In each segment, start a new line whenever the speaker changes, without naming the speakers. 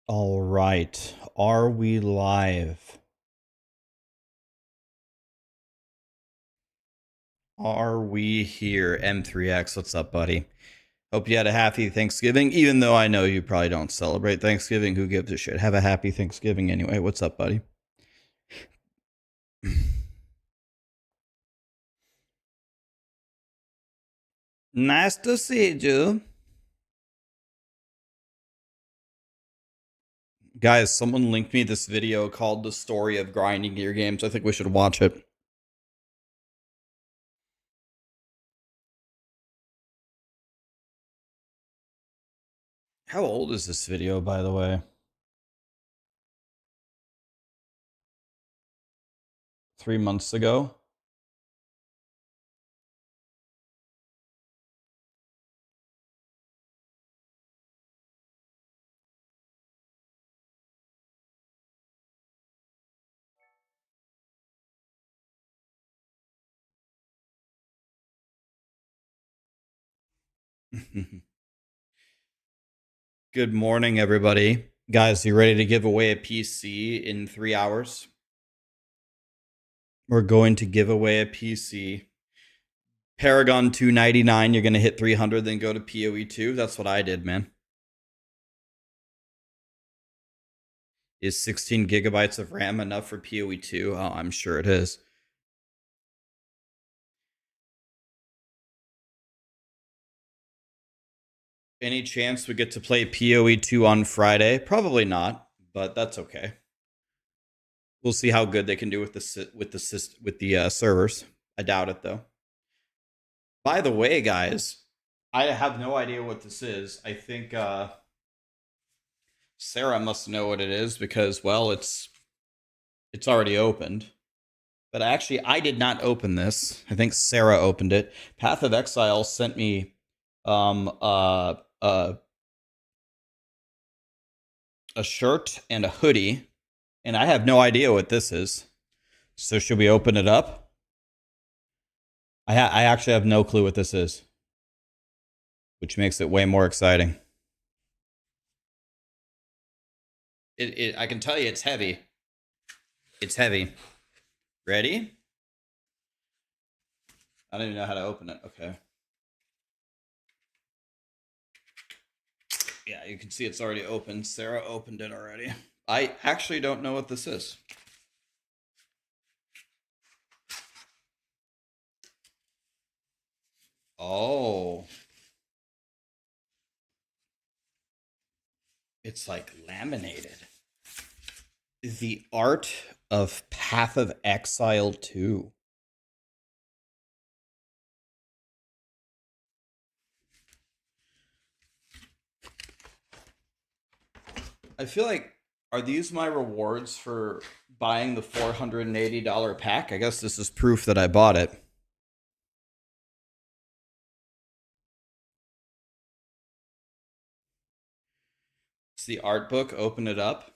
All right. Are we live? Are we here? M3X, what's up, buddy? Hope you had a happy Thanksgiving, even though I know you probably don't celebrate Thanksgiving. Who gives a shit? Have a happy Thanksgiving anyway. What's up, buddy? Nice to see you. Guys, someone linked me this video called The Story of Grinding Gear Games. I think we should watch it. How old is this video, by the way? 3 months ago? Good morning, everybody. Guys, you ready to give away a PC in 3 hours? We're going to give away a PC. Paragon 299, you're going to hit 300, then go to PoE 2. That's what I did, man. Is 16 gigabytes of RAM enough for PoE 2? Oh, I'm sure it is. Any chance we get to play PoE 2 on Friday? Probably not, but that's okay. We'll see how good they can do with the servers. I doubt it though. By the way, guys, I have no idea what this is. I think Sarah must know what it is because, well, it's already opened. But actually, I did not open this. I think Sarah opened it. Path of Exile sent me a shirt and a hoodie, and I have no idea what this is. So should we open it up? I actually have no clue what this is, which makes it way more exciting. I can tell you it's heavy. It's heavy. Ready? I don't even know how to open it. Okay. Yeah, you can see it's already open. Sarah opened it already. I actually don't know what this is. Oh. It's like laminated. The art of Path of Exile 2. I feel like, are these my rewards for buying the $480 pack? I guess this is proof that I bought it. It's the art book. Open it up.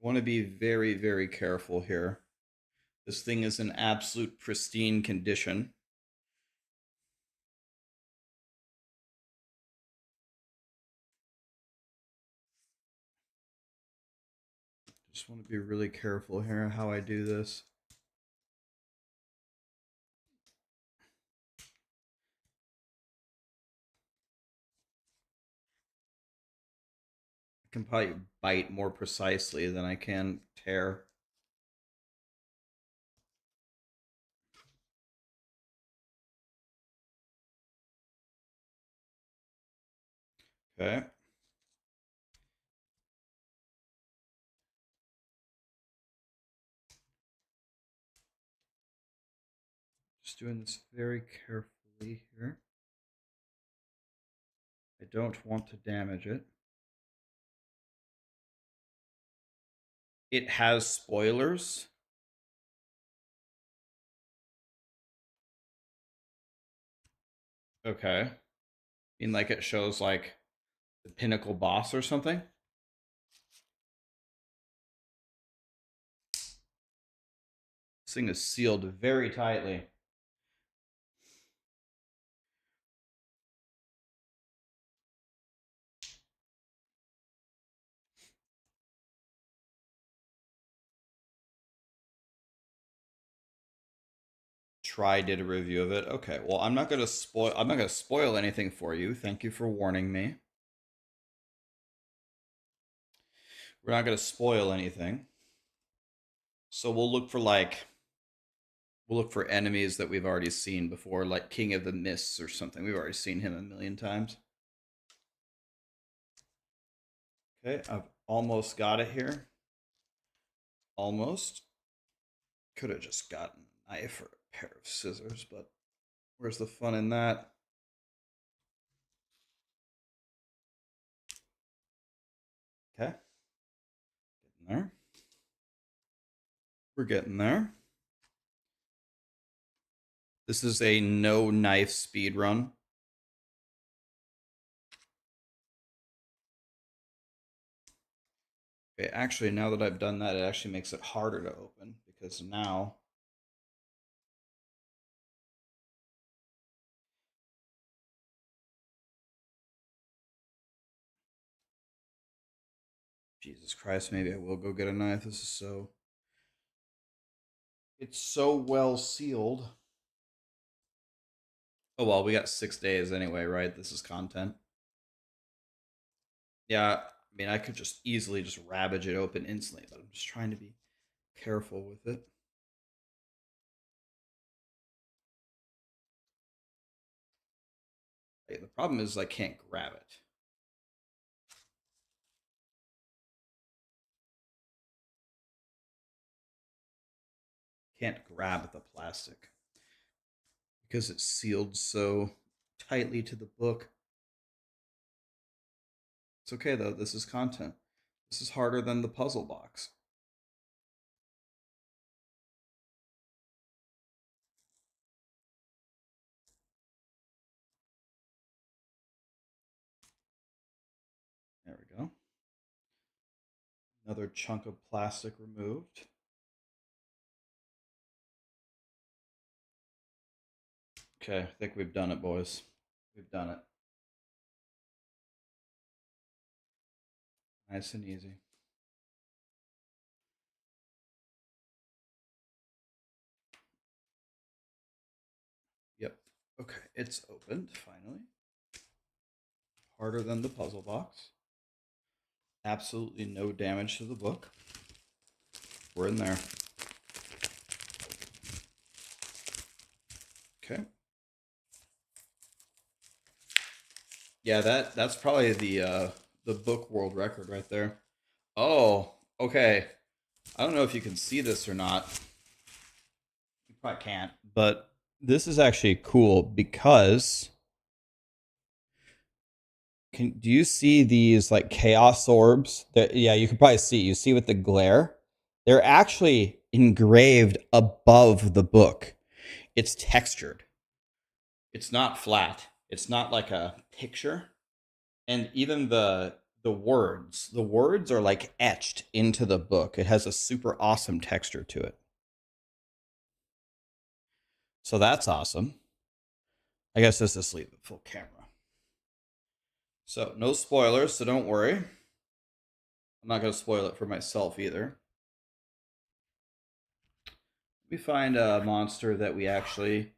I want to be very, very careful here. This thing is in absolute pristine condition. Just want to be really careful here how I do this. I can probably bite more precisely than I can tear. Okay. Just doing this very carefully here. I don't want to damage it. It has spoilers. Okay. I mean, like it shows like the pinnacle boss or something. This thing is sealed very tightly. did a review of it. Okay, well, I'm not gonna spoil anything for you. Thank you for warning me. We're not gonna spoil anything. So we'll look for enemies that we've already seen before, like King of the Mists or something. We've already seen him a million times. Okay, I've almost got it here. Almost. Could have just gotten a knife or a pair of scissors, but where's the fun in that? Okay. Getting there. We're getting there. This is a no knife speed run. Okay, actually, now that I've done that, it actually makes it harder to open because now Jesus Christ, maybe I will go get a knife. This is so it's so well sealed. Oh well, we got 6 days anyway, right? This is content. Yeah, I mean, I could just easily just ravage it open instantly, but I'm just trying to be careful with it. Hey, the problem is I can't grab it. Can't grab the plastic because it's sealed so tightly to the book. It's okay though, this is content. This is harder than the puzzle box. There we go. Another chunk of plastic removed. Okay, I think we've done it, boys. We've done it. Nice and easy. Yep. Okay, it's opened finally. Harder than the puzzle box. Absolutely no damage to the book. We're in there. Okay. Yeah, that's probably the book world record right there. Oh, okay. I don't know if you can see this or not. You probably can't, but this is actually cool because do you see these like chaos orbs? That yeah, you can probably see. You see with the glare, they're actually engraved above the book. It's textured. It's not flat. It's not like a picture. And even the words are like etched into the book. It has a super awesome texture to it. So that's awesome. I guess let's just leave it full camera. So no spoilers, so don't worry. I'm not going to spoil it for myself either. We find a monster that we actually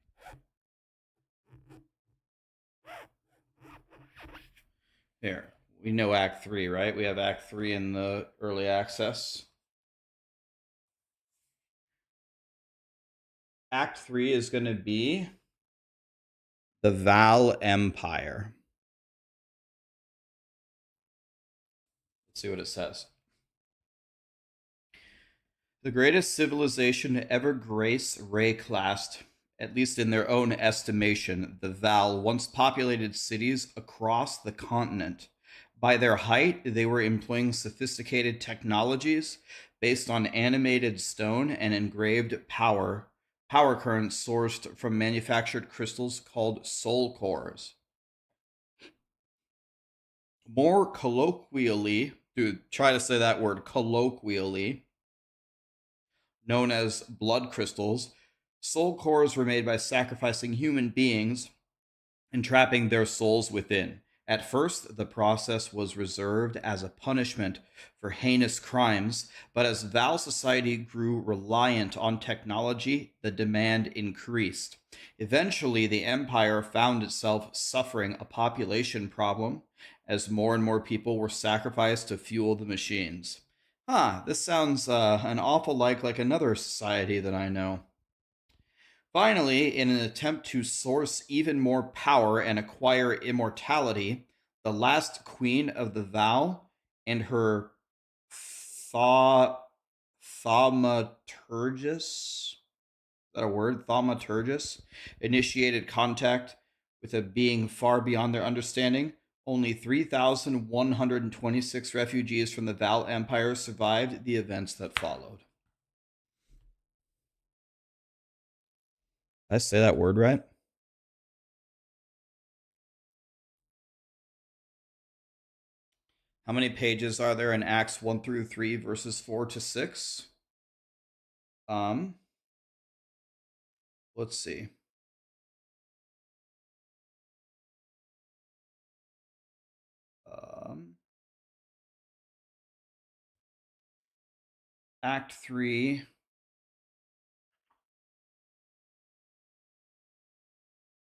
here. We know Act 3, right? We have Act 3 in the early access. Act 3 is going to be the Val Empire. Let's see what it says. The greatest civilization to ever grace Rayclast, at least in their own estimation, the Val once populated cities across the continent. By their height, they were employing sophisticated technologies based on animated stone and engraved power currents sourced from manufactured crystals called soul cores. More colloquially, dude, try to say that word colloquially, known as blood crystals, soul cores were made by sacrificing human beings and trapping their souls within. At first, the process was reserved as a punishment for heinous crimes, but as Val society grew reliant on technology, the demand increased. Eventually, the Empire found itself suffering a population problem as more and more people were sacrificed to fuel the machines. This sounds an awful like another society that I know. Finally, in an attempt to source even more power and acquire immortality, the last queen of the Val and her thaumaturgus, is that a word? Thaumaturgus initiated contact with a being far beyond their understanding. Only 3,126 refugees from the Val Empire survived the events that followed. Did I say that word right? How many pages are there in Acts 1 through 3, verses 4 to 6? Let's see. Act 3.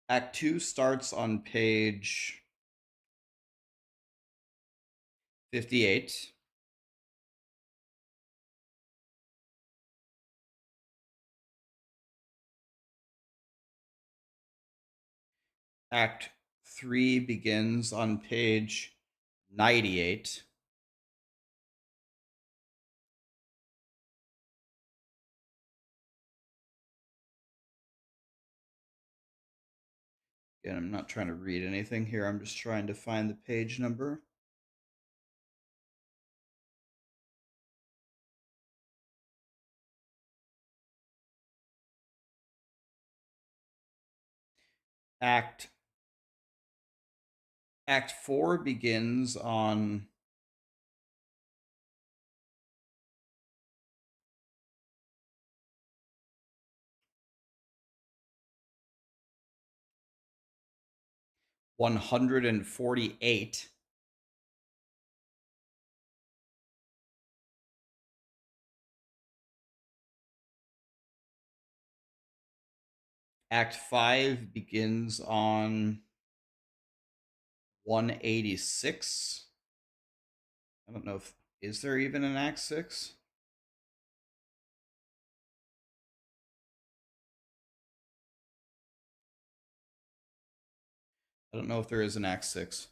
Act 2 starts on page 58. Act 3 begins on page 98. Again, I'm not trying to read anything here. I'm just trying to find the page number. Act 4 begins on (148). Act 5 begins on 186. I don't know if is there even an Act 6? I don't know if there is an Act 6.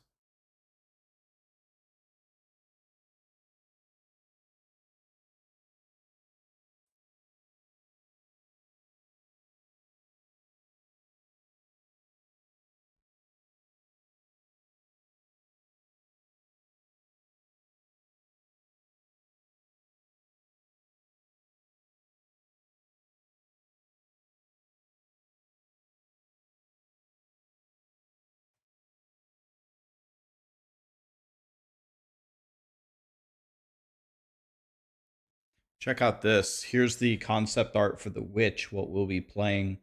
Check out this. Here's the concept art for The Witch, what we'll be playing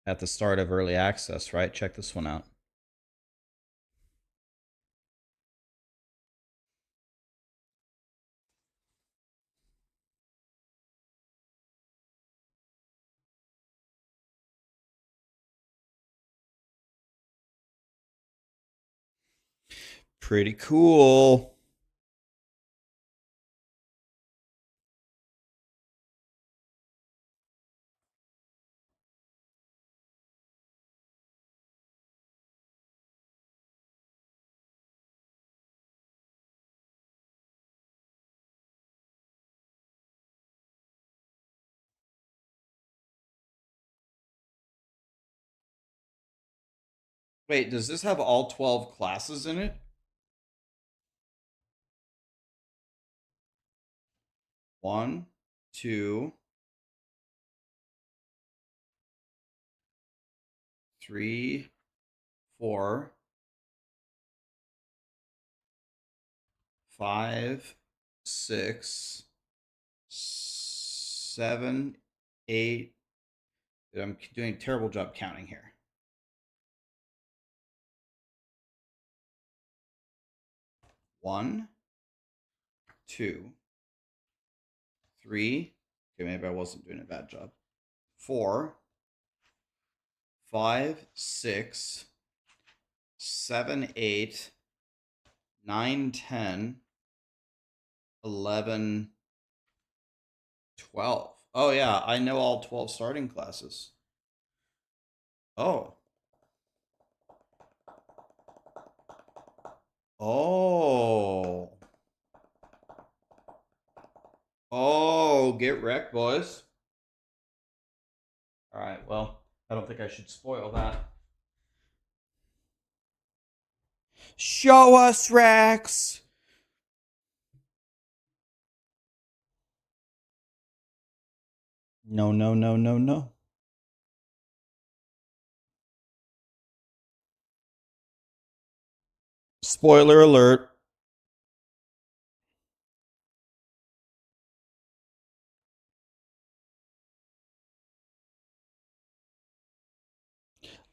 at the start of early access, right? Check this one out. Pretty cool. Wait, does this have all 12 classes in it? 1, 2, 3, 4, 5, 6, 7, 8. I'm doing a terrible job counting here. 1, 2, 3. Okay, maybe I wasn't doing a bad job. 4, 5, 6, 7, 8, 9, 10, 11, 12. Oh, yeah, I know all 12 starting classes. Oh. Oh. Oh, get wrecked, boys. All right, well, I don't think I should spoil that. Show us, Rax! No, no, no, no, no. Spoiler alert.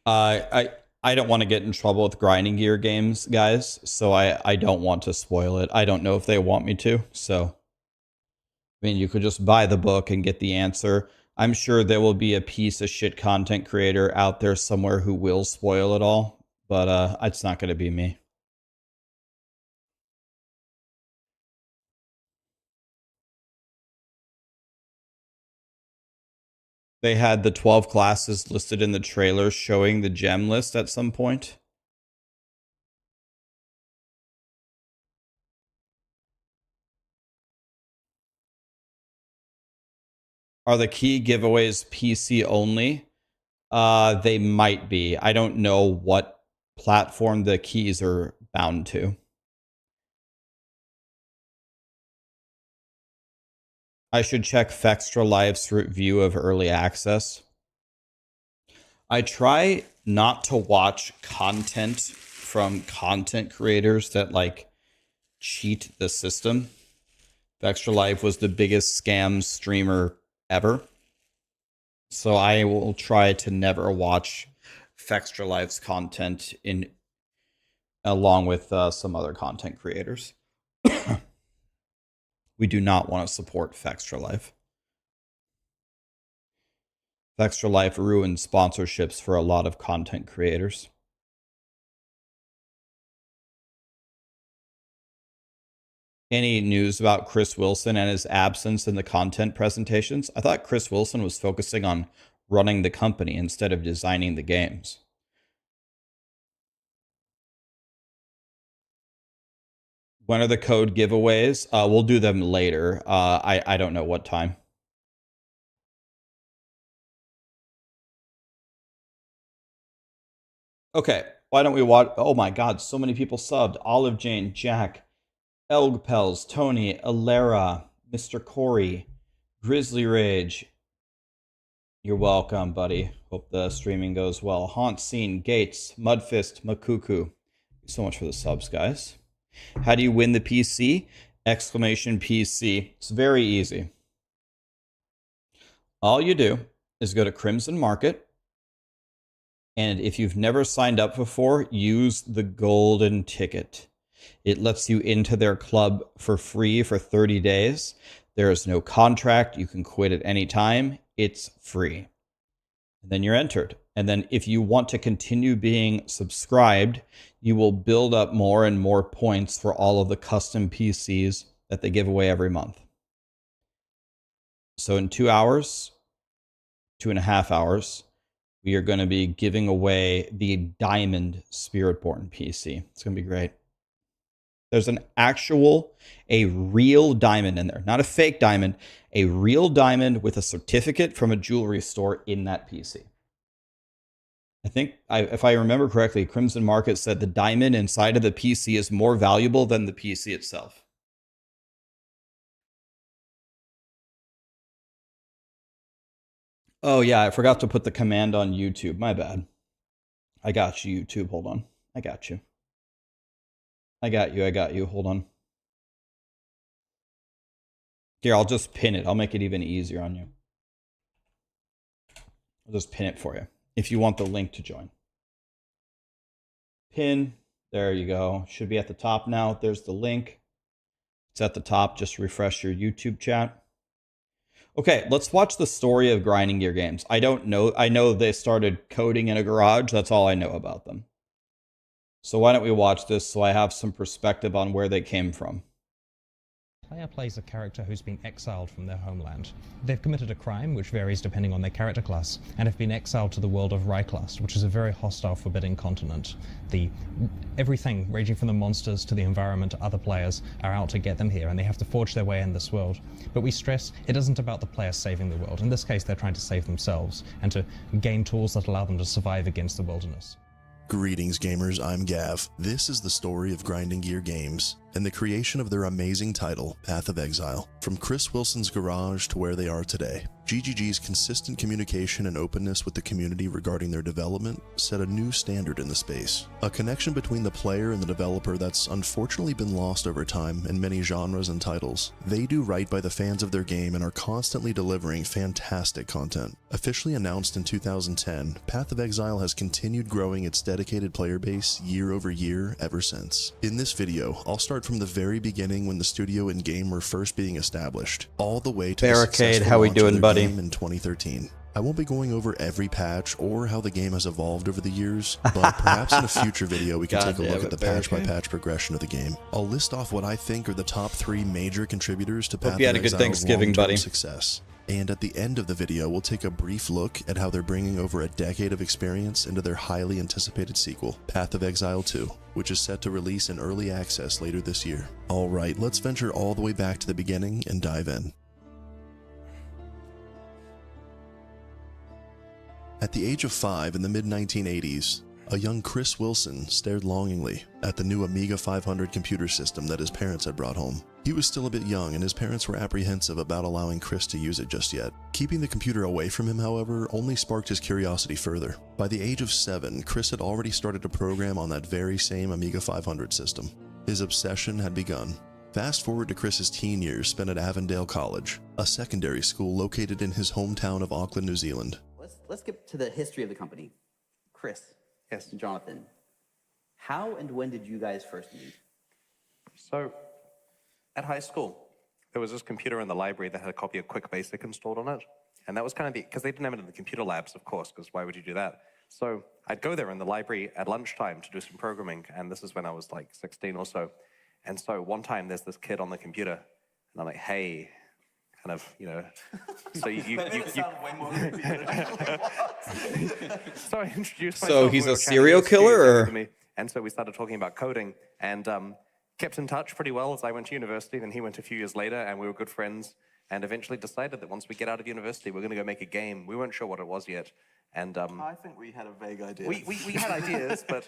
I don't want to get in trouble with grinding gear games, guys, so I don't want to spoil it. I don't know if they want me to, so I mean, you could just buy the book and get the answer. I'm sure there will be a piece of shit content creator out there somewhere who will spoil it all, but it's not going to be me. They had the 12 classes listed in the trailer showing the gem list at some point. Are the key giveaways PC only? They might be. I don't know what platform the keys are bound to. I should check Fextra Life's review of early access. I try not to watch content from content creators that like cheat the system. Fextra Life was the biggest scam streamer ever. So I will try to never watch Fextra Life's content in along with some other content creators. We do not want to support Fextra Life. Fextra Life ruins sponsorships for a lot of content creators. Any news about Chris Wilson and his absence in the content presentations? I thought Chris Wilson was focusing on running the company instead of designing the games. When are the code giveaways? We'll do them later. I don't know what time. Okay, why don't we watch? Oh my God, so many people subbed. Olive Jane, Jack, Elgpels, Tony, Alera, Mr. Corey, Grizzly Rage. You're welcome, buddy. Hope the streaming goes well. Haunt Scene, Gates, Mudfist, Makuku. Thanks so much for the subs, guys. How do you win the PC? Exclamation PC. It's very easy. All you do is go to Crimson Market. And if you've never signed up before, use the golden ticket. It lets you into their club for free for 30 days. There is no contract. You can quit at any time. It's free. And then you're entered. And then if you want to continue being subscribed, you will build up more and more points for all of the custom PCs that they give away every month. So in 2 hours, 2.5 hours, we are going to be giving away the Diamond Spiritborn PC. It's going to be great. There's a real diamond in there. Not a fake diamond, a real diamond with a certificate from a jewelry store in that PC. I think, if I remember correctly, Crimson Market said the diamond inside of the PC is more valuable than the PC itself. Oh, yeah, I forgot to put the command on YouTube. My bad. I got you, YouTube. Hold on. I got you. I got you. Hold on. Here, I'll just pin it. I'll make it even easier on you. I'll just pin it for you if you want the link to join. Pin. There you go. Should be at the top now. There's the link. It's at the top. Just refresh your YouTube chat. Okay, let's watch the story of Grinding Gear Games. I don't know. I know they started coding in a garage. That's all I know about them. So why don't we watch this so I have some perspective on where they came from.
Player plays a character who's been exiled from their homeland. They've committed a crime, which varies depending on their character class, and have been exiled to the world of Raxxanterax, which is a very hostile, forbidding continent. Everything, ranging from the monsters to the environment to other players, are out to get them here, and they have to forge their way in this world. But we stress, it isn't about the player saving the world. In this case, they're trying to save themselves, and to gain tools that allow them to survive against the wilderness.
Greetings gamers, I'm Gav. This is the story of Grinding Gear Games and the creation of their amazing title, Path of Exile. From Chris Wilson's garage to where they are today, GGG's consistent communication and openness with the community regarding their development set a new standard in the space. A connection between the player and the developer that's unfortunately been lost over time in many genres and titles. They do right by the fans of their game and are constantly delivering fantastic content. Officially announced in 2010, Path of Exile has continued growing its dedicated player base year over year ever since. In this video, I'll start from the very beginning when the studio and game were first being established, all the way to
Barricade, how we doing, buddy?
Game in 2013. I won't be going over every patch or how the game has evolved over the years, but perhaps in a future video we can take a look at the patch-by-patch progression of the game. I'll list off what I think are the top 3 major contributors to Path of Exile's long-term success. And at the end of the video, we'll take a brief look at how they're bringing over a decade of experience into their highly anticipated sequel, Path of Exile 2, which is set to release in early access later this year. Alright, let's venture all the way back to the beginning and dive in. At the age of 5 in the mid-1980s, a young Chris Wilson stared longingly at the new Amiga 500 computer system that his parents had brought home. He was still a bit young and his parents were apprehensive about allowing Chris to use it just yet. Keeping the computer away from him, however, only sparked his curiosity further. By the age of 7, Chris had already started to program on that very same Amiga 500 system. His obsession had begun. Fast forward to Chris's teen years spent at Avondale College, a secondary school located in his hometown of Auckland, New Zealand.
Let's get to the history of the company. Chris.
Yes.
Jonathan. How and when did you guys first meet?
So, at high school, there was this computer in the library that had a copy of Quick Basic installed on it. And that was kind of because they didn't have it in the computer labs, of course, because why would you do that? So I'd go there in the library at lunchtime to do some programming, and this is when I was like 16 or so. And so one time there's this kid on the computer, and I'm like, hey, kind of, you know, so so I introduced myself.
So he's a serial killer, or?
And so we started talking about coding, and kept in touch pretty well as I went to university. Then he went a few years later, and we were good friends, and eventually decided that once we get out of university, we're going to go make a game. We weren't sure what it was yet. And
I think we had a vague idea.
We had ideas, but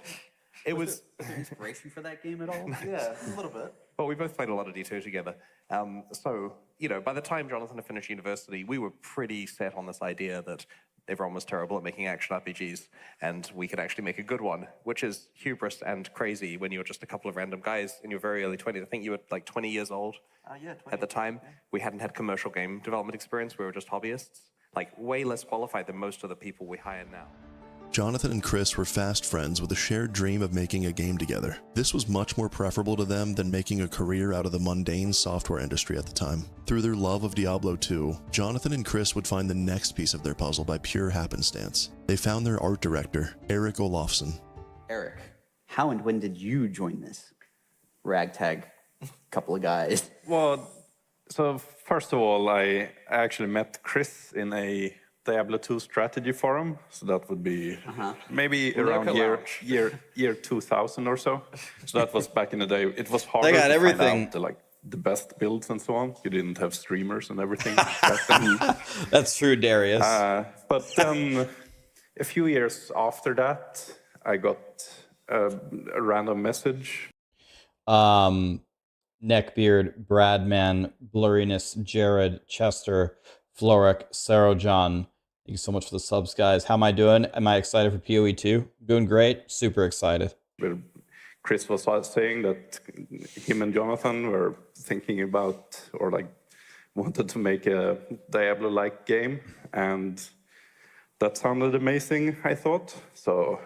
it was
there inspiration for that game at all?
Yeah, a little bit.
Well, we both played a lot of D2 together. So, you know, by the time Jonathan had finished university, we were pretty set on this idea that everyone was terrible at making action RPGs, and we could actually make a good one, which is hubris and crazy when you're just a couple of random guys in your very early 20s. I think you were like 20 years old
Yeah, 20.
at the time. Yeah. We hadn't had commercial game development experience. We were just hobbyists, like way less qualified than most of the people we hire now.
Jonathan and Chris were fast friends with a shared dream of making a game together. This was much more preferable to them than making a career out of the mundane software industry at the time. Through their love of Diablo 2, Jonathan and Chris would find the next piece of their puzzle by pure happenstance. They found their art director, Eric Olofsson.
Eric, how and when did you join this ragtag couple of guys?
Well, so first of all, I actually met Chris in a Diablo 2 strategy forum, so that would be maybe around year 2000 or so. So that was back in the day. It was harder to find out the best builds and so on. You didn't have streamers and everything back then.
That's true, Darius.
But then a few years after that, I got a random message.
Neckbeard, Bradman, Blurriness, Jared, Chester, Floric, Sarojan. Thank you so much for the subs, guys. How am I doing? Am I excited for PoE 2? Doing great. Super excited.
Chris was saying that him and Jonathan were thinking about, or like wanted to make a Diablo-like game, and that sounded amazing, I thought. So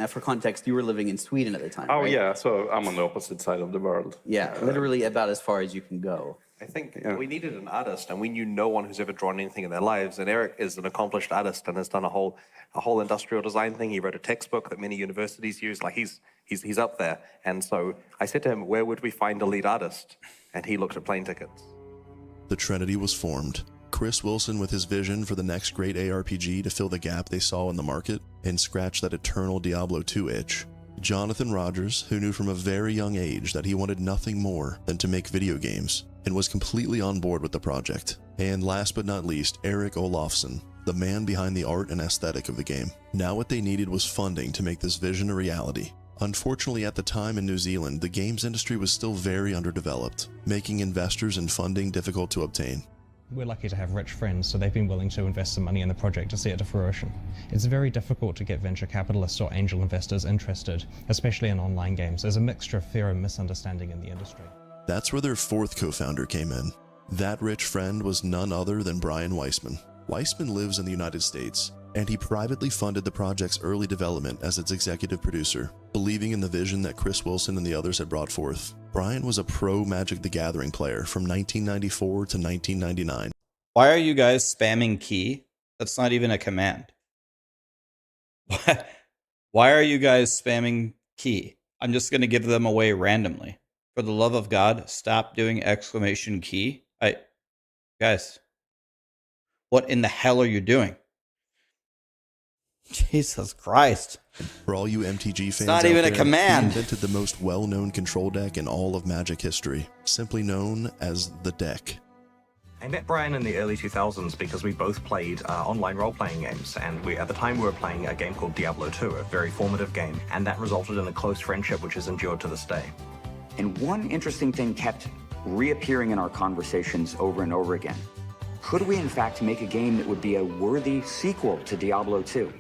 for context, you were living in Sweden at the time,
Oh,
right?
yeah, so I'm on the opposite side of the world.
Yeah, literally about as far as you can go.
I think we needed an artist, and we knew no one who's ever drawn anything in their lives. And Eric is an accomplished artist and has done a whole industrial design thing. He wrote a textbook that many universities use. Like he's up there. And so I said to him, "Where would we find a lead artist?" And he looked at plane tickets.
The Trinity was formed. Chris Wilson with his vision for the next great ARPG to fill the gap they saw in the market and scratch that eternal Diablo 2 itch. Jonathan Rogers, who knew from a very young age that he wanted nothing more than to make video games and was completely on board with the project. And last but not least, Eric Olofsson, the man behind the art and aesthetic of the game. Now what they needed was funding to make this vision a reality. Unfortunately, at the time in New Zealand, the games industry was still very underdeveloped, making investors and funding difficult to obtain.
We're lucky to have rich friends, so they've been willing to invest some money in the project to see it to fruition. It's very difficult to get venture capitalists or angel investors interested, especially in online games. There's a mixture of fear and misunderstanding in the industry.
That's where their fourth co-founder came in. That rich friend was none other than Brian Weissman. Weissman lives in the United States, and he privately funded the project's early development as its executive producer, believing in the vision that Chris Wilson and the others had brought forth. Brian was a pro Magic the Gathering player from 1994 to 1999.
Why are you guys spamming key? That's not even a command. Why are you guys spamming key? I'm just going to give them away randomly. For the love of God, stop doing exclamation key. Guys, what in the hell are you doing? Jesus Christ.
For all you MTG fans,
It's not even a command.
He invented the most well-known control deck in all of Magic history, simply known as the deck.
I met Brian in the early 2000s because we both played online role-playing games, and at the time we were playing a game called Diablo 2, a very formative game, and that resulted in a close friendship which has endured to this day.
And one interesting thing kept reappearing in our conversations over and over again. Could we in fact make a game that would be a worthy sequel to Diablo 2?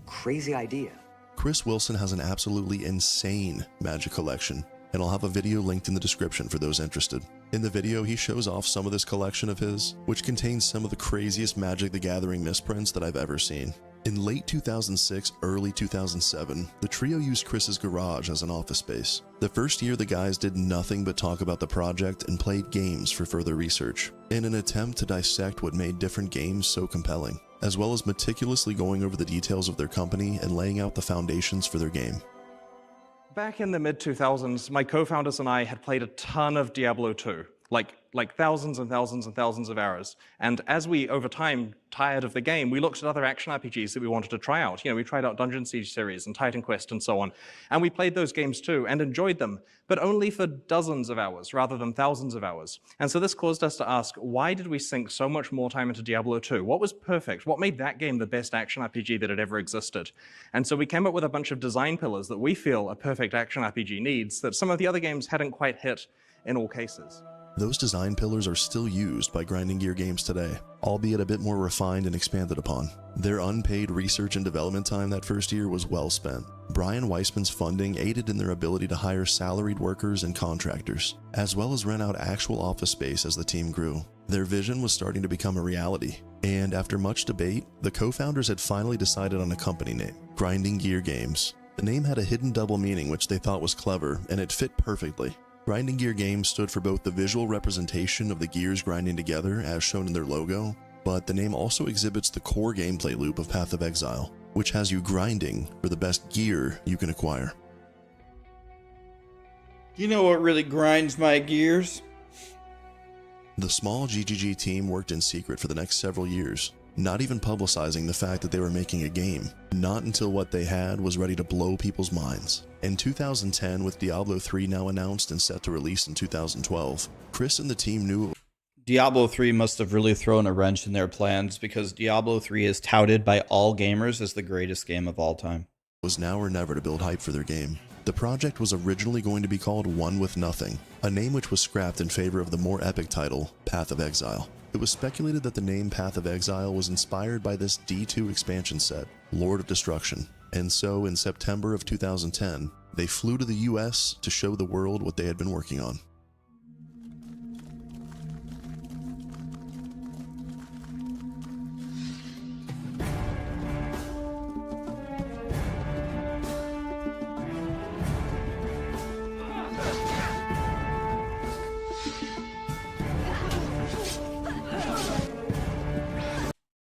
Crazy idea.
Chris Wilson has an absolutely insane Magic collection, and I'll have a video linked in the description for those interested. In the video, he shows off some of this collection of his, which contains some of the craziest Magic the Gathering misprints that I've ever seen. In late 2006, early 2007, the trio used Chris's garage as an office space. The first year, the guys did nothing but talk about the project and played games for further research, in an attempt to dissect what made different games so compelling, as well as meticulously going over the details of their company and laying out the foundations for their game.
Back in the mid-2000s, my co-founders and I had played a ton of Diablo 2, like thousands and thousands and thousands of hours. And as we, over time, tired of the game, we looked at other action RPGs that we wanted to try out. You know, we tried out Dungeon Siege series and Titan Quest and so on. And we played those games too and enjoyed them, but only for dozens of hours rather than thousands of hours. And so this caused us to ask, why did we sink so much more time into Diablo 2? What was perfect? What made that game the best action RPG that had ever existed? And so we came up with a bunch of design pillars that we feel a perfect action RPG needs that some of the other games hadn't quite hit in all cases.
Those design pillars are still used by Grinding Gear games today, albeit a bit more refined and expanded upon. Their unpaid research and development time that first year was well spent. Brian Weissman's funding aided in their ability to hire salaried workers and contractors, as well as rent out actual office space as the team grew. Their vision was starting to become a reality, and after much debate, the co-founders had finally decided on a company name, Grinding Gear Games. The name had a hidden double meaning which they thought was clever, and it fit perfectly. Grinding Gear Games stood for both the visual representation of the gears grinding together as shown in their logo, but the name also exhibits the core gameplay loop of Path of Exile, which has you grinding for the best gear you can acquire.
You know what really grinds my gears?
The small GGG team worked in secret for the next several years, not even publicizing the fact that they were making a game, not until what they had was ready to blow people's minds. In 2010, with Diablo 3 now announced and set to release in 2012, Chris and the team knew
Diablo 3 must have really thrown a wrench in their plans because Diablo 3 is touted by all gamers as the greatest game of all time.
It was now or never to build hype for their game. The project was originally going to be called One With Nothing, a name which was scrapped in favor of the more epic title, Path of Exile. It was speculated that the name Path of Exile was inspired by this D2 expansion set, Lord of Destruction. And so, in September of 2010, they flew to the US to show the world what they had been working on.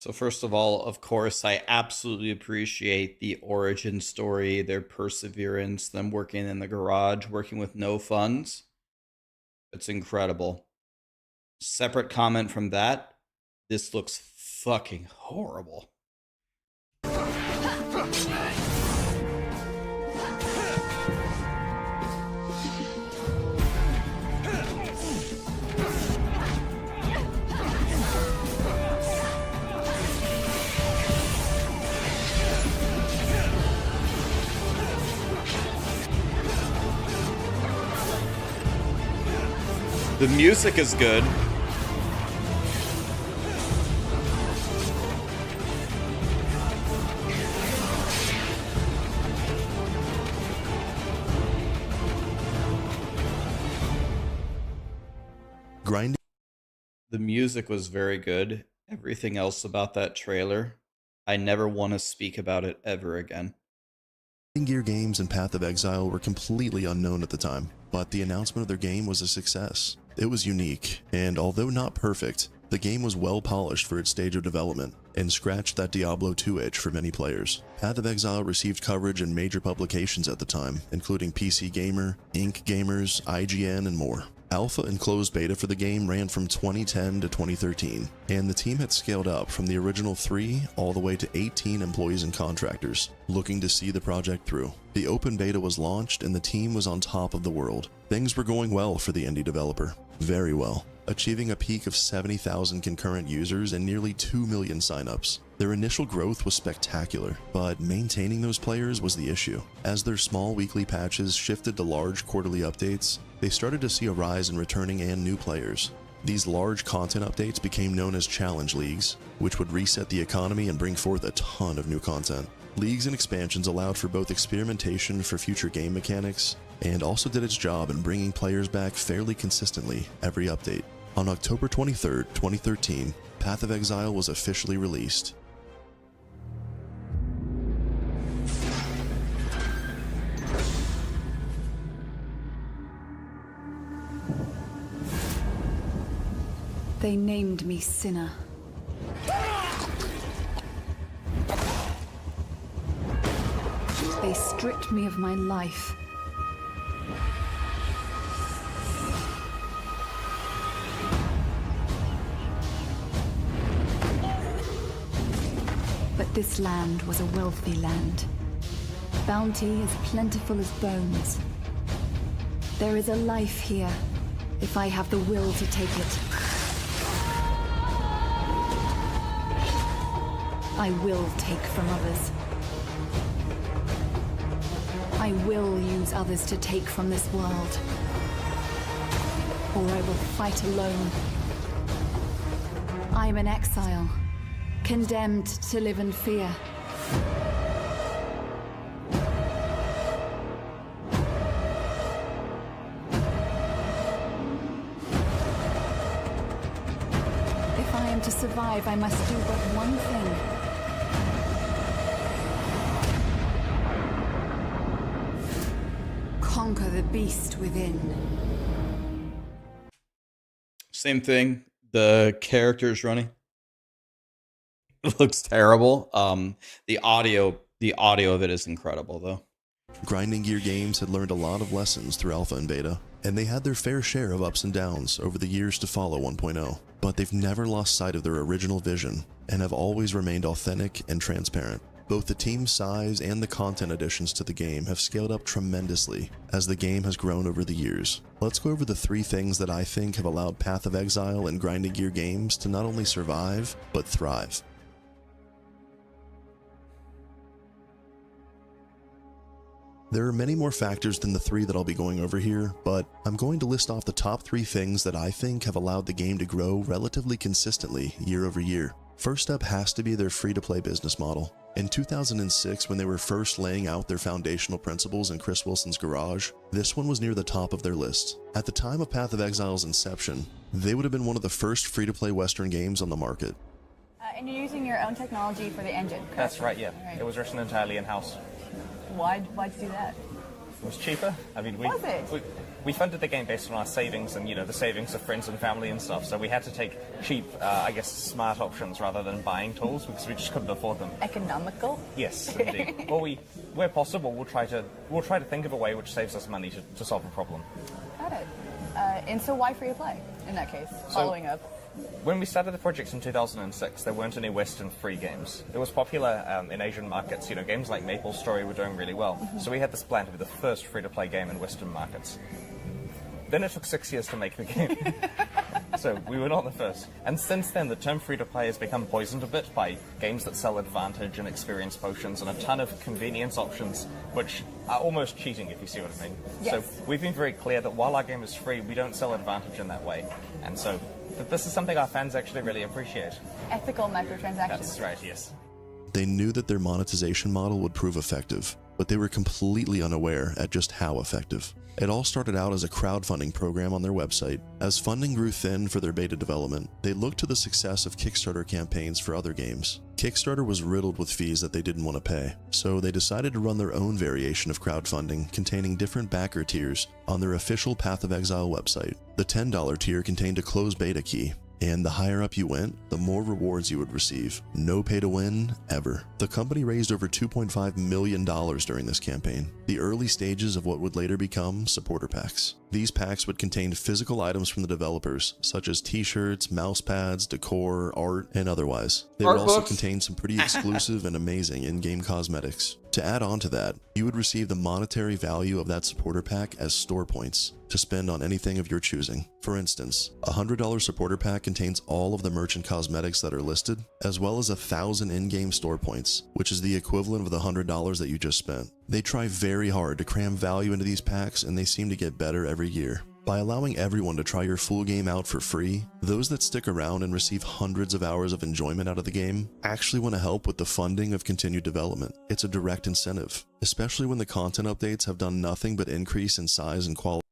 So first of all, of course, I absolutely appreciate the origin story, their perseverance, them working in the garage, working with no funds. It's incredible. Separate comment from that, this looks fucking horrible. The music is good.
Grinding.
The music was very good. Everything else about that trailer, I never want to speak about it ever again.
Gear Games and Path of Exile were completely unknown at the time, but the announcement of their game was a success. It was unique, and although not perfect, the game was well polished for its stage of development and scratched that Diablo 2 itch for many players. Path of Exile received coverage in major publications at the time, including PC Gamer, Inc. Gamers, IGN, and more. Alpha and closed beta for the game ran from 2010 to 2013, and the team had scaled up from the original 3 all the way to 18 employees and contractors, looking to see the project through. The open beta was launched and the team was on top of the world. Things were going well for the indie developer. Very well, achieving a peak of 70,000 concurrent users and nearly 2 million signups. Their initial growth was spectacular, but maintaining those players was the issue. As their small weekly patches shifted to large quarterly updates, they started to see a rise in returning and new players. These large content updates became known as challenge leagues, which would reset the economy and bring forth a ton of new content. Leagues and expansions allowed for both experimentation for future game mechanics, and also did its job in bringing players back fairly consistently every update. On October 23, 2013, Path of Exile was officially released.
They named me Sinner. They stripped me of my life. But this land was a wealthy land. Bounty as plentiful as bones. There is a life here, if I have the will to take it. I will take from others. I will use others to take from this world. Or I will fight alone. I am an exile, condemned to live in fear. If I am to survive, I must do but one thing. Conquer the beast within.
Same thing. The characters running. It looks terrible. The audio of it is incredible though.
Grinding Gear Games had learned a lot of lessons through Alpha and Beta, and they had their fair share of ups and downs over the years to follow 1.0, but they've never lost sight of their original vision and have always remained authentic and transparent. Both the team size and the content additions to the game have scaled up tremendously as the game has grown over the years. Let's go over the 3 things that I think have allowed Path of Exile and Grinding Gear Games to not only survive, but thrive. There are many more factors than the 3 that I'll be going over here, but I'm going to list off the top 3 things that I think have allowed the game to grow relatively consistently year over year. First up has to be their free-to-play business model. In 2006, when they were first laying out their foundational principles in Chris Wilson's garage, this one was near the top of their list. At the time of Path of Exile's inception, they would have been one of the first free-to-play Western games on the market.
And you're using your own technology for the engine, correct?
That's right, yeah. Right. It was written entirely in-house.
Why'd you do that?
It was cheaper. I mean, we funded the game based on our savings and, the savings of friends and family and stuff. So we had to take cheap, I guess, smart options rather than buying tools because we just couldn't afford them.
Economical?
Yes, indeed. Well, where possible, we'll try to think of a way which saves us money to solve a problem.
Got it. And so why free to play in that case? Following up.
When we started the project in 2006, there weren't any Western free games. It was popular in Asian markets. Games like MapleStory were doing really well. So we had this plan to be the first free-to-play game in Western markets. Then it took 6 years to make the game. So we were not the first. And since then, the term free-to-play has become poisoned a bit by games that sell advantage and experience potions and a ton of convenience options, which are almost cheating, if you see what I mean.
Yes.
So we've been very clear that while our game is free, we don't sell advantage in that way. And so this is something our fans actually really appreciate.
Ethical microtransactions.
That's right, yes.
They knew that their monetization model would prove effective, but they were completely unaware at just how effective. It all started out as a crowdfunding program on their website. As funding grew thin for their beta development, they looked to the success of Kickstarter campaigns for other games. Kickstarter was riddled with fees that they didn't want to pay, so they decided to run their own variation of crowdfunding containing different backer tiers on their official Path of Exile website. The $10 tier contained a closed beta key, and the higher up you went, the more rewards you would receive. No pay to win, ever. The company raised over $2.5 million during this campaign, the early stages of what would later become supporter packs. These packs would contain physical items from the developers, such as t-shirts, mouse pads, decor, art, and otherwise. They would also contain some pretty exclusive and amazing in-game cosmetics. To add on to that, you would receive the monetary value of that supporter pack as store points to spend on anything of your choosing. For instance, a $100 supporter pack contains all of the merchant cosmetics that are listed, as well as 1,000 in-game store points, which is the equivalent of the $100 that you just spent. They try very hard to cram value into these packs, and they seem to get better every year. By allowing everyone to try your full game out for free, those that stick around and receive hundreds of hours of enjoyment out of the game actually want to help with the funding of continued development. It's a direct incentive, especially when the content updates have done nothing but increase in size and quality.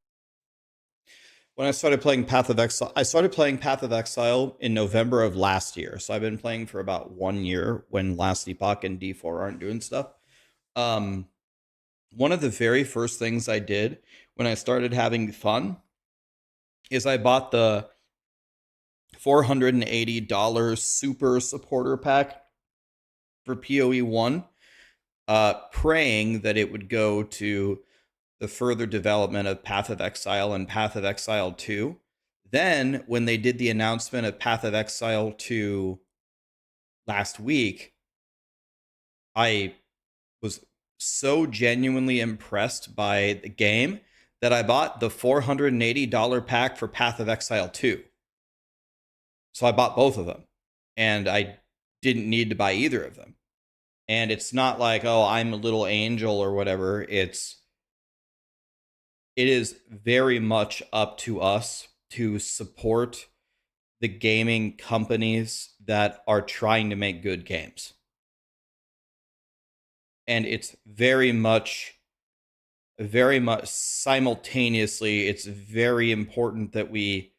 When I started playing Path of Exile, I started playing Path of Exile in November of last year. So I've been playing for about 1 year when Last Epoch and D4 aren't doing stuff. One of the very first things I did when I started having fun is I bought the $480 super supporter pack for PoE 1, praying that it would go to the further development of Path of Exile and Path of Exile 2. Then, when they did the announcement of Path of Exile 2 last week, I was so genuinely impressed by the game that I bought the $480 pack for Path of Exile 2. So I bought both of them, and I didn't need to buy either of them. And it's not like, oh, I'm a little angel or whatever. It is very much up to us to support the gaming companies that are trying to make good games. And it's very much simultaneously, it's very important that we,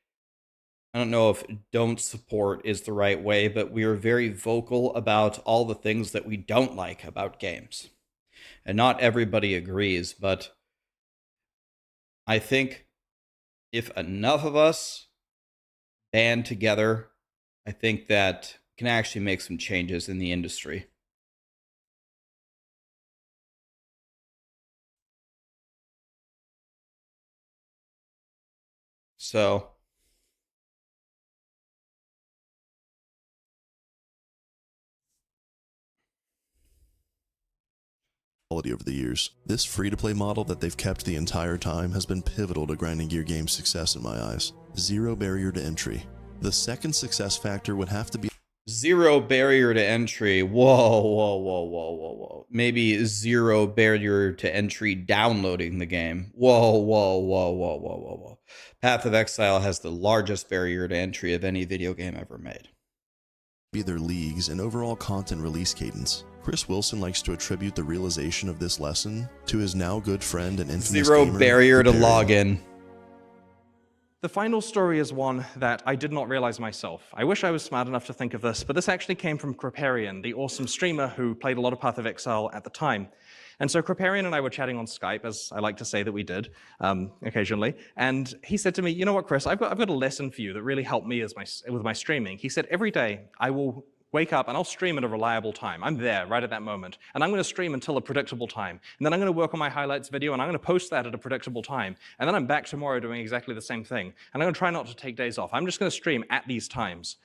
I don't know if don't support is the right way, but we are very vocal about all the things that we don't like about games. And not everybody agrees, but I think if enough of us band together, I think that can actually make some changes in the industry. So
over the years. This free-to-play model that they've kept the entire time has been pivotal to Grinding Gear Games' success in my eyes. Zero barrier to entry. The second success factor would have to be
zero barrier to entry. Whoa. Maybe zero barrier to entry downloading the game. Whoa. Path of Exile has the largest barrier to entry of any video game ever made.
Be their leagues and overall content release cadence. Chris Wilson likes to attribute the realization of this lesson to his now good friend and infamous
zero
gamer,
barrier to login.
The final story is one that I did not realize myself. I wish I was smart enough to think of this, but this actually came from Kriparian, the awesome streamer who played a lot of Path of Exile at the time. And so Kriparian and I were chatting on Skype, as I like to say that we did occasionally. And he said to me, you know what, Chris, I've got a lesson for you that really helped me with my streaming. He said, every day I will wake up and I'll stream at a reliable time. I'm there right at that moment. And I'm going to stream until a predictable time. And then I'm going to work on my highlights video and I'm going to post that at a predictable time. And then I'm back tomorrow doing exactly the same thing. And I'm going to try not to take days off. I'm just going to stream at these times.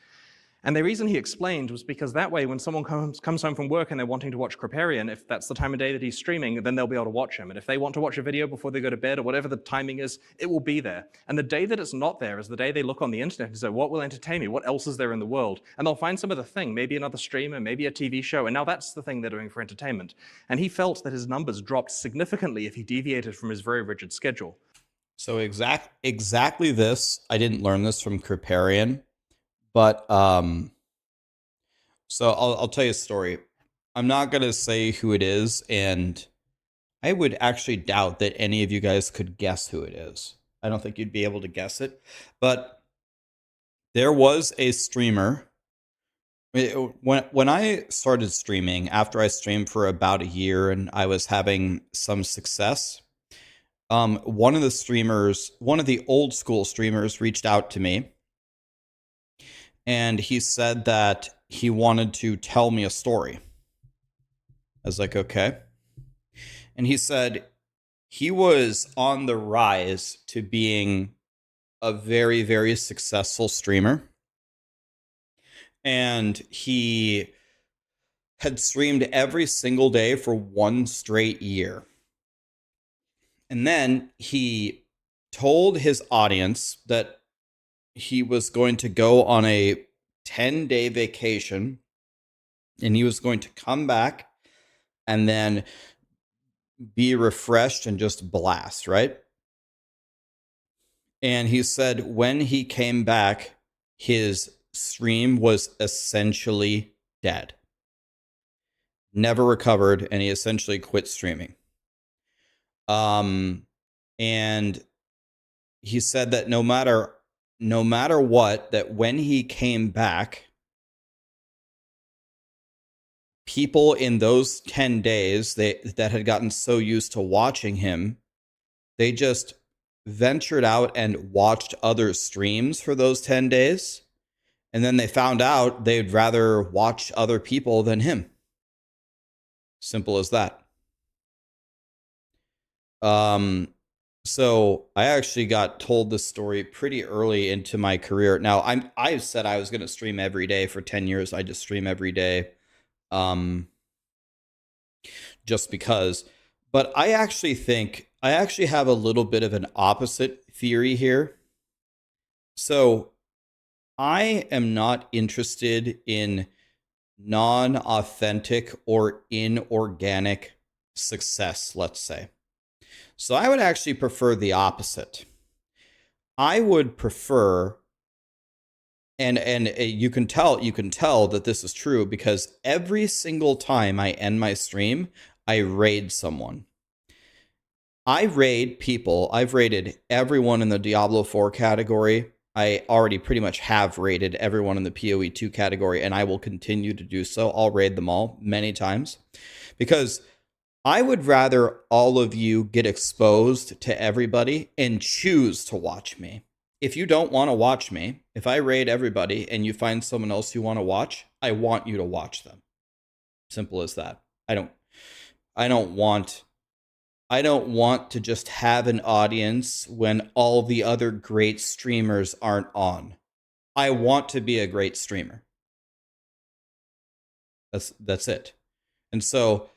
And the reason he explained was because that way when someone comes home from work and they're wanting to watch Kriparian, if that's the time of day that he's streaming, then they'll be able to watch him. And if they want to watch a video before they go to bed or whatever the timing is, it will be there. And the day that it's not there is the day they look on the internet and say, what will entertain me? What else is there in the world? And they'll find some other thing, maybe another streamer, maybe a TV show, and now that's the thing they're doing for entertainment. And he felt that his numbers dropped significantly if he deviated from his very rigid schedule.
So exactly this, I didn't learn this from Kriparian, but so I'll tell you a story. I'm not going to say who it is, and I would actually doubt that any of you guys could guess who it is. I don't think you'd be able to guess it. But there was a streamer. When I started streaming, after I streamed for about a year and I was having some success, one of the old school streamers reached out to me. And he said that he wanted to tell me a story. I was like, okay. And he said he was on the rise to being a very, very successful streamer. And he had streamed every single day for 1 straight year. And then he told his audience that he was going to go on a 10-day vacation, and he was going to come back and then be refreshed and just blast, right? And he said when he came back, his stream was essentially dead. Never recovered, and he essentially quit streaming. And he said that no matter what, that when he came back, people in those 10 days that had gotten so used to watching him, they just ventured out and watched other streams for those 10 days. And then they found out they'd rather watch other people than him. Simple as that. So I actually got told this story pretty early into my career. Now I said I was going to stream every day for 10 years. I just stream every day, just because. But I actually have a little bit of an opposite theory here. So I am not interested in non-authentic or inorganic success, let's say. So I would actually prefer the opposite. I would prefer, and you can tell that this is true because every single time I end my stream, I raid someone. I raid people. I've raided everyone in the Diablo 4 category. I already pretty much have raided everyone in the PoE 2 category, and I will continue to do so. I'll raid them all many times because I would rather all of you get exposed to everybody and choose to watch me. If you don't want to watch me, if I raid everybody and you find someone else you want to watch, I want you to watch them. Simple as that. I don't want to just have an audience when all the other great streamers aren't on. I want to be a great streamer. That's it. And so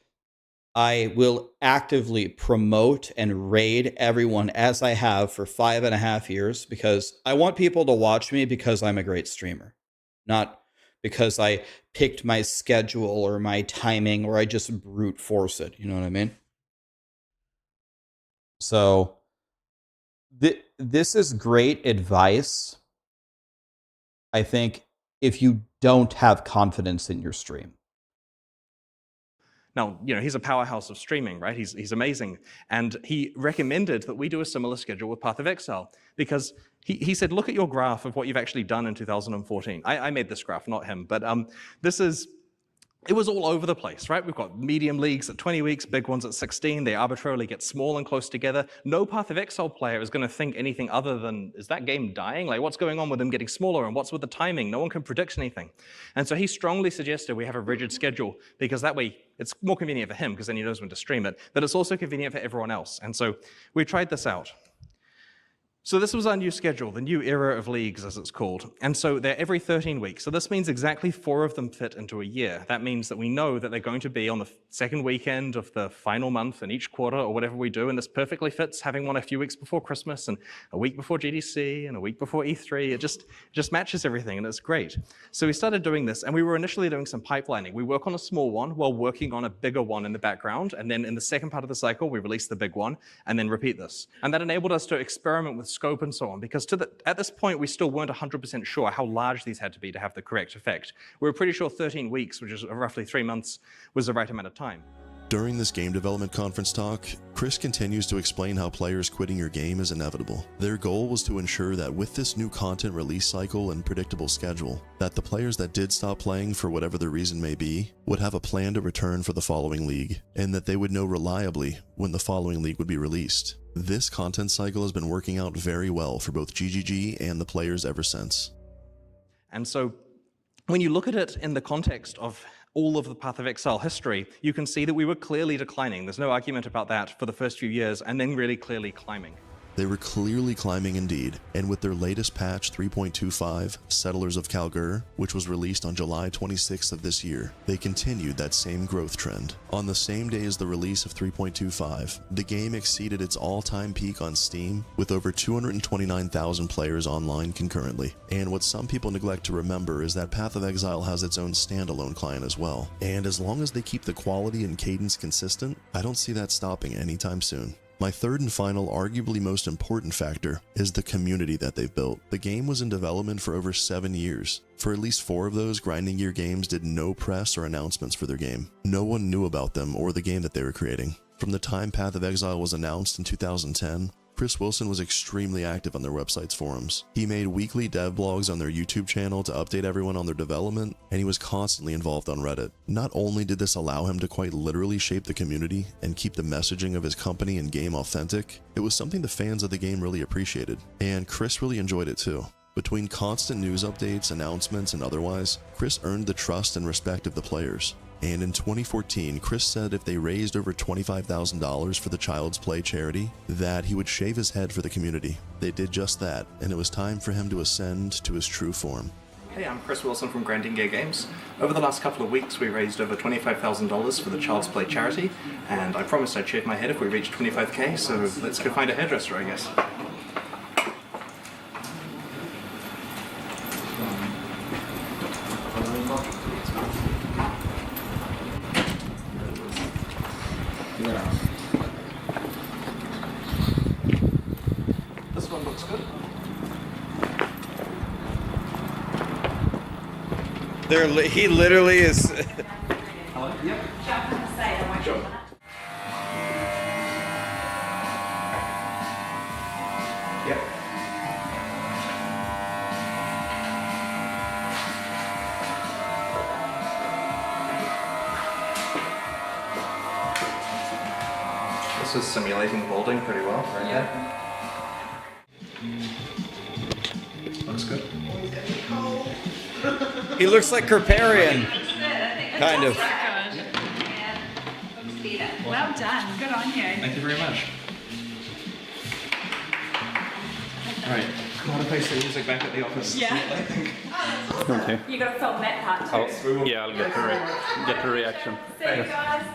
I will actively promote and raid everyone as I have for 5.5 years because I want people to watch me because I'm a great streamer, not because I picked my schedule or my timing or I just brute force it. You know what I mean? So this is great advice, I think, if you don't have confidence in your stream.
Now, he's a powerhouse of streaming, right? He's amazing. And he recommended that we do a similar schedule with Path of Exile because he said, look at your graph of what you've actually done in 2014. I made this graph, not him, but this is it was all over the place, right? We've got medium leagues at 20 weeks, big ones at 16. They arbitrarily get small and close together. No Path of Exile player is going to think anything other than, is that game dying? Like, what's going on with them getting smaller, and what's with the timing? No one can predict anything. And so he strongly suggested we have a rigid schedule, because that way it's more convenient for him, because then he knows when to stream it, but it's also convenient for everyone else. And so we tried this out. So this was our new schedule, the new era of leagues, as it's called. And so they're every 13 weeks. So this means exactly 4 of them fit into a year. That means that we know that they're going to be on the second weekend of the final month in each quarter, or whatever we do. And this perfectly fits having one a few weeks before Christmas, and a week before GDC, and a week before E3. It just matches everything, and it's great. So we started doing this, and we were initially doing some pipelining. We work on a small one while working on a bigger one in the background. And then in the second part of the cycle, we release the big one, and then repeat this. And that enabled us to experiment with scope and so on, because at this point, we still weren't 100% sure how large these had to be to have the correct effect. We were pretty sure 13 weeks, which is roughly 3 months, was the right amount of time.
During this game development conference talk, Chris continues to explain how players quitting your game is inevitable. Their goal was to ensure that with this new content release cycle and predictable schedule, that the players that did stop playing for whatever the reason may be, would have a plan to return for the following league, and that they would know reliably when the following league would be released. This content cycle has been working out very well for both GGG and the players ever since.
And so when you look at it in the context of all of the Path of Exile history, you can see that we were clearly declining. There's no argument about that for the first few years, and then really clearly climbing.
They were clearly climbing indeed, and with their latest patch 3.25, Settlers of Kalgur, which was released on July 26th of this year, they continued that same growth trend. On the same day as the release of 3.25, the game exceeded its all-time peak on Steam with over 229,000 players online concurrently. And what some people neglect to remember is that Path of Exile has its own standalone client as well. And as long as they keep the quality and cadence consistent, I don't see that stopping anytime soon. My third and final, arguably most important factor is the community that they've built. The game was in development for over 7 years. For at least 4 of those, Grinding Gear Games did no press or announcements for their game. No one knew about them or the game that they were creating. From the time Path of Exile was announced in 2010, Chris Wilson was extremely active on their website's forums. He made weekly dev blogs on their YouTube channel to update everyone on their development, and he was constantly involved on Reddit. Not only did this allow him to quite literally shape the community and keep the messaging of his company and game authentic, it was something the fans of the game really appreciated, and Chris really enjoyed it too. Between constant news updates, announcements, and otherwise, Chris earned the trust and respect of the players. And in 2014, Chris said if they raised over $25,000 for the Child's Play charity, that he would shave his head for the community. They did just that, and it was time for him to ascend to his true form.
Hey, I'm Chris Wilson from Grinding Gear Games. Over the last couple of weeks, we raised over $25,000 for the Child's Play charity, and I promised I'd shave my head if we reached 25k, so let's go find a hairdresser, I guess.
This one looks good.
He literally is.
Yep. Sure. Yep.
This is simulating balding pretty well, right there. Looks good.
He looks like Kerparian, kind of.
Well done. Good on you.
Thank you very much. Alright, I'm gonna play some music back at the office.
Yeah.
I think.
Okay. You got to film that part too.
Yeah, I'll get the reaction.
See you guys.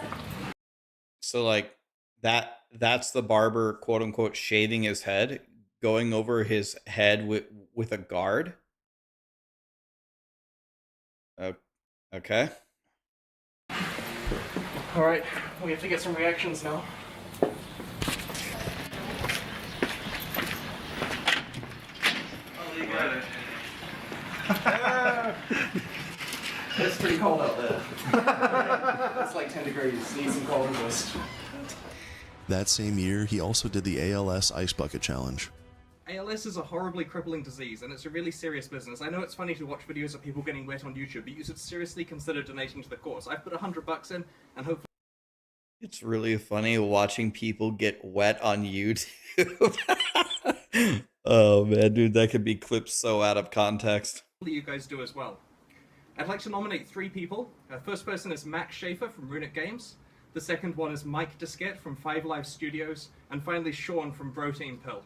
So like that's the barber, quote unquote, shaving his head, going over his head with a guard. Okay.
All right, we have to get some reactions now. Oh, you got it. It's pretty cold out there. It's like 10 degrees. Need some cold resist.
That same year, he also did the ALS Ice Bucket Challenge.
ALS is a horribly crippling disease, and it's a really serious business. I know it's funny to watch videos of people getting wet on YouTube, but you should seriously consider donating to the cause. I've put $100 in, and hopefully...
It's really funny watching people get wet on YouTube. Oh man, dude, that could be clipped so out of context.
you guys do as well. I'd like to nominate 3 people. First person is Max Schaefer from Runic Games. The second one is Mike Diskett from 5 Live Studios. And finally, Sean from Protein Pill.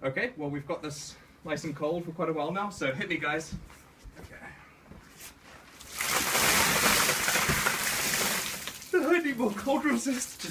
Okay, well, we've got this nice and cold for quite a while now, so hit me, guys. Okay. I need more cold resist.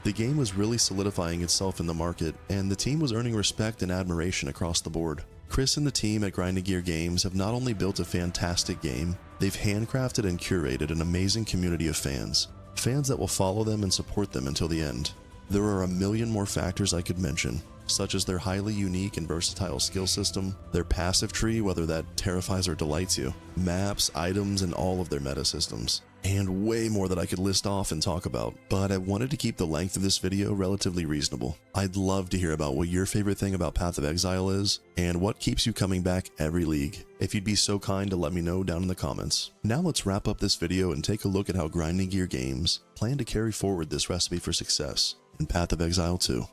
The game was really solidifying itself in the market, and the team was earning respect and admiration across the board. Chris and the team at Grinding Gear Games have not only built a fantastic game, they've handcrafted and curated an amazing community of fans. Fans that will follow them and support them until the end. There are a million more factors I could mention, such as their highly unique and versatile skill system, their passive tree, whether that terrifies or delights you, maps, items, and all of their meta systems. And way more that I could list off and talk about, but I wanted to keep the length of this video relatively reasonable. I'd love to hear about what your favorite thing about Path of Exile is, and what keeps you coming back every league. If you'd be so kind to let me know down in the comments. Now let's wrap up this video and take a look at how Grinding Gear Games plan to carry forward this recipe for success in Path of Exile 2.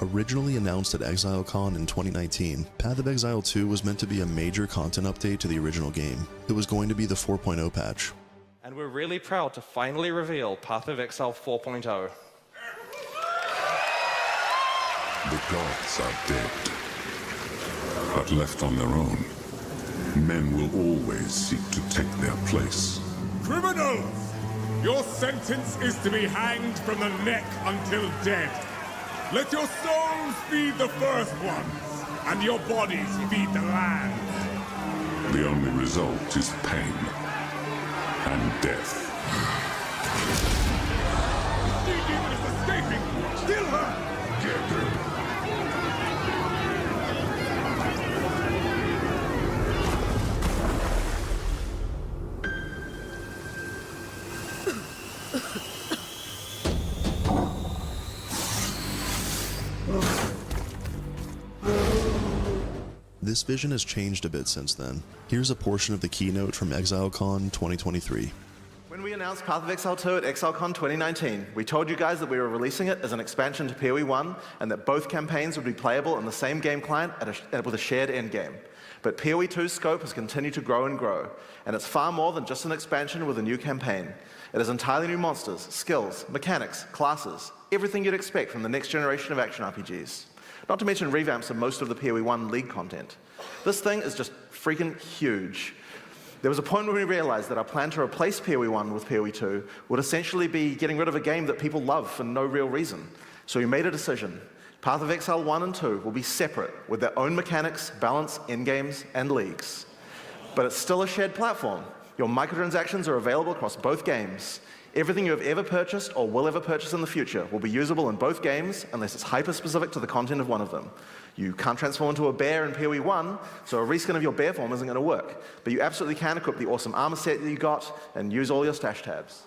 Originally announced at ExileCon in 2019, Path of Exile 2 was meant to be a major content update to the original game. It was going to be the 4.0 patch.
And we're really proud to finally reveal Path of Exile 4.0.
The gods are dead, but left on their own, men will always seek to take their place.
Criminals! Your sentence is to be hanged from the neck until dead. Let your souls feed the first ones, and your bodies feed the land.
The only result is pain and death.
The demon is escaping! Kill her!
Get her.
This vision has changed a bit since then. Here's a portion of the keynote from ExileCon 2023.
When we announced Path of Exile 2 at ExileCon 2019, we told you guys that we were releasing it as an expansion to PoE 1 and that both campaigns would be playable on the same game client with a shared endgame. But PoE 2's scope has continued to grow and grow, and it's far more than just an expansion with a new campaign. It has entirely new monsters, skills, mechanics, classes, everything you'd expect from the next generation of action RPGs. Not to mention revamps of most of the PoE 1 League content. This thing is just freaking huge. There was a point when we realized that our plan to replace PoE 1 with PoE 2 would essentially be getting rid of a game that people love for no real reason. So we made a decision. Path of Exile 1 and 2 will be separate with their own mechanics, balance, endgames, and leagues. But it's still a shared platform. Your microtransactions are available across both games. Everything you have ever purchased or will ever purchase in the future will be usable in both games unless it's hyper-specific to the content of one of them. You can't transform into a bear in PoE 1, so a reskin of your bear form isn't going to work. But you absolutely can equip the awesome armor set that you got and use all your stash tabs.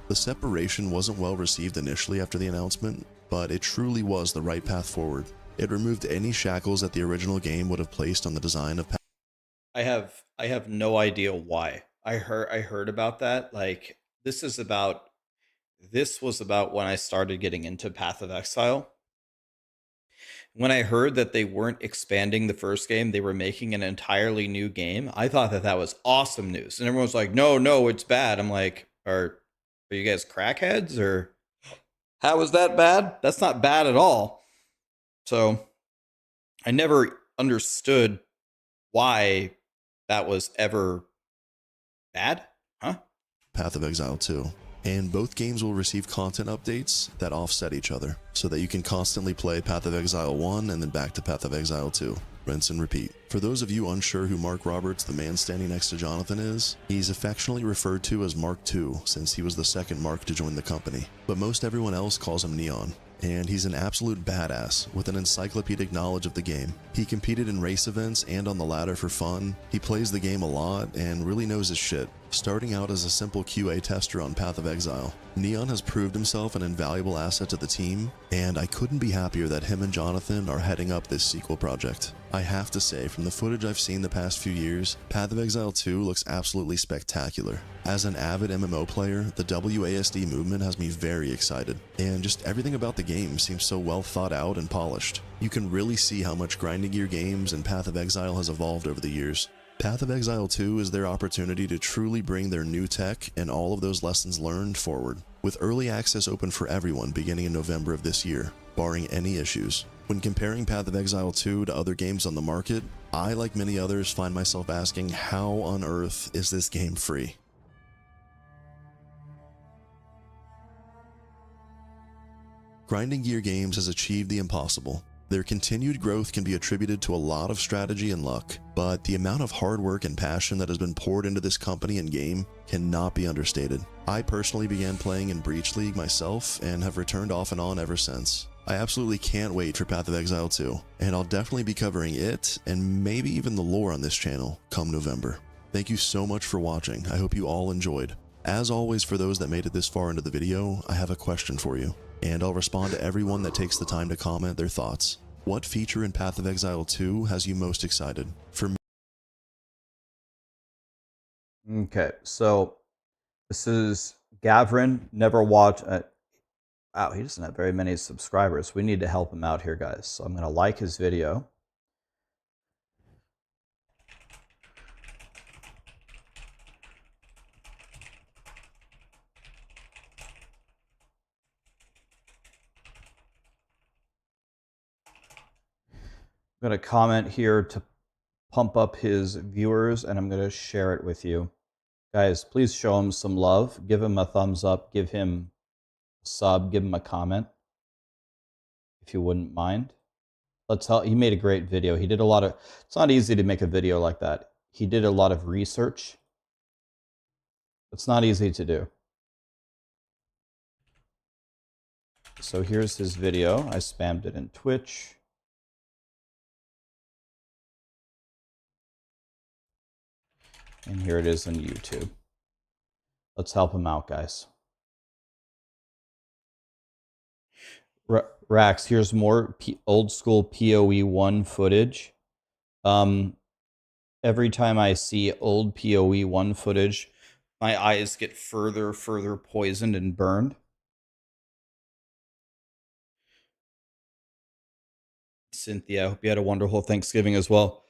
The separation wasn't well received initially after the announcement, but it truly was the right path forward. It removed any shackles that the original game would have placed on the design of
I have no idea why. I heard about that. Like, this was about when I started getting into Path of Exile. When I heard that they weren't expanding the first game, they were making an entirely new game, I thought that was awesome news. And everyone's like, no, it's bad. I'm like, are you guys crackheads? Or how is that bad? That's not bad at all. So I never understood why that was ever bad. Huh?
Path of Exile 2. And both games will receive content updates that offset each other, so that you can constantly play Path of Exile 1 and then back to Path of Exile 2. Rinse and repeat. For those of you unsure who Mark Roberts, the man standing next to Jonathan, is, he's affectionately referred to as Mark II, since he was the second Mark to join the company. But most everyone else calls him Neon. And he's an absolute badass with an encyclopedic knowledge of the game. He competed in race events and on the ladder for fun. He plays the game a lot and really knows his shit. Starting out as a simple QA tester on Path of Exile, Neon has proved himself an invaluable asset to the team, and I couldn't be happier that him and Jonathan are heading up this sequel project. I have to say, from the footage I've seen the past few years, Path of Exile 2 looks absolutely spectacular. As an avid MMO player, the WASD movement has me very excited, and just everything about the game seems so well thought out and polished. You can really see how much Grinding Gear Games and Path of Exile has evolved over the years. Path of Exile 2 is their opportunity to truly bring their new tech and all of those lessons learned forward, with early access open for everyone beginning in November of this year, barring any issues. When comparing Path of Exile 2 to other games on the market, I, like many others, find myself asking, how on earth is this game free? Grinding Gear Games has achieved the impossible. Their continued growth can be attributed to a lot of strategy and luck, but the amount of hard work and passion that has been poured into this company and game cannot be understated. I personally began playing in Breach League myself and have returned off and on ever since. I absolutely can't wait for Path of Exile 2, and I'll definitely be covering it and maybe even the lore on this channel come November. Thank you so much for watching. I hope you all enjoyed. As always, for those that made it this far into the video, I have a question for you, and I'll respond to everyone that takes the time to comment their thoughts. What feature in Path of Exile 2 has you most excited? For me.
Okay, so this is Gavrin. Never watched. Wow, he doesn't have very many subscribers. We need to help him out here, guys. So I'm going to like his video. I'm going to comment here to pump up his viewers, and I'm going to share it with you. Guys, please show him some love. Give him a thumbs up. Give him a sub. Give him a comment, if you wouldn't mind. He made a great video. He did a lot of... It's not easy to make a video like that. He did a lot of research. It's not easy to do. So here's his video. I spammed it in Twitch. And here it is on YouTube. Let's help him out, guys. Rax, here's more old school PoE 1 footage. Every time I see old PoE 1 footage, my eyes get further poisoned and burned. Cynthia, I hope you had a wonderful Thanksgiving as well.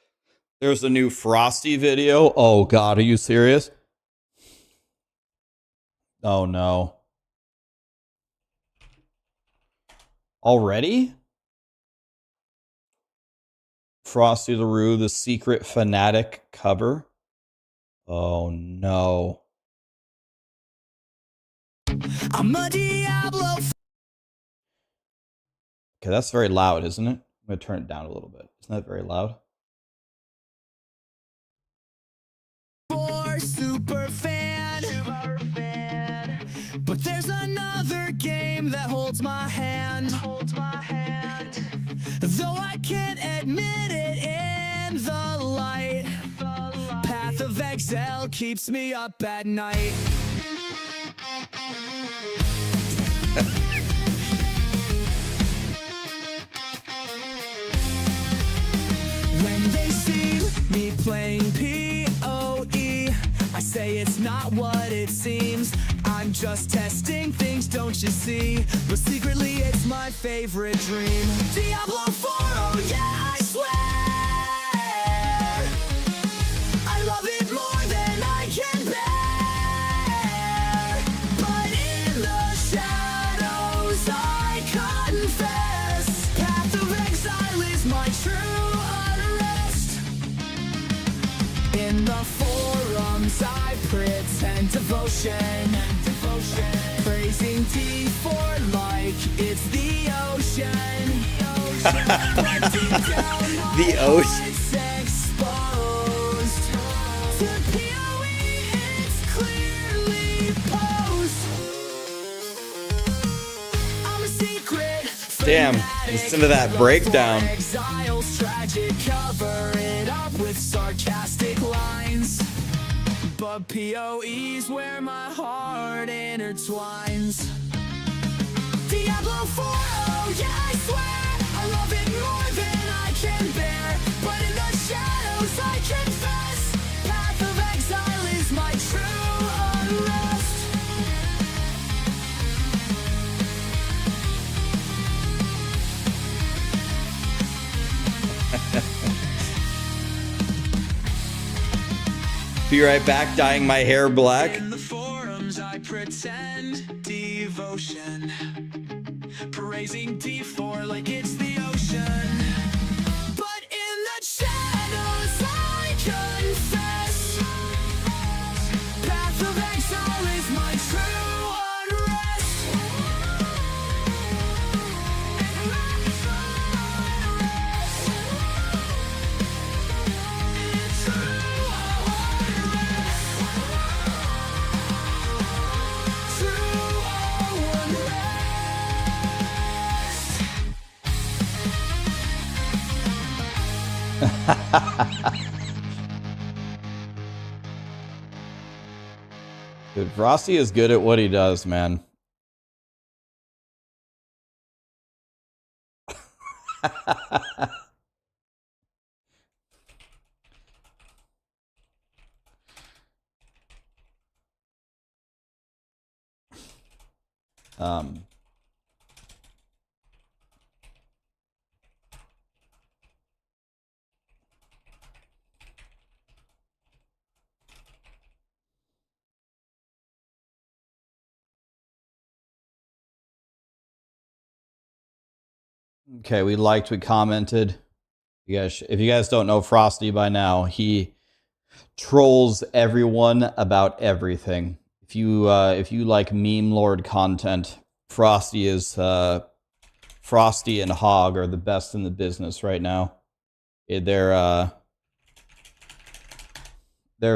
There's a new Frosty video. Oh, God, are you serious? Oh, no. Already? Frosty LaRue, the Secret Fanatic cover. Oh, no. I'm a Diablo. Okay, that's very loud, isn't it? I'm going to turn it down a little bit. Isn't that very loud?
Super fan, but there's another game that holds my hand, though I can't admit it in the light. Path of Exile keeps me up at night. When they see me playing PoE, I say it's not what it seems. I'm just testing things, don't you see? But secretly it's my favorite dream. Diablo 4, oh yeah, I swear I love it more than I can bear. But in the shadows I confess, Path of Exile is my true unrest. In the forums I pretend devotion, praising D4 like it's the ocean.
The ocean.
It's exposed. To PoE, it's clearly posed. I'm a secret.
Damn, listen to that breakdown.
Exile's tragic, cover it up with sarcastic lines. But but PoE's where my heart intertwines. Diablo 4, oh yeah, I swear, I love it more than I can bear. But in the shadows I confess, Path of Exile is my true unrest.
Be right back, dyeing my hair black.
In the forums I pretend devotion, praising D4 like it's the ocean. But in the shadows I confess, Path of Exile is my true unrest.
Dude, Frosty is good at what he does, man. Okay, we liked, we commented. You guys, if you guys don't know Frosty by now, he trolls everyone about everything. If you like meme lord content, Frosty and Hog are the best in the business right now. They're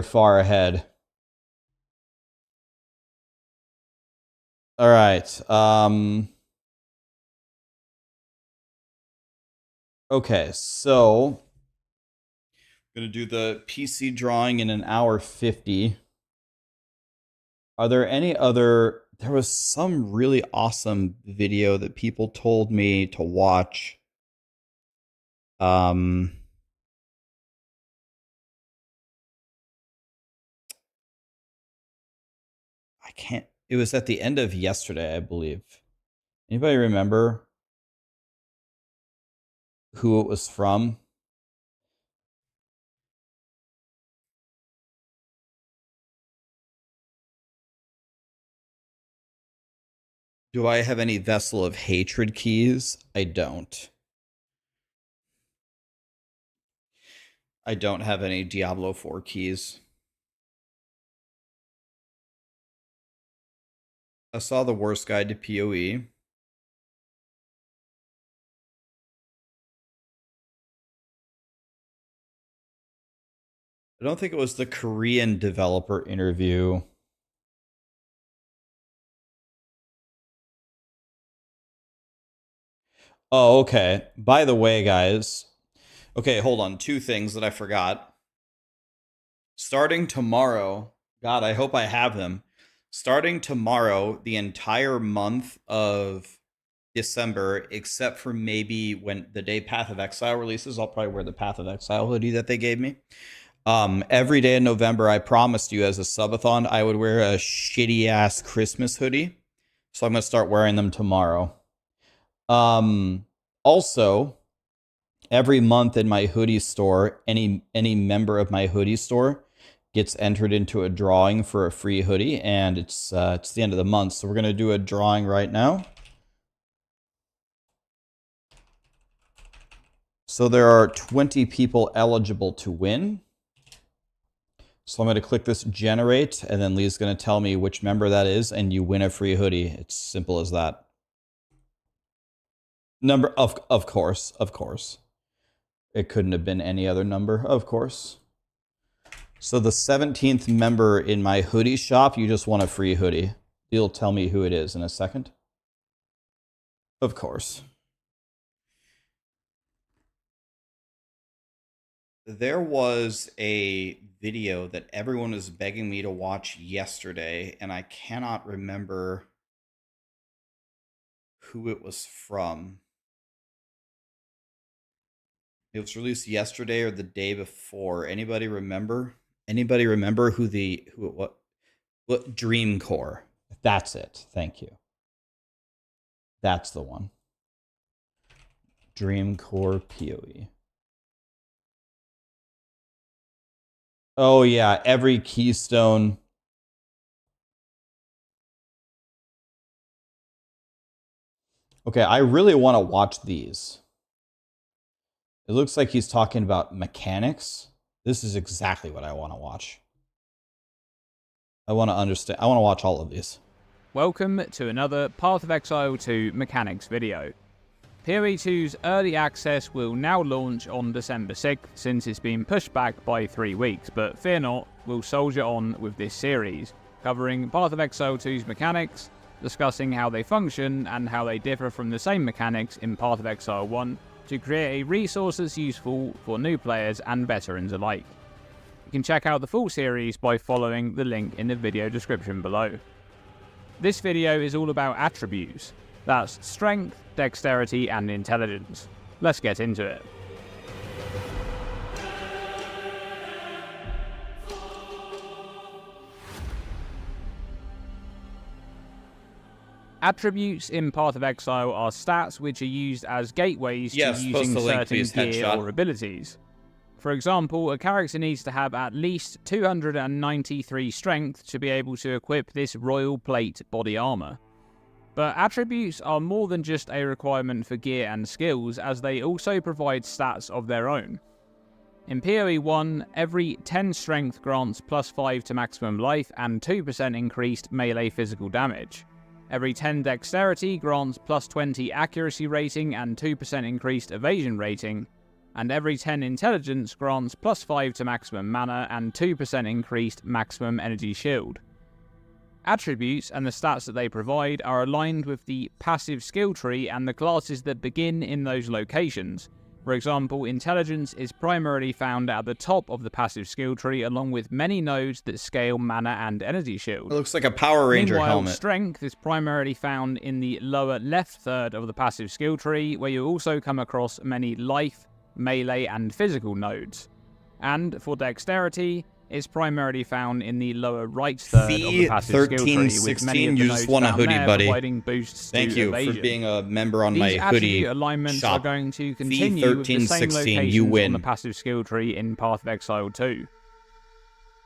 far ahead. All right. Okay, so I'm gonna do the PC drawing in an hour 50. Are there any other? There was some really awesome video that people told me to watch. I can't. It was at the end of yesterday, I believe. Anybody remember who it was from? Do I have any Vessel of Hatred keys? I don't. I don't have any Diablo 4 keys. I saw The Worst Guide to PoE. I don't think it was the Korean developer interview. Oh, okay. By the way, guys. Okay, hold on. Two things that I forgot. Starting tomorrow, God, I hope I have them. Starting tomorrow, the entire month of December, except for maybe when the day Path of Exile releases, I'll probably wear the Path of Exile hoodie that they gave me. Every day in November, I promised you as a subathon, I would wear a shitty ass Christmas hoodie. So I'm going to start wearing them tomorrow. Also, every month in my hoodie store, any member of my hoodie store gets entered into a drawing for a free hoodie, and it's the end of the month, so we're going to do a drawing right now. So there are 20 people eligible to win. So I'm going to click this generate, and then Lee's going to tell me which member that is, and you win a free hoodie. It's simple as that. Number of course. It couldn't have been any other number, of course. So the 17th member in my hoodie shop, you just won a free hoodie. You'll tell me who it is in a second. Of course. There was a video that everyone was begging me to watch yesterday, and I cannot remember who it was from. It was released yesterday or the day before. Anybody remember? Anybody remember who it was? What Dream Core? That's it. Thank you. That's the one. Dream Core PoE. Oh yeah, every Keystone. Okay, I really want to watch these. It looks like he's talking about mechanics. This is exactly what I want to watch. I want to understand. I want to watch all of these.
Welcome to another Path of Exile 2 mechanics video. PoE 2's early access will now launch on December 6th since it's been pushed back by 3 weeks, but fear not, we'll soldier on with this series, covering Path of Exile 2's mechanics, discussing how they function and how they differ from the same mechanics in Path of Exile 1 to create a resource that's useful for new players and veterans alike. You can check out the full series by following the link in the video description below. This video is all about attributes. That's strength, dexterity, and intelligence. Let's get into it. Attributes in Path of Exile are stats which are used as gateways to using certain gear or abilities. For example, a character needs to have at least 293 strength to be able to equip this Royal Plate body armor. But attributes are more than just a requirement for gear and skills, as they also provide stats of their own. In PoE 1, every 10 strength grants +5 to maximum life and 2% increased melee physical damage. Every 10 dexterity grants +20 accuracy rating and 2% increased evasion rating, and every 10 intelligence grants +5 to maximum mana and 2% increased maximum energy shield. Attributes and the stats that they provide are aligned with the passive skill tree and the classes that begin in those locations. For example, intelligence is primarily found at the top of the passive skill tree, along with many nodes that scale mana and energy shield.
It looks like a Power Ranger helmet.
Strength is primarily found in the lower left third of the passive skill tree, where you also come across many life, melee, and physical nodes. And for dexterity, is primarily found in the lower right third of the passive skill tree, with many of the nodes
want a
down
hoodie,
there
buddy.
providing boosts
Thank
to
you
evasion.
for being a member on
These
my hoodie
attribute alignments
shop.
are going to continue with the same locations
you
on
win.
the passive skill tree in Path of Exile 2.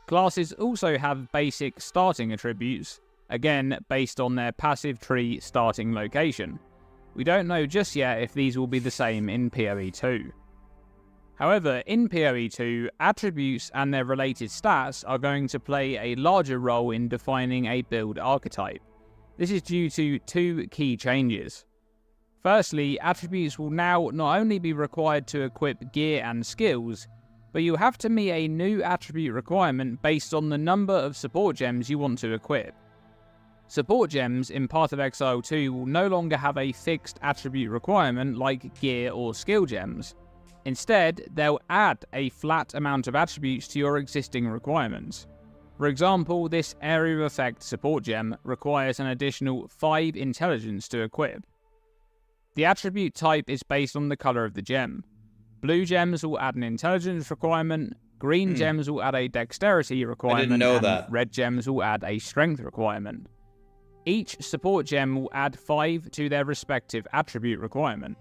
Classes also have basic starting attributes, again based on their passive tree starting location. We don't know just yet if these will be the same in PoE 2. However, in PoE 2, attributes and their related stats are going to play a larger role in defining a build archetype. This is due to two key changes. Firstly, attributes will now not only be required to equip gear and skills, but you have to meet a new attribute requirement based on the number of support gems you want to equip. Support gems in Path of Exile 2 will no longer have a fixed attribute requirement like gear or skill gems. Instead, they'll add a flat amount of attributes to your existing requirements. For example, this Area of Effect support gem requires an additional 5 intelligence to equip. The attribute type is based on the color of the gem. Blue gems will add an intelligence requirement, green gems will add a dexterity requirement, and red gems will add a strength requirement. Each support gem will add 5 to their respective attribute requirement.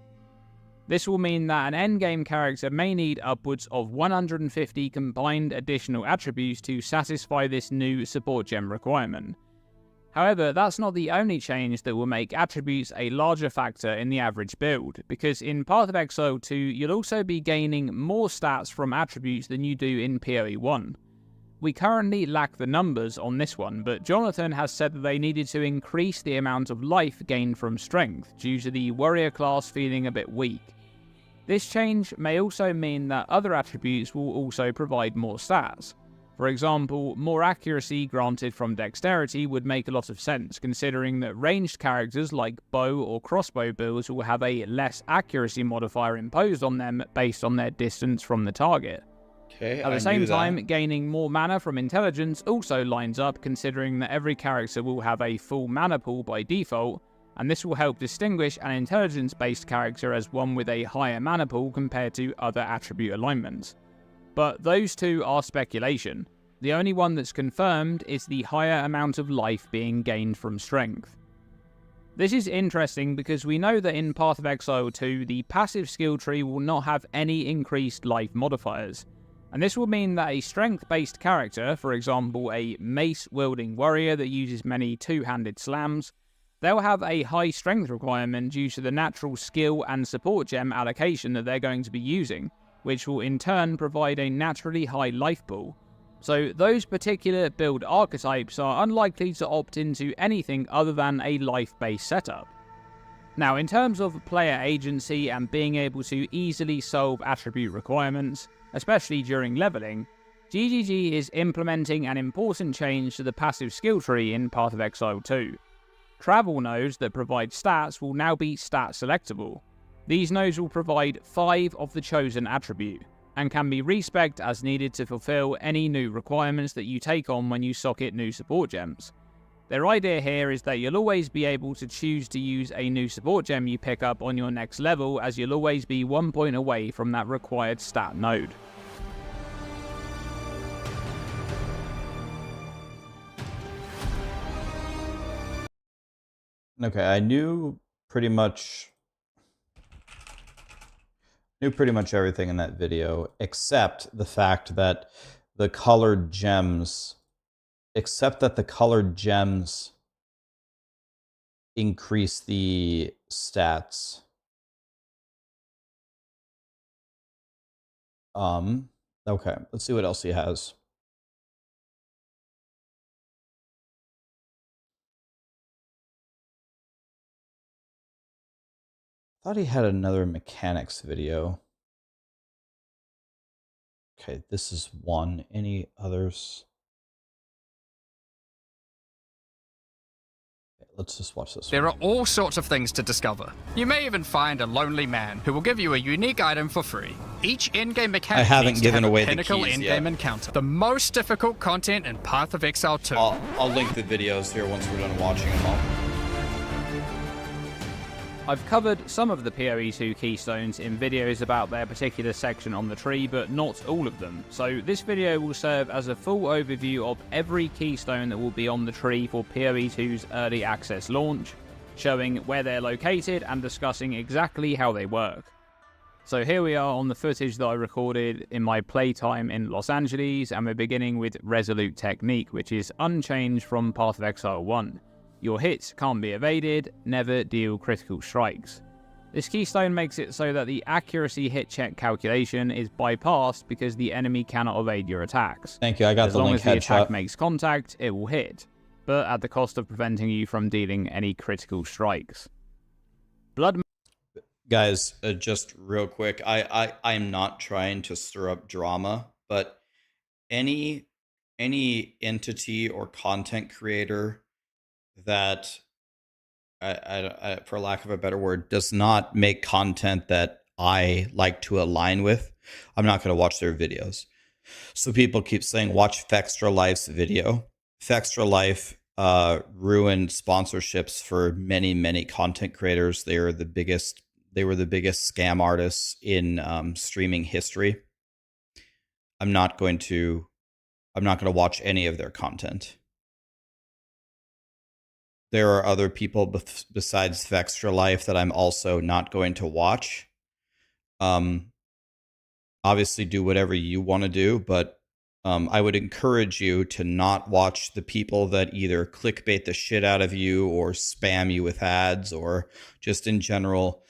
This will mean that an endgame character may need upwards of 150 combined additional attributes to satisfy this new support gem requirement. However, that's not the only change that will make attributes a larger factor in the average build, because in Path of Exile 2 you'll also be gaining more stats from attributes than you do in PoE 1. We currently lack the numbers on this one, but Jonathan has said that they needed to increase the amount of life gained from strength due to the warrior class feeling a bit weak. This change may also mean that other attributes will also provide more stats. For example, more accuracy granted from dexterity would make a lot of sense, considering that ranged characters like bow or crossbow builds will have a less accuracy modifier imposed on them based on their distance from the target.
Okay,
At the
I
same
knew that.
time, gaining more mana from intelligence also lines up, considering that every character will have a full mana pool by default, and this will help distinguish an intelligence-based character as one with a higher mana pool compared to other attribute alignments. But those two are speculation. The only one that's confirmed is the higher amount of life being gained from strength. This is interesting because we know that in Path of Exile 2, the passive skill tree will not have any increased life modifiers, and this will mean that a strength-based character, for example a mace-wielding warrior that uses many two-handed slams, they'll have a high strength requirement due to the natural skill and support gem allocation that they're going to be using, which will in turn provide a naturally high life pool. So those particular build archetypes are unlikely to opt into anything other than a life-based setup. Now, in terms of player agency and being able to easily solve attribute requirements, especially during leveling, GGG is implementing an important change to the passive skill tree in Path of Exile 2. Travel nodes that provide stats will now be stat selectable. These nodes will provide 5 of the chosen attribute, and can be respecced as needed to fulfill any new requirements that you take on when you socket new support gems. Their idea here is that you'll always be able to choose to use a new support gem you pick up on your next level, as you'll always be 1 point away from that required stat node.
Okay, I knew pretty much everything in that video, except the fact that the colored gems, increase the stats. Okay, let's see what else he has. Thought he had another mechanics video. Okay, this is one. Any others? Okay, let's just watch this one.
There are all sorts of things to discover. You may even find a lonely man who will give you a unique item for free. Each in-game mechanic needs to have a pinnacle in-game encounter. The most difficult content in Path of Exile 2.
I'll link the videos here once we're done watching them all.
I've covered some of the PoE 2 Keystones in videos about their particular section on the tree, but not all of them. So this video will serve as a full overview of every Keystone that will be on the tree for PoE 2's early access launch, showing where they're located and discussing exactly how they work. So here we are on the footage that I recorded in my playtime in Los Angeles, and we're beginning with Resolute Technique, which is unchanged from Path of Exile 1. Your hits can't be evaded, never deal critical strikes. This keystone makes it so that the accuracy hit check calculation is bypassed because the enemy cannot evade your attacks.
Thank you, I got the link.
As long as the attack makes contact, it will hit, but at the cost of preventing you from dealing any critical strikes.
Guys, just real quick, I'm not trying to stir up drama, but any entity or content creator that, for lack of a better word, does not make content that I like to align with, I'm not going to watch their videos. So people keep saying, watch Fextra Life's video. Fextra Life ruined sponsorships for many content creators. They were the biggest scam artists in streaming history. I'm not going to watch any of their content. There are other people besides Fextra Life that I'm also not going to watch. Obviously, do whatever you want to do, but I would encourage you to not watch the people that either clickbait the shit out of you or spam you with ads or just in general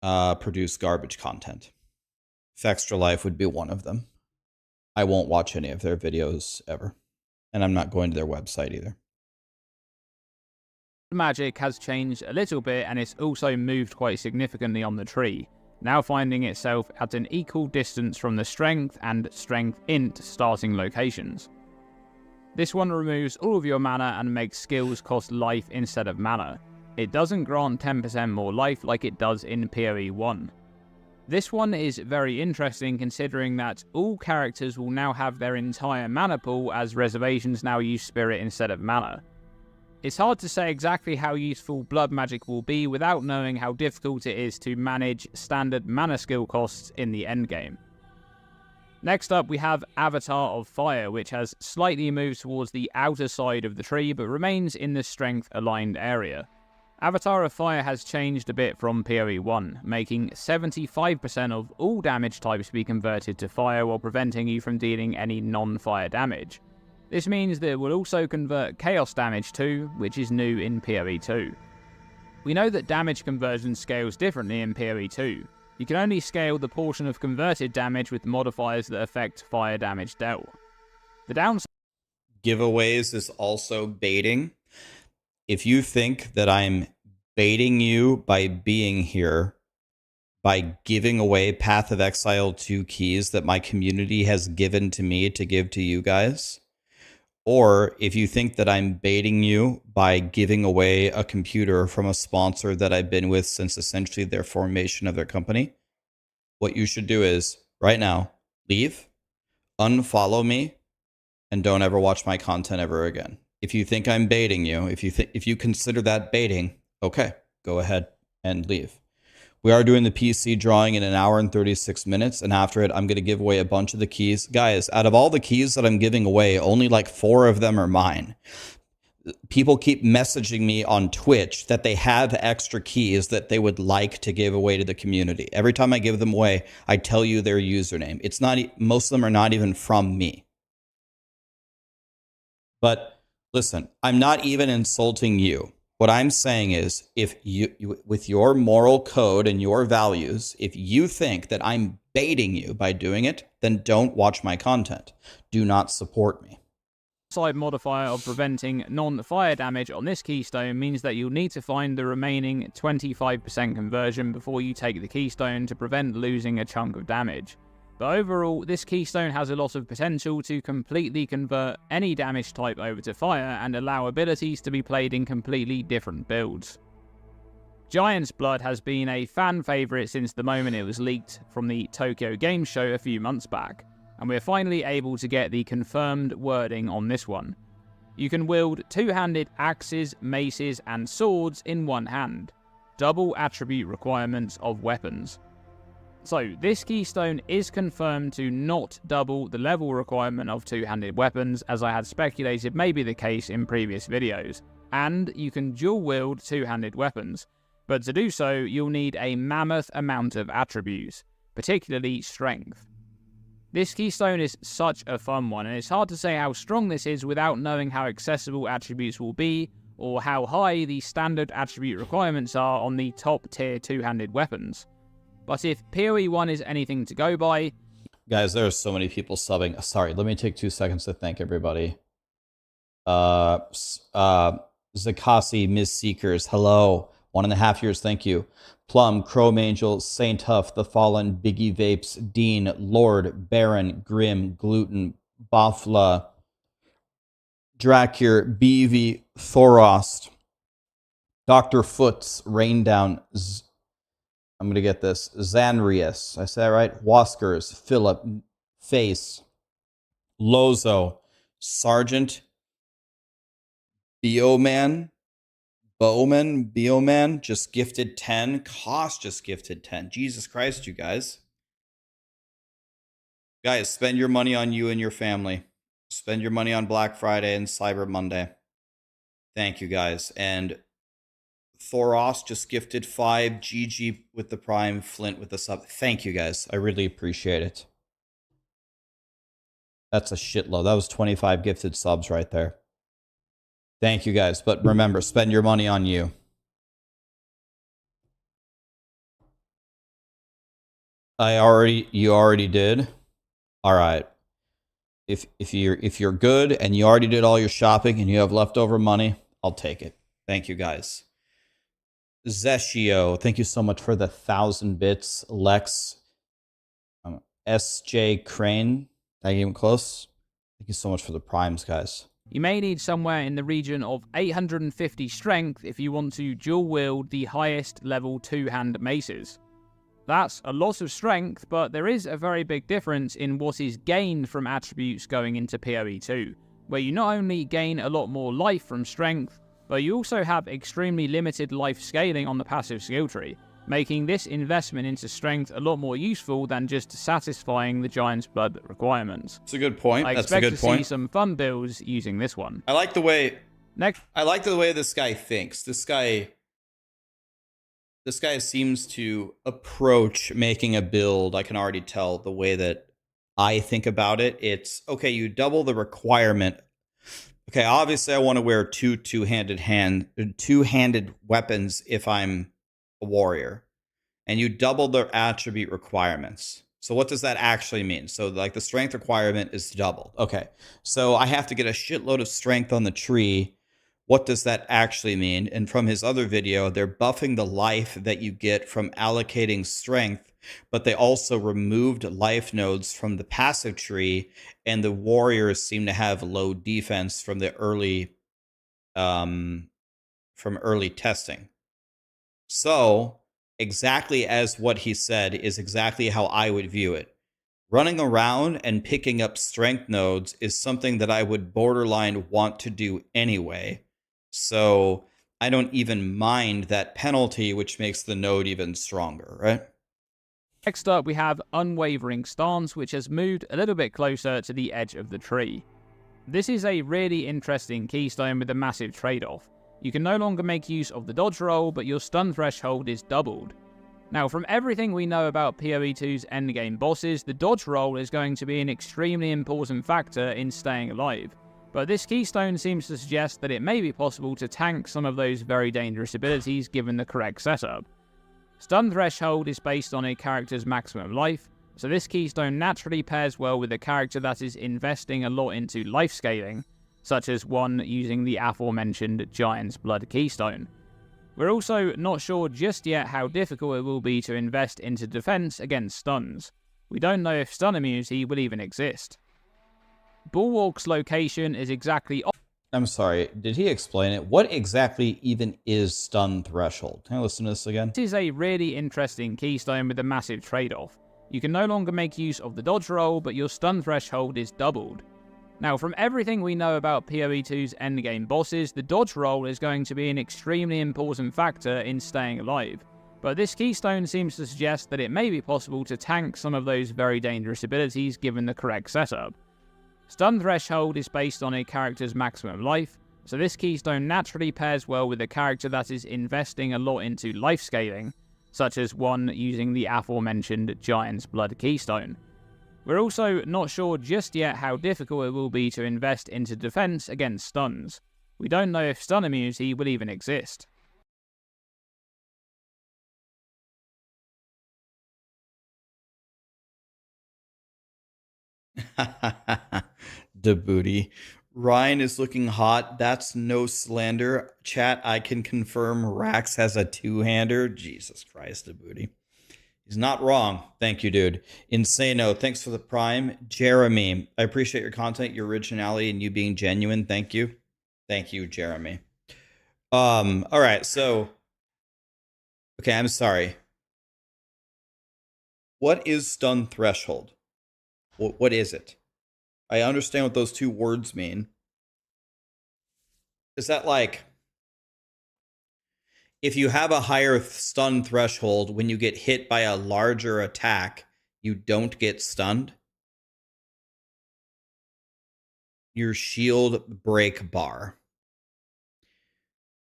produce garbage content. Fextra Life would be one of them. I won't watch any of their videos ever, and I'm not going to their website either.
Magic has changed a little bit, and it's also moved quite significantly on the tree, now finding itself at an equal distance from the strength and strength int starting locations. This one removes all of your mana and makes skills cost life instead of mana. It doesn't grant 10% more life like it does in PoE 1. This one is very interesting considering that all characters will now have their entire mana pool, as reservations now use spirit instead of mana. It's hard to say exactly how useful blood magic will be without knowing how difficult it is to manage standard mana skill costs in the endgame. Next up we have Avatar of Fire, which has slightly moved towards the outer side of the tree but remains in the strength aligned area. Avatar of Fire has changed a bit from PoE 1, making 75% of all damage types be converted to fire while preventing you from dealing any non-fire damage. This means that it will also convert chaos damage too, which is new in PoE 2. We know that damage conversion scales differently in PoE 2. You can only scale the portion of converted damage with modifiers that affect fire damage dealt. The downside
giveaways is also baiting. If you think that I'm baiting you by being here, by giving away Path of Exile 2 keys that my community has given to me to give to you guys, or if you think that I'm baiting you by giving away a computer from a sponsor that I've been with since essentially their formation of their company, what you should do is, right now, leave, unfollow me, and don't ever watch my content ever again. If you think I'm baiting you, if you consider that baiting, okay, go ahead and leave. We are doing the PC drawing in 1 hour and 36 minutes, and after it, I'm going to give away a bunch of the keys. Guys, out of all the keys that I'm giving away, only like 4 of them are mine. People keep messaging me on Twitch that they have extra keys that they would like to give away to the community. Every time I give them away, I tell you their username. It's not, most of them are not even from me. But listen, I'm not even insulting you. What I'm saying is, if you, with your moral code and your values, if you think that I'm baiting you by doing it, then don't watch my content. Do not support me.
Side modifier of preventing non-fire damage on this keystone means that you'll need to find the remaining 25% conversion before you take the keystone to prevent losing a chunk of damage. But overall, this keystone has a lot of potential to completely convert any damage type over to fire and allow abilities to be played in completely different builds. Giant's Blood has been a fan favourite since the moment it was leaked from the Tokyo Game Show a few months back, and we're finally able to get the confirmed wording on this one. You can wield two-handed axes, maces, and swords in one hand. Double attribute requirements of weapons. So, this keystone is confirmed to not double the level requirement of two-handed weapons, as I had speculated may be the case in previous videos, and you can dual-wield two-handed weapons, but to do so, you'll need a mammoth amount of attributes, particularly strength. This keystone is such a fun one, and it's hard to say how strong this is without knowing how accessible attributes will be, or how high the standard attribute requirements are on the top-tier two-handed weapons. But if PoE 1 is anything to go by...
Guys, there are so many people subbing. Sorry, let me take 2 seconds to thank everybody. Zakasi, Ms. Seekers, hello. 1.5 years, thank you. Plum, Chrome Angel, Saint Huff, The Fallen, Biggie Vapes, Dean, Lord, Baron, Grim, Gluten, Bafla, Dracure, BV, Thorost, Dr. Foots, Raindown, I'm going to get this. Zanrius. I say that right? Waskers. Philip. Face. Lozo. Sergeant. Bioman. Bioman. Just gifted 10. Cost just gifted 10. Jesus Christ, you guys. Guys, spend your money on you and your family. Spend your money on Black Friday and Cyber Monday. Thank you, guys. And Thoros just gifted 5. GG with the Prime. Flint with the sub. Thank you, guys. I really appreciate it. That's a shitload. That was 25 gifted subs right there. Thank you, guys. But remember, spend your money on you. You already did? All right. If you're good and you already did all your shopping and you have leftover money, I'll take it. Thank you, guys. Zeshio, thank you so much for the 1,000 bits. Lex, SJ Crane, that came close. Thank you so much for the primes, guys.
You may need somewhere in the region of 850 strength if you want to dual wield the highest level two-hand maces. That's a lot of strength, but there is a very big difference in what is gained from attributes going into PoE 2, where you not only gain a lot more life from strength, but you also have extremely limited life scaling on the passive skill tree, making this investment into strength a lot more useful than just satisfying the Giant's Blood requirements.
That's a good point.
I expect to see some fun builds using this one.
I like the way...
Next.
I like the way this guy thinks. This guy seems to approach making a build, I can already tell the way that I think about it. It's, okay, you double the requirement. Okay, obviously I want to wear two-handed weapons if I'm a warrior. And you double the attribute requirements. So what does that actually mean? So like the strength requirement is doubled. Okay, so I have to get a shitload of strength on the tree. What does that actually mean? And from his other video, they're buffing the life that you get from allocating strength, but they also removed life nodes from the passive tree, and the warriors seem to have low defense from the early testing. So exactly as what he said is exactly how I would view it. Running around and picking up strength nodes is something that I would borderline want to do anyway. So I don't even mind that penalty, which makes the node even stronger, right?
Next up, we have Unwavering Stance, which has moved a little bit closer to the edge of the tree. This is a really interesting keystone with a massive trade-off. You can no longer make use of the dodge roll, but your stun threshold is doubled. Now, from everything we know about PoE 2's endgame bosses, the dodge roll is going to be an extremely important factor in staying alive. But this keystone seems to suggest that it may be possible to tank some of those very dangerous abilities given the correct setup. Stun threshold is based on a character's maximum life, so this keystone naturally pairs well with a character that is investing a lot into life scaling, such as one using the aforementioned Giant's Blood keystone. We're also not sure just yet how difficult it will be to invest into defense against stuns. We don't know if stun immunity will even exist. Bulwark's location is exactly...
I'm sorry, did he explain it? What exactly even is stun threshold? Can I listen to this again?
This is a really interesting keystone with a massive trade-off. You can no longer make use of the dodge roll, but your stun threshold is doubled. Now, from everything we know about PoE 2's endgame bosses, the dodge roll is going to be an extremely important factor in staying alive. But this keystone seems to suggest that it may be possible to tank some of those very dangerous abilities given the correct setup. Stun threshold is based on a character's maximum life, so this keystone naturally pairs well with a character that is investing a lot into life scaling, such as one using the aforementioned Giant's Blood keystone. We're also not sure just yet how difficult it will be to invest into defense against stuns. We don't know if stun immunity will even exist.
The booty. Ryan is looking hot. That's no slander. Chat, I can confirm Rax has a two-hander. Jesus Christ, the booty. He's not wrong. Thank you, dude. Insano, thanks for the prime. Jeremy, I appreciate your content, your originality, and you being genuine. Thank you. Thank you, Jeremy. All right, so... Okay, I'm sorry. What is stun threshold? What is it? I understand what those two words mean. Is that like... If you have a higher stun threshold, when you get hit by a larger attack, you don't get stunned? Your shield break bar.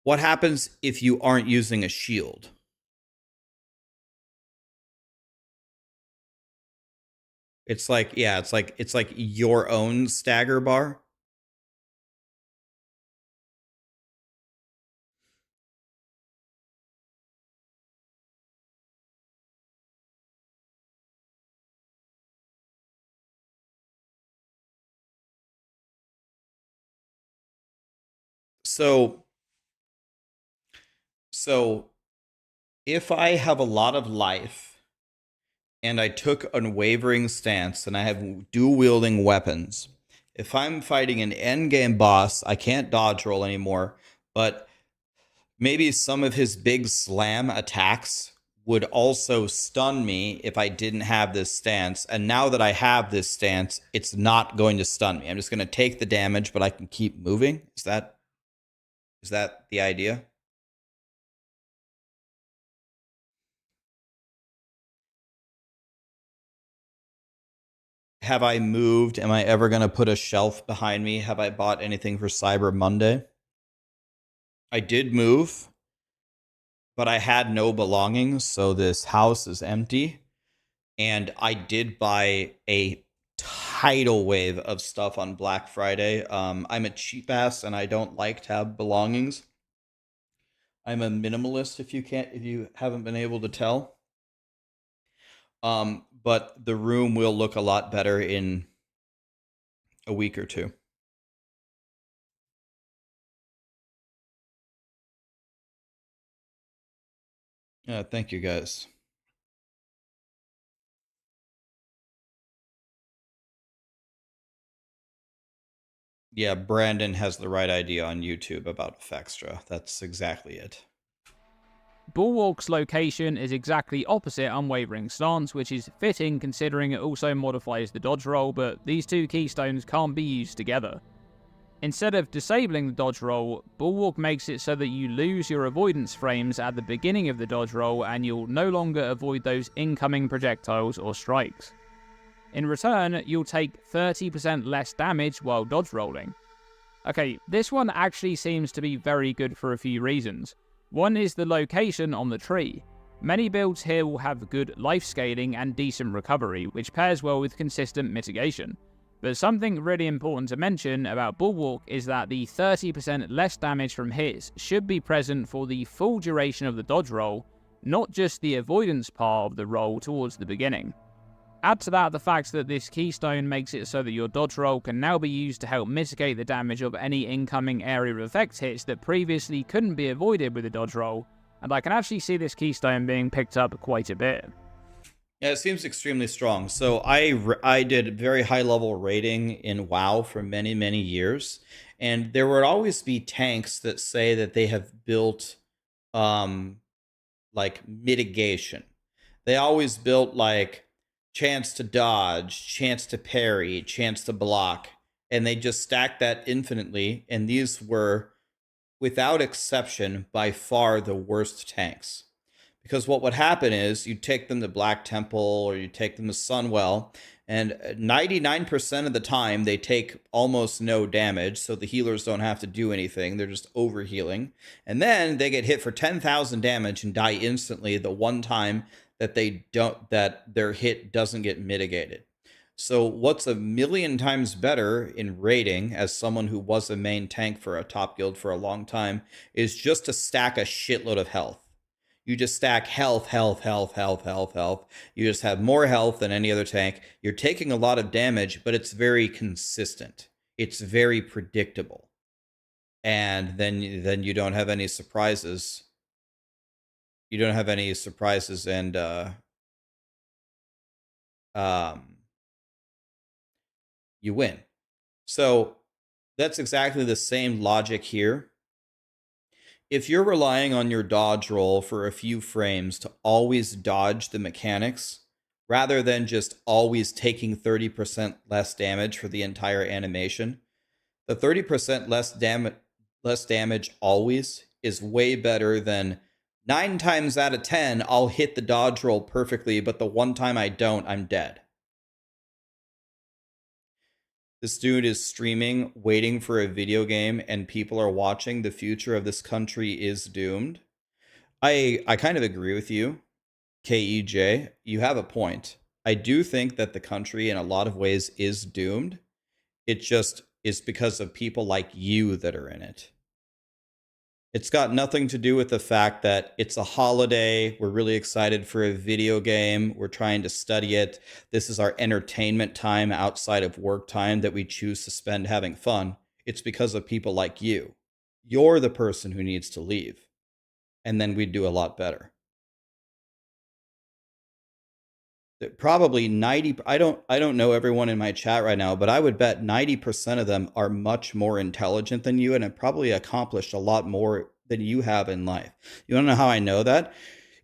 What happens if you aren't using a shield? It's like, yeah, it's like your own stagger bar. So if I have a lot of life and I took Unwavering Stance and I have dual-wielding weapons, if I'm fighting an endgame boss, I can't dodge roll anymore, but maybe some of his big slam attacks would also stun me if I didn't have this stance. And now that I have this stance, it's not going to stun me. I'm just going to take the damage, but I can keep moving. Is that the idea? Have I moved? Am I ever going to put a shelf behind me? Have I bought anything for Cyber Monday? I did move, but I had no belongings, so this house is empty. And I did buy a tidal wave of stuff on Black Friday. I'm a cheap ass, and I don't like to have belongings. I'm a minimalist, if you haven't been able to tell. But the room will look a lot better in a week or two. Yeah, thank you guys. Yeah, Brandon has the right idea on YouTube about Effextra. That's exactly it.
Bulwark's location is exactly opposite Unwavering Stance, which is fitting considering it also modifies the dodge roll, but these two keystones can't be used together. Instead of disabling the dodge roll, Bulwark makes it so that you lose your avoidance frames at the beginning of the dodge roll and you'll no longer avoid those incoming projectiles or strikes. In return, you'll take 30% less damage while dodge rolling. Okay, this one actually seems to be very good for a few reasons. One is the location on the tree. Many builds here will have good life scaling and decent recovery, which pairs well with consistent mitigation. But something really important to mention about Bulwark is that the 30% less damage from hits should be present for the full duration of the dodge roll, not just the avoidance part of the roll towards the beginning. Add to that the fact that this keystone makes it so that your dodge roll can now be used to help mitigate the damage of any incoming area of effect hits that previously couldn't be avoided with a dodge roll, and I can actually see this keystone being picked up quite a bit.
Yeah, it seems extremely strong. So I did very high level rating in WoW for many, many years, and there would always be tanks that say that they have built like mitigation. They always built like chance to dodge, chance to parry, chance to block, and they just stacked that infinitely, and these were, without exception, by far the worst tanks. Because what would happen is you'd take them to Black Temple or you take them to Sunwell, and 99% of the time they take almost no damage, so the healers don't have to do anything. They're just overhealing. And then they get hit for 10,000 damage and die instantly the one time that their hit doesn't get mitigated. So what's a million times better in raiding, as someone who was a main tank for a top guild for a long time, is just to stack a shitload of health. You just stack health. You just have more health than any other tank. You're taking a lot of damage, but it's very consistent. It's very predictable. And then you don't have any surprises. You don't have any surprises, and you win. So that's exactly the same logic here. If you're relying on your dodge roll for a few frames to always dodge the mechanics, rather than just always taking 30% less damage for the entire animation, the 30% less damage always is way better than 9 times out of 10, I'll hit the dodge roll perfectly, but the one time I don't, I'm dead. This dude is streaming, waiting for a video game, and people are watching. The future of this country is doomed. I kind of agree with you, KEJ. You have a point. I do think that the country in a lot of ways is doomed. It just is because of people like you that are in it. It's got nothing to do with the fact that it's a holiday. We're really excited for a video game. We're trying to study it. This is our entertainment time outside of work time that we choose to spend having fun. It's because of people like you. You're the person who needs to leave. And then we'd do a lot better. Probably 90, I don't know everyone in my chat right now, but I would bet 90% of them are much more intelligent than you and have probably accomplished a lot more than you have in life. You want to know how I know that?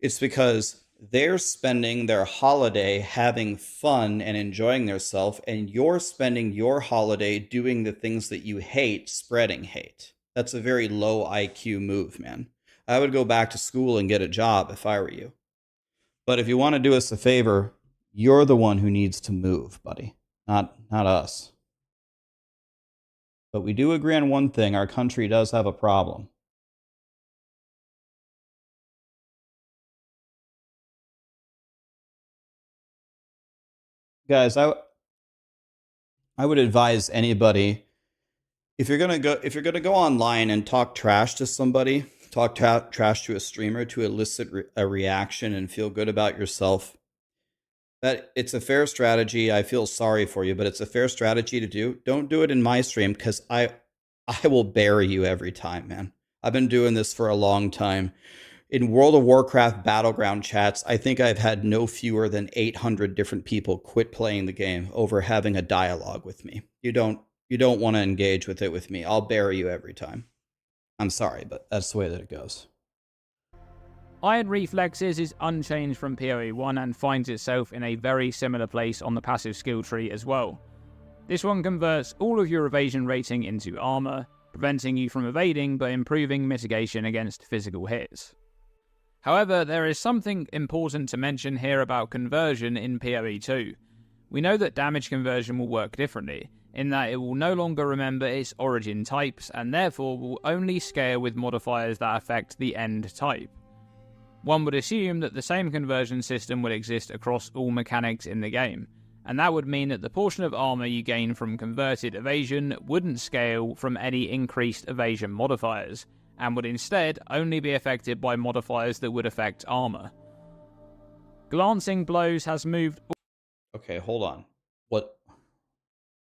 It's because they're spending their holiday having fun and enjoying themselves, and you're spending your holiday doing the things that you hate, spreading hate. That's a very low IQ move, man. I would go back to school and get a job if I were you. But if you want to do us a favor, you're the one who needs to move, buddy, not us. But we do agree on one thing: our country does have a problem. Guys, I would advise anybody, if you're gonna go online and talk trash to somebody, talk trash to a streamer to elicit a reaction and feel good about yourself, that it's a fair strategy. I feel sorry for you, but it's a fair strategy to do. Don't do it in my stream, because I will bury you every time, man. I've been doing this for a long time. In World of Warcraft Battleground chats, I think I've had no fewer than 800 different people quit playing the game over having a dialogue with me. You don't want to engage with it with me. I'll bury you every time. I'm sorry, but that's the way that it goes.
Iron Reflexes is unchanged from PoE 1 and finds itself in a very similar place on the passive skill tree as well. This one converts all of your evasion rating into armor, preventing you from evading but improving mitigation against physical hits. However, there is something important to mention here about conversion in PoE 2. We know that damage conversion will work differently, in that it will no longer remember its origin types and therefore will only scale with modifiers that affect the end type. One would assume that the same conversion system would exist across all mechanics in the game, and that would mean that the portion of armor you gain from converted evasion wouldn't scale from any increased evasion modifiers, and would instead only be affected by modifiers that would affect armor. Glancing Blows has moved...
Okay, hold on. What?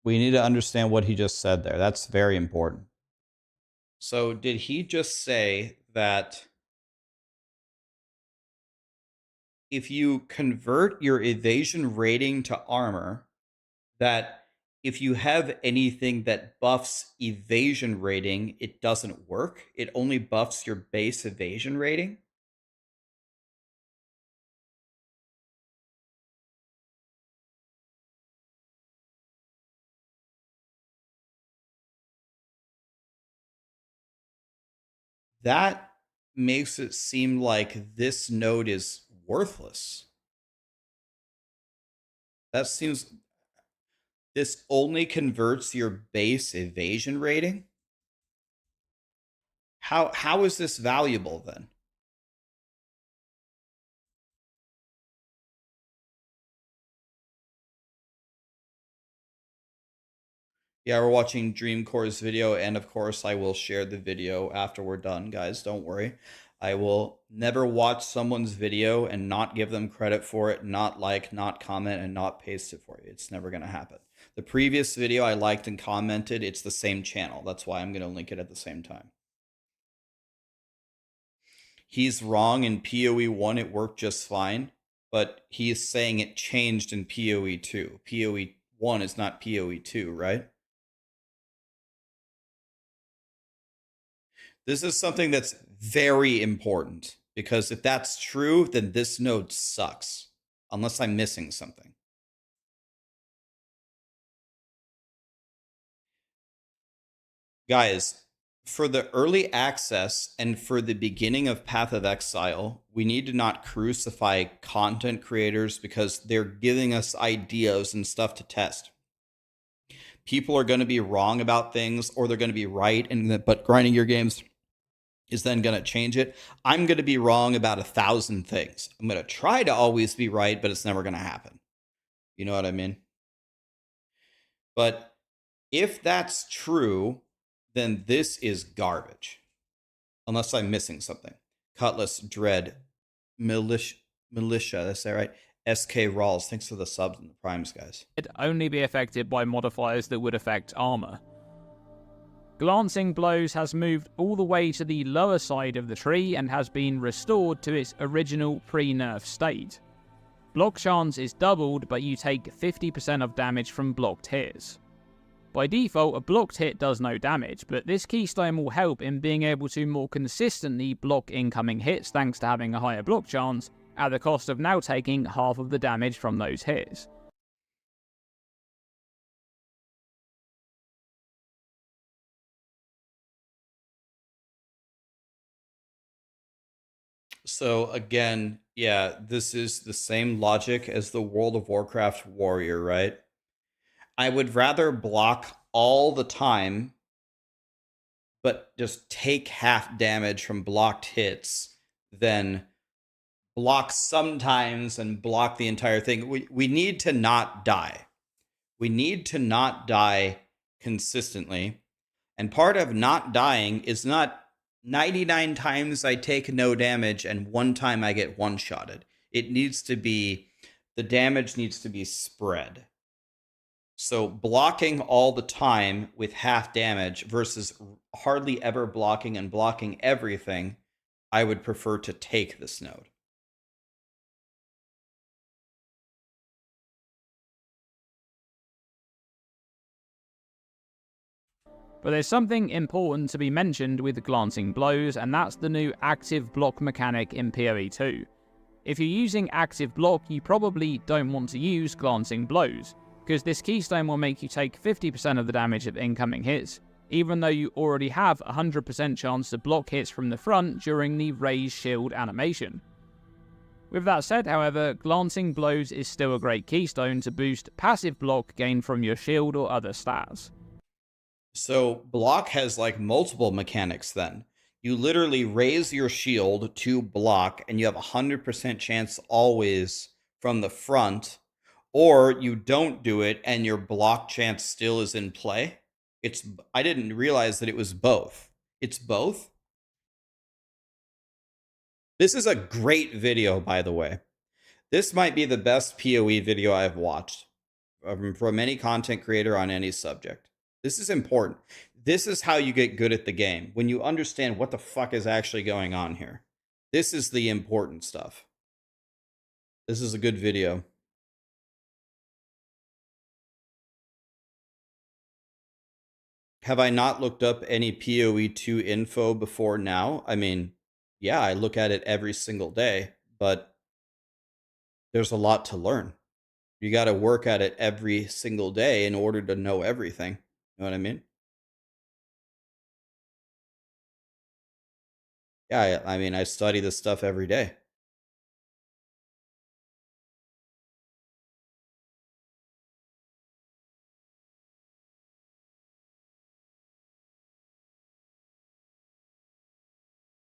We need to understand what he just said there. That's very important. So did he just say that if you convert your evasion rating to armor, that if you have anything that buffs evasion rating, it doesn't work? It only buffs your base evasion rating? That makes it seem like this node is worthless. That seems... This only converts your base evasion rating? How is this valuable then? Yeah, we're watching Dreamcore's video, and of course I will share the video after we're done, guys. Don't worry. I will never watch someone's video and not give them credit for it, not like, not comment, and not paste it for you. It's never going to happen. The previous video I liked and commented, it's the same channel. That's why I'm going to link it at the same time. He's wrong. In PoE 1, it worked just fine, but he's saying it changed in PoE 2. PoE 1 is not PoE 2, right? This is something that's very important, because if that's true, then this node sucks, unless I'm missing something. Guys, for the early access and for the beginning of Path of Exile, we need to not crucify content creators because they're giving us ideas and stuff to test. People are going to be wrong about things, or they're going to be right, but Grinding Gear Games is then going to change it. I'm going to be wrong about 1,000 things. I'm going to try to always be right, but it's never going to happen. You know what I mean? But if that's true, then this is garbage. Unless I'm missing something. Cutlass, Dread, Militia, that's that right? SK Rawls, thanks for the subs and the primes, guys.
It'd only be affected by modifiers that would affect armor. Glancing Blows has moved all the way to the lower side of the tree and has been restored to its original pre-nerf state. Block chance is doubled, but you take 50% of damage from blocked hits. By default, a blocked hit does no damage, but this keystone will help in being able to more consistently block incoming hits thanks to having a higher block chance, at the cost of now taking half of the damage from those hits.
So again, yeah, this is the same logic as the World of Warcraft warrior, right? I would rather block all the time, but just take half damage from blocked hits than block sometimes and block the entire thing. We need to not die. We need to not die consistently. And part of not dying is not 99 times I take no damage and 1 time I get one-shotted. It needs to be, the damage needs to be spread. So blocking all the time with half damage versus hardly ever blocking and blocking everything, I would prefer to take this node.
But there's something important to be mentioned with Glancing Blows, and that's the new active block mechanic in PoE 2. If you're using active block, you probably don't want to use Glancing Blows, because this Keystone will make you take 50% of the damage of incoming hits, even though you already have a 100% chance to block hits from the front during the Raise Shield animation. With that said, however, Glancing Blows is still a great Keystone to boost passive block gained from your shield or other stats.
So block has like multiple mechanics then. You literally raise your shield to block and you have a 100% chance always from the front, or you don't do it and your block chance still is in play. I didn't realize that it was both. It's both. This is a great video, by the way. This might be the best PoE video I've watched from any content creator on any subject. This is important. This is how you get good at the game, when you understand what the fuck is actually going on here. This is the important stuff. This is a good video. Have I not looked up any PoE 2 info before now? I mean, yeah, I look at it every single day, but there's a lot to learn. You got to work at it every single day in order to know everything. You know what I mean? Yeah, I mean, I study this stuff every day.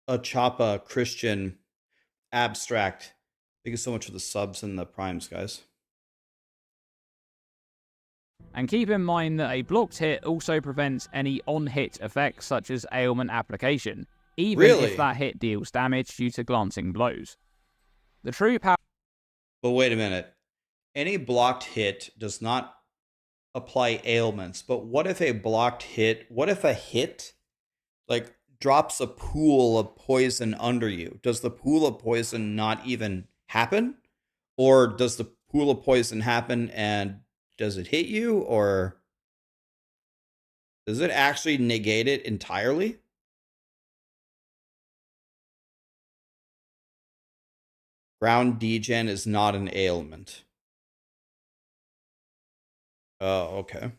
A Choppa, Christian, Abstract. Thank you so much for the subs and the primes, guys.
And keep in mind that a blocked hit also prevents any on-hit effects such as ailment application, even if that hit deals damage due to Glancing Blows. The true power...
But wait a minute. Any blocked hit does not apply ailments, but what if a blocked hit, what if a hit, like, drops a pool of poison under you? Does the pool of poison not even happen? Or does the pool of poison happen and does it hit you? Or does it actually negate it entirely? Ground degen is not an ailment. Oh, okay.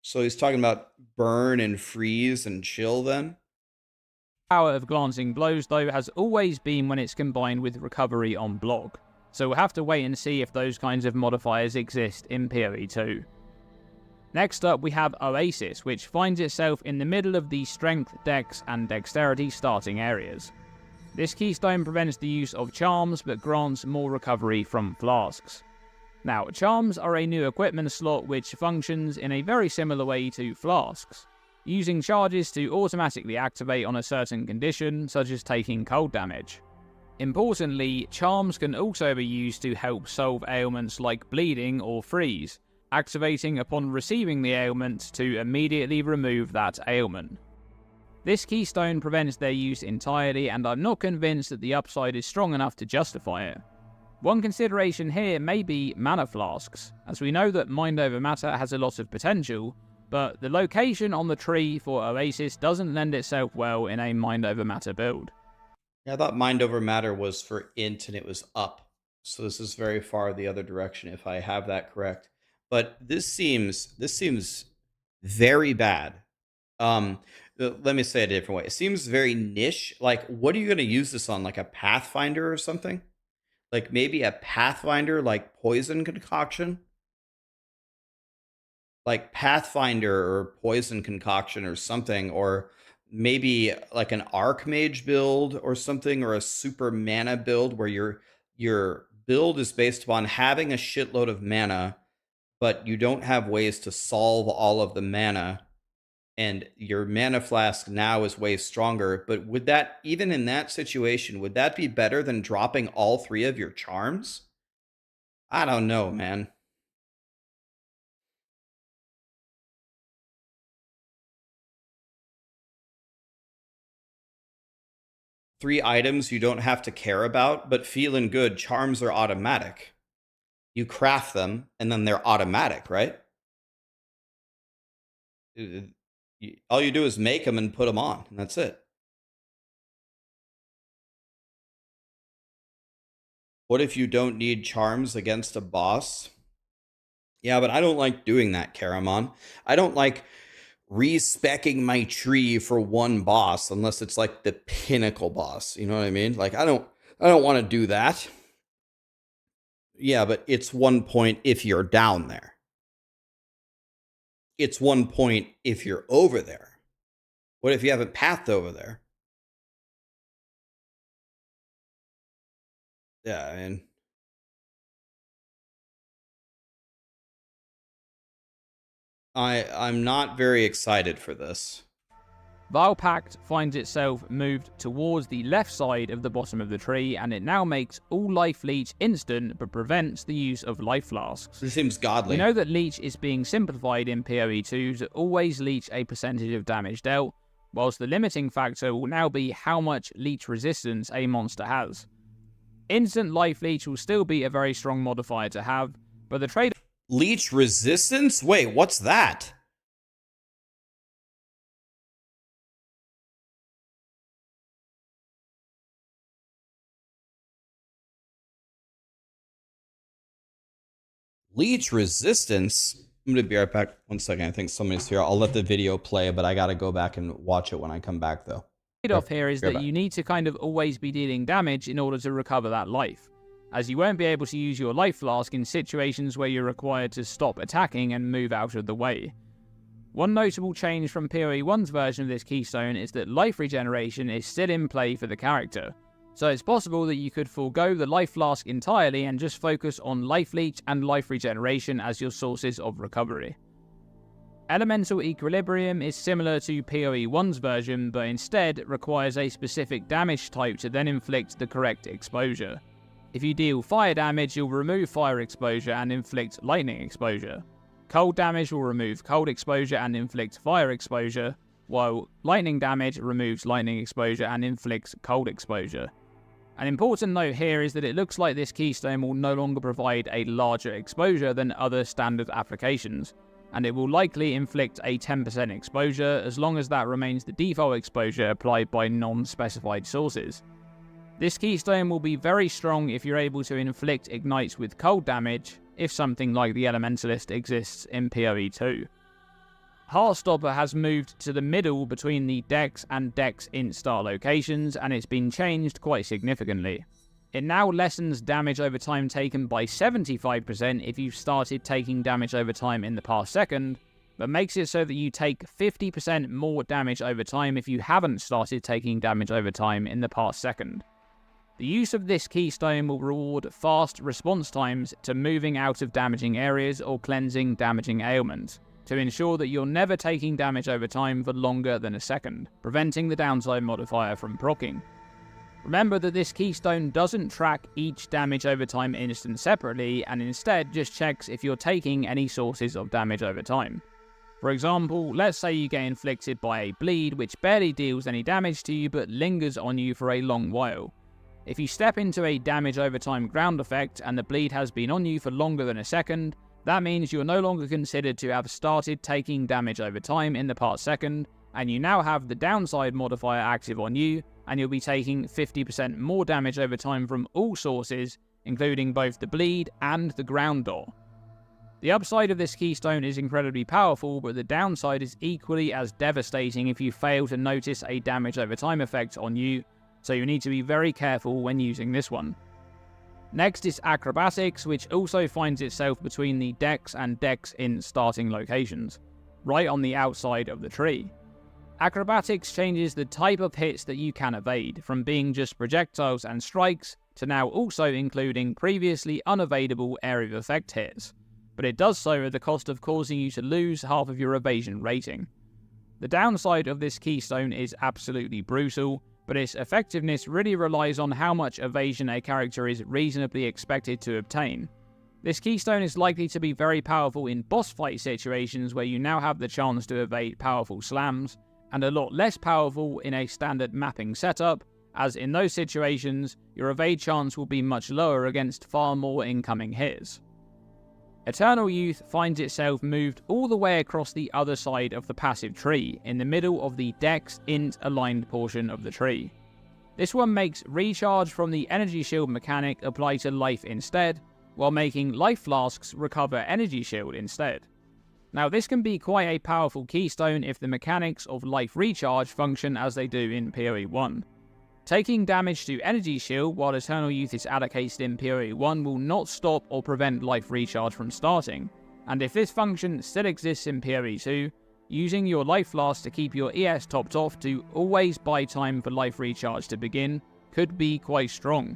So he's talking about burn and freeze and chill then?
Power of Glancing Blows, though, has always been when it's combined with recovery on block, so we'll have to wait and see if those kinds of modifiers exist in PoE 2. Next up, we have Oasis, which finds itself in the middle of the Strength, Dex, and Dexterity starting areas. This Keystone prevents the use of charms, but grants more recovery from flasks. Now, charms are a new equipment slot which functions in a very similar way to flasks, using charges to automatically activate on a certain condition, such as taking cold damage. Importantly, charms can also be used to help solve ailments like bleeding or freeze, activating upon receiving the ailment to immediately remove that ailment. This Keystone prevents their use entirely, and I'm not convinced that the upside is strong enough to justify it. One consideration here may be mana flasks, as we know that Mind Over Matter has a lot of potential, but the location on the tree for Oasis doesn't lend itself well in a Mind Over Matter build.
Yeah, I thought mind over matter was for int and it was up. So this is very far the other direction if I have that correct. But this seems very bad. Let me say it a different way. It seems very niche. Like, what are you going to use this on? Like a Pathfinder or something? Like maybe a Pathfinder like poison concoction? Like Pathfinder or poison concoction or something, or maybe like an Archmage build or something, or a super mana build where your build is based upon having a shitload of mana, but you don't have ways to solve all of the mana, and your mana flask now is way stronger. But would that, even in that situation, would that be better than dropping all 3 of your charms? I don't know, man. Three items you don't have to care about, but feeling good, charms are automatic. You craft them, and then they're automatic, right? All you do is make them and put them on, and that's it. What if you don't need charms against a boss? Yeah, but I don't like doing that, Karamon. I don't like respecking my tree for one boss unless it's like the pinnacle boss. You know what I mean? Like I don't want to do that. Yeah, but it's 1 point if you're down there. It's 1 point if you're over there. What if you haven't pathed over there? Yeah, I mean, I'm not very excited for this.
Vile Pact finds itself moved towards the left side of the bottom of the tree, and it now makes all Life Leech instant, but prevents the use of Life Flasks.
This seems godly.
We know that Leech is being simplified in PoE 2 to always leech a percentage of damage dealt, whilst the limiting factor will now be how much leech resistance a monster has. Instant Life Leech will still be a very strong modifier to have, but the trade...
Leech resistance? Wait, what's that? Leech resistance? I'm going to be right back. 1 second. I think somebody's here. I'll let the video play, but I got to go back and watch it when I come back, though.
The trade-off here is that you need to kind of always be dealing damage in order to recover that life, as you won't be able to use your Life Flask in situations where you're required to stop attacking and move out of the way. One notable change from PoE 1's version of this Keystone is that life regeneration is still in play for the character, so it's possible that you could forego the Life Flask entirely and just focus on Life Leech and life regeneration as your sources of recovery. Elemental Equilibrium is similar to PoE 1's version, but instead requires a specific damage type to then inflict the correct exposure. If you deal fire damage, you'll remove fire exposure and inflict lightning exposure. Cold damage will remove cold exposure and inflict fire exposure, while lightning damage removes lightning exposure and inflicts cold exposure. An important note here is that it looks like this Keystone will no longer provide a larger exposure than other standard applications, and it will likely inflict a 10% exposure as long as that remains the default exposure applied by non-specified sources. This Keystone will be very strong if you're able to inflict ignites with cold damage, if something like the Elementalist exists in PoE 2. Heartstopper has moved to the middle between the Dex and Dex Int star locations, and it's been changed quite significantly. It now lessens damage over time taken by 75% if you've started taking damage over time in the past second, but makes it so that you take 50% more damage over time if you haven't started taking damage over time in the past second. The use of this Keystone will reward fast response times to moving out of damaging areas or cleansing damaging ailments, to ensure that you're never taking damage over time for longer than a second, preventing the downside modifier from proccing. Remember that this Keystone doesn't track each damage over time instant separately, and instead just checks if you're taking any sources of damage over time. For example, let's say you get inflicted by a bleed which barely deals any damage to you but lingers on you for a long while. If you step into a damage over time ground effect and the bleed has been on you for longer than a second, that means you're no longer considered to have started taking damage over time in the past second, and you now have the downside modifier active on you, and you'll be taking 50% more damage over time from all sources, including both the bleed and the ground door. The upside of this keystone is incredibly powerful, but the downside is equally as devastating if you fail to notice a damage over time effect on you, so you need to be very careful when using this one. Next is Acrobatics, which also finds itself between the Dex and Dex in starting locations, right on the outside of the tree. Acrobatics changes the type of hits that you can evade, from being just projectiles and strikes, to now also including previously unevadable area of effect hits, but it does so at the cost of causing you to lose half of your evasion rating. The downside of this keystone is absolutely brutal, but its effectiveness really relies on how much evasion a character is reasonably expected to obtain. This keystone is likely to be very powerful in boss fight situations where you now have the chance to evade powerful slams, and a lot less powerful in a standard mapping setup, as in those situations, your evade chance will be much lower against far more incoming hits. Eternal Youth finds itself moved all the way across the other side of the passive tree, in the middle of the Dex Int aligned portion of the tree. This one makes recharge from the energy shield mechanic apply to life instead, while making life flasks recover energy shield instead. Now this can be quite a powerful keystone if the mechanics of life recharge function as they do in PoE 1. Taking damage to energy shield while Eternal Youth is allocated in PoE 1 will not stop or prevent life recharge from starting, and if this function still exists in PoE 2, using your life flask to keep your ES topped off to always buy time for life recharge to begin could be quite strong.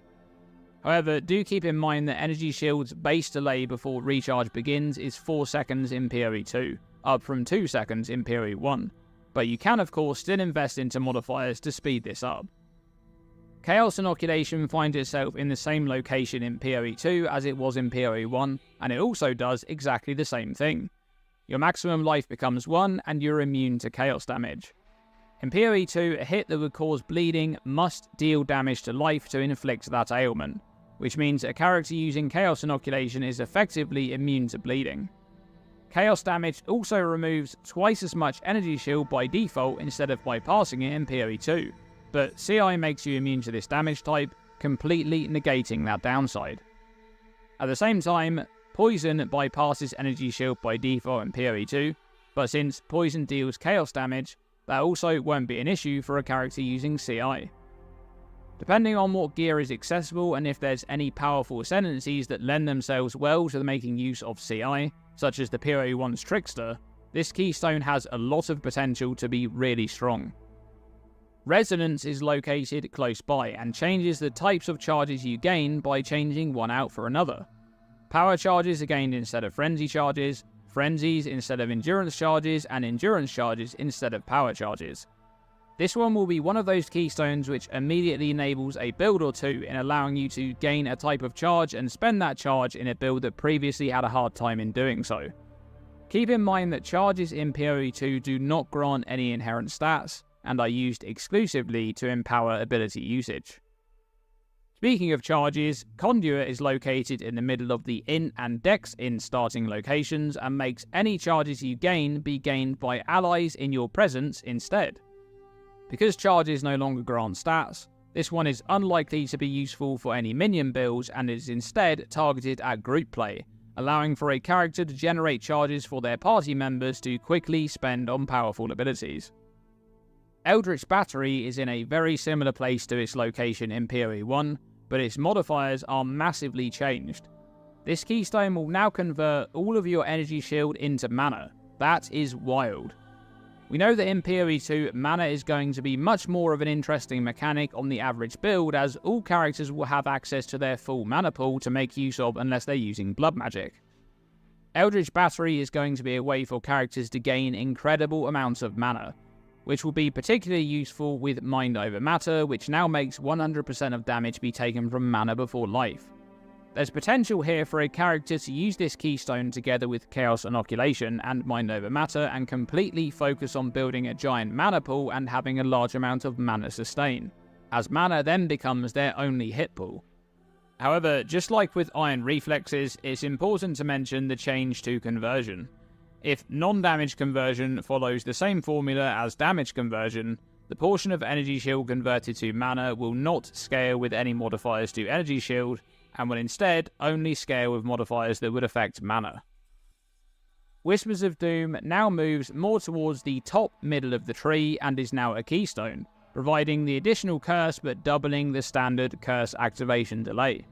However, do keep in mind that energy shield's base delay before recharge begins is 4 seconds in PoE 2, up from 2 seconds in PoE 1, but you can of course still invest into modifiers to speed this up. Chaos Inoculation finds itself in the same location in PoE 2 as it was in PoE 1, and it also does exactly the same thing. Your maximum life becomes 1, and you're immune to chaos damage. In PoE 2, a hit that would cause bleeding must deal damage to life to inflict that ailment, which means a character using Chaos Inoculation is effectively immune to bleeding. Chaos damage also removes twice as much energy shield by default instead of bypassing it in PoE 2. But CI makes you immune to this damage type, completely negating that downside. At the same time, Poison bypasses energy shield by default in PoE 2, but since Poison deals chaos damage, that also won't be an issue for a character using CI. Depending on what gear is accessible and if there's any powerful ascendancies that lend themselves well to making use of CI, such as the PoE 1's Trickster, this keystone has a lot of potential to be really strong. Resonance is located close by and changes the types of charges you gain by changing one out for another. Power charges are gained instead of frenzy charges, frenzies instead of endurance charges, and endurance charges instead of power charges. This one will be one of those keystones which immediately enables a build or two in allowing you to gain a type of charge and spend that charge in a build that previously had a hard time in doing so. Keep in mind that charges in PoE 2 do not grant any inherent stats, and are used exclusively to empower ability usage. Speaking of charges, Conduit is located in the middle of the Int and Dex Int starting locations and makes any charges you gain be gained by allies in your presence instead. Because charges no longer grant stats, this one is unlikely to be useful for any minion builds and is instead targeted at group play, allowing for a character to generate charges for their party members to quickly spend on powerful abilities. Eldritch Battery is in a very similar place to its location in PoE 1, but its modifiers are massively changed. This keystone will now convert all of your energy shield into mana. That is wild. We know that in PoE 2, mana is going to be much more of an interesting mechanic on the average build, as all characters will have access to their full mana pool to make use of unless they're using blood magic. Eldritch Battery is going to be a way for characters to gain incredible amounts of mana, which will be particularly useful with Mind Over Matter, which now makes 100% of damage be taken from mana before life. There's potential here for a character to use this keystone together with Chaos Inoculation and Mind Over Matter and completely focus on building a giant mana pool and having a large amount of mana sustain, as mana then becomes their only hit pool. However, just like with Iron Reflexes, it's important to mention the change to conversion. If non-damage conversion follows the same formula as damage conversion, The portion of energy shield converted to mana will not scale with any modifiers to energy shield, and will instead only scale with modifiers that would affect mana. Whispers of Doom now moves more towards the top middle of the tree and is now a keystone, providing the additional curse but doubling the standard curse activation delay.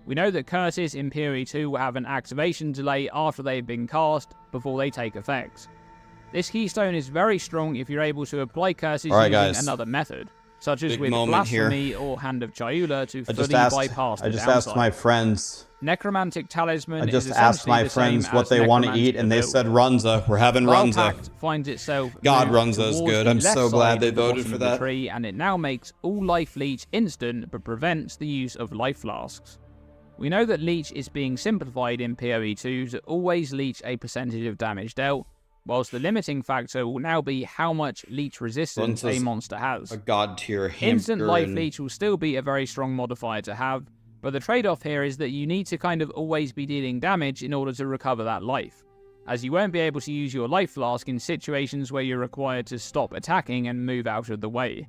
We know that curses in PoE 2 will have an activation delay after they've been cast before they take effect. This keystone is very strong if you're able to apply curses using another method, such as with Blasphemy or Hand of Chayula to fully bypass the
I just
downside.
asked my friends.
Necromantic Talisman
I just
is
asked my
the same
friends what
as
they want to
Necromantic
eat, and they
build.
said Runza. We're having
While
Runza.
Pact finds itself
God,
moved
Runza is
towards
good.
the
I'm
left
so glad
side
they
of the
voted
bottom
for
of the
that.
tree, and it now makes all Life Leech instant but prevents the use of Life Flasks. We know that Leech is being simplified in PoE 2 to always leech a percentage of damage dealt, whilst the limiting factor will now be how much leech resistance a monster has.
A god tier hamster.
Instant Life
and-
Leech will still be a very strong modifier to have, but the trade-off here is that you need to kind of always be dealing damage in order to recover that life, as you won't be able to use your Life Flask in situations where you're required to stop attacking and move out of the way.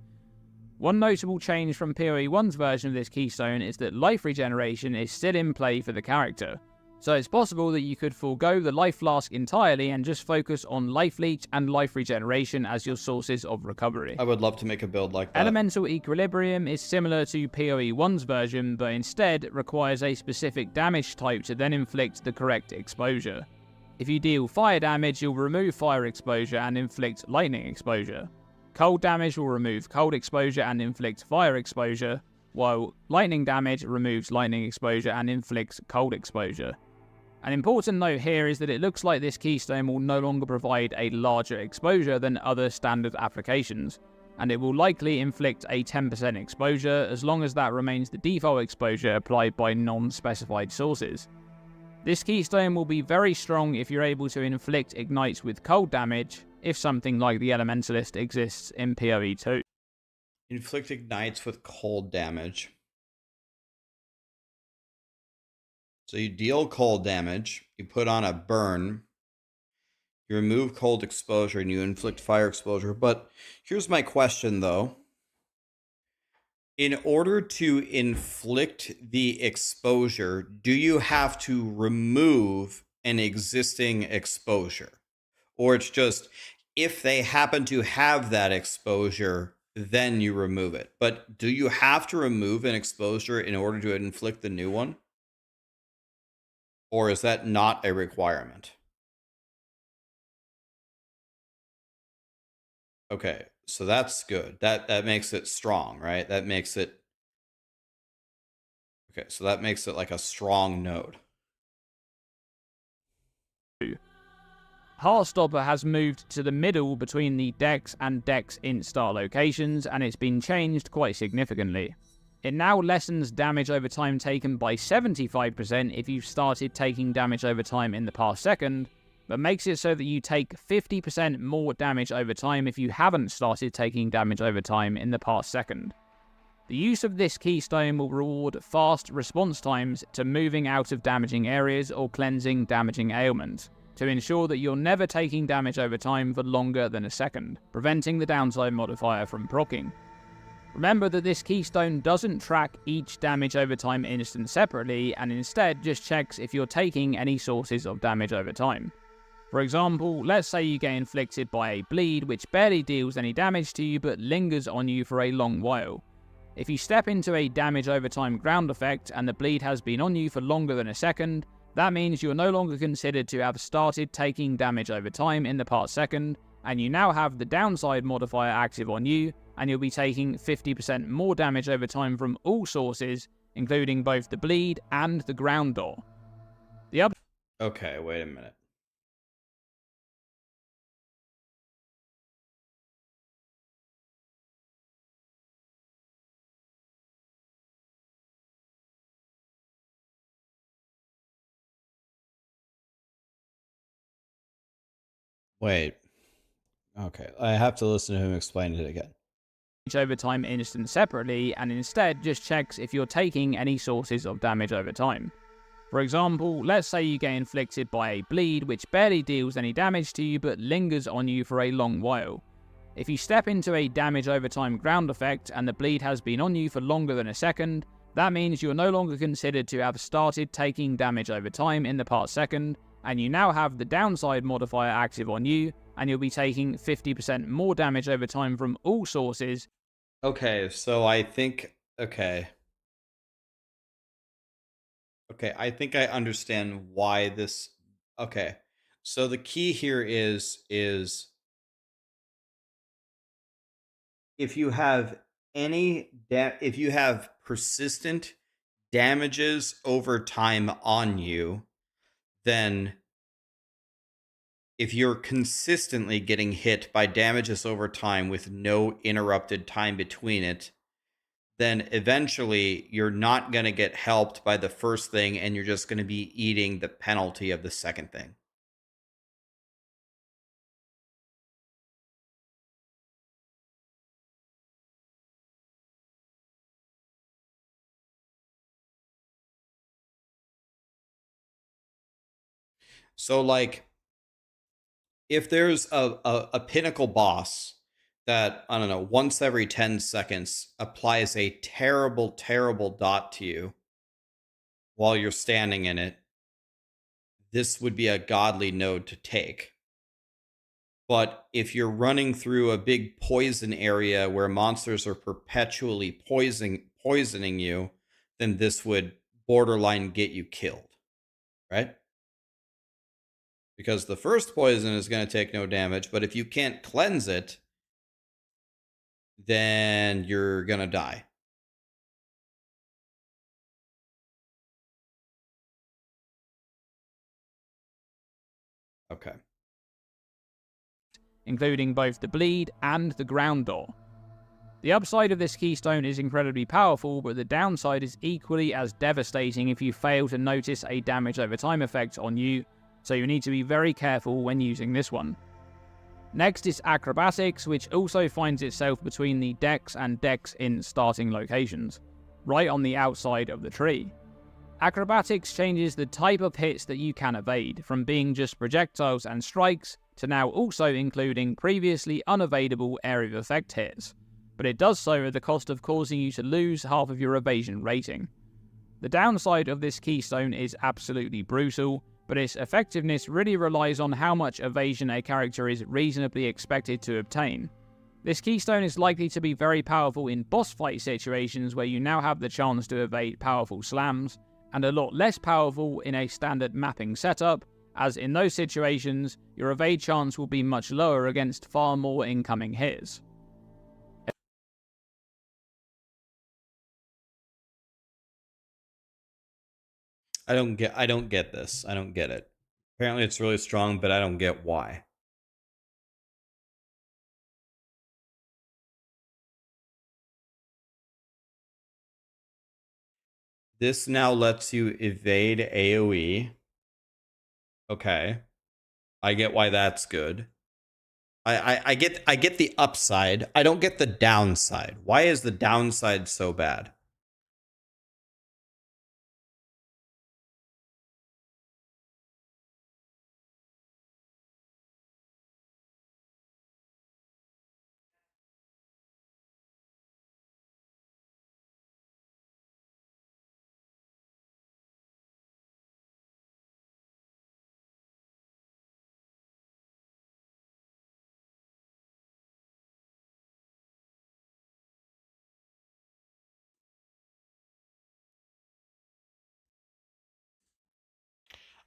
One notable change from PoE 1's version of this keystone is that life regeneration is still in play for the character, so it's possible that you could forego the Life Flask entirely and just focus on Life Leech and life regeneration as your sources of recovery.
I would love to make a build like that.
Elemental Equilibrium is similar to PoE 1's version, but instead requires a specific damage type to then inflict the correct exposure. If you deal fire damage, you'll remove fire exposure and inflict lightning exposure. Cold damage will remove cold exposure and inflict fire exposure, while lightning damage removes lightning exposure and inflicts cold exposure. An important note here is that it looks like this keystone will no longer provide a larger exposure than other standard applications, and it will likely inflict a 10% exposure as long as that remains the default exposure applied by non-specified sources. This keystone will be very strong if you're able to inflict ignites with cold damage, if something like the Elementalist exists in PoE 2.
Inflict ignites with cold damage. So you deal cold damage, you put on a burn, you remove cold exposure, and you inflict fire exposure. But here's my question, though. In order to inflict the exposure, do you have to remove an existing exposure? Or it's just, if they happen to have that exposure, then you remove it. But do you have to remove an exposure in order to inflict the new one? Or is that not a requirement? Okay, so that's good. That makes it strong, right? That makes it... Okay, so that makes it like a strong node.
Heartstopper has moved to the middle between the Dex and Dex Int-star locations, and it's been changed quite significantly. It now lessens damage over time taken by 75% if you've started taking damage over time in the past second, but makes it so that you take 50% more damage over time if you haven't started taking damage over time in the past second. The use of this keystone will reward fast response times to moving out of damaging areas or cleansing damaging ailments, to ensure that you're never taking damage over time for longer than a second, preventing the downside modifier from proccing. Remember that this keystone doesn't track each damage over time instant separately, and instead just checks if you're taking any sources of damage over time. For example, let's say you get inflicted by a bleed which barely deals any damage to you but lingers on you for a long while. If you step into a damage over time ground effect and the bleed has been on you for longer than a second, that means you're no longer considered to have started taking damage over time in the past second, and you now have the downside modifier active on you, and you'll be taking 50% more damage over time from all sources, including both the bleed and the ground door.
Okay, wait a minute. Wait. Okay, I have to listen to him explain it again.
Over time instant separately, and instead just checks if you're taking any sources of damage over time. For example, let's say you get inflicted by a bleed which barely deals any damage to you but lingers on you for a long while. If you step into a damage over time ground effect and the bleed has been on you for longer than a second, that means you're no longer considered to have started taking damage over time in the past second, and you now have the downside modifier active on you, and you'll be taking 50% more damage over time from all sources.
Okay, so I think... Okay, I think I understand why this... Okay, so the key here is if you have if you have persistent damages over time on you, then if you're consistently getting hit by damages over time with no interrupted time between it, then eventually you're not going to get helped by the first thing, and you're just going to be eating the penalty of the second thing. So, like, if there's a pinnacle boss that, I don't know, once every 10 seconds applies a terrible, terrible dot to you while you're standing in it, this would be a godly node to take. But if you're running through a big poison area where monsters are perpetually poisoning you, then this would borderline get you killed, right? Because the first poison is going to take no damage, but if you can't cleanse it, then you're going to die. Okay.
Including both the bleed and the ground door. The upside of this keystone is incredibly powerful, but the downside is equally as devastating if you fail to notice a damage over time effect on you, so you need to be very careful when using this one. Next is acrobatics, which also finds itself between the decks and decks in starting locations, right on the outside of the tree. Acrobatics changes the type of hits that you can evade, from being just projectiles and strikes, to now also including previously unevadable area of effect hits, but it does so at the cost of causing you to lose half of your evasion rating. The downside of this keystone is absolutely brutal, but its effectiveness really relies on how much evasion a character is reasonably expected to obtain. This keystone is likely to be very powerful in boss fight situations where you now have the chance to evade powerful slams, and a lot less powerful in a standard mapping setup, as in those situations, your evade chance will be much lower against far more incoming hits.
I don't get this. I don't get it. Apparently it's really strong, but I don't get why. This now lets you evade AoE. Okay. I get why that's good. I get the upside. I don't get the downside. Why is the downside so bad?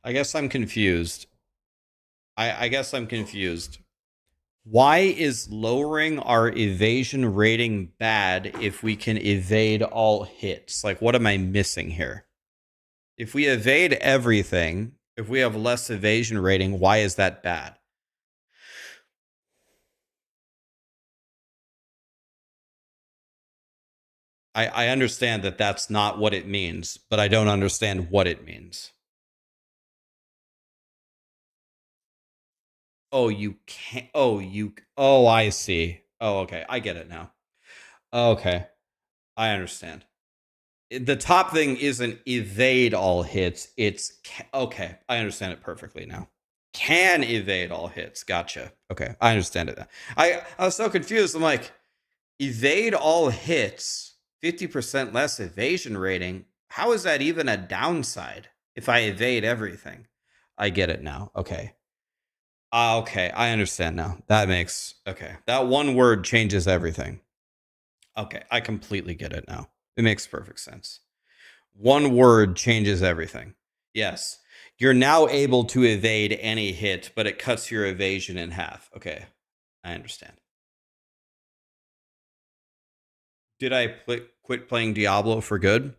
I guess I'm confused. I guess I'm confused. Why is lowering our evasion rating bad if we can evade all hits? Like, what am I missing here? If we evade everything, if we have less evasion rating, why is that bad? I understand that that's not what it means, but I don't understand what it means. Oh, you can't. Oh, I see. Oh, okay. I get it now. Okay. I understand. The top thing isn't evade all hits. It's okay. I understand it perfectly now. can evade all hits. Gotcha. Okay, I understand it now. I was so confused. I'm like, evade all hits, 50% less evasion rating. How is that even a downside if I evade everything? I get it now. Okay. Okay, I understand now. That makes, okay. That one word changes everything. Okay, I completely get it now. It makes perfect sense. One word changes everything. Yes. You're now able to evade any hit, but it cuts your evasion in half. Okay, I understand. Did I quit playing Diablo for good?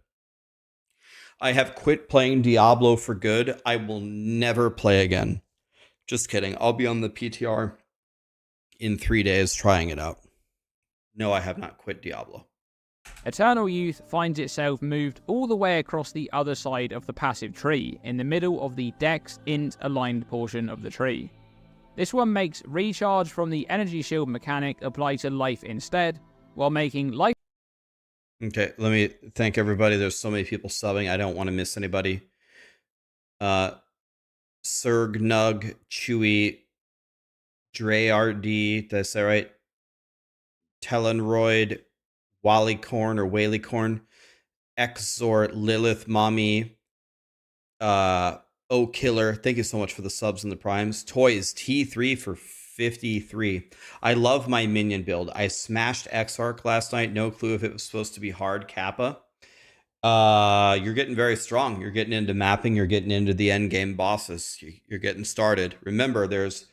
I have quit playing Diablo for good. I will never play again. Just kidding. I'll be on the PTR in 3 days trying it out. No, I have not quit Diablo.
Eternal Youth finds itself moved all the way across the other side of the passive tree, in the middle of the Dex Int aligned portion of the tree. This one makes recharge from the energy shield mechanic apply to life instead, while making life...
Okay, let me thank everybody. There's so many people subbing. I don't want to miss anybody. Serg, Nug, Chewy, DreRD, did I say right? Telenroid, Wallycorn or Whaleycorn, Exor, Lilith, Mommy, O Killer. Thank you so much for the subs and the primes. Toys, T3 for 53. I love my minion build. I smashed Exarch last night. No clue if it was supposed to be hard Kappa. You're getting very strong. You're getting into mapping. You're getting into the end game bosses. You're getting started. Remember, there's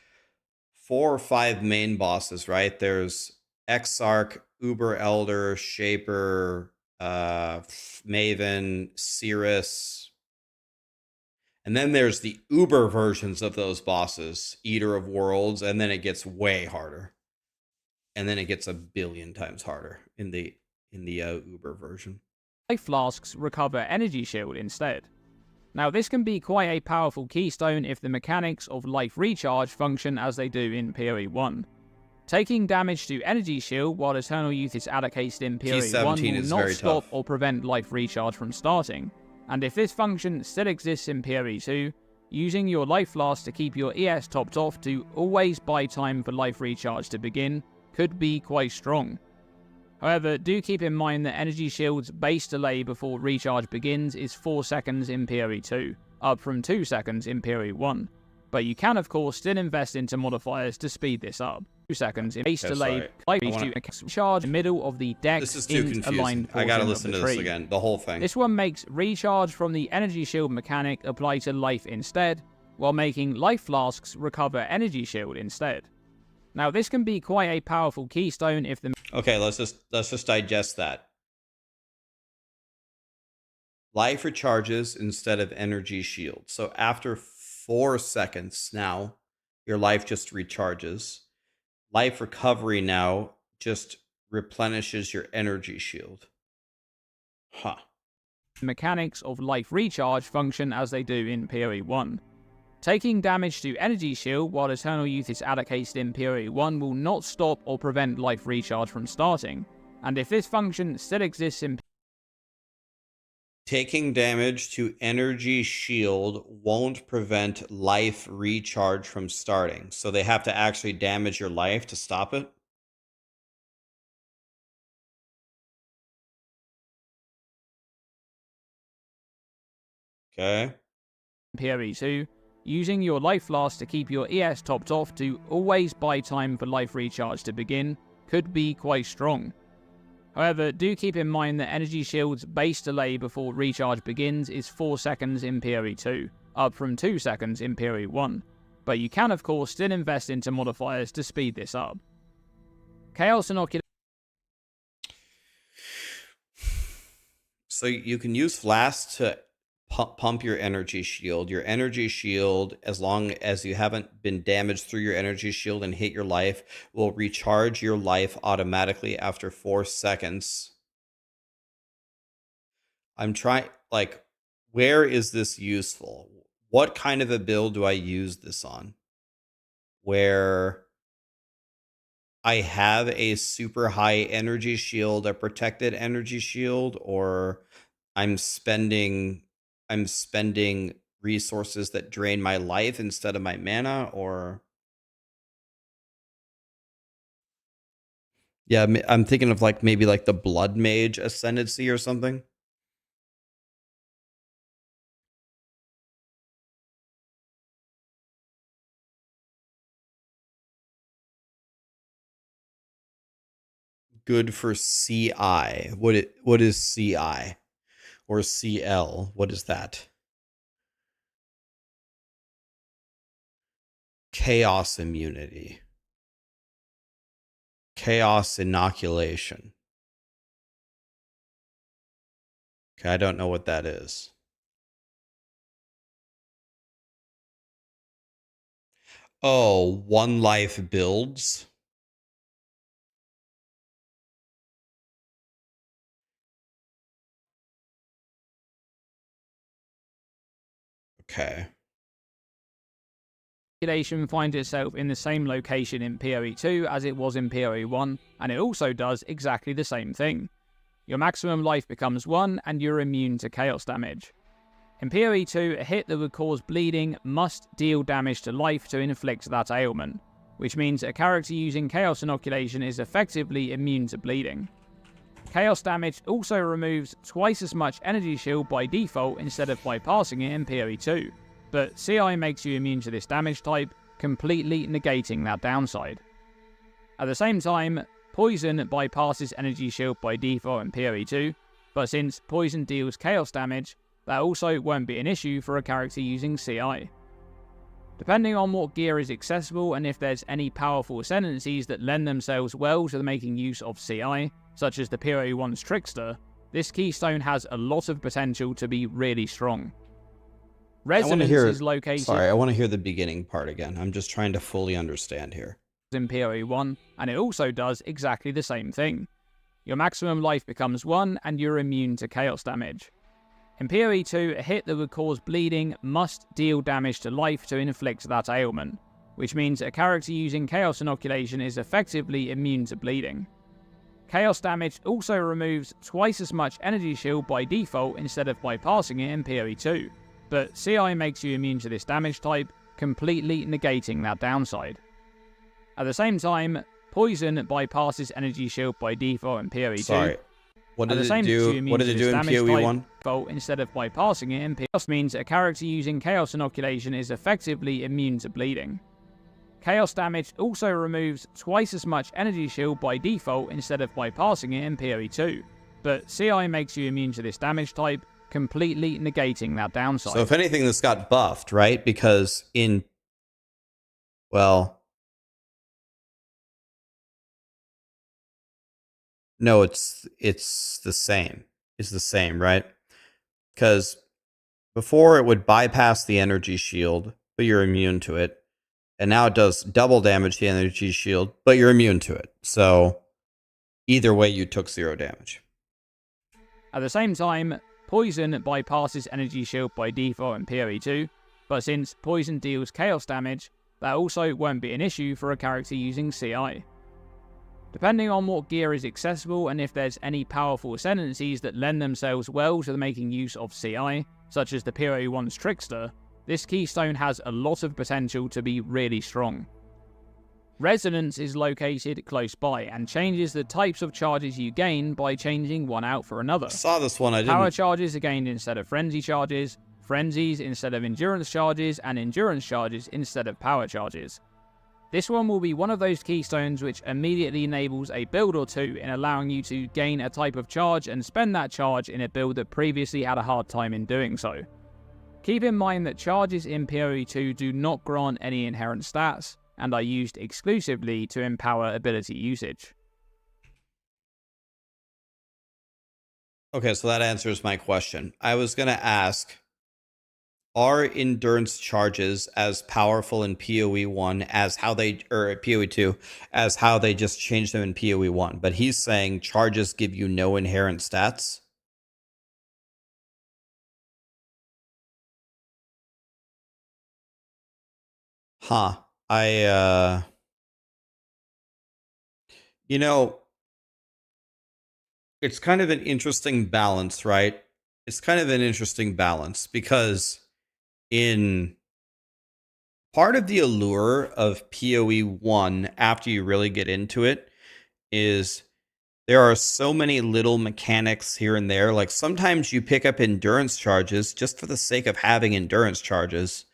4 or 5 main bosses, right? There's Exarch, Uber Elder, Shaper, Maven, Cirrus. And then there's the Uber versions of those bosses, Eater of Worlds, and then it gets way harder. And then it gets a billion times harder in the Uber version.
Life flasks recover energy shield instead. Now this can be quite a powerful keystone if the mechanics of life recharge function as they do in PoE 1. Taking damage to energy shield while Eternal Youth is allocated in PoE 1 will not stop or prevent life recharge from starting, and if this function still exists in PoE 2, using your life flask to keep your ES topped off to always buy time for life recharge to begin could be quite strong. However, do keep in mind that energy shield's base delay before recharge begins is 4 seconds in PoE 2, up from 2 seconds in PoE 1. But you can of course still invest into modifiers to speed this up. 2 seconds in base delay, recharge in the middle of the Dex Int aligned portion.
I gotta listen
of the
to this
tree.
again, the whole thing.
This one makes recharge from the energy shield mechanic apply to life instead, while making life flasks recover energy shield instead. Now this can be quite a powerful keystone if the...
Okay, let's just digest that. Life recharges instead of energy shield. So after 4 seconds now, your life just recharges. Life recovery now just replenishes your energy shield. Huh.
Mechanics of life recharge function as they do in PoE 1. Taking damage to energy shield while Eternal Youth is allocated in PoE 1 will not stop or prevent life recharge from starting, and if this function still exists in
Taking damage to energy shield won't prevent life recharge from starting. So they have to actually damage your life to stop it? Okay.
PoE 2, using your life flask to keep your ES topped off to always buy time for life recharge to begin could be quite strong. However, do keep in mind that energy shield's base delay before recharge begins is 4 seconds in PoE 2, up from 2 seconds in PoE 1, but you can of course still invest into modifiers to speed this up. Chaos Inoculation.
So you can use Flask to pump your energy shield. Your energy shield, as long as you haven't been damaged through your energy shield and hit your life, will recharge your life automatically after 4 seconds. I'm trying, like, where is this useful? What kind of a build do I use this on? Where I have a super high energy shield, a protected energy shield, or I'm spending resources that drain my life instead of my mana, or... Yeah, I'm thinking of like maybe like the Blood Mage Ascendancy or something. Good for CI. What is CI? Or CL? What is that? Chaos immunity. Chaos inoculation. Okay, I don't know what that is. Oh, one life builds. Okay.
Inoculation finds itself in the same location in PoE 2 as it was in PoE 1, and it also does exactly the same thing. Your maximum life becomes 1, and you're immune to chaos damage. In PoE 2, a hit that would cause bleeding must deal damage to life to inflict that ailment, which means a character using Chaos Inoculation is effectively immune to bleeding. Chaos damage also removes twice as much energy shield by default instead of bypassing it in PoE 2, but CI makes you immune to this damage type, completely negating that downside. At the same time, Poison bypasses energy shield by default in PoE 2, but since Poison deals chaos damage, that also won't be an issue for a character using CI. Depending on what gear is accessible and if there's any powerful ascendancies that lend themselves well to making use of CI, such as the PoE 1's Trickster, this Keystone has a lot of potential to be really strong. Resonance is located...
Sorry, I want to hear the beginning part again. I'm just trying to fully understand here.
In PoE 1, and it also does exactly the same thing. Your maximum life becomes 1, and you're immune to chaos damage. In PoE 2, a hit that would cause bleeding must deal damage to life to inflict that ailment, which means a character using Chaos Inoculation is effectively immune to bleeding. Chaos damage also removes twice as much energy shield by default instead of bypassing it in PoE 2, but CI makes you immune to this damage type, completely negating that downside. At the same time, Poison bypasses energy shield by default in PoE 2.
Sorry. What did it do? What did it do in PoE 1?
Instead of bypassing it in PoE means a character using Chaos Inoculation is effectively immune to bleeding. Chaos damage also removes twice as much energy shield by default instead of bypassing it in PoE 2, but CI makes you immune to this damage type, completely negating that downside.
So if anything, this got buffed, right? Because in... Well... No, it's the same. It's the same, right? Because before it would bypass the energy shield, but you're immune to it. And now it does double damage to the energy shield, but you're immune to it. So either way, you took 0 damage.
At the same time, Poison bypasses energy shield by default in PoE 2, but since Poison deals chaos damage, that also won't be an issue for a character using CI. Depending on what gear is accessible and if there's any powerful ascendancies that lend themselves well to making use of CI, such as the PoE 1's Trickster, this Keystone has a lot of potential to be really strong. Resonance is located close by and changes the types of charges you gain by changing one out for another.
I saw this one, I didn't...
Power charges are gained instead of frenzy charges, frenzies instead of endurance charges, and endurance charges instead of power charges. This one will be one of those keystones which immediately enables a build or two in allowing you to gain a type of charge and spend that charge in a build that previously had a hard time in doing so. Keep in mind that charges in PoE 2 do not grant any inherent stats, and are used exclusively to empower ability usage.
Okay, so that answers my question. I was going to ask, are endurance charges as powerful in PoE 1 as how they, or PoE 2, as how they just changed them in PoE 1? But he's saying charges give you no inherent stats. Huh. You know, it's kind of an interesting balance, right? It's kind of an interesting balance because in part of the allure of PoE 1 after you really get into it is there are so many little mechanics here and there. Like sometimes you pick up endurance charges just for the sake of having endurance charges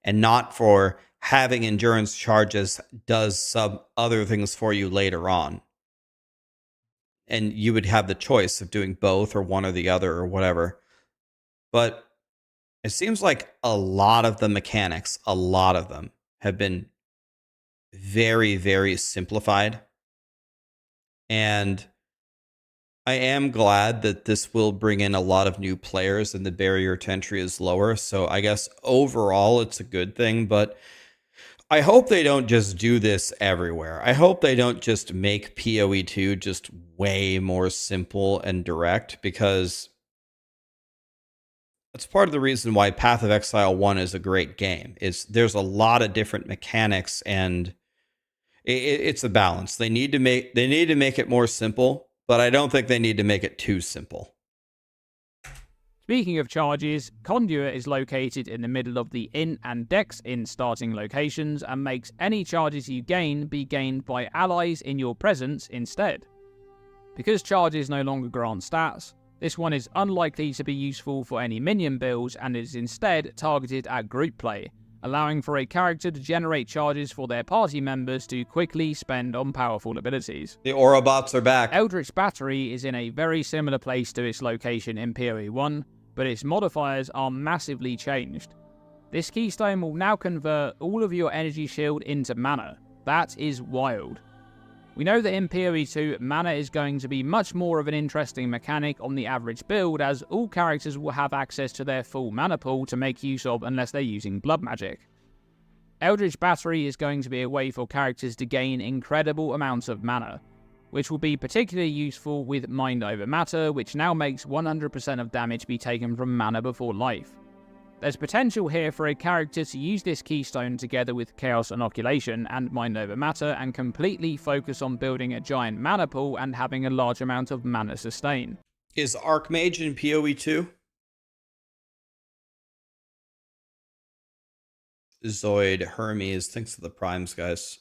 and not for having endurance charges does some other things for you later on. And you would have the choice of doing both or one or the other or whatever. But it seems like a lot of the mechanics, a lot of them have been very, very simplified. And I am glad that this will bring in a lot of new players and the barrier to entry is lower. So I guess overall it's a good thing, but I hope they don't just do this everywhere. I hope they don't just make PoE 2 just way more simple and direct, because that's part of the reason why Path of Exile 1 is a great game. There's a lot of different mechanics, and it's a balance. They need to make it more simple, but I don't think they need to make it too simple.
Speaking of charges, Conduit is located in the middle of the inn and decks in starting locations and makes any charges you gain be gained by allies in your presence instead. Because charges no longer grant stats, this one is unlikely to be useful for any minion builds and is instead targeted at group play, allowing for a character to generate charges for their party members to quickly spend on powerful abilities.
The Orobots are back.
Eldritch Battery is in a very similar place to its location in PoE 1, but its modifiers are massively changed. This Keystone will now convert all of your energy shield into mana. That is wild. We know that in PoE 2, mana is going to be much more of an interesting mechanic on the average build, as all characters will have access to their full mana pool to make use of unless they're using blood magic. Eldritch Battery is going to be a way for characters to gain incredible amounts of mana, which will be particularly useful with Mind Over Matter, which now makes 100% of damage be taken from mana before life. There's potential here for a character to use this Keystone together with Chaos Inoculation and Mind Over Matter and completely focus on building a giant mana pool and having a large amount of mana sustain.
Is Archmage in PoE 2? Zoid Hermes, thanks for the primes, guys.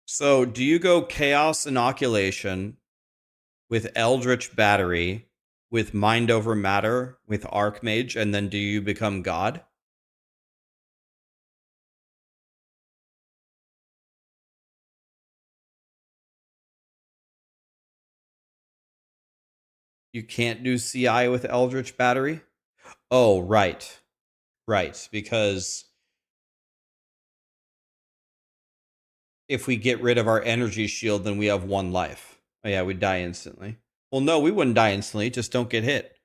So, do you go Chaos Inoculation with Eldritch Battery, with Mind Over Matter, with Archmage, and then do you become God? You can't do CI with Eldritch Battery? Oh, right. Right, because if we get rid of our energy shield, then we have 1 life. Oh yeah, we die instantly. Well, no, we wouldn't die instantly, just don't get hit.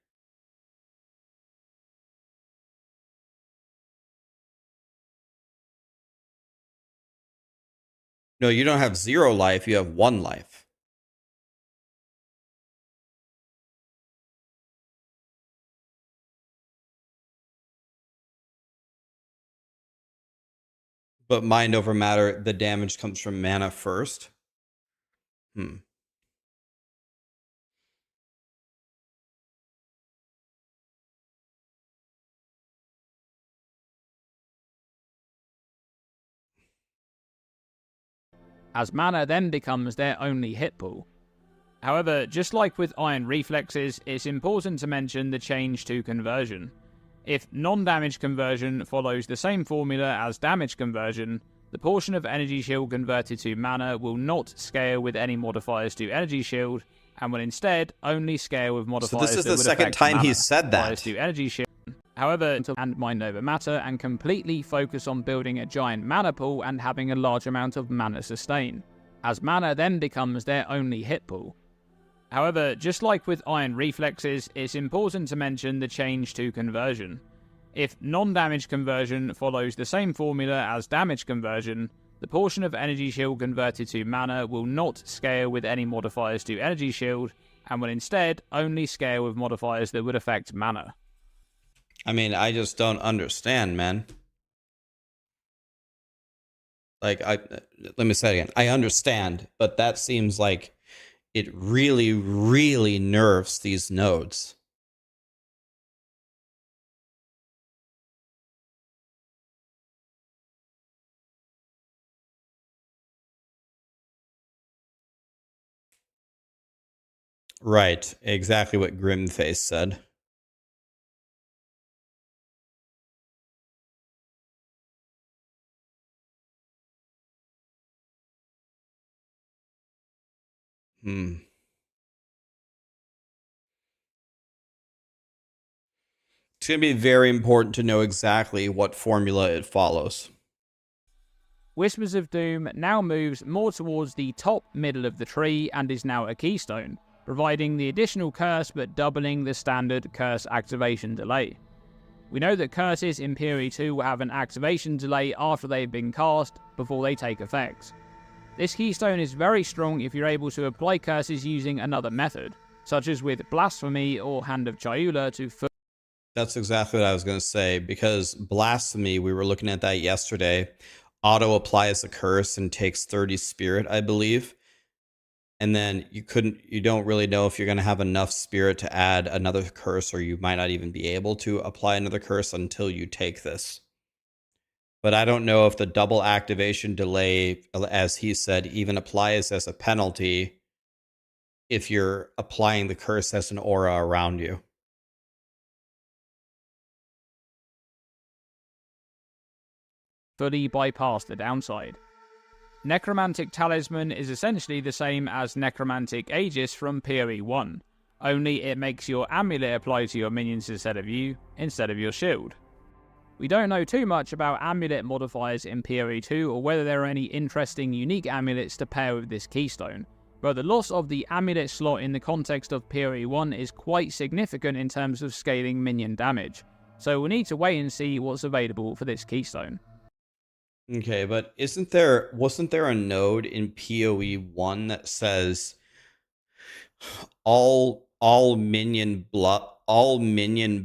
No, you don't have 0 life, you have 1 life. But Mind Over Matter, the damage comes from mana first.
As mana then becomes their only hit pool. However, just like with Iron Reflexes, it's important to mention the change to conversion. If non-damage conversion follows the same formula as damage conversion, the portion of energy shield converted to mana will not scale with any modifiers to energy shield, and will instead only scale with modifiers.
So this is the second time he said that.
To energy shield. However, and Mind Over Matter and completely focus on building a giant mana pool and having a large amount of mana sustain, as mana then becomes their only hit pool. However, just like with Iron Reflexes, it's important to mention the change to conversion. If non-damage conversion follows the same formula as damage conversion, the portion of energy shield converted to mana will not scale with any modifiers to energy shield, and will instead only scale with modifiers that would affect mana.
I mean, I just don't understand, man. Like, let me say it again. I understand, but that seems like it really, really nerfs these nodes. Right, exactly what Grimface said. It's going to be very important to know exactly what formula it follows.
Whispers of Doom now moves more towards the top middle of the tree and is now a Keystone, providing the additional curse but doubling the standard curse activation delay. We know that curses in PoE 2 will have an activation delay after they've been cast before they take effect. This Keystone is very strong if you're able to apply curses using another method, such as with Blasphemy or Hand of Chayula to...
That's exactly what I was going to say, because Blasphemy, we were looking at that yesterday, auto applies a curse and takes 30 spirit, I believe. And then you don't really know if you're going to have enough spirit to add another curse, or you might not even be able to apply another curse until you take this. But I don't know if the double activation delay, as he said, even applies as a penalty if you're applying the curse as an aura around you.
Fully bypass the downside. Necromantic Talisman is essentially the same as Necromantic Aegis from PoE 1, only it makes your amulet apply to your minions instead of your shield. We don't know too much about amulet modifiers in PoE 2 or whether there are any interesting unique amulets to pair with this Keystone, but the loss of the amulet slot in the context of PoE 1 is quite significant in terms of scaling minion damage, so we'll need to wait and see what's available for this Keystone.
Okay, but wasn't there a node in PoE 1 that says all minion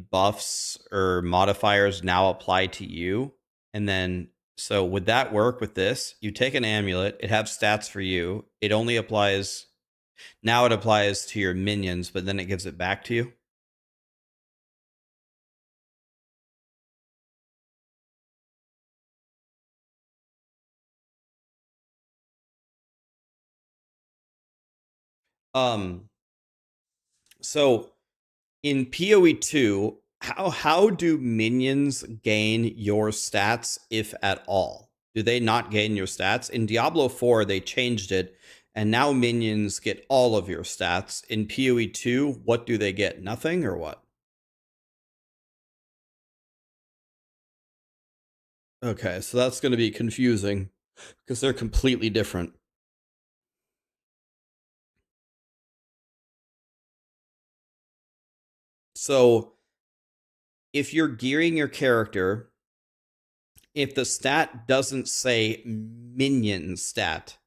buffs or modifiers now apply to you? And then, so would that work with this? You take an amulet, it has stats for you, it only applies, now it applies to your minions, but then it gives it back to you? So in PoE 2, how do minions gain your stats, if at all? Do they not gain your stats? In Diablo 4, they changed it, and now minions get all of your stats. In PoE 2, what do they get? Nothing, or what? Okay, so that's going to be confusing, because they're completely different. So if you're gearing your character, if the stat doesn't say minion stat,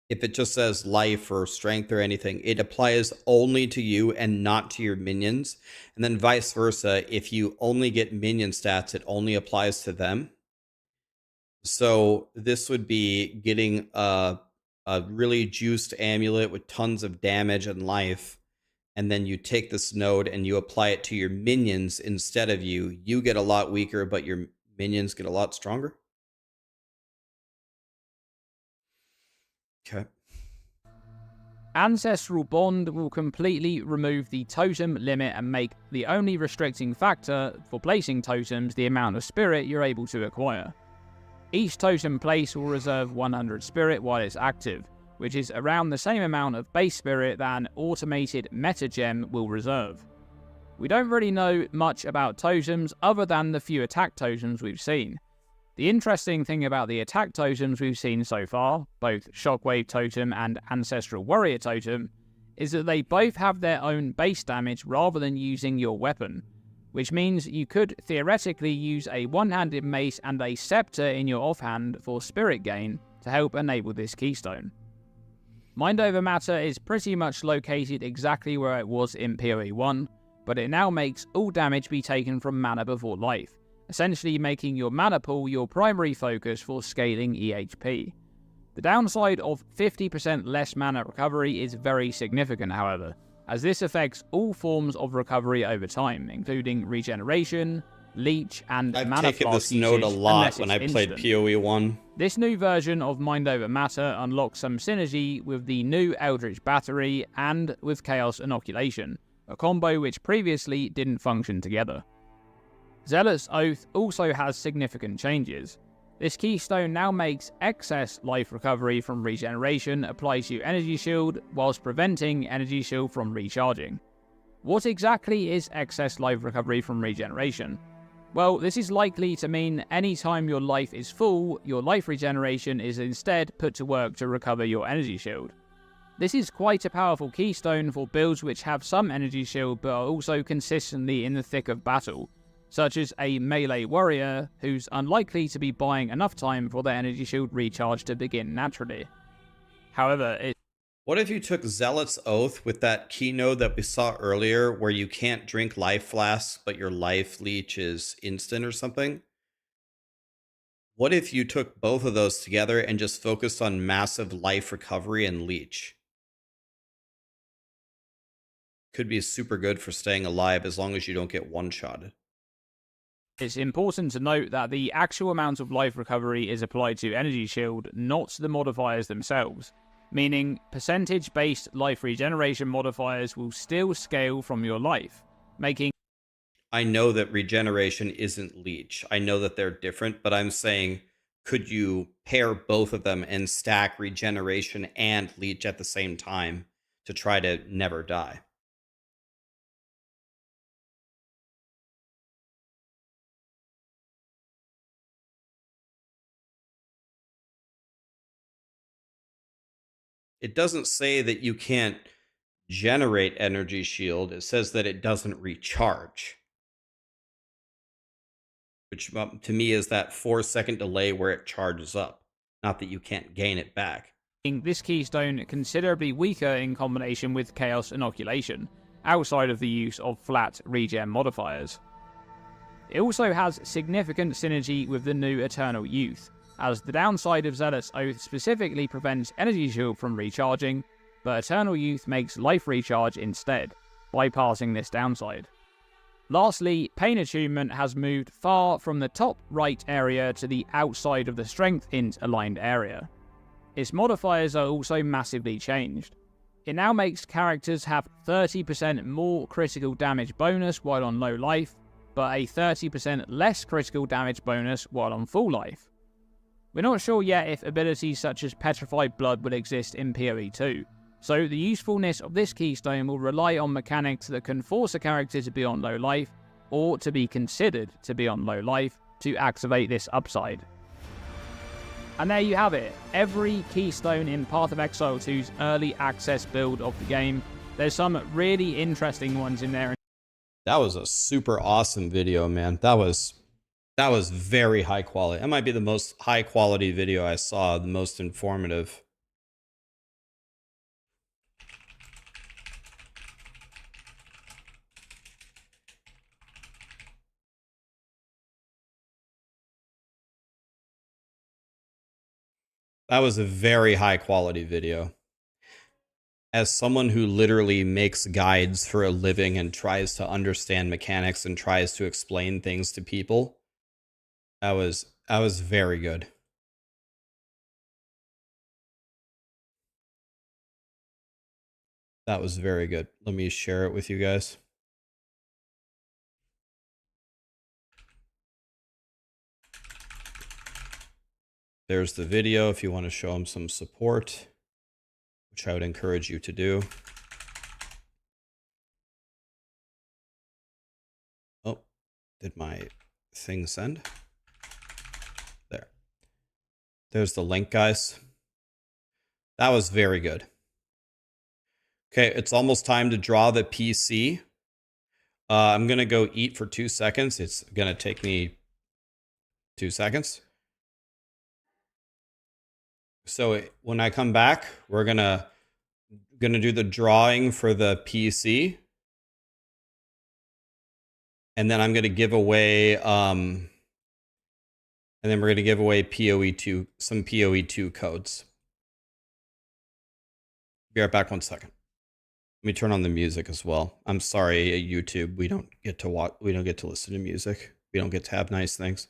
if it just says life or strength or anything, it applies only to you and not to your minions. And then vice versa, if you only get minion stats, it only applies to them. So this would be getting a really juiced amulet with tons of damage and life, and then you take this node and you apply it to your minions instead of you. You get a lot weaker, but your minions get a lot stronger. Okay.
Ancestral Bond will completely remove the totem limit and make the only restricting factor for placing totems the amount of spirit you're able to acquire. Each totem place will reserve 100 spirit while it's active, which is around the same amount of base spirit that an automated meta gem will reserve. We don't really know much about totems other than the few attack totems we've seen. The interesting thing about the attack totems we've seen so far, both Shockwave Totem and Ancestral Warrior Totem, is that they both have their own base damage rather than using your weapon, which means you could theoretically use a one-handed mace and a scepter in your offhand for spirit gain to help enable this Keystone. Mind over Matter is pretty much located exactly where it was in PoE 1, but it now makes all damage be taken from mana before life, essentially making your mana pool your primary focus for scaling EHP. The downside of 50% less mana recovery is very significant, however, as this affects all forms of recovery over time, including regeneration, leech, and
I've
mana
taken
flask
this note a
usage
lot
unless
when
it's
I played
instant.
PoE 1.
This new version of Mind Over Matter unlocks some synergy with the new Eldritch Battery and with Chaos Inoculation, a combo which previously didn't function together. Zealot's Oath also has significant changes. This keystone now makes excess life recovery from regeneration apply to Energy Shield whilst preventing Energy Shield from recharging. What exactly is excess life recovery from regeneration? Well, this is likely to mean any time your life is full, your life regeneration is instead put to work to recover your Energy Shield. This is quite a powerful keystone for builds which have some Energy Shield but are also consistently in the thick of battle, such as a melee warrior who's unlikely to be buying enough time for their Energy Shield recharge to begin naturally. However,
what if you took Zealot's Oath with that keynote that we saw earlier where you can't drink life flasks but your life leech is instant or something? What if you took both of those together and just focused on massive life recovery and leech? Could be super good for staying alive as long as you don't get one-shotted.
It's important to note that the actual amount of life recovery is applied to Energy Shield, not the modifiers themselves, meaning percentage-based life regeneration modifiers will still scale from your life, making...
I know that regeneration isn't leech. I know that they're different, but I'm saying, could you pair both of them and stack regeneration and leech at the same time to try to never die? It doesn't say that you can't generate Energy Shield. It says that it doesn't recharge. Which to me is that 4-second delay where it charges up. Not that you can't gain it back.
This keystone considerably weaker in combination with Chaos Inoculation, outside of the use of flat regen modifiers. It also has significant synergy with the new Eternal Youth, as the downside of Zealot's Oath specifically prevents Energy Shield from recharging, but Eternal Youth makes life recharge instead, bypassing this downside. Lastly, Pain Attunement has moved far from the top right area to the outside of the Strength Int aligned area. Its modifiers are also massively changed. It now makes characters have 30% more critical damage bonus while on low life, but a 30% less critical damage bonus while on full life. We're not sure yet if abilities such as Petrified Blood will exist in PoE 2, so the usefulness of this keystone will rely on mechanics that can force a character to be on low life, or to be considered to be on low life, to activate this upside. And there you have it, every keystone in Path of Exile 2's early access build of the game. There's some really interesting ones in there.
That was a super awesome video, man. That was very high quality. That might be the most high quality video I saw, the most informative. That was a very high quality video. As someone who literally makes guides for a living and tries to understand mechanics and tries to explain things to people, that was very good. That was very good. Let me share it with you guys. There's the video if you want to show them some support, which I would encourage you to do. Oh, did my thing send? There. There's the link, guys. That was very good. Okay, it's almost time to draw the PC. I'm going to go eat for 2 seconds. It's going to take me 2 seconds. So when I come back, we're gonna do the drawing for the PC, and then I'm gonna give away and then we're gonna give away PoE2, some PoE2 codes. Be right back 1 second. Let me turn on the music as well. I'm sorry, YouTube, we don't get to watch, we don't get to listen to music. We don't get to have nice things.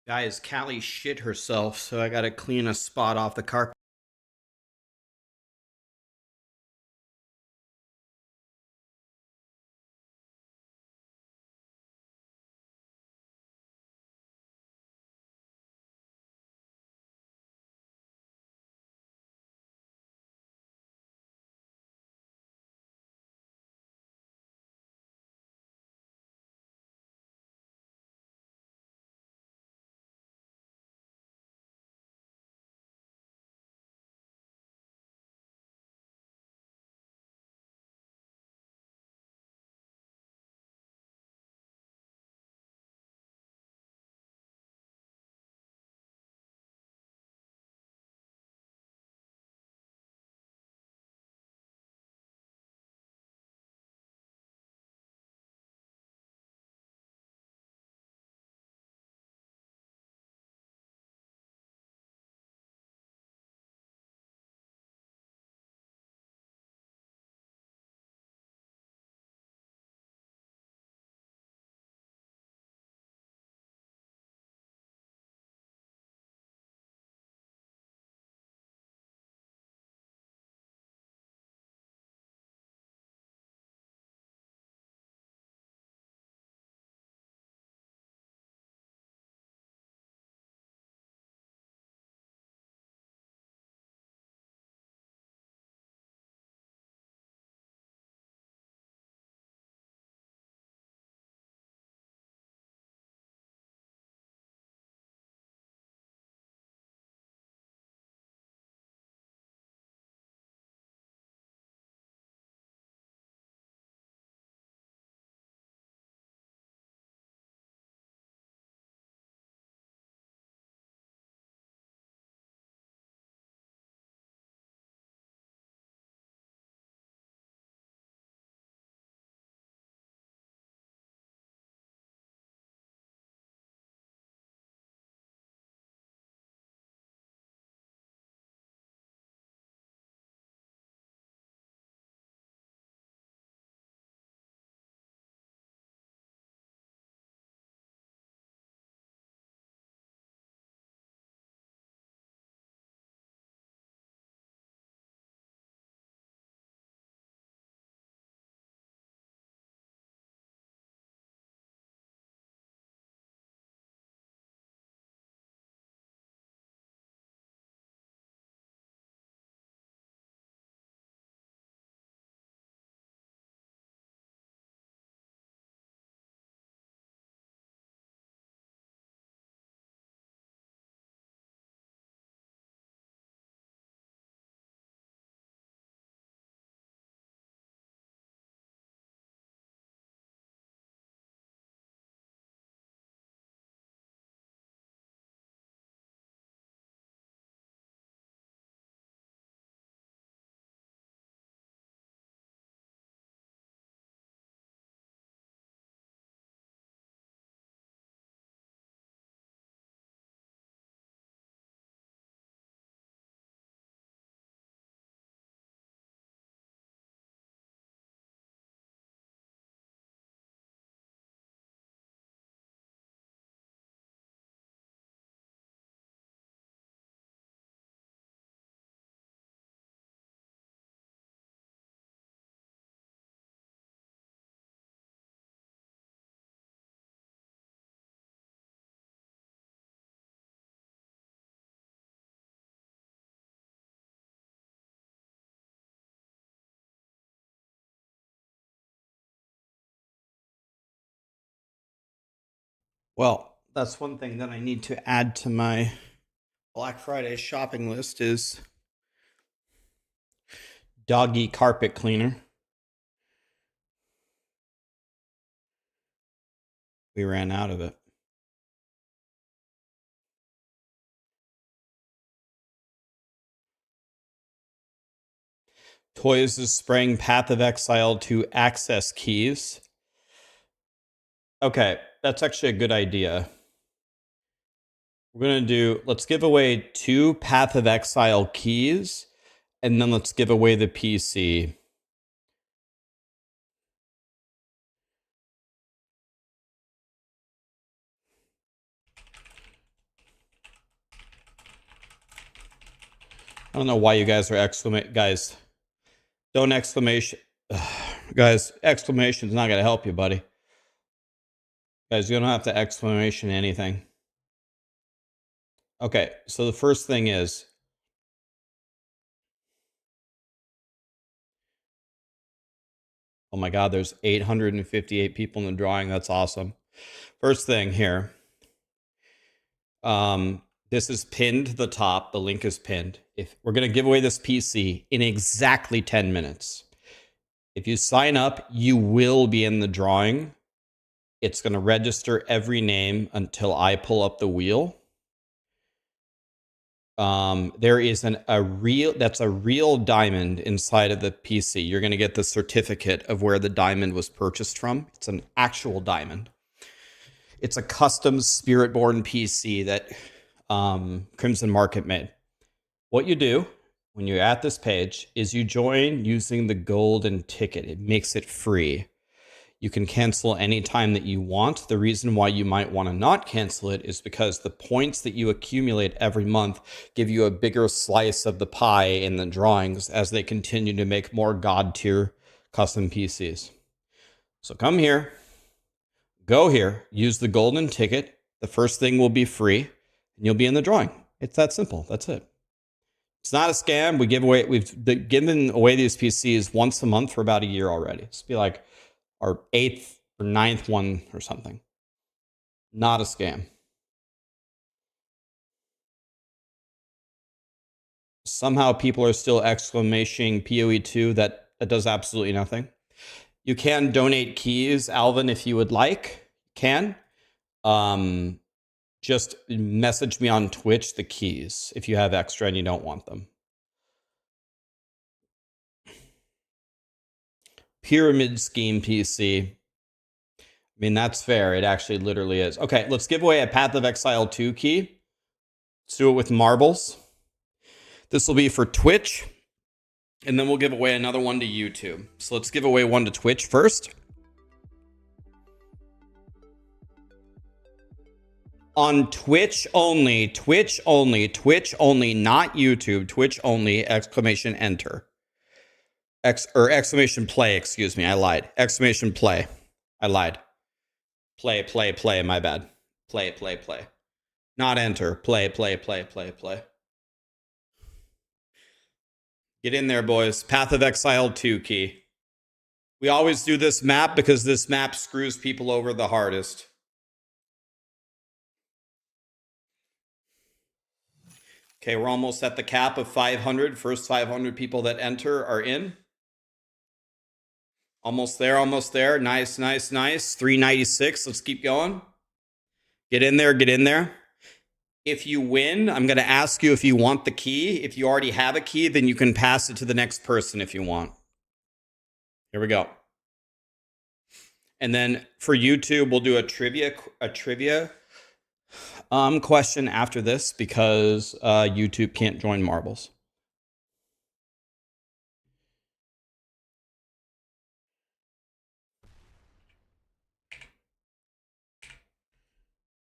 Guys, Callie shit herself, so I gotta clean a spot off the carpet. Well, that's one thing that I need to add to my Black Friday shopping list is doggy carpet cleaner. We ran out of it. Toys is spraying Path of Exile to access keys. Okay, that's actually a good idea. We're going to do, let's give away 2 Path of Exile keys, and then let's give away the PC. don't know why you guys are guys. Don't exclamation. Guys, exclamation's not gonna help you, buddy. Guys, you don't have to exclamation anything. Okay, so the first thing is, oh my God, there's 858 people in the drawing. That's awesome. First thing here. This is pinned to the top. The link is pinned. If we're going to give away this PC in exactly 10 minutes. If you sign up, you will be in the drawing. It's going to register every name until I pull up the wheel. There is a real diamond inside of the PC. You're going to get the certificate of where the diamond was purchased from. It's an actual diamond. It's a custom Spiritborn PC that Crimson Market made. What you do when you're at this page is you join using the golden ticket. It makes it free. You can cancel anytime that you want. The reason why you might want to not cancel it is because the points that you accumulate every month give you a bigger slice of the pie in the drawings as they continue to make more God tier custom PCs. So come here, go here, use the golden ticket. The first thing will be free and you'll be in the drawing. It's that simple. That's it. It's not a scam. We've given away these PCs once a month for about a year already. It's be like our 8th or 9th one or something. Not a scam. Somehow people are still exclamation PoE 2. That does absolutely nothing. You can donate keys, Alvin, if you would like. Can. Just message me on Twitch the keys if you have extra and you don't want them. Pyramid scheme PC. I mean, that's fair. It actually literally is. Okay, let's give away a Path of Exile 2 key. Let's do it with marbles. This will be for Twitch. And then we'll give away another one to YouTube. So let's give away one to Twitch first. On Twitch only, Twitch only, Twitch only, not YouTube, Twitch only, exclamation enter. Exclamation play, excuse me, I lied. Exclamation play. I lied. Play, play, play, my bad. Play, play, play. Not enter. Play, play, play, play, play. Get in there, boys. Path of Exile 2 key. We always do this map because this map screws people over the hardest. Okay, we're almost at the cap of 500. First 500 people that enter are in. Almost there, almost there. Nice, nice, nice. 396. Let's keep going. Get in there, get in there. If you win, I'm going to ask you if you want the key. If you already have a key, then you can pass it to the next person if you want. Here we go. And then for YouTube, we'll do a trivia question after this because YouTube can't join marbles.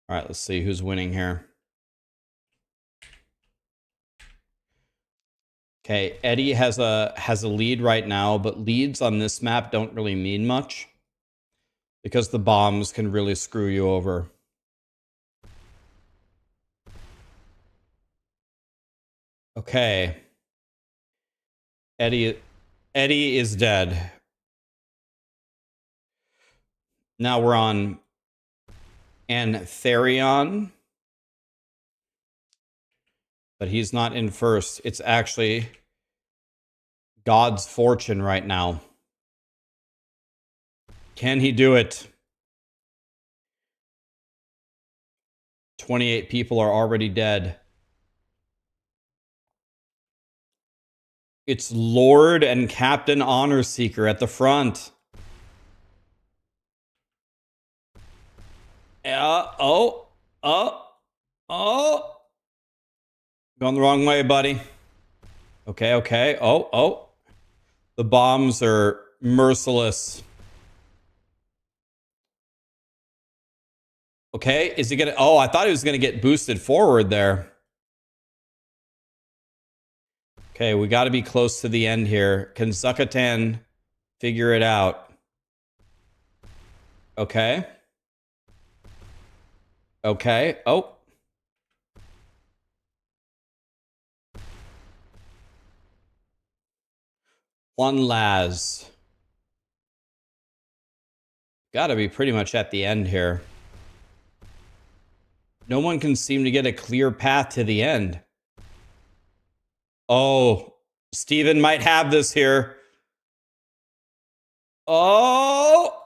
All right, let's see who's winning here. Okay, Eddie has a lead right now, but leads on this map don't really mean much because the bombs can really screw you over. Okay. Eddie is dead. Now we're on Antherion. But he's not in first. It's actually God's fortune right now. Can he do it? 28 people are already dead. It's Lord and Captain Honor Seeker at the front. Oh. Going the wrong way, buddy. Okay. Oh. The bombs are merciless. Okay, is he gonna... Oh, I thought he was gonna get boosted forward there. Okay, we got to be close to the end here. Can Zucatan figure it out? Okay. Okay. Oh. One Laz. Got to be pretty much at the end here. No one can seem to get a clear path to the end. Oh, Steven might have this here. Oh!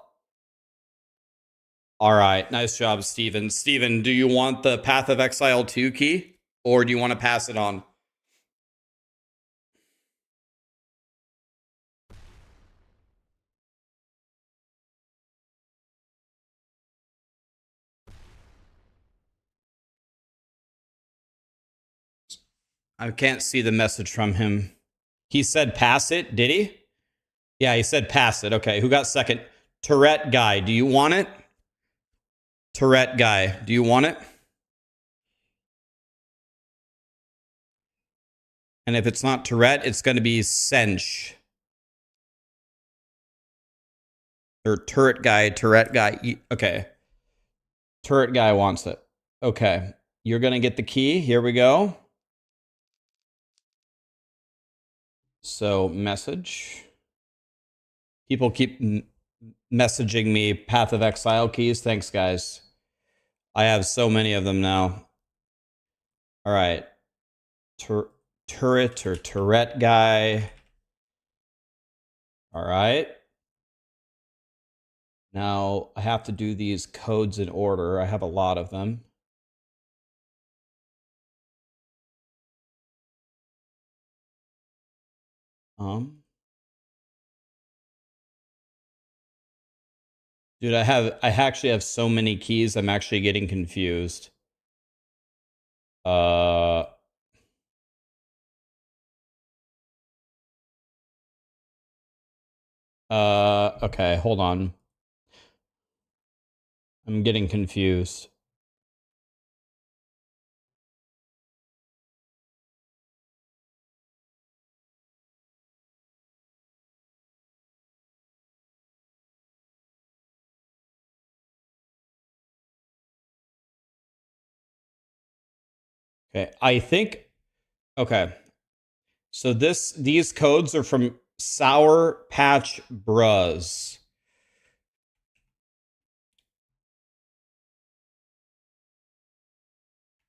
All right, nice job, Steven. Steven, do you want the Path of Exile 2 key? Or do you want to pass it on? I can't see the message from him. He said pass it, did he? Yeah, he said pass it. Okay, who got second? Tourette guy, do you want it? Tourette guy, do you want it? And if it's not Tourette, it's going to be Sench. Or Turret guy. Okay. Turret guy wants it. Okay. You're going to get the key. Here we go. So, message. People keep messaging me Path of Exile keys. Thanks, guys. I have so many of them now. All right. Turret or Tourette guy. All right. Now, I have to do these codes in order. I have a lot of them. Dude, I actually have so many keys, I'm actually getting confused. Okay, hold on. I'm getting confused. Okay, I think, okay. So these codes are from Sour Patch Bros.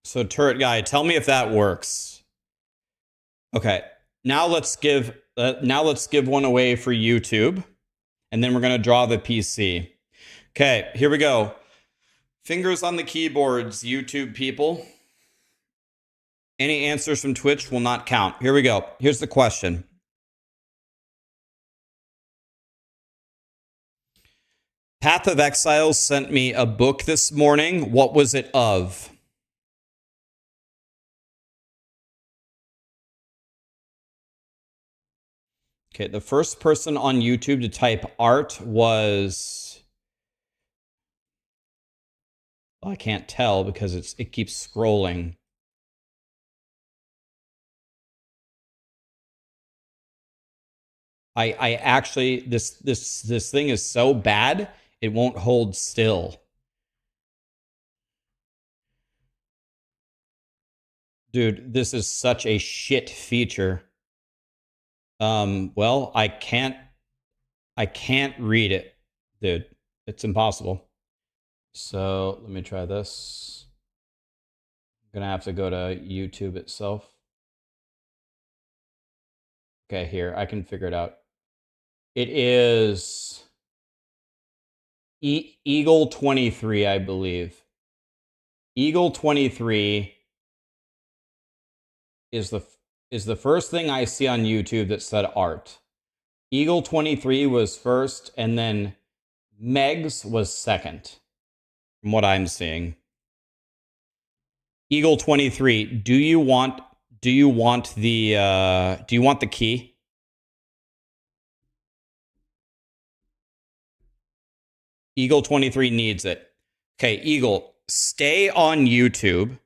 So Turret Guy, tell me if that works. Okay, now let's give one away for YouTube, and then we're gonna draw the PC. Okay, here we go. Fingers on the keyboards, YouTube people. Any answers from Twitch will not count. Here we go. Here's the question. Path of Exile sent me a book this morning. What was it of? Okay, the first person on YouTube to type art was... Well, I can't tell because it keeps scrolling. I actually, this thing is so bad, it won't hold still. Dude, this is such a shit feature. Well, I can't read it, dude. It's impossible. So let me try this. I'm gonna have to go to YouTube itself. Okay, here, I can figure it out. It is Eagle 23, I believe. Eagle 23 is the first thing I see on YouTube that said art. Eagle 23 was first, and then Megs was second, from what I'm seeing. Eagle 23, do you want the key? Eagle 23 needs it. Okay, Eagle, stay on YouTube.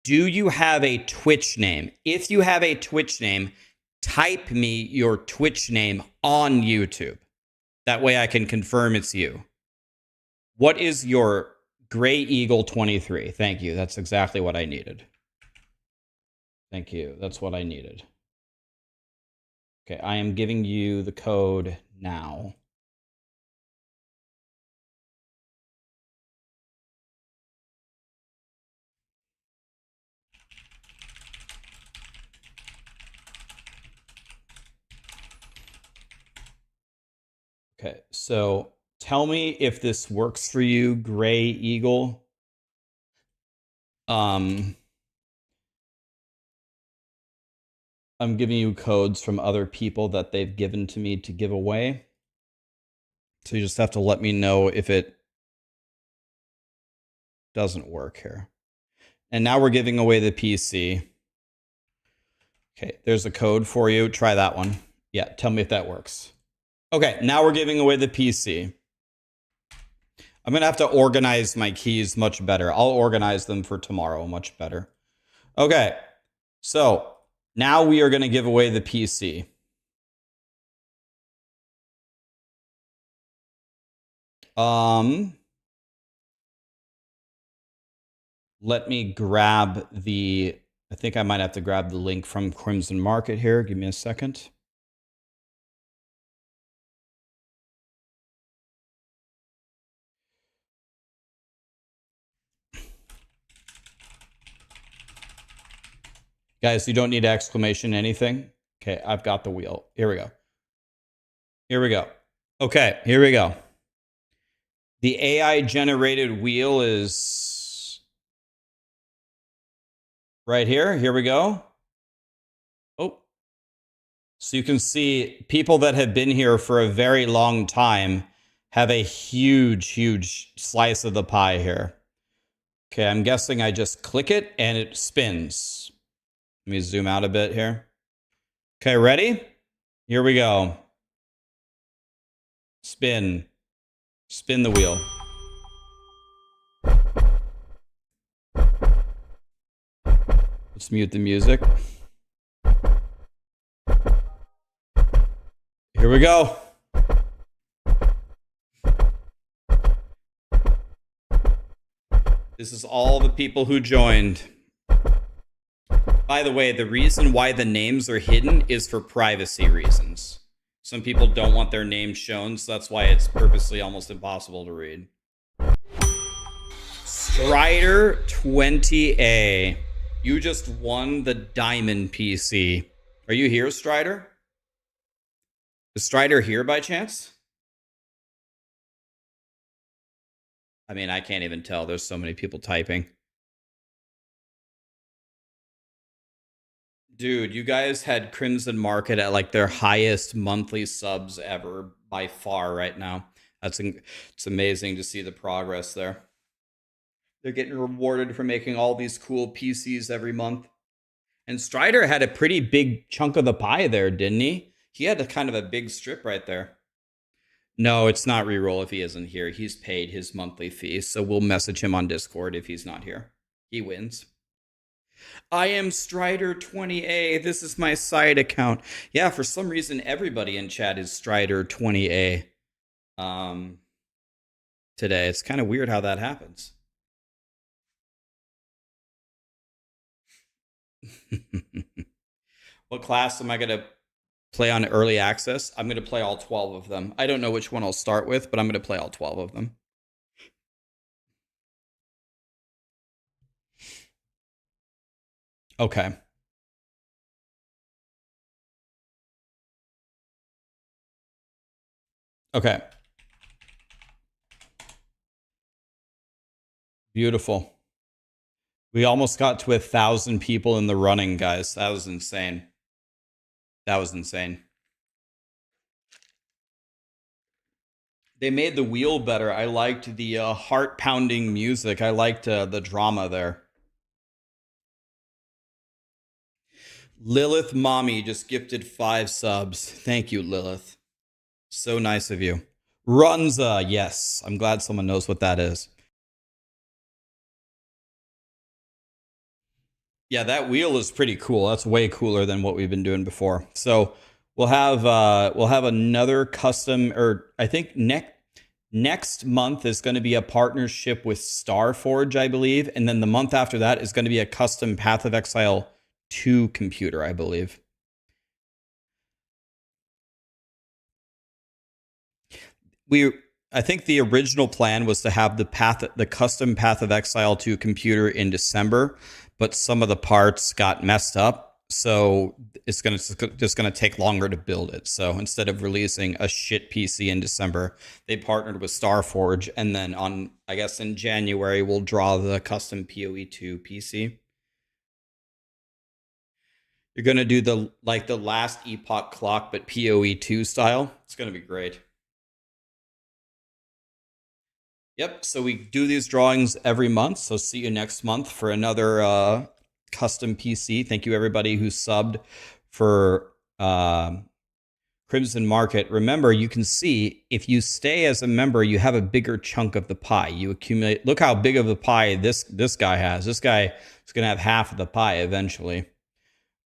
Do you have a Twitch name? If you have a Twitch name, type me your Twitch name on YouTube. That way I can confirm it's you. What is your Gray Eagle 23? Thank you. That's exactly what I needed. Thank you. That's what I needed. Okay, I am giving you the code now. Okay, so tell me if this works for you, Gray Eagle. I'm giving you codes from other people that they've given to me to give away. So you just have to let me know if it doesn't work here. And now we're giving away the PC. Okay, there's a code for you. Try that one. Yeah, tell me if that works. Okay, now we're giving away the PC. I'm going to have to organize my keys much better. I'll organize them for tomorrow much better. Okay, so now we are going to give away the PC. Let me grab the... I think I might have to grab the link from Crimson Market here. Give me a second. Guys, you don't need exclamation anything. Okay, I've got the wheel. Here we go. Here we go. Okay, here we go. The AI generated wheel is right here. Here we go. Oh. So you can see people that have been here for a very long time have a huge, huge slice of the pie here. Okay, I'm guessing I just click it and it spins. Let me zoom out a bit here. Okay, ready? Here we go. Spin. Spin the wheel. Let's mute the music. Here we go. This is all the people who joined. By the way, the reason why the names are hidden is for privacy reasons. Some people don't want their names shown, so that's why it's purposely almost impossible to read. Strider 20A. You just won the Diamond PC. Are you here, Strider? Is Strider here by chance? I mean, I can't even tell. There's so many people typing. Dude, you guys had Crimson Market at like their highest monthly subs ever by far right now. It's amazing to see the progress there. They're getting rewarded for making all these cool PCs every month. And Strider had a pretty big chunk of the pie there, didn't he? He had a kind of a big strip right there. No, it's not reroll if he isn't here. He's paid his monthly fee, so we'll message him on Discord if he's not here. He wins. I am Strider 20A. This is my side account. Yeah, for some reason, everybody in chat is Strider 20A. Today. It's kind of weird how that happens. What class am I going to play on early access? I'm going to play all 12 of them. I don't know which one I'll start with, but I'm going to play all 12 of them. Okay. Okay. Beautiful. We almost got to 1,000 people in the running, guys. That was insane. That was insane. They made the wheel better. I liked the heart-pounding music. I liked the drama there. Lilith Mommy just gifted 5 subs. Thank you, Lilith. So nice of you. Runza, yes. I'm glad someone knows what that is. Yeah, that wheel is pretty cool. That's way cooler than what we've been doing before. So we'll have another custom, or I think next month is going to be a partnership with Starforge, I believe, and then the month after that is going to be a custom Path of Exile 2 computer, I believe. I think the original plan was to have the custom Path of Exile 2 computer in December, but some of the parts got messed up, so it's just gonna take longer to build it. So instead of releasing a shit PC in December, they partnered with Starforge, and then I guess in January we'll draw the custom PoE 2 PC. You're gonna do the last Epoch clock, but PoE 2 style. It's gonna be great. Yep, so we do these drawings every month, so see you next month for another custom PC. Thank you everybody who subbed for Crimson Market. Remember, you can see if you stay as a member, you have a bigger chunk of the pie. You accumulate. Look how big of a pie this guy has. This guy is going to have half of the pie eventually.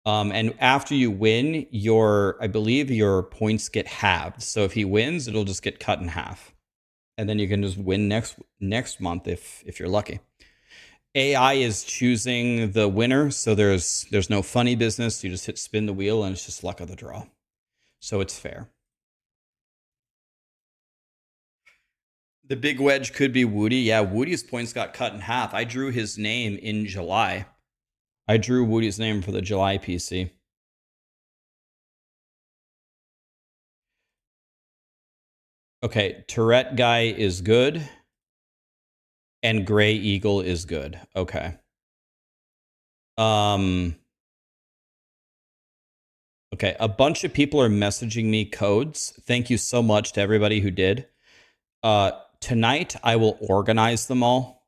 And after you win, I believe your points get halved. So if he wins, it'll just get cut in half. And then you can just win next month if you're lucky. AI is choosing the winner, so there's no funny business. You just hit spin the wheel, and it's just luck of the draw. So it's fair. The big wedge could be Woody. Yeah, Woody's points got cut in half. I drew his name in July. I drew Woody's name for the July PC. Okay, Tourette guy is good. And Gray Eagle is good. Okay. Okay, a bunch of people are messaging me codes. Thank you so much to everybody who did. Tonight, I will organize them all.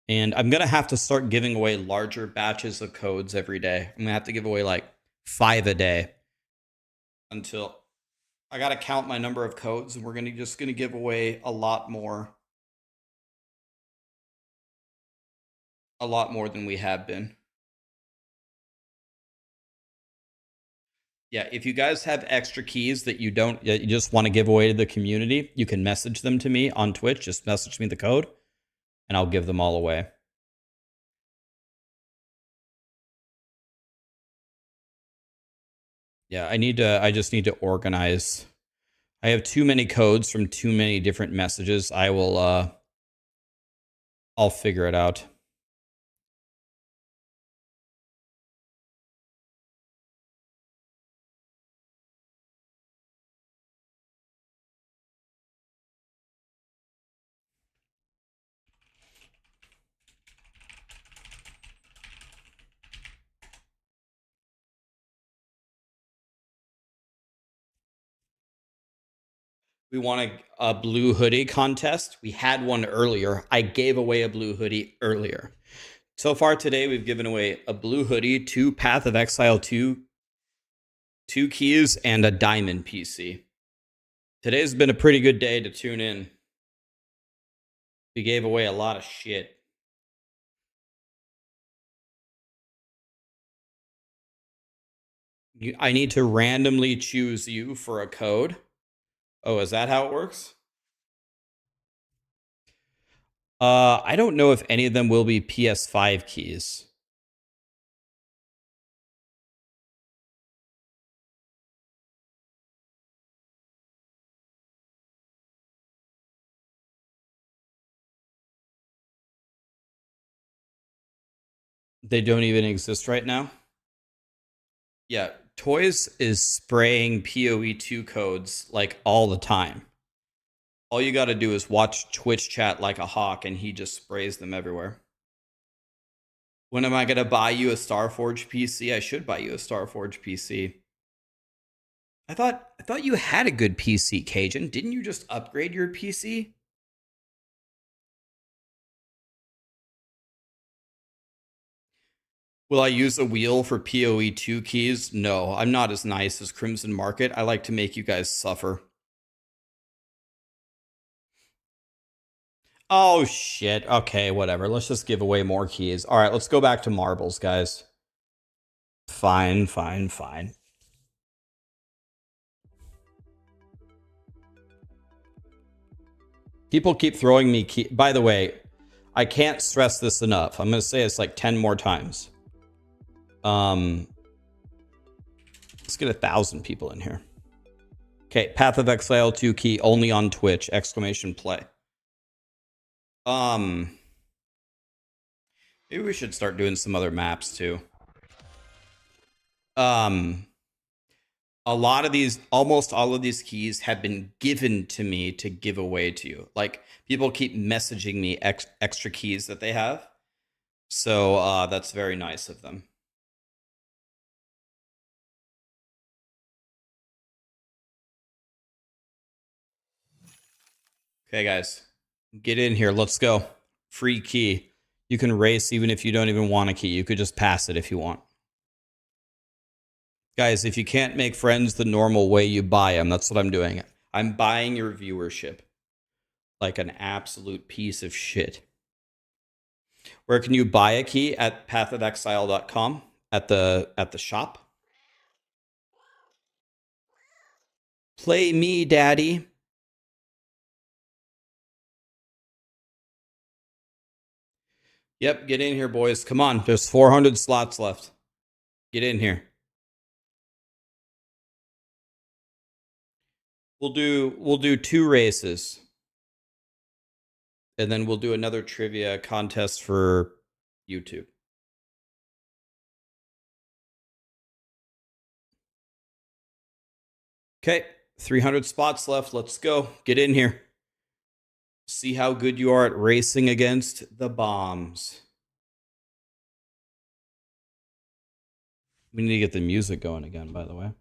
And I'm going to have to start giving away larger batches of codes every day. I'm going to have to give away like 5 a day until I got to count my number of codes, and we're just going to give away a lot more than we have been. Yeah, if you guys have extra keys that you just want to give away to the community, you can message them to me on Twitch. Just message me the code, and I'll give them all away. Yeah, I just need to organize. I have too many codes from too many different messages. I'll figure it out. We want a blue hoodie contest. We had one earlier. I gave away a blue hoodie earlier. So far today, we've given away a blue hoodie, 2 Path of Exile 2 keys, and a diamond PC. Today's been a pretty good day to tune in. We gave away a lot of shit. I need to randomly choose you for a code. Oh, is that how it works? I don't know if any of them will be PS5 keys. They don't even exist right now? Yeah, Toys is spraying PoE 2 codes like all the time. All you got to do is watch Twitch chat like a hawk, and he just sprays them everywhere. When am I going to buy you a Starforge PC? I should buy you a Starforge PC. I thought you had a good PC, Cajun. Didn't you just upgrade your PC? Will I use a wheel for PoE 2 keys? No, I'm not as nice as Crimson Market. I like to make you guys suffer. Oh, shit. Okay, whatever. Let's just give away more keys. All right, let's go back to marbles, guys. Fine, fine, fine. People keep throwing me key. By the way, I can't stress this enough. I'm going to say it's like 10 more times. Let's get 1,000 people in here. Okay, Path of Exile 2 key only on Twitch, !play. Maybe we should start doing some other maps too. A lot of these, almost all of these keys have been given to me to give away to you. Like, people keep messaging me extra keys that they have. So that's very nice of them. Okay, guys, get in here. Let's go. Free key. You can race even if you don't even want a key. You could just pass it if you want. Guys, if you can't make friends the normal way, you buy them. That's what I'm doing. I'm buying your viewership like an absolute piece of shit. Where can you buy a key? At pathofexile.com at the shop. Play me, daddy. Yep, get in here, boys. Come on, there's 400 slots left. Get in here. We'll do 2 races. And then we'll do another trivia contest for YouTube. Okay, 300 spots left. Let's go. Get in here. See how good you are at racing against the bombs. We need to get the music going again, by the way.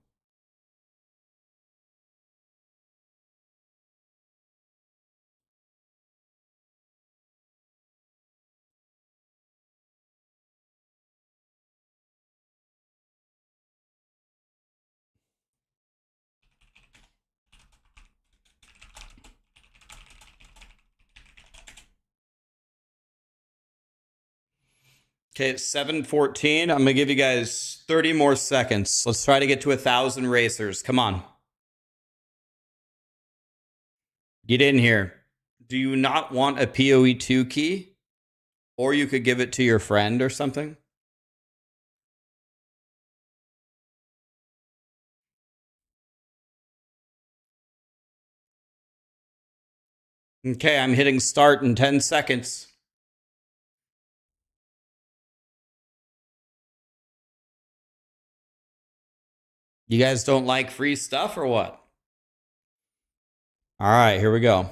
Okay, it's 7:14. I'm going to give you guys 30 more seconds. Let's try to get to 1,000 racers. Come on. Get in here. Do you not want a PoE 2 key? Or you could give it to your friend or something? Okay, I'm hitting start in 10 seconds. You guys don't like free stuff or what? All right, here we go.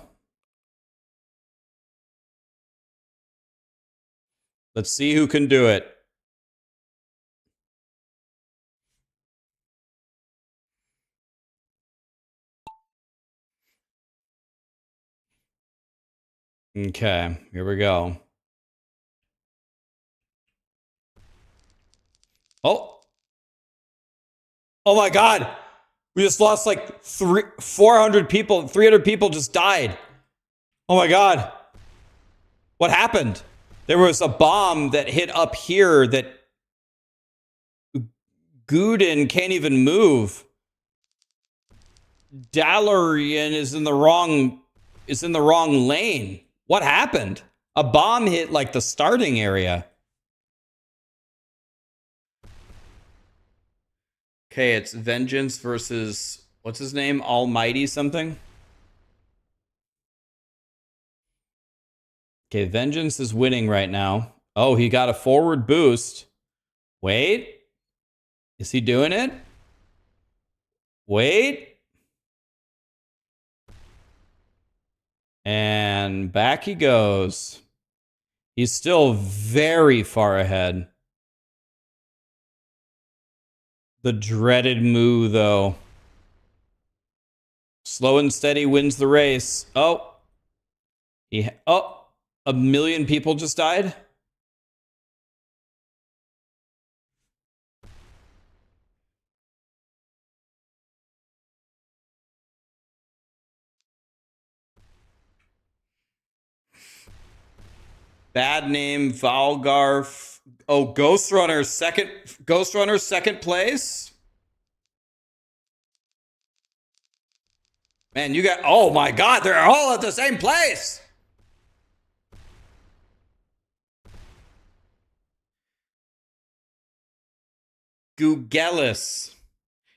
Let's see who can do it. Okay, here we go. Oh. Oh my God. We just lost like 400 people. 300 people just died. Oh my God. What happened? There was a bomb that hit up here that Guden can't even move. Dalarian is in the wrong lane. What happened? A bomb hit like the starting area. Okay, it's Vengeance versus what's his name? Almighty something. Okay, Vengeance is winning right now. Oh, he got a forward boost. Wait. Is he doing it? Wait. And back he goes. He's still very far ahead. The dreaded moo, though. Slow and steady wins the race. Oh. Oh, 1 million people just died? Bad name, Valgar. Oh, Ghost Runner second place. Man, you got, oh my God, they're all at the same place. Gugelis.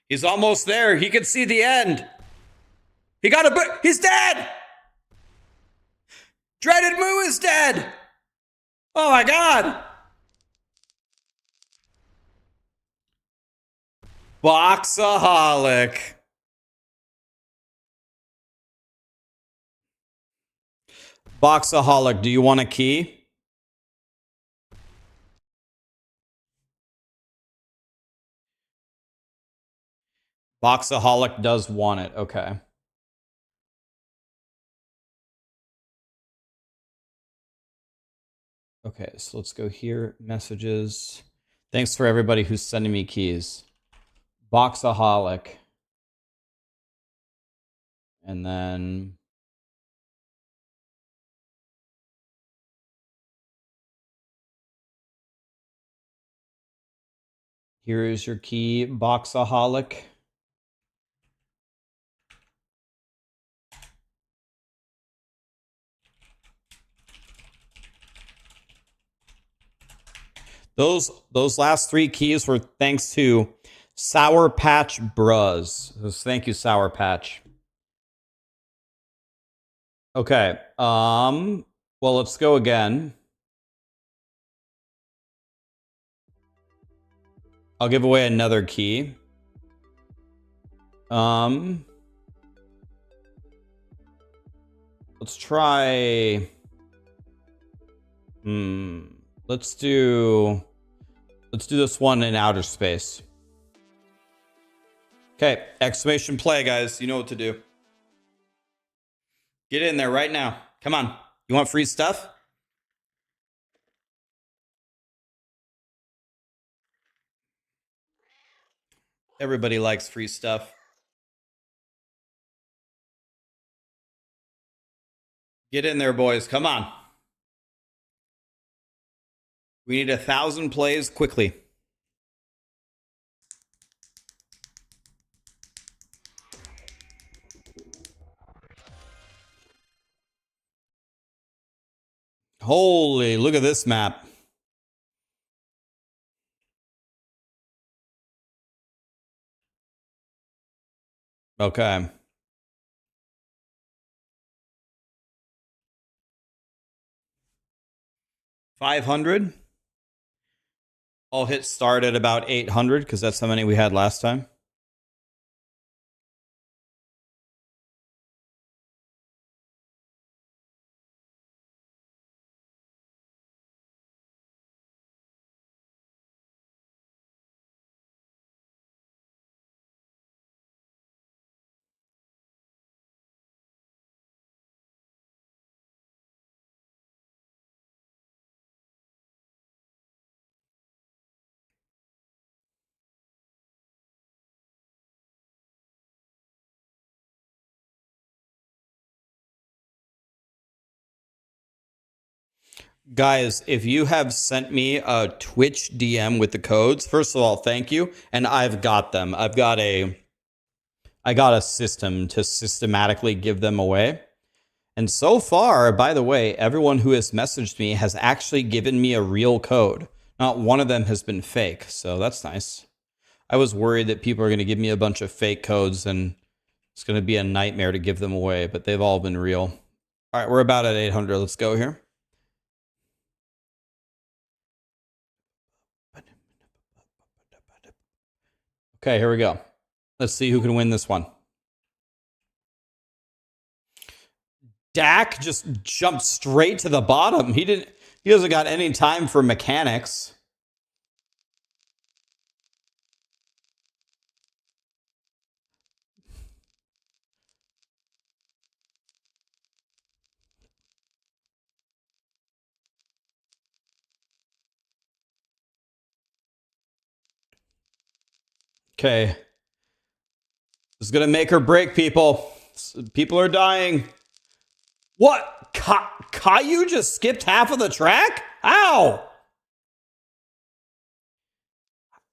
He's almost there. He can see the end. He got a, he's dead. Dreaded Moo is dead. Oh my God. Boxaholic. Boxaholic, do you want a key? Boxaholic does want it. Okay. Okay, so let's go here. Messages. Thanks for everybody who's sending me keys. Boxaholic. And then... here is your key, Boxaholic. Those last 3 keys were thanks to Sour Patch Bros. Thank you, Sour Patch. Okay. Well, let's go again. I'll give away another key. Let's try. Let's do this one in outer space. Okay, exclamation play, guys. You know what to do. Get in there right now. Come on. You want free stuff? Everybody likes free stuff. Get in there, boys. Come on. We need 1,000 plays quickly. Holy, look at this map. Okay. $500. I'll hit start at about 800 because that's how many we had last time. Guys, if you have sent me a Twitch DM with the codes, first of all, thank you. And I've got them. I got a system to systematically give them away. And so far, by the way, everyone who has messaged me has actually given me a real code. Not one of them has been fake, so that's nice. I was worried that people are going to give me a bunch of fake codes and it's going to be a nightmare to give them away, but they've all been real. All right, we're about at 800. Let's go here. Okay, here we go. Let's see who can win this one. Dak just jumped straight to the bottom. He doesn't got any time for mechanics. Okay. This is going to make or break people. People are dying. What? Caillou just skipped half of the track? How?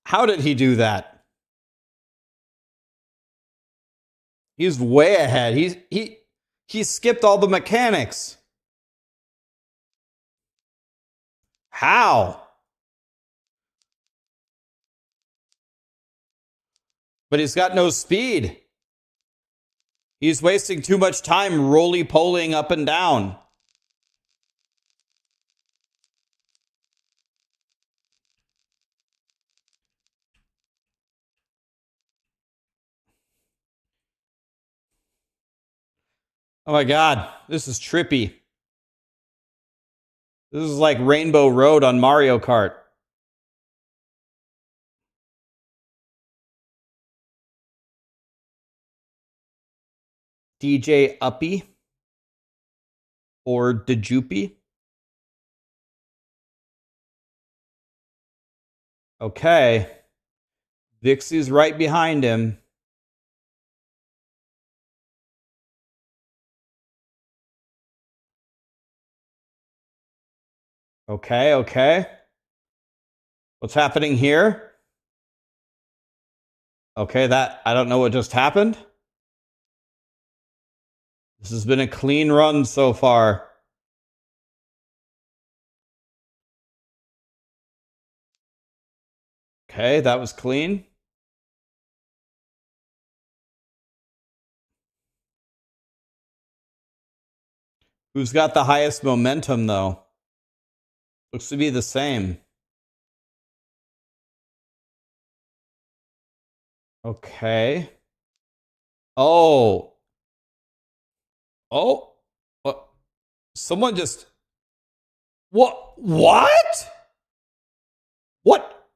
How did he do that? He's way ahead. He skipped all the mechanics. How? But he's got no speed. He's wasting too much time roly-polying up and down. Oh my God, this is trippy. This is like Rainbow Road on Mario Kart. DJ Uppy or Dejoopy. Okay. Vixie's right behind him. Okay, okay. What's happening here? Okay, I don't know what just happened. This has been a clean run so far. Okay, that was clean. Who's got the highest momentum, though? Looks to be the same. Okay. Oh. Oh. What? Someone just... What? What? What?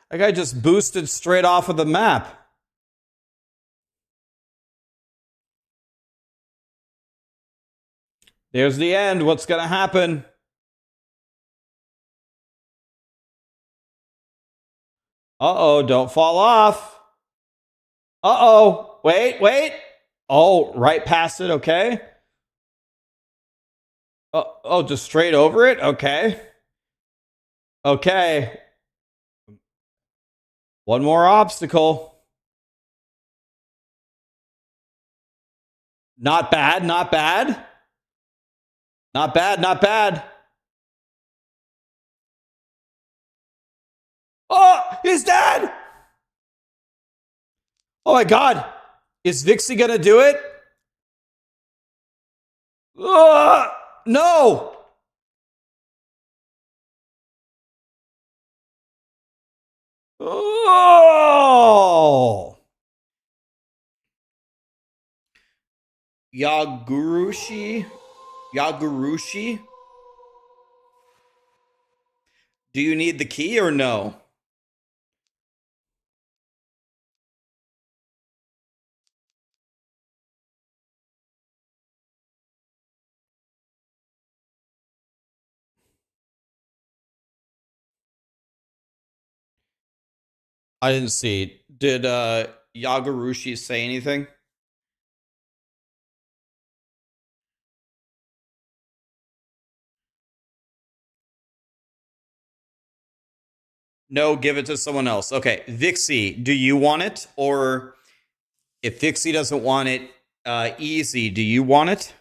That guy just boosted straight off of the map. There's the end. What's going to happen? Uh-oh, don't fall off. Uh-oh. Wait, wait. Oh, right past it. Okay. Oh, just straight over it? Okay. Okay. One more obstacle. Not bad, not bad. Not bad, not bad. Oh, he's dead! Oh my God. Is Vixie gonna do it? No! Oh! Yagurushi? Yagurushi? Do you need the key or no? I didn't see. Did Yagurushi say anything? No, give it to someone else. Okay, Vixie, do you want it? Or if Vixie doesn't want it, Easy, do you want it?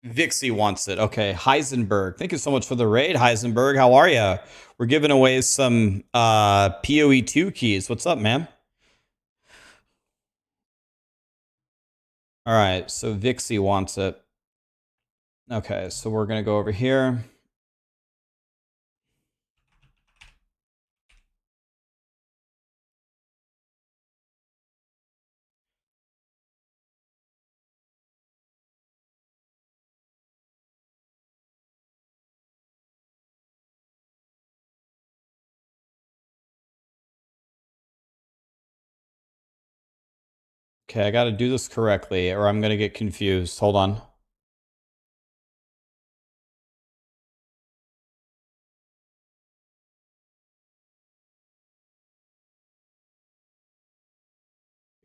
Vixie wants it. Okay, Heisenberg. Thank you so much for the raid, Heisenberg. How are you? We're giving away some PoE 2 keys. What's up, man? All right, so Vixie wants it. Okay, so we're going to go over here. Okay, I got to do this correctly or I'm going to get confused. Hold on.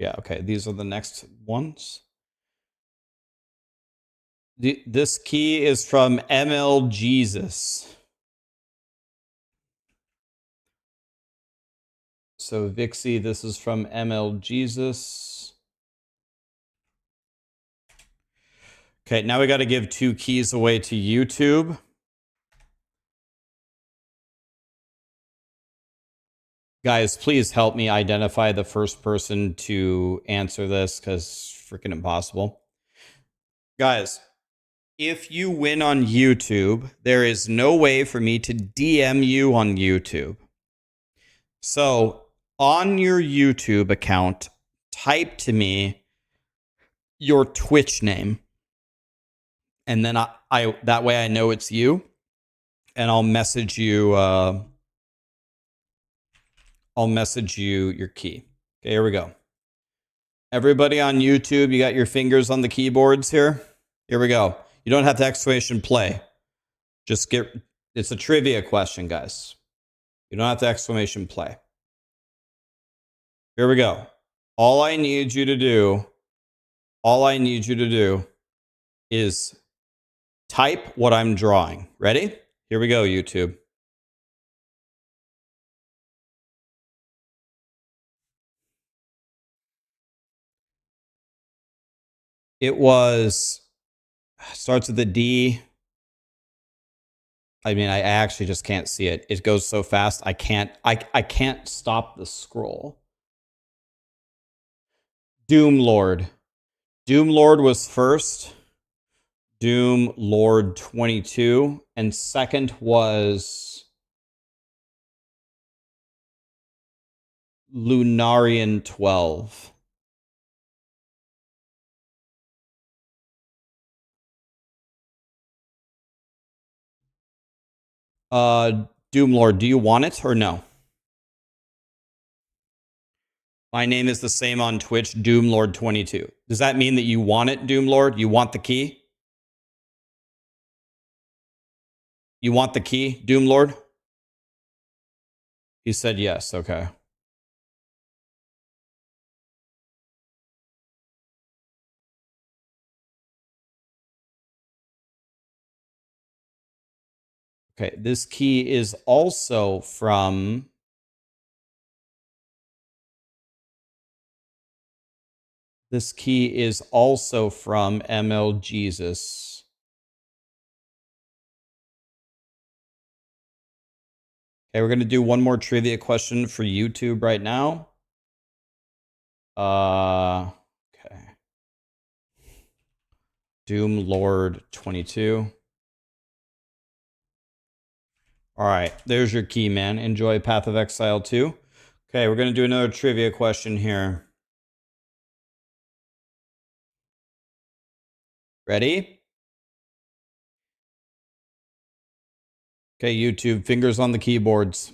Yeah, okay. These are the next ones. This key is from ML Jesus. So Vixie, this is from ML Jesus. Okay, now we got to give 2 keys away to YouTube. Guys, please help me identify the first person to answer this, because it's freaking impossible. Guys, if you win on YouTube, there is no way for me to DM you on YouTube. So, on your YouTube account, type to me your Twitch name. And then I that way I know it's you. And I'll message you your key. Okay, here we go. Everybody on YouTube, you got your fingers on the keyboards here? Here we go. You don't have to exclamation play. Just it's a trivia question, guys. You don't have to exclamation play. Here we go. All I need you to do is type what I'm drawing. Ready? Here we go, YouTube. It starts with a D. I mean, I actually just can't see it. It goes so fast. I can't stop the scroll. Doom Lord. Doom Lord was first. Doom Lord 22. And second was Lunarian 12. Doom Lord, do you want it or no? My name is the same on Twitch, Doom Lord 22. Does that mean that you want it, Doom Lord? You want the key? You want the key, Doom Lord? He said yes, okay. Okay, this key is also from ML Jesus. Okay, we're going to do one more trivia question for YouTube right now. Okay. Doom Lord 22. All right, there's your key, man. Enjoy Path of Exile 2. Okay, we're going to do another trivia question here. Ready? Okay, YouTube, fingers on the keyboards.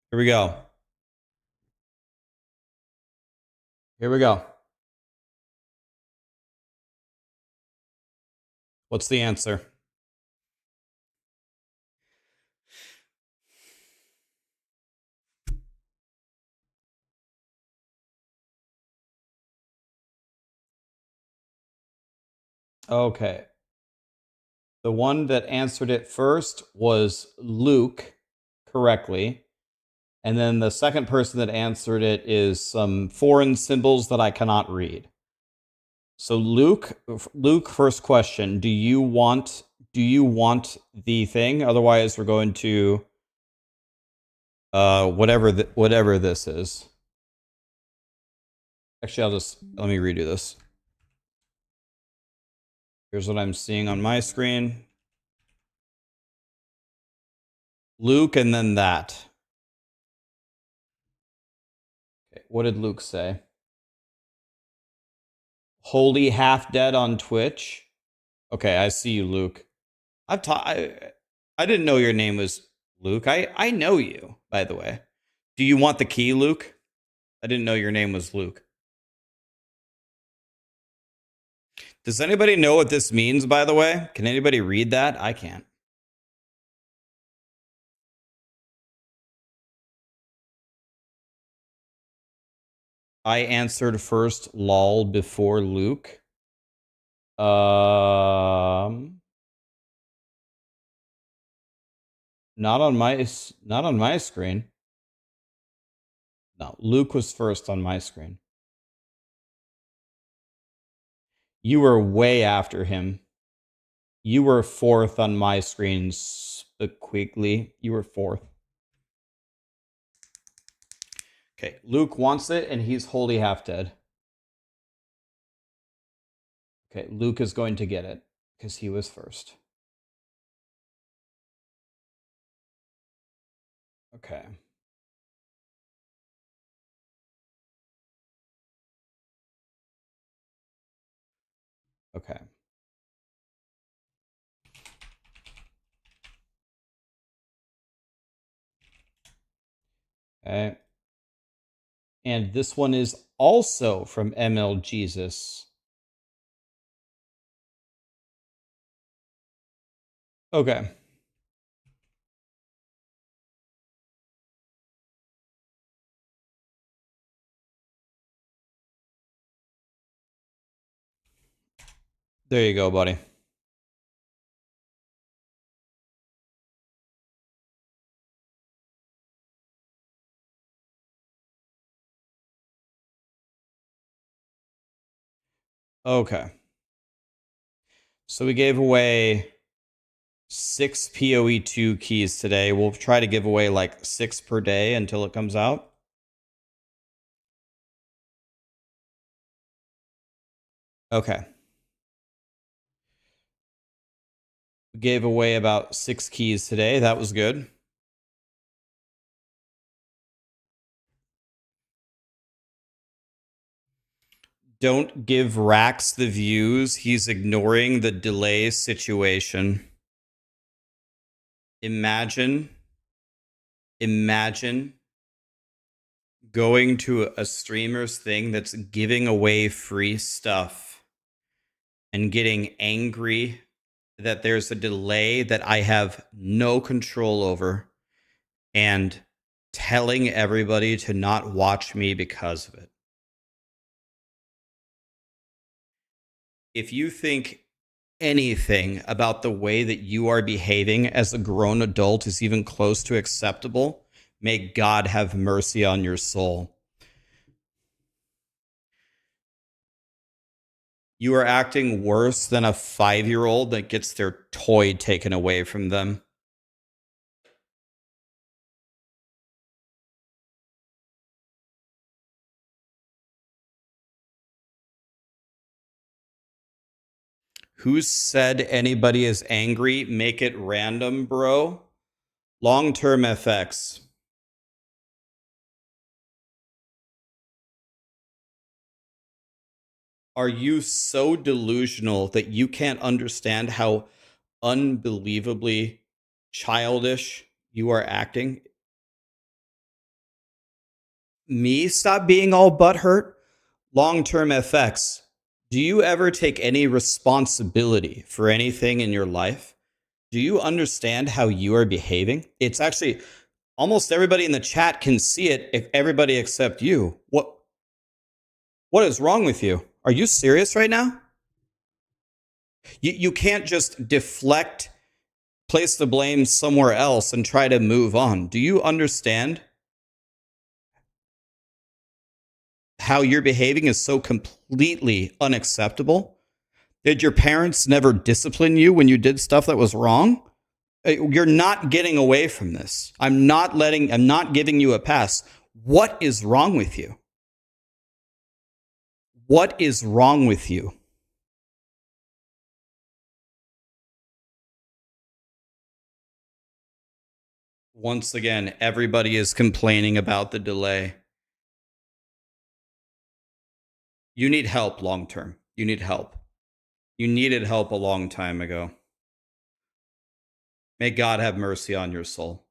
Here we go. Here we go. What's the answer? Okay. The one that answered it first was Luke, correctly. And then the second person that answered it is some foreign symbols that I cannot read. So Luke, first question, do you want the thing? Otherwise, we're going to whatever this is. Actually, let me redo this. Here's what I'm seeing on my screen. Luke and then that. Okay, what did Luke say? Holy Half Dead on Twitch. Okay, I see you, Luke. I didn't know your name was Luke. I know you, by the way. Do you want the key, Luke? I didn't know your name was Luke. Does anybody know what this means, by the way? Can anybody read that? I can't. I answered first, lol, before Luke. Not on my screen. No, Luke was first on my screen. You were way after him. You were fourth on my screen, quickly. You were fourth. Okay, Luke wants it, and he's wholly half dead. Okay, Luke is going to get it, because he was first. Okay. Okay. Okay. And this one is also from ML Jesus. Okay. There you go, buddy. Okay. So we gave away 6 PoE2 keys today. We'll try to give away like 6 per day until it comes out. Okay. We gave away about 6 keys today. That was good. Don't give Rax the views. He's ignoring the delay situation. Imagine going to a streamer's thing that's giving away free stuff and getting angry that there's a delay that I have no control over and telling everybody to not watch me because of it. If you think anything about the way that you are behaving as a grown adult is even close to acceptable, may God have mercy on your soul. You are acting worse than a 5-year-old that gets their toy taken away from them. Who said anybody is angry? Make it random, bro. Long-term FX. Are you so delusional that you can't understand how unbelievably childish you are acting? Me stop being all butthurt? Long-term FX. Do you ever take any responsibility for anything in your life? Do you understand how you are behaving? It's actually almost everybody in the chat can see it, if everybody except you. What is wrong with you? Are you serious right now? You can't just deflect, place the blame somewhere else and try to move on. Do you understand how you're behaving is so completely unacceptable? Did your parents never discipline you when you did stuff that was wrong? You're not getting away from this. I'm not giving you a pass. What is wrong with you? What is wrong with you? Once again, everybody is complaining about the delay. You need help long term. You need help. You needed help a long time ago. May God have mercy on your soul.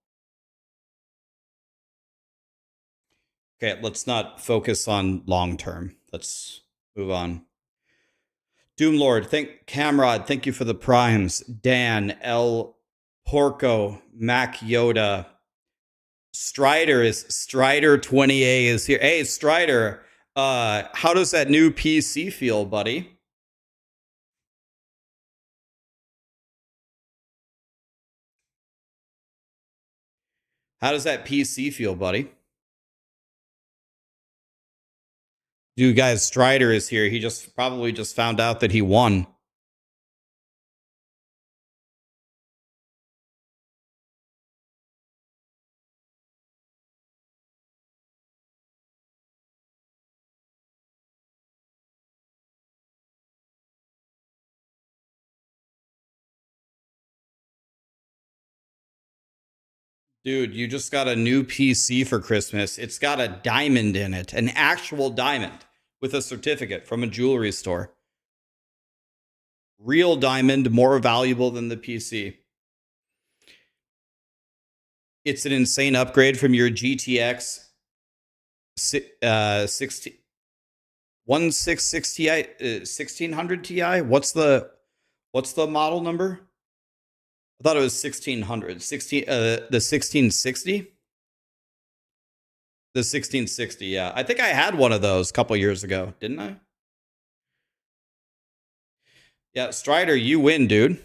Okay, let's not focus on long term. Let's move on. Doomlord, Camrod, thank you for the primes. Dan, L. Porco, Mac Yoda. Strider 20A is here. Hey, Strider, How does that new PC feel, buddy? How does that PC feel, buddy? Dude, guys, Strider is here. He just probably just found out that he won. Dude, you just got a new PC for Christmas. It's got a diamond in it, an actual diamond with a certificate from a jewelry store. Real diamond, more valuable than the PC. It's an insane upgrade from your GTX 1600 Ti. What's the model number? I thought it was 1600. The 1660? The 1660, yeah. I think I had one of those a couple years ago, didn't I? Yeah, Strider, you win, dude.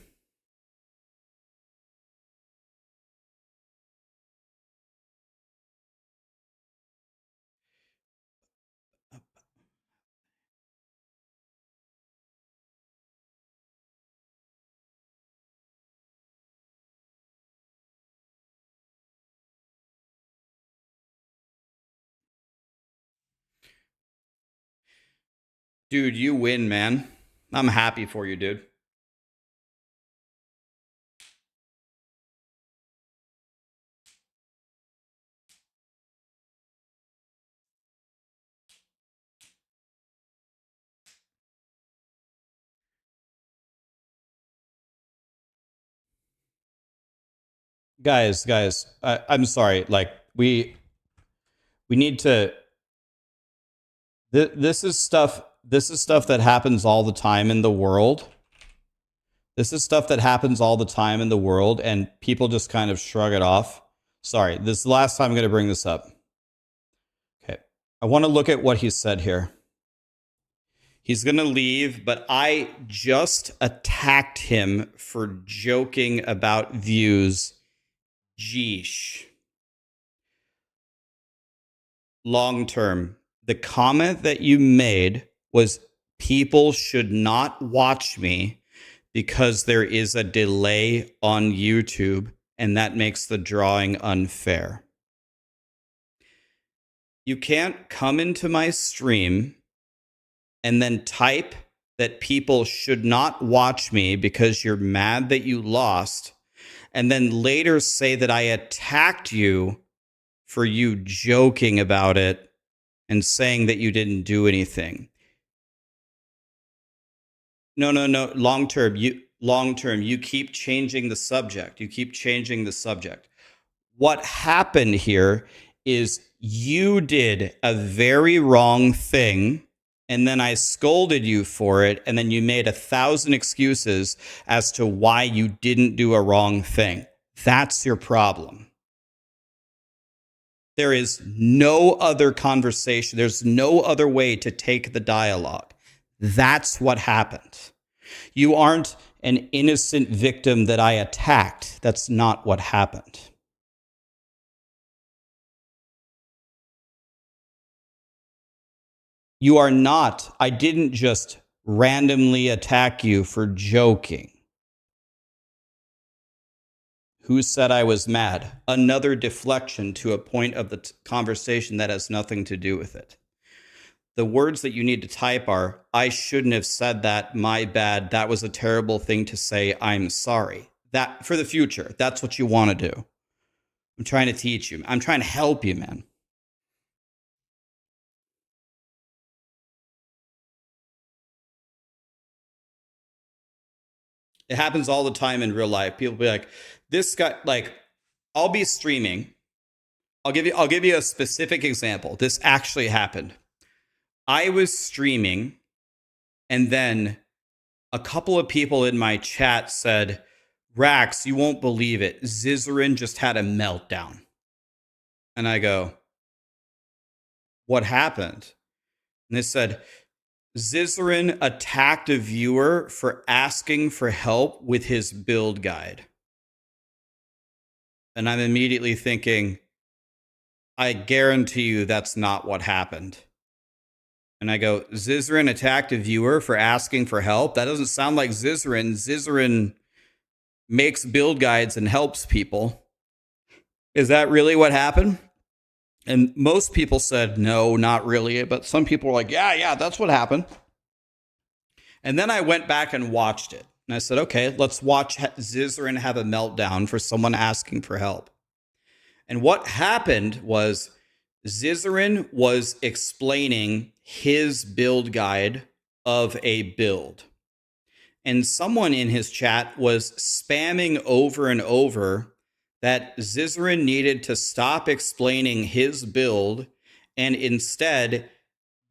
Dude, you win, man. I'm happy for you, dude. Guys, I'm sorry. Like, we need to... This is stuff that happens all the time in the world. This is stuff that happens all the time in the world, and people just kind of shrug it off. Sorry, this is the last time I'm going to bring this up. Okay, I want to look at what he said here. He's going to leave, but I just attacked him for joking about views. Jeesh. Long term, the comment that you made was people should not watch me because there is a delay on YouTube, and that makes the drawing unfair. You can't come into my stream and then type that people should not watch me because you're mad that you lost, and then later say that I attacked you for you joking about it and saying that you didn't do anything. No. Long term, you keep changing the subject. You keep changing the subject. What happened here is you did a very wrong thing, and then I scolded you for it, and then you made 1,000 excuses as to why you didn't do a wrong thing. That's your problem. There is no other conversation. There's no other way to take the dialogue. That's what happened. You aren't an innocent victim that I attacked. That's not what happened. You are not. I didn't just randomly attack you for joking. Who said I was mad? Another deflection to a point of the conversation that has nothing to do with it. The words that you need to type are, I shouldn't have said that, my bad, that was a terrible thing to say, I'm sorry. That, for the future, that's what you want to do. I'm trying to teach you. I'm trying to help you, man. It happens all the time in real life. People be like, this guy, like, I'll be streaming. I'll give you a specific example. This actually happened. I was streaming, and then a couple of people in my chat said, Rax, you won't believe it. Zizarin just had a meltdown. And I go, what happened? And they said, Zizarin attacked a viewer for asking for help with his build guide. And I'm immediately thinking, I guarantee you that's not what happened. And I go, Zizarin attacked a viewer for asking for help? That doesn't sound like Zizarin. Zizarin makes build guides and helps people. Is that really what happened? And most people said, no, not really. But some people were like, yeah, that's what happened. And then I went back and watched it. And I said, okay, let's watch Zizarin have a meltdown for someone asking for help. And what happened was Zizarin was explaining his build guide of a build. And someone in his chat was spamming over and over that Zizarin needed to stop explaining his build, and instead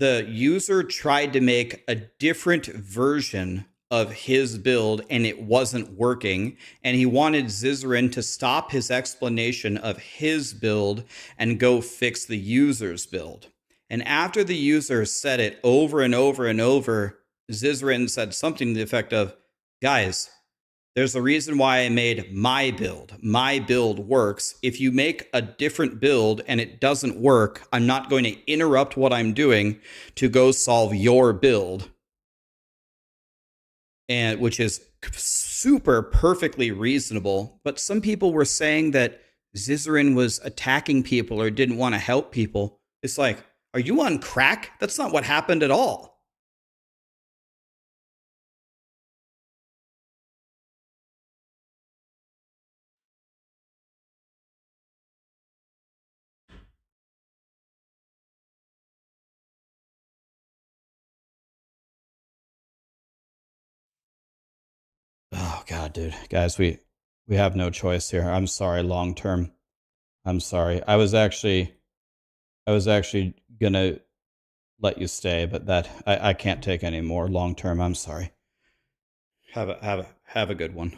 the user tried to make a different version of his build and it wasn't working, and he wanted Zizarin to stop his explanation of his build and go fix the user's build. And after the user said it over and over and over, Zizarin said something to the effect of, guys, there's a reason why I made my build. My build works. If you make a different build and it doesn't work, I'm not going to interrupt what I'm doing to go solve your build. And which is super perfectly reasonable. But some people were saying that Zizarin was attacking people or didn't want to help people. It's like, are you on crack? That's not what happened at all. Oh God, dude. Guys, we have no choice here. I'm sorry, long term. I'm sorry. I was actually gonna let you stay, but that I can't take any more long term. I'm sorry. Have a good one.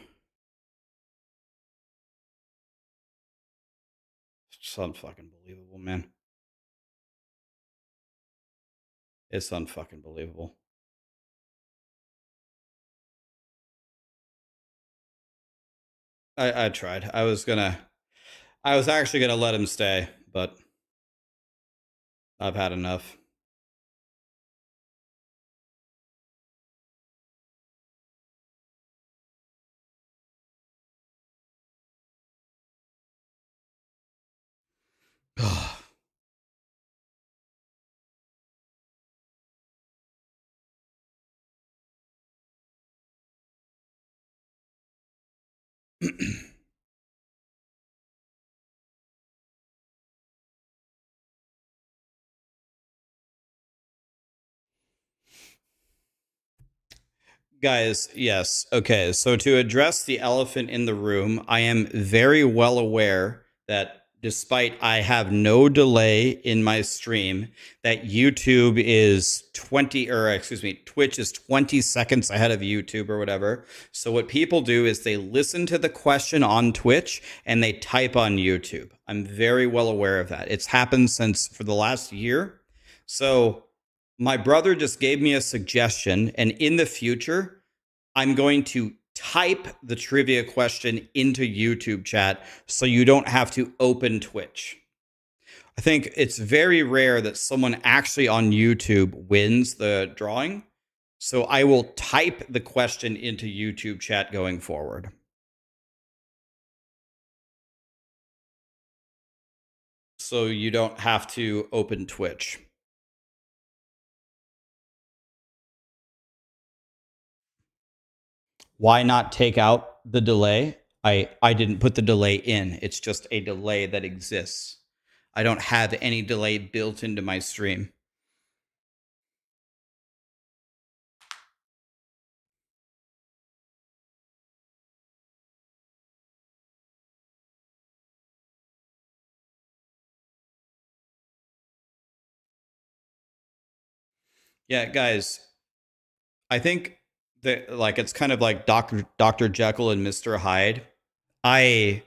It's unfucking believable, man. It's unfucking believable. I tried. I was actually gonna let him stay, but I've had enough. Guys, yes. Okay, so to address the elephant in the room, I am very well aware that despite I have no delay in my stream, that YouTube is Twitch is 20 seconds ahead of YouTube or whatever. So what people do is they listen to the question on Twitch and they type on YouTube. I'm very well aware of that. It's happened for the last year. So my brother just gave me a suggestion, and in the future, I'm going to type the trivia question into YouTube chat so you don't have to open Twitch. I think it's very rare that someone actually on YouTube wins the drawing, so I will type the question into YouTube chat going forward. So you don't have to open Twitch. Why not take out the delay? I didn't put the delay in. It's just a delay that exists. I don't have any delay built into my stream. Yeah, guys, I think that it's kind of like Dr. Jekyll and Mr. Hyde. I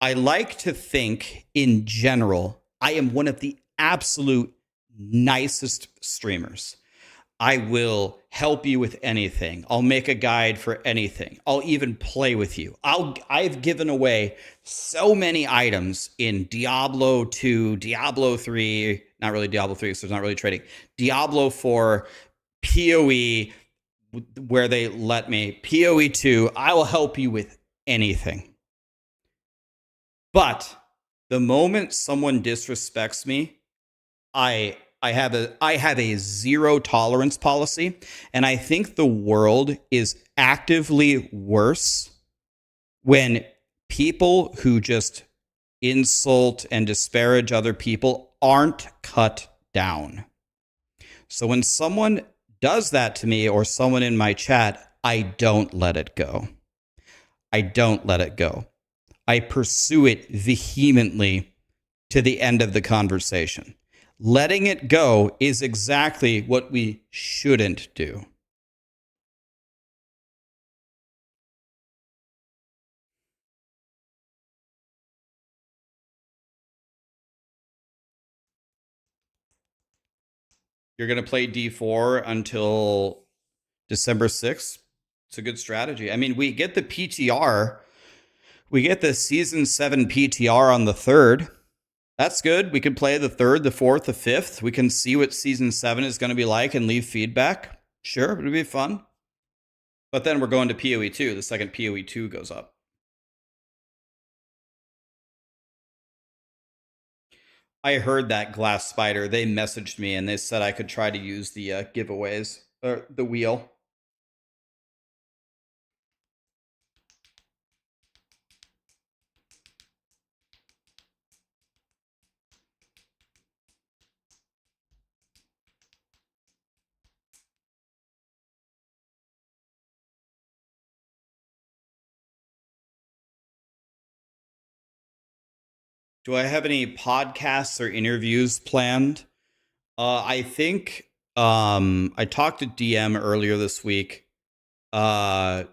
like to think in general, I am one of the absolute nicest streamers. I will help you with anything. I'll make a guide for anything. I'll even play with you. I've given away so many items in Diablo 2, Diablo 3, not really Diablo 3, so there's not really trading. Diablo 4, PoE, where they let me, PoE 2, I will help you with anything. But the moment someone disrespects me, I have a zero tolerance policy, and I think the world is actively worse when people who just insult and disparage other people aren't cut down. So when someone does that to me or someone in my chat, I don't let it go. I don't let it go. I pursue it vehemently to the end of the conversation. Letting it go is exactly what we shouldn't do. You're going to play D4 until December 6th. It's a good strategy. I mean, we get the PTR. We get the Season 7 PTR on the 3rd. That's good. We can play the 3rd, the 4th, the 5th. We can see what Season 7 is going to be like and leave feedback. Sure, it'll be fun. But then we're going to PoE 2. The second PoE 2 goes up. I heard that, Glass Spider. They messaged me and they said I could try to use the giveaways, or the wheel. Do I have any podcasts or interviews planned? I think I talked to DM earlier this week. Palsteron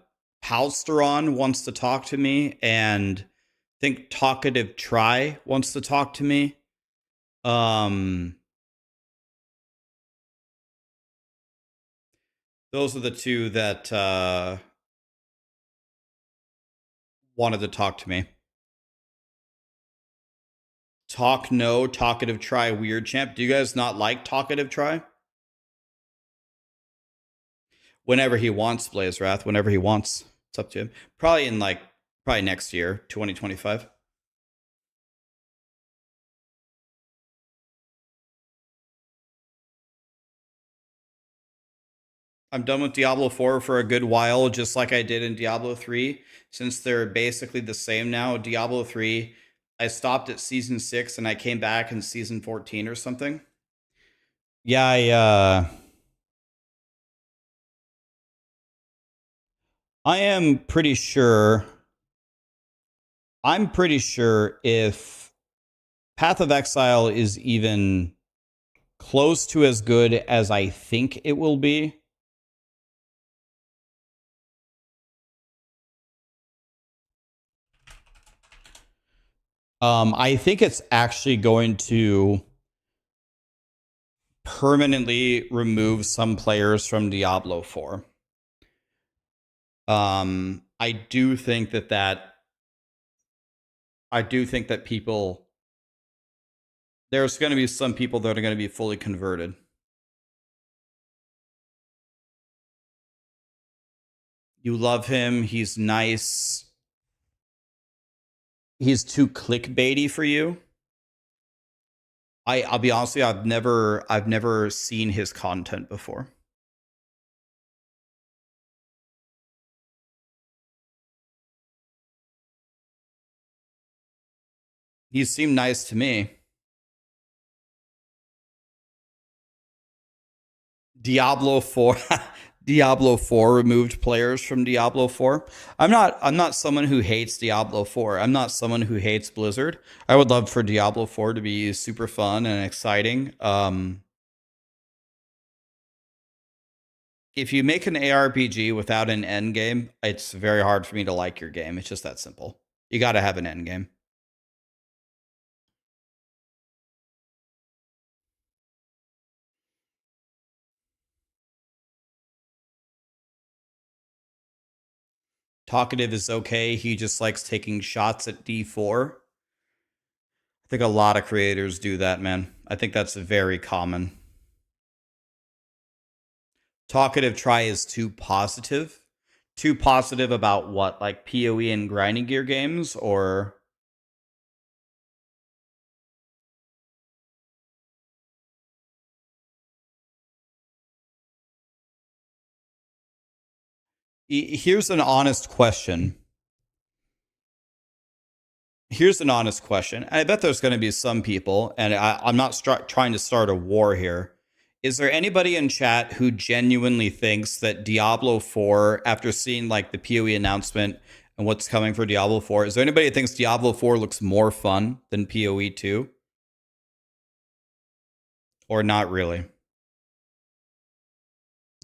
wants to talk to me, and I think Talkative Try wants to talk to me. Those are the two that wanted to talk to me. Talk no, Talkative Try, Weird Champ. Do you guys not like Talkative Try? Whenever he wants, Blaze Wrath. Whenever he wants. It's up to him. Probably next year, 2025. I'm done with Diablo 4 for a good while, just like I did in Diablo 3. Since they're basically the same now, Diablo 3... I stopped at Season 6 and I came back in Season 14 or something. Yeah, I am pretty sure... I'm pretty sure if Path of Exile is even close to as good as I think it will be, I think it's actually going to permanently remove some players from Diablo 4. I do think that people, there's going to be some people that are going to be fully converted. You love him. He's nice. He's too clickbaity for you. I'll be honest with you, I've never seen his content before. He seemed nice to me. Diablo 4 Diablo 4 removed players from Diablo 4. I'm not someone who hates Diablo 4. I'm not someone who hates Blizzard. I would love for Diablo 4 to be super fun and exciting. If you make an ARPG without an end game, it's very hard for me to like your game. It's just that simple. You got to have an end game. Talkative is okay. He just likes taking shots at D4. I think a lot of creators do that, man. I think that's very common. Talkative try is too positive. Too positive about what? Like PoE and grinding gear games, or... Here's an honest question. Here's an honest question. I bet there's going to be some people, and I'm not trying to start a war here. Is there anybody in chat who genuinely thinks that Diablo 4, after seeing like the PoE announcement and what's coming for Diablo 4, is there anybody who thinks Diablo 4 looks more fun than PoE 2? Or not really?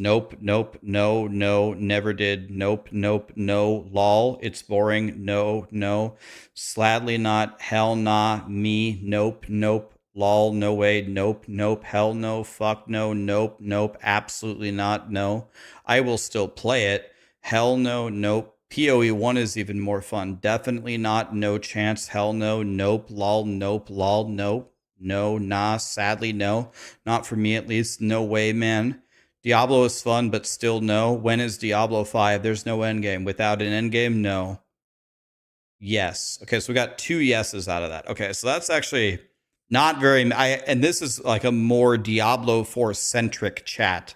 Nope, nope, no, no, never did. Nope, nope, no, lol, it's boring. No, no, sladly not, hell nah, me, nope, nope, lol, no way, nope, nope, hell no, fuck no, nope, nope, absolutely not, no. I will still play it. Hell no, nope. PoE 1 is even more fun. Definitely not, no chance, hell no, nope, lol, nope, lol, nope, no, nah, sadly no. Not for me at least, no way, man. Diablo is fun, but still no. When is Diablo 5? There's no endgame. Without an endgame, no. Yes. Okay, so we got 2 yeses out of that. Okay, so that's actually not very... and this is like a more Diablo 4-centric chat.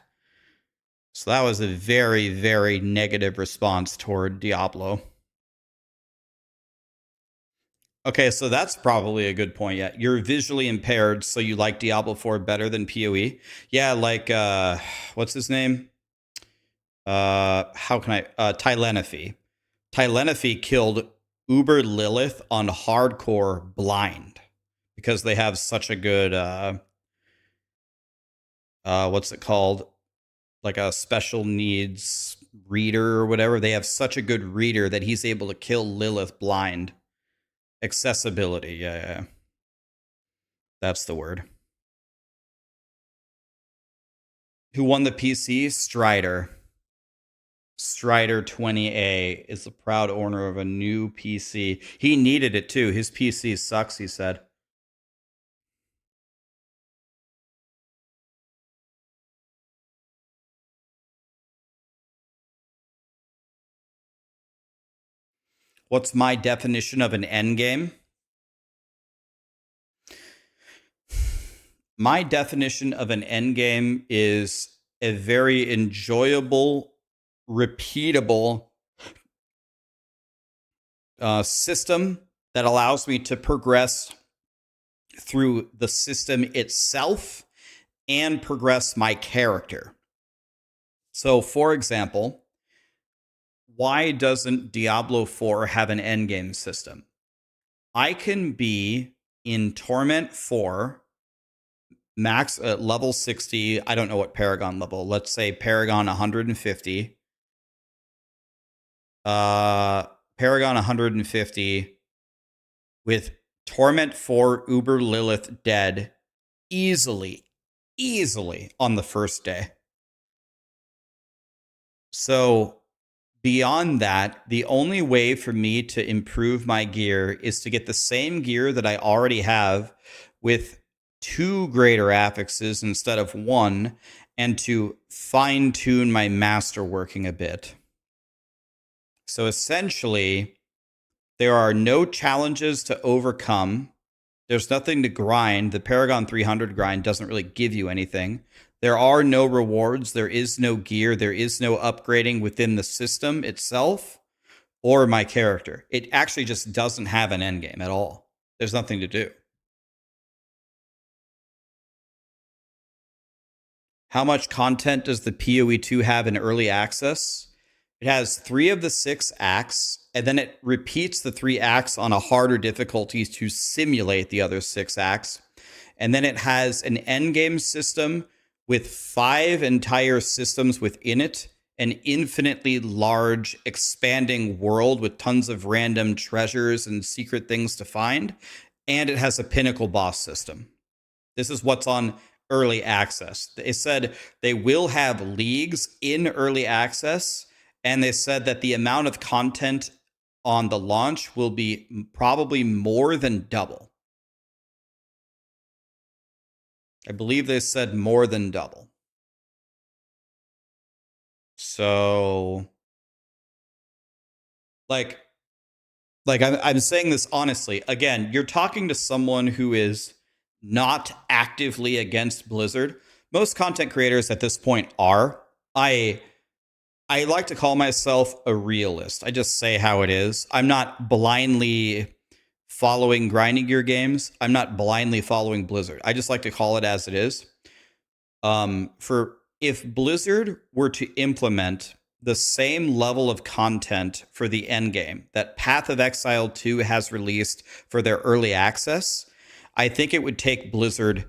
So that was a very, very negative response toward Diablo. Okay, so that's probably a good point. Yeah, you're visually impaired, so you like Diablo 4 better than PoE. Yeah, like what's his name? How can I Tylenophy. Tylenophy killed Uber Lilith on hardcore blind because they have such a good what's it called? Like a special needs reader or whatever. They have such a good reader that he's able to kill Lilith blind. Accessibility, yeah. That's the word. Who won the PC? Strider. Strider 20A is the proud owner of a new PC. He needed it too. His PC sucks, he said. What's my definition of an endgame? My definition of an endgame is a very enjoyable, repeatable system that allows me to progress through the system itself and progress my character. So, for example, why doesn't Diablo 4 have an endgame system? I can be in Torment 4, max level 60. I don't know what Paragon level. Let's say Paragon 150. Paragon 150 with Torment 4 Uber Lilith dead easily on the first day. So beyond that, the only way for me to improve my gear is to get the same gear that I already have with 2 greater affixes instead of 1, and to fine-tune my masterworking a bit. So essentially, there are no challenges to overcome. There's nothing to grind. The Paragon 300 grind doesn't really give you anything. There are no rewards, there is no gear, there is no upgrading within the system itself or my character. It actually just doesn't have an endgame at all. There's nothing to do. How much content does the PoE 2 have in early access? It has 3 of the 6 acts, and then it repeats the 3 acts on a harder difficulty to simulate the other 6 acts. And then it has an endgame system with 5 entire systems within it, an infinitely large, expanding world with tons of random treasures and secret things to find, and it has a pinnacle boss system. This is what's on early access. They said they will have leagues in early access, And they said that the amount of content on the launch will be probably more than double. I believe they said more than double. So, like I'm saying this honestly. Again, you're talking to someone who is not actively against Blizzard. Most content creators at this point are. I like to call myself a realist. I just say how it is. I'm not blindly following grinding gear games. I'm not blindly following Blizzard. I just like to call it as it is. If Blizzard were to implement the same level of content for the endgame that Path of Exile 2 has released for their early access, I think it would take Blizzard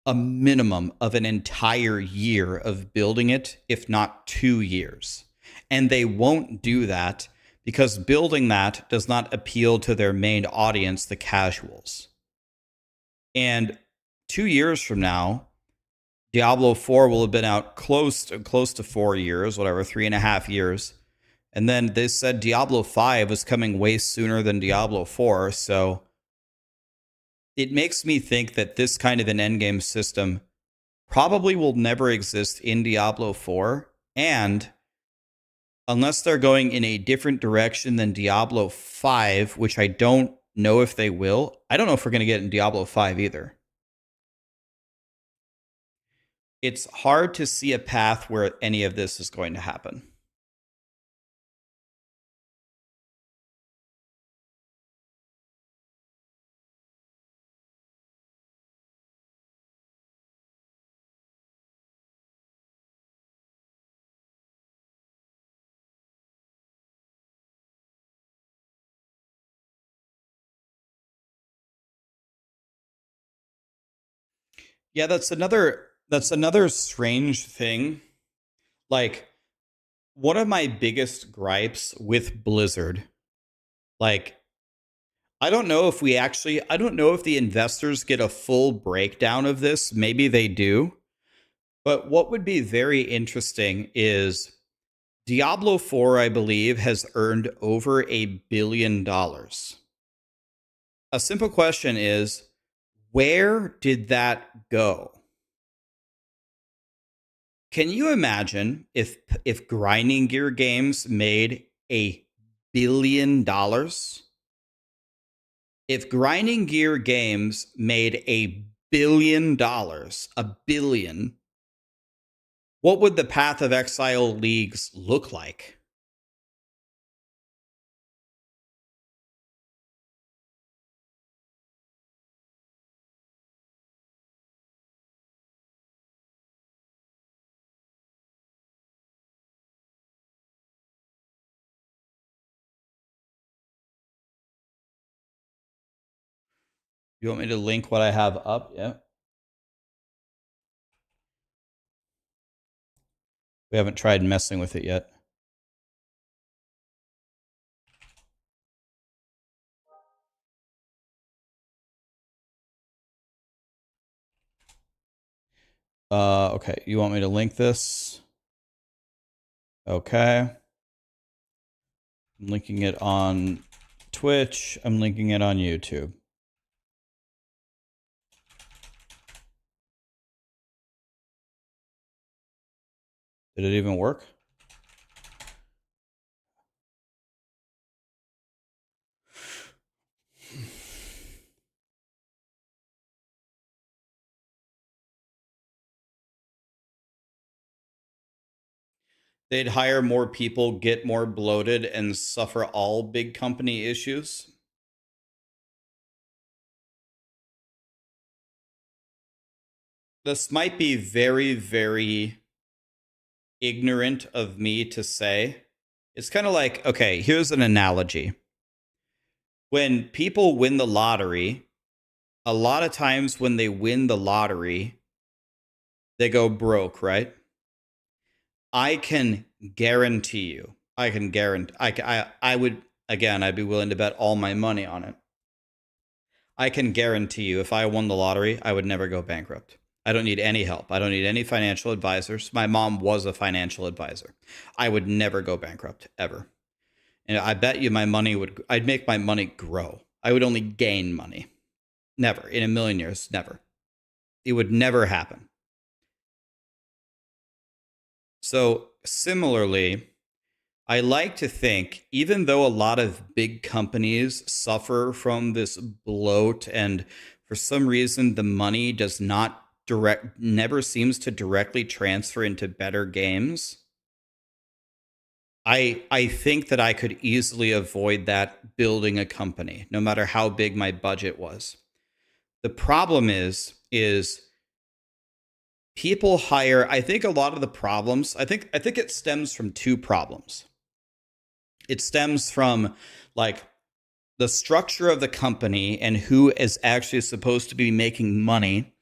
a minimum of an entire year of building it, if not 2 years. And they won't do that because building that does not appeal to their main audience, the casuals. And 2 years from now, Diablo 4 will have been out close to 4 years, whatever, 3.5 years. And then they said Diablo 5 is coming way sooner than Diablo 4. So it makes me think that this kind of an endgame system probably will never exist in Diablo 4. And unless they're going in a different direction than Diablo 5, which I don't know if they will, I don't know if we're going to get in Diablo 5 either. It's hard to see a path where any of this is going to happen. Yeah, that's another strange thing. Like, one of my biggest gripes with Blizzard, like, I don't know if the investors get a full breakdown of this. Maybe they do. But what would be very interesting is Diablo 4, I believe, has earned over $1 billion. A simple question is, where did that go? Can you imagine if grinding gear games made $1 billion? If grinding gear games made $1 billion, $1 billion, what would the Path of Exile leagues look like? You want me to link what I have up? Yeah. We haven't tried messing with it yet. Okay. You want me to link this? Okay. I'm linking it on Twitch. I'm linking it on YouTube. Did it even work? They'd hire more people, get more bloated, and suffer all big company issues. This might be very, very ignorant of me to say. It's kind of like, okay, here's an analogy. When people win the lottery, a lot of times when they win the lottery, they go broke, right? I can guarantee you, I would, again, I'd be willing to bet all my money on it. I can guarantee you, if I won the lottery, I would never go bankrupt. I don't need any help. I don't need any financial advisors. My mom was a financial advisor. I would never go bankrupt, ever. And I bet you I'd make my money grow. I would only gain money. Never. In a million years, never. It would never happen. So similarly, I like to think, even though a lot of big companies suffer from this bloat and for some reason the money does not never seems to directly transfer into better games, I think that I could easily avoid that building a company, no matter how big my budget was. The problem is people hire, I think a lot of the problems, I think it stems from two problems. It stems from like the structure of the company and who is actually supposed to be making money.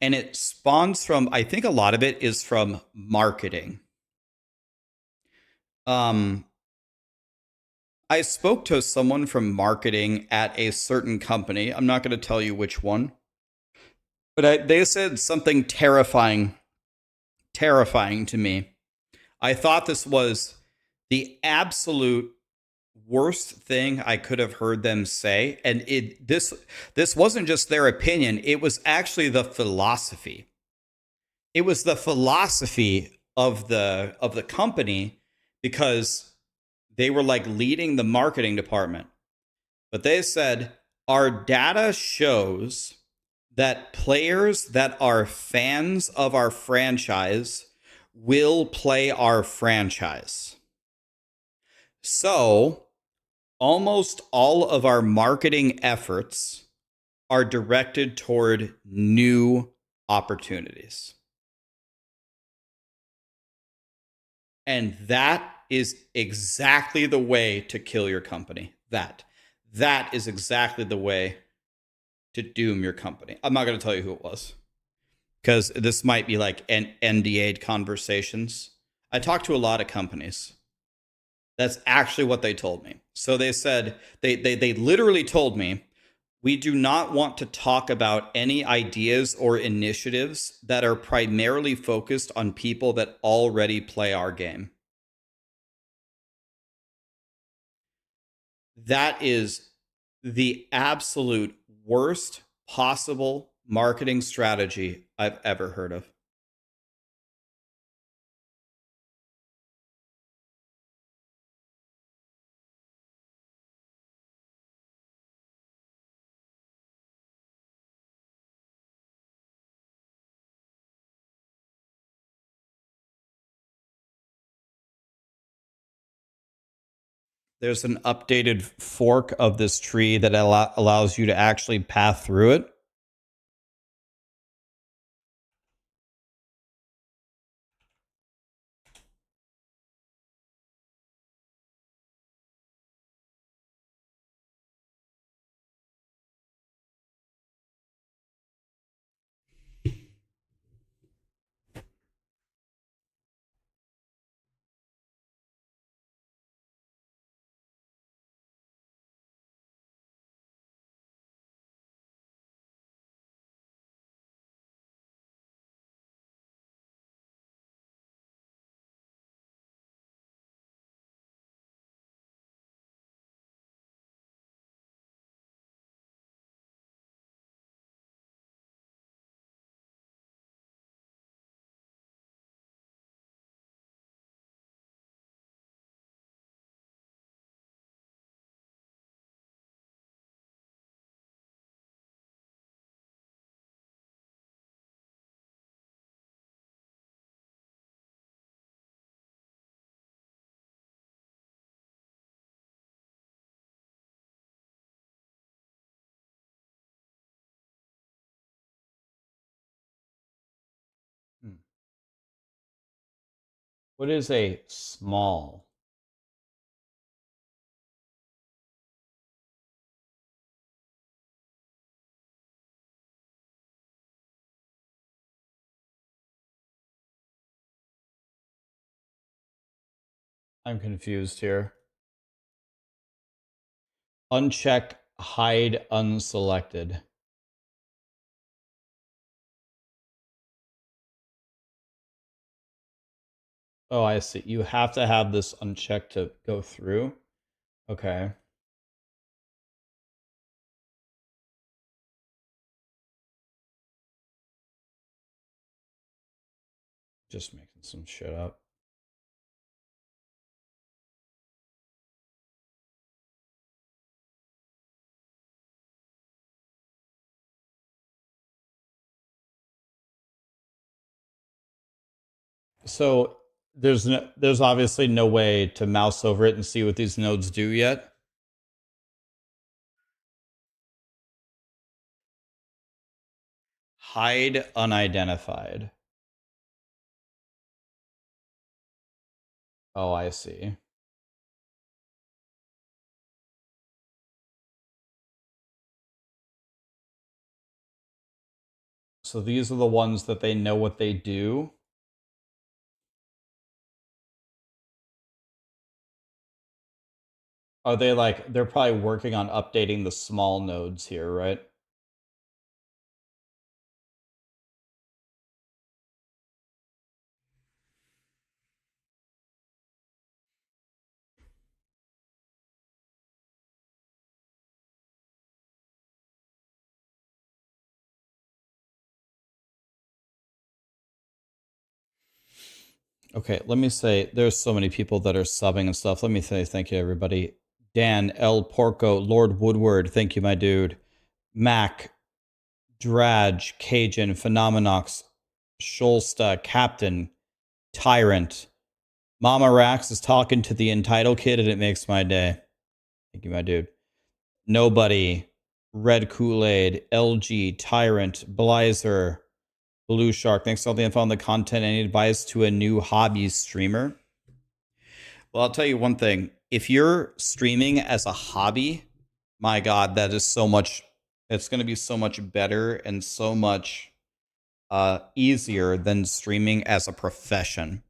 And it spawns from, I think a lot of it is from marketing. I spoke to someone from marketing at a certain company. I'm not going to tell you which one, but they said something terrifying to me. I thought this was the absolute worst thing I could have heard them say. And this wasn't just their opinion. It was actually the philosophy. It was the philosophy of the company, because they were like leading the marketing department. But they said, our data shows that players that are fans of our franchise will play our franchise. So almost all of our marketing efforts are directed toward new opportunities. And that is exactly the way to kill your company. That is exactly the way to doom your company. I'm not going to tell you who it was, because this might be like NDA conversations. I talked to a lot of companies. That's actually what they told me. So they said, they literally told me, we do not want to talk about any ideas or initiatives that are primarily focused on people that already play our game. That is the absolute worst possible marketing strategy I've ever heard of. There's an updated fork of this tree that allows you to actually path through it. What is a small? I'm confused here. Uncheck, hide unselected. Oh, I see. You have to have this unchecked to go through. Okay. Just making some shit up. So there's obviously no way to mouse over it and see what these nodes do yet. Hide unidentified. Oh, I see. So these are the ones that they know what they do. Are they like, they're probably working on updating the small nodes here, right? Okay, let me say, there's so many people that are subbing and stuff. Let me say thank you, everybody. Dan, El Porco, Lord Woodward, thank you, my dude. Mac, Drage, Cajun, Phenomeноx, Sholsta, Captain, Tyrant. Mama Rax is talking to the entitled kid and it makes my day. Thank you, my dude. Nobody, Red Kool-Aid, LG, Tyrant, Blizer, Blue Shark. Thanks for all the info on the content. Any advice to a new hobby streamer? Well, I'll tell you one thing. If you're streaming as a hobby, my God, that is so much, it's going to be so much better and so much easier than streaming as a profession.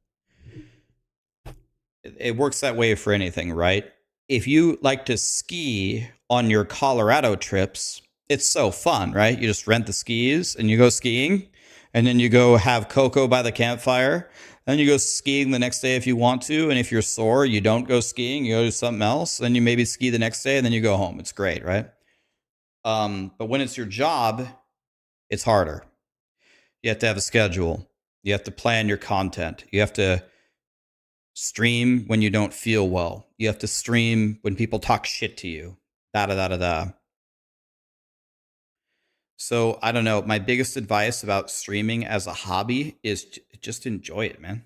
It works that way for anything, right? If you like to ski on your Colorado trips, it's so fun, right? You just rent the skis and you go skiing, and then you go have cocoa by the campfire, and you go skiing the next day if you want to. And if you're sore, you don't go skiing, you go do something else, then you maybe ski the next day, and then you go home. It's great, right? But when it's your job, it's harder. You have to have a schedule. You have to plan your content. You have to stream when you don't feel well. You have to stream when people talk shit to you. Da-da-da-da-da. So, I don't know. My biggest advice about streaming as a hobby is just enjoy it, man.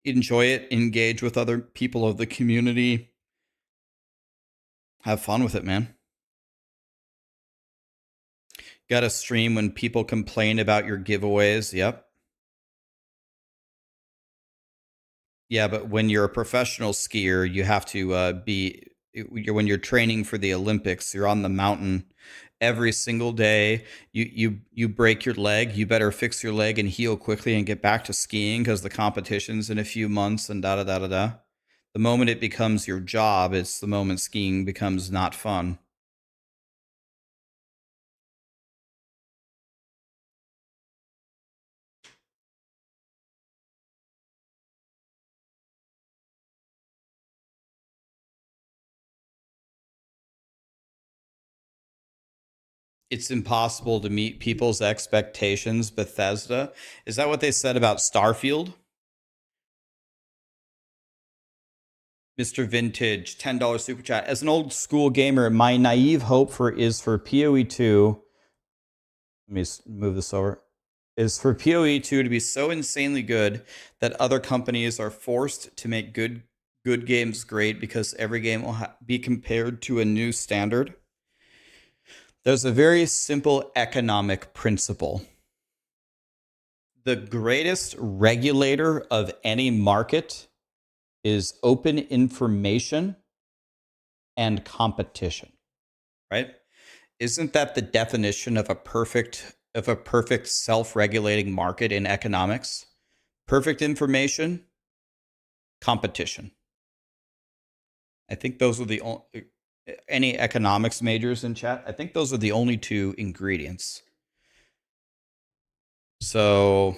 Enjoy it. Engage with other people of the community. Have fun with it, man. Gotta stream when people complain about your giveaways. Yep. Yeah, but when you're a professional skier, you have to when you're training for the Olympics, you're on the mountain every single day. You break your leg, you better fix your leg and heal quickly and get back to skiing because the competition's in a few months and da-da-da-da-da. The moment it becomes your job, it's the moment skiing becomes not fun. It's impossible to meet people's expectations, Bethesda. Is that what they said about Starfield? Mr. Vintage, $10 super chat. As an old school gamer, my naive hope is for PoE 2. Let me move this over. Is for PoE 2 to be so insanely good that other companies are forced to make good games great because every game will be compared to a new standard. There's a very simple economic principle. The greatest regulator of any market is open information and competition, right? Isn't that the definition of a perfect self-regulating market in economics? Perfect information, competition. I think those are the only, any economics majors in chat, I think those are the only two ingredients. So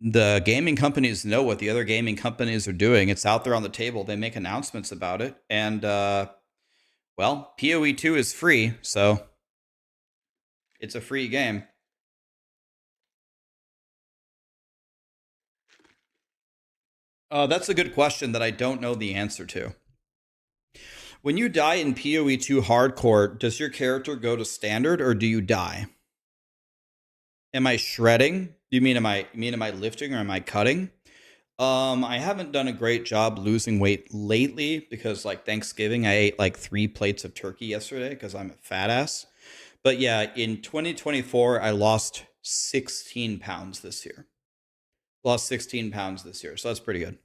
The gaming companies know what the other gaming companies are doing. It's out there on the table. They make announcements about it. And, well, PoE 2 is free, so it's a free game. That's a good question that I don't know the answer to. When you die in PoE 2 hardcore, does your character go to standard or do you die? Am I shredding? You mean am I lifting or am I cutting? I haven't done a great job losing weight lately because like Thanksgiving I ate like 3 plates of turkey yesterday because I'm a fat ass. But yeah, in 2024 I lost 16 pounds this year. Lost 16 pounds this year, so that's pretty good.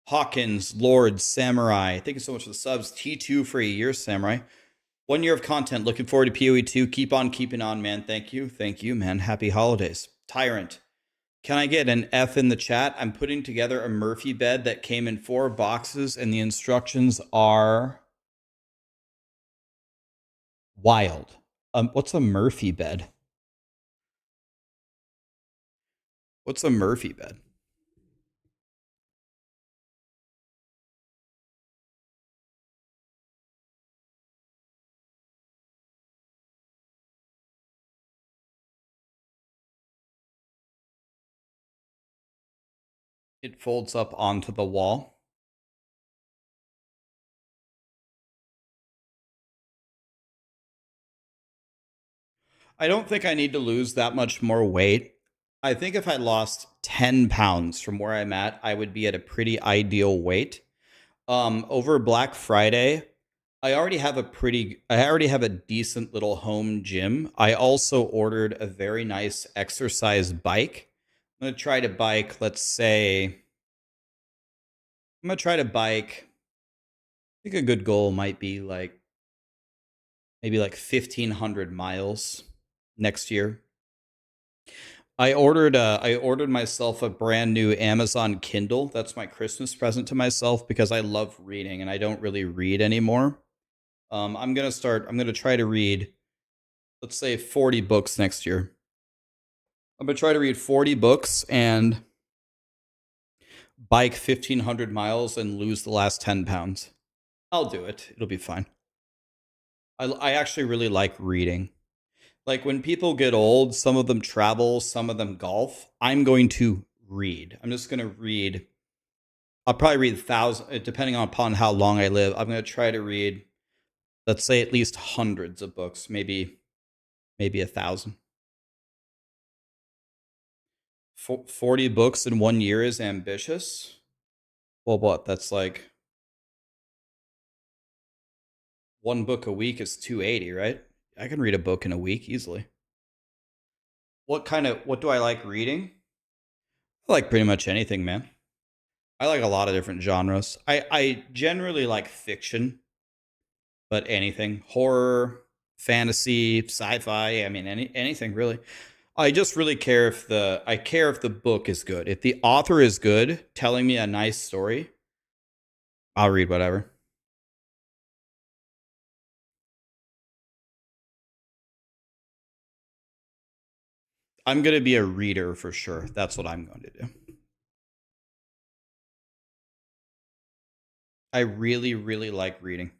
Hawkins, Lord, Samurai, thank you so much for the subs. T2 for a year, Samurai. 1 year of content. Looking forward to PoE 2. Keep on keeping on, man. Thank you. Thank you, man. Happy holidays. Tyrant. Can I get an F in the chat? I'm putting together a Murphy bed that came in 4 boxes, and the instructions are wild. What's a Murphy bed? What's a Murphy bed? It folds up onto the wall. I don't think I need to lose that much more weight. I think if I lost 10 pounds from where I'm at, I would be at a pretty ideal weight. Over Black Friday, I already have a decent little home gym. I also ordered a very nice exercise bike. I'm going to try to bike, I think a good goal might be like maybe like 1,500 miles next year. I ordered myself a brand new Amazon Kindle. That's my Christmas present to myself because I love reading and I don't really read anymore. I'm going to try to read, let's say 40 books next year. I'm going to try to read 40 books and bike 1,500 miles and lose the last 10 pounds. I'll do it. It'll be fine. I actually really like reading. Like when people get old, some of them travel, some of them golf. I'm going to read. I'm just going to read. I'll probably read 1,000, depending upon how long I live. I'm going to try to read, let's say, at least hundreds of books, maybe 1,000. 40 books in 1 year is ambitious. Well, what? That's like 1 book a week is 280, right? I can read a book in a week easily. What do I like reading? I like pretty much anything, man. I like a lot of different genres. I generally like fiction, but anything. Horror, fantasy, sci-fi, I mean anything really. I just really care if the book is good. If the author is good, telling me a nice story, I'll read whatever. I'm going to be a reader for sure. That's what I'm going to do. I really, really like reading.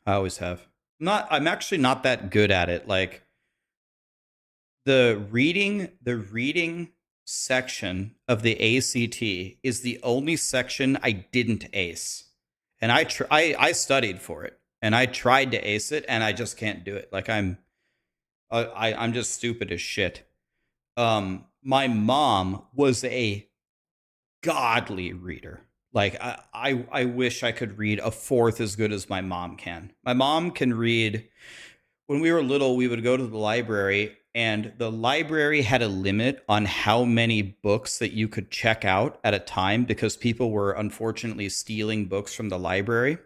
I always have. I'm actually not that good at it. Like the reading section of the ACT is the only section I didn't ace. And I studied for it and I tried to ace it and I just can't do it. Like I'm just stupid as shit. My mom was a godly reader. Like I wish I could read a fourth as good as my mom can. My mom can read. When we were little, we would go to the library, and the library had a limit on how many books that you could check out at a time because people were unfortunately stealing books from the library.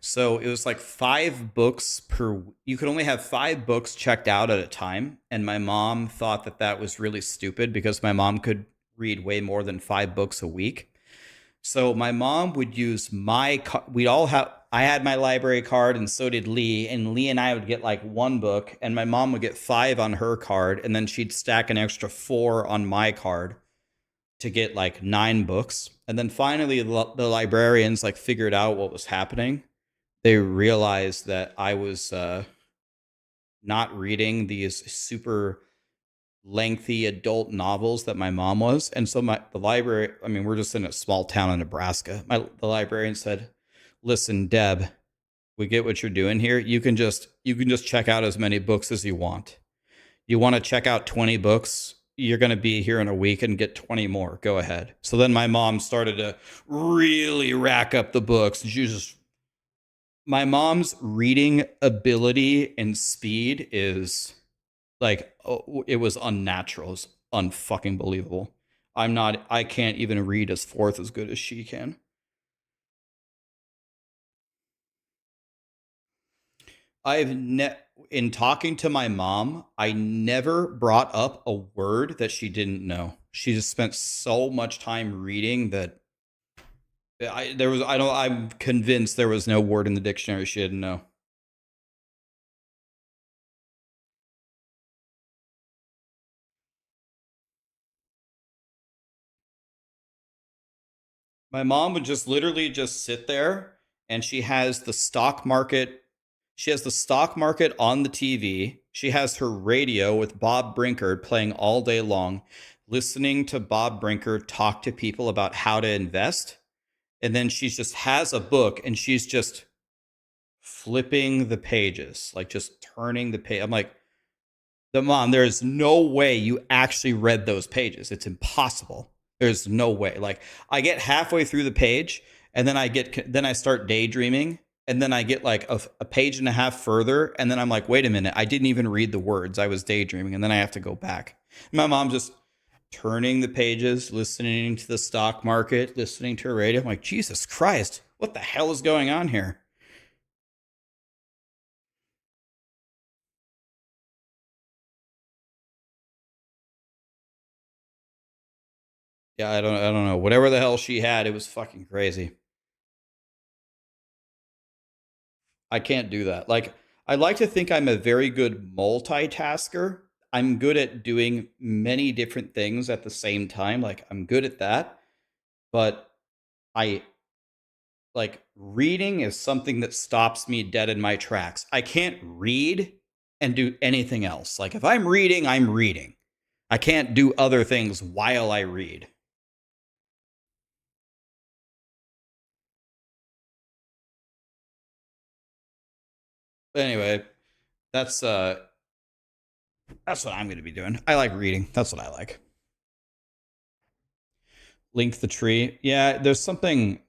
So it was like 5 books per. You could only have 5 books checked out at a time, and my mom thought that was really stupid because my mom could read way more than 5 books a week. So my mom would use I had my library card and so did Lee. And Lee and I would get like 1 book and my mom would get 5 on her card. And then she'd stack an extra 4 on my card to get like 9 books. And then finally the librarians like figured out what was happening. They realized that I was not reading these super lengthy adult novels that my mom was. And so the library, I mean, we're just in a small town in Nebraska. The librarian said, listen, Deb, we get what you're doing here. You can just check out as many books as you want. You want to check out 20 books? You're going to be here in a week and get 20 more. Go ahead. So then my mom started to really rack up the books. My mom's reading ability and speed is like, it was unnatural. It's unfucking believable. I can't even read as forth as good as she can. In talking to my mom, I never brought up a word that she didn't know. She just spent so much time reading that I'm convinced there was no word in the dictionary she didn't know. My mom would just literally just sit there and she has the stock market. She has the stock market on the TV. She has her radio with Bob Brinkard playing all day long, listening to Bob Brinkard talk to people about how to invest. And then she just has a book and she's just flipping the pages, like just turning the page. I'm like, Mom, there's no way you actually read those pages. It's impossible. There's no way. Like, I get halfway through the page and then I start daydreaming. And then I get like a page and a half further. And then I'm like, wait a minute. I didn't even read the words. I was daydreaming. And then I have to go back. My mom just turning the pages, listening to the stock market, listening to her radio. I'm like, Jesus Christ, what the hell is going on here? Yeah, I don't know. Whatever the hell she had, it was fucking crazy. I can't do that. Like, I like to think I'm a very good multitasker. I'm good at doing many different things at the same time. Like, I'm good at that. But reading is something that stops me dead in my tracks. I can't read and do anything else. Like, if I'm reading, I'm reading. I can't do other things while I read. But anyway, that's what I'm going to be doing. I like reading. That's what I like. Link the tree. Yeah, there's something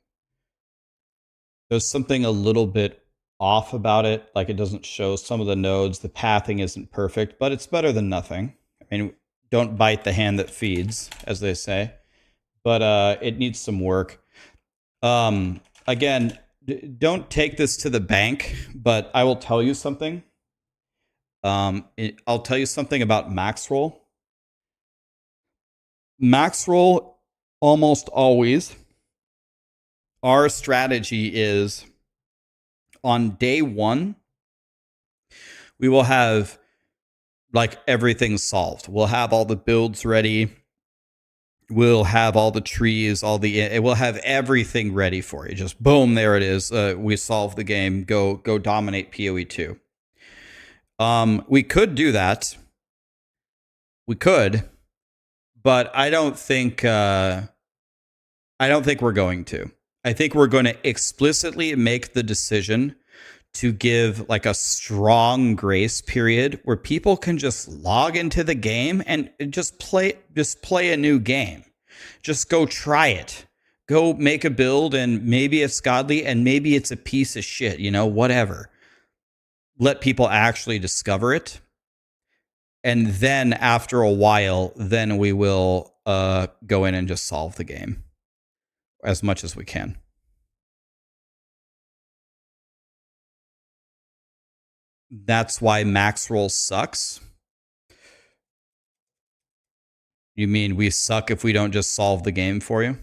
a little bit off about it. Like, it doesn't show some of the nodes. The pathing isn't perfect, but it's better than nothing. I mean, don't bite the hand that feeds, as they say. But it needs some work. Again, don't take this to the bank, but I will tell you something. I'll tell you something about Maxroll. Maxroll, almost always, our strategy is on day 1, we will have like everything solved. We'll have all the builds ready. We'll have all the trees, we'll have everything ready for you. Just boom, there it is. We solved the game. Go dominate PoE 2. We could do that. We could, but I don't think we're going to. I think we're going to explicitly make the decision to give like a strong grace period where people can just log into the game and just play a new game. Just go try it. Go make a build, and maybe it's godly and maybe it's a piece of shit, whatever. Let people actually discover it. And then after a while, then we will go in and just solve the game as much as we can. That's why Maxroll sucks. You mean we suck if we don't just solve the game for you?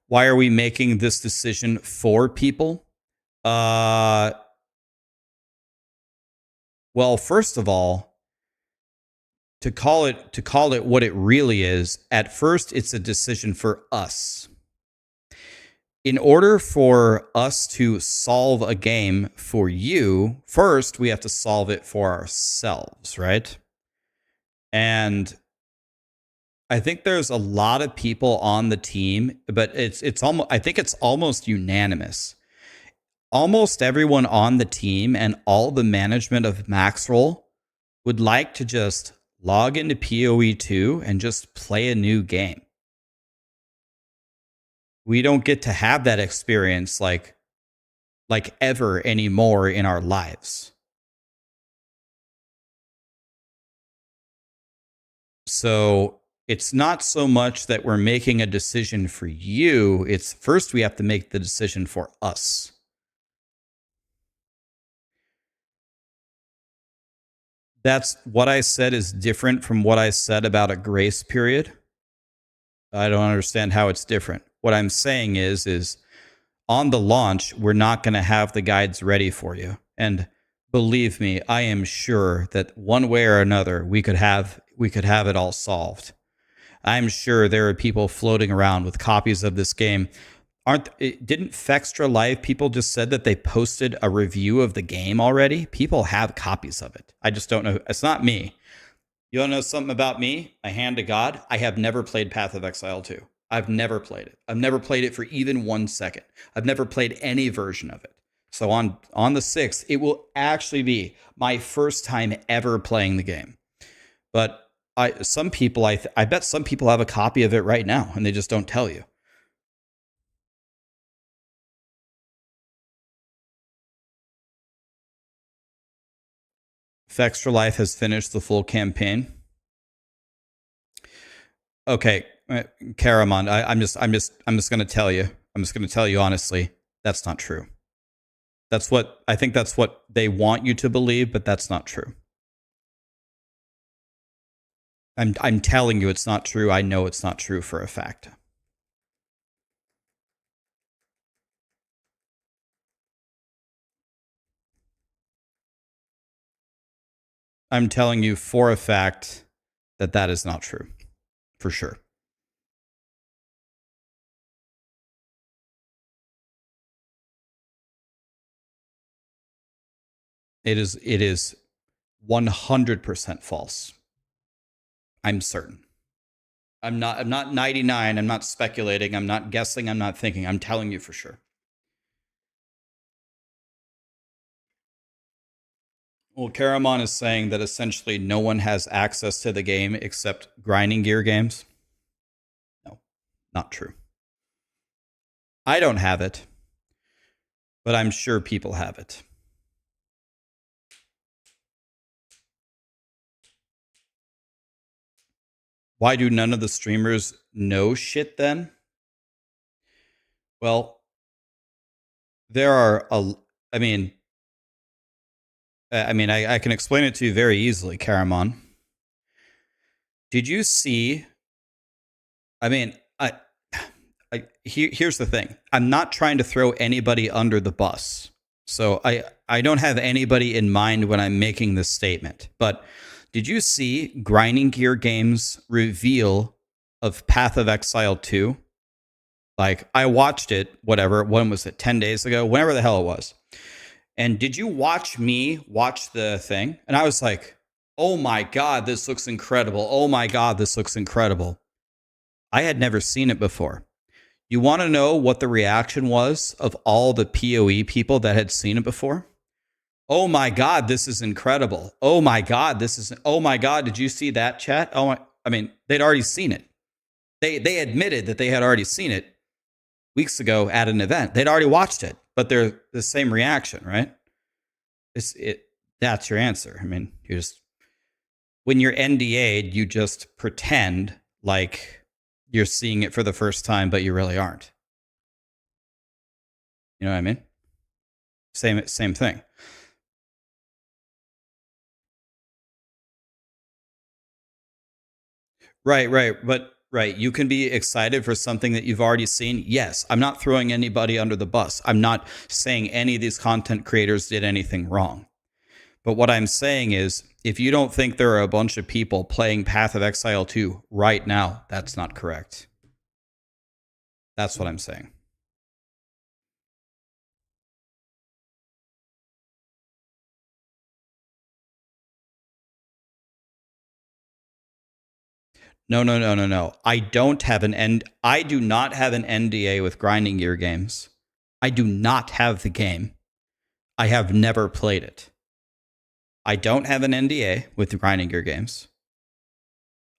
Why are we making this decision for people? Well, first of all, to call it what it really is, at first it's a decision for us. In order for us to solve a game for you, first we have to solve it for ourselves, right? And I think there's a lot of people on the team, but it's almost, I think it's almost unanimous. Almost everyone on the team and all the management of Maxroll would like to just log into PoE 2 and just play a new game. We don't get to have that experience like ever anymore in our lives. So it's not so much that we're making a decision for you. It's first we have to make the decision for us. That's what I said is different from what I said about a grace period. I don't understand how it's different. What I'm saying is on the launch, we're not going to have the guides ready for you. And believe me, I am sure that one way or another, we could have it all solved. I'm sure there are people floating around with copies of this game. Didn't Fextra Live people just said that they posted a review of the game already? People have copies of it. I just don't know. It's not me. You want to know something about me? My hand to God, I have never played Path of Exile 2. I've never played it. I've never played it for even 1 second. I've never played any version of it. So on the 6th, it will actually be my first time ever playing the game. But I bet some people have a copy of it right now, and they just don't tell you. Fextra Life has finished the full campaign. Okay, Karamon, I'm just going to tell you. I'm just going to tell you honestly, that's not true. I think that's what they want you to believe, but that's not true. I'm telling you it's not true. I know it's not true for a fact. I'm telling you for a fact that that is not true. For sure. It is 100% false. I'm certain. I'm not 99. I'm not speculating. I'm not guessing. I'm not thinking. I'm telling you for sure. Well, Karamon is saying that essentially no one has access to the game except grinding gear games. No, not true. I don't have it, but I'm sure people have it. Why do none of the streamers know shit then? Well, there are I can explain it to you very easily, Karamon. Did you see? Here's the thing. I'm not trying to throw anybody under the bus. So I don't have anybody in mind when I'm making this statement. But did you see Grinding Gear Games' reveal of Path of Exile 2? Like, I watched it, whatever, when was it, 10 days ago? Whenever the hell it was. And did you watch me watch the thing? And I was like, oh my God, this looks incredible. Oh my God, this looks incredible. I had never seen it before. You want to know what the reaction was of all the PoE people that had seen it before? Oh my God, this is incredible. Oh my God, oh my God, did you see that, chat? They'd already seen it. They admitted that they had already seen it weeks ago at an event. They'd already watched it, but they're the same reaction, right? That's your answer. When you're NDA'd, you just pretend like you're seeing it for the first time, but you really aren't. You know what I mean? Same thing. Right. But right? You can be excited for something that you've already seen. Yes, I'm not throwing anybody under the bus. I'm not saying any of these content creators did anything wrong. But what I'm saying is, if you don't think there are a bunch of people playing Path of Exile 2 right now, that's not correct. That's what I'm saying. No. I do not have an NDA with Grinding Gear Games. I do not have the game. I have never played it. I don't have an NDA with Grinding Gear Games.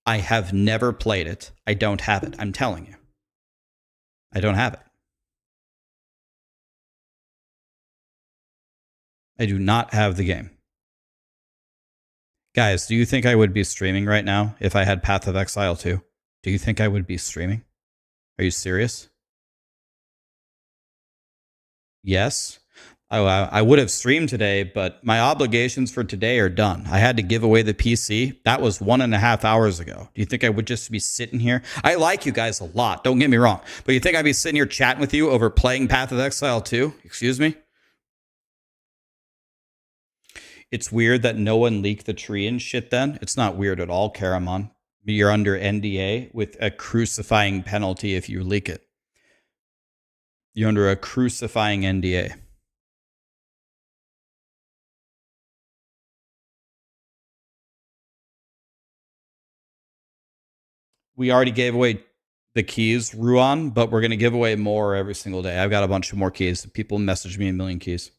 I have never played it. I don't have it. I'm telling you. I don't have it. I do not have the game. Guys, do you think I would be streaming right now if I had Path of Exile 2? Do you think I would be streaming? Are you serious? Yes. I would have streamed today, but my obligations for today are done. I had to give away the PC. That was 1.5 hours ago. Do you think I would just be sitting here? I like you guys a lot. Don't get me wrong. But you think I'd be sitting here chatting with you over playing Path of Exile 2? Excuse me? It's weird that no one leaked the tree and shit then. It's not weird at all, Karamon. You're under NDA with a crucifying penalty if you leak it. You're under a crucifying NDA. We already gave away the keys, Ruan, but we're going to give away more every single day. I've got a bunch of more keys. People message me 1 million keys.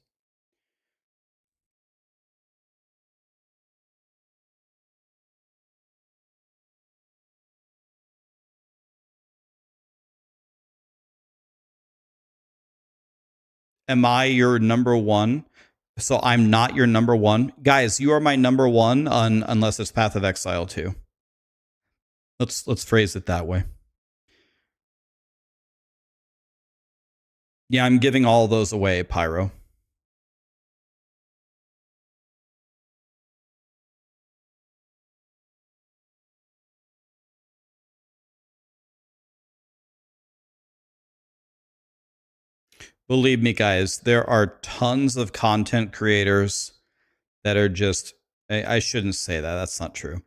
Am I your number one? So I'm not your number one? Guys, you are my number one unless it's Path of Exile 2. Let's phrase it that way. Yeah, I'm giving all those away, Pyro. Believe me, guys, there are tons of content creators that are just... I shouldn't say that. That's not true.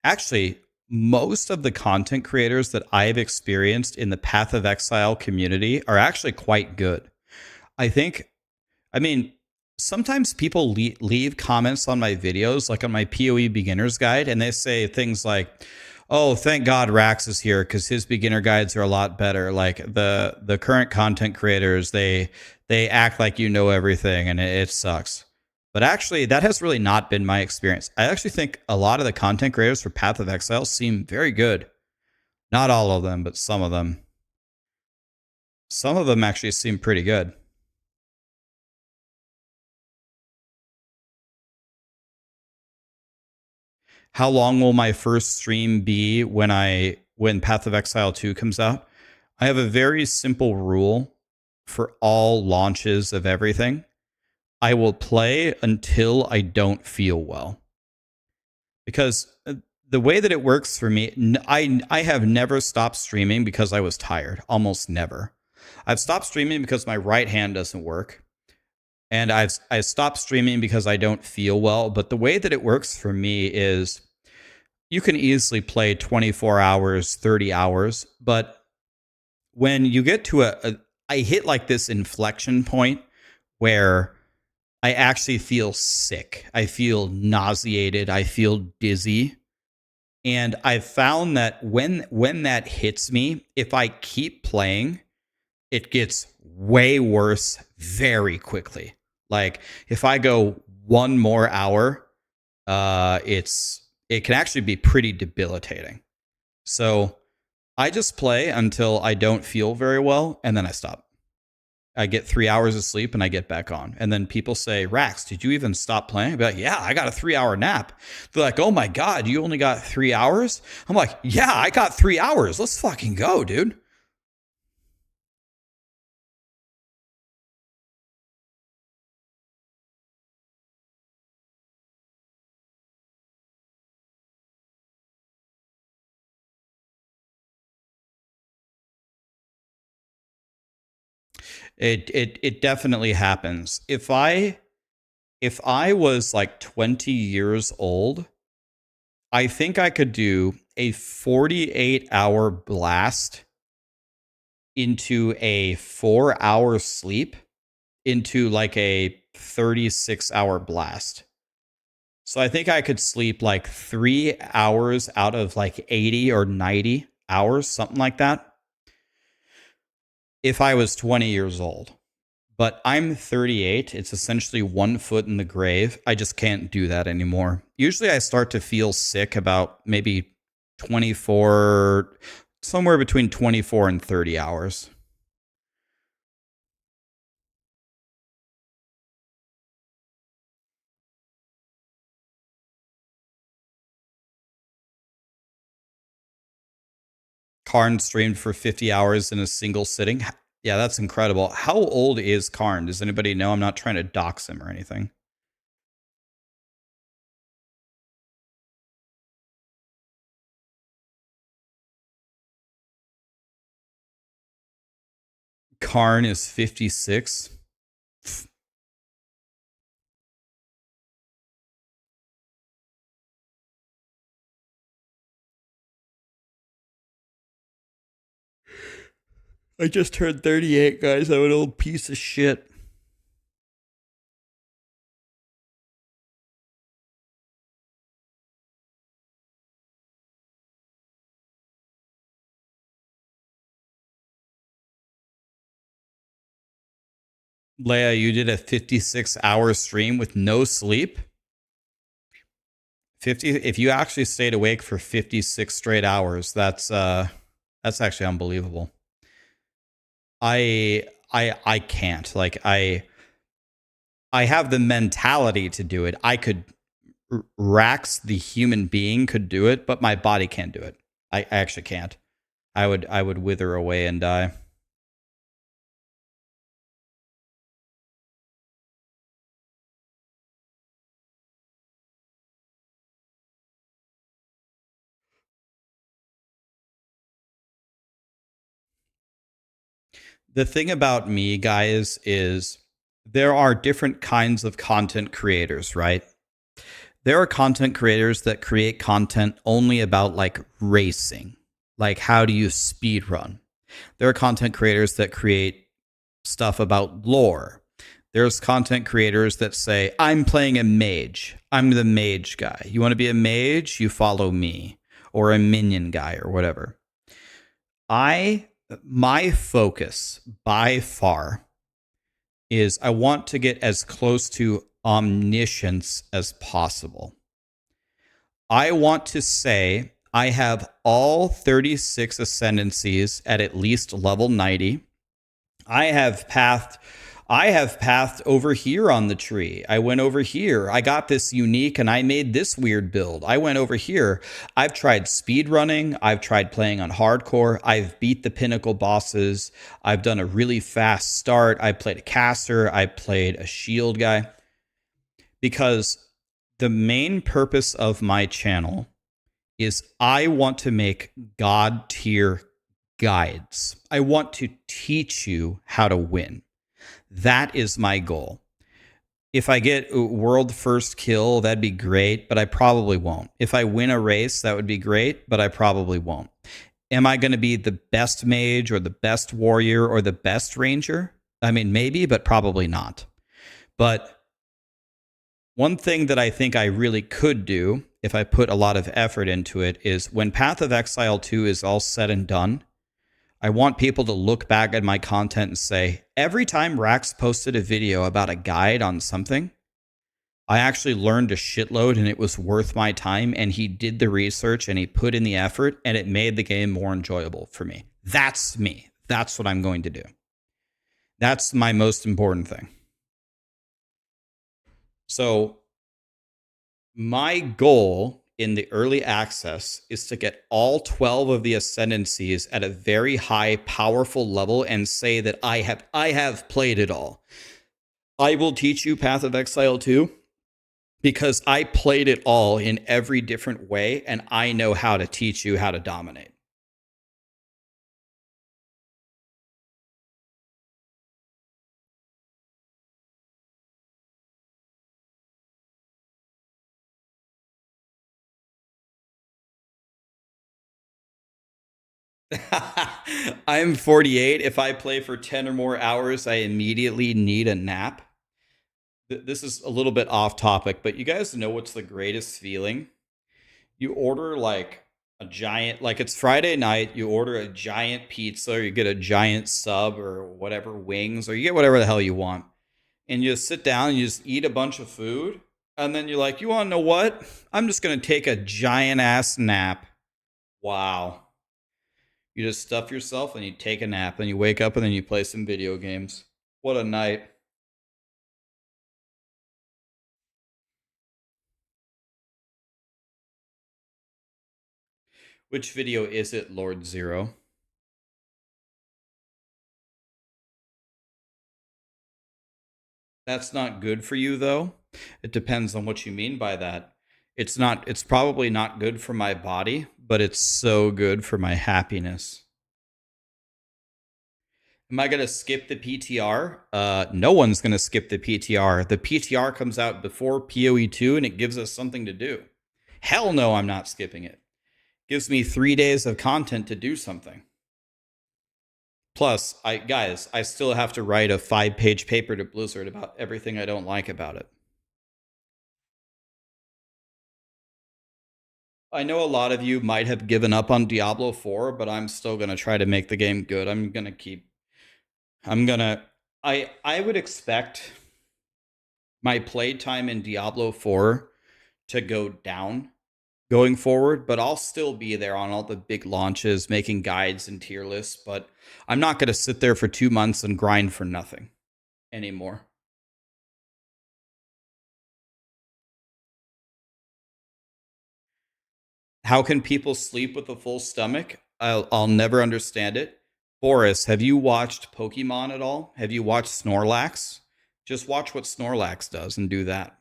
Actually, most of the content creators that I've experienced in the Path of Exile community are actually quite good. I mean, sometimes people leave comments on my videos, like on my PoE beginner's guide, and they say things like, oh, thank God Rax is here because his beginner guides are a lot better. Like the current content creators, they act like you know everything and it sucks. But actually, that has really not been my experience. I actually think a lot of the content creators for Path of Exile seem very good. Not all of them, but some of them. Some of them actually seem pretty good. How long will my first stream be when Path of Exile 2 comes out? I have a very simple rule for all launches of everything. I will play until I don't feel well. Because the way that it works for me, I have never stopped streaming because I was tired. Almost never. I've stopped streaming because my right hand doesn't work. And I stopped streaming because I don't feel well. But the way that it works for me is you can easily play 24 hours, 30 hours. But when you get to I hit like this inflection point where I actually feel sick. I feel nauseated. I feel dizzy. And I've found that when that hits me, if I keep playing, it gets way worse very quickly. Like if I go 1 more hour, it can actually be pretty debilitating. So I just play until I don't feel very well, and then I stop. I get 3 hours of sleep and I get back on. And then people say, Rax, did you even stop playing? I'd be like, yeah, I got a 3-hour nap. They're like, oh my God, you only got 3 hours? I'm like, yeah, I got 3 hours. Let's fucking go, dude. It definitely happens. If I was like 20 years old, I think I could do a 48-hour blast into a 4-hour sleep into like a 36-hour blast. So I think I could sleep like 3 hours out of like 80 or 90 hours, something like that, if I was 20 years old. But I'm 38. It's essentially 1 foot in the grave. I just can't do that anymore. Usually I start to feel sick about maybe 24, somewhere between 24 and 30 hours. Karn streamed for 50 hours in a single sitting. Yeah, that's incredible. How old is Karn? Does anybody know? I'm not trying to dox him or anything. Karn is 56. I just turned 38, guys. I'm an old piece of shit. Leia, you did a 56-hour stream with no sleep? 50. If you actually stayed awake for 56 straight hours, that's actually unbelievable. I can't. Like I have the mentality to do it. I could Rax the human being could do it, but my body can't do it. I actually can't. I would wither away and die. The thing about me, guys, is there are different kinds of content creators, right? There are content creators that create content only about like racing, like how do you speed run. There are content creators that create stuff about lore. There's content creators that say, I'm playing a mage. I'm the mage guy. You want to be a mage? You follow me. Or a minion guy or whatever. My focus by far is I want to get as close to omniscience as possible. I want to say I have all 36 ascendancies at least level 90. I have pathed over here on the tree. I went over here. I got this unique and I made this weird build. I went over here. I've tried speed running. I've tried playing on hardcore. I've beat the pinnacle bosses. I've done a really fast start. I played a caster. I played a shield guy. Because the main purpose of my channel is I want to make God tier guides. I want to teach you how to win. That is my goal. If I get world first kill, that'd be great, but I probably won't. If I win a race, that would be great, but I probably won't. Am I going to be the best mage or the best warrior or the best ranger? I mean, maybe, but probably not. But one thing that I think I really could do, if I put a lot of effort into it, is when Path of Exile 2 is all said and done, I want people to look back at my content and say, every time Rax posted a video about a guide on something, I actually learned a shitload and it was worth my time, and he did the research and he put in the effort and it made the game more enjoyable for me. That's me. That's what I'm going to do. That's my most important thing. So my goal in the early access is to get all 12 of the ascendancies at a very high, powerful level and say that I have played it all. I will teach you Path of Exile 2 because I played it all in every different way, and I know how to teach you how to dominate. I'm 48. If I play for 10 or more hours, I immediately need a nap. This is a little bit off topic, but you guys know what's the greatest feeling? You order like a giant, like it's Friday night, you order a giant pizza, or you get a giant sub or whatever, wings, or you get whatever the hell you want. And you just sit down and you just eat a bunch of food. And then you're like, you want to know what? I'm just going to take a giant ass nap. Wow. You just stuff yourself and you take a nap and you wake up and then you play some video games. What a night. Which video is it, Lord Zero? That's not good for you, though. It depends on what you mean by that. It's probably not good for my body, but it's so good for my happiness. Am I going to skip the PTR? No one's going to skip the PTR. The PTR comes out before PoE 2 and it gives us something to do. Hell no, I'm not skipping it. Gives me 3 days of content to do something. Plus, I still have to write a 5-page paper to Blizzard about everything I don't like about it. I know a lot of you might have given up on Diablo 4, but I'm still going to try to make the game good. I would expect my playtime in Diablo 4 to go down going forward, but I'll still be there on all the big launches, making guides and tier lists, but I'm not going to sit there for 2 months and grind for nothing anymore. How can people sleep with a full stomach? I'll never understand it. Boris, have you watched Pokemon at all? Have you watched Snorlax? Just watch what Snorlax does and do that.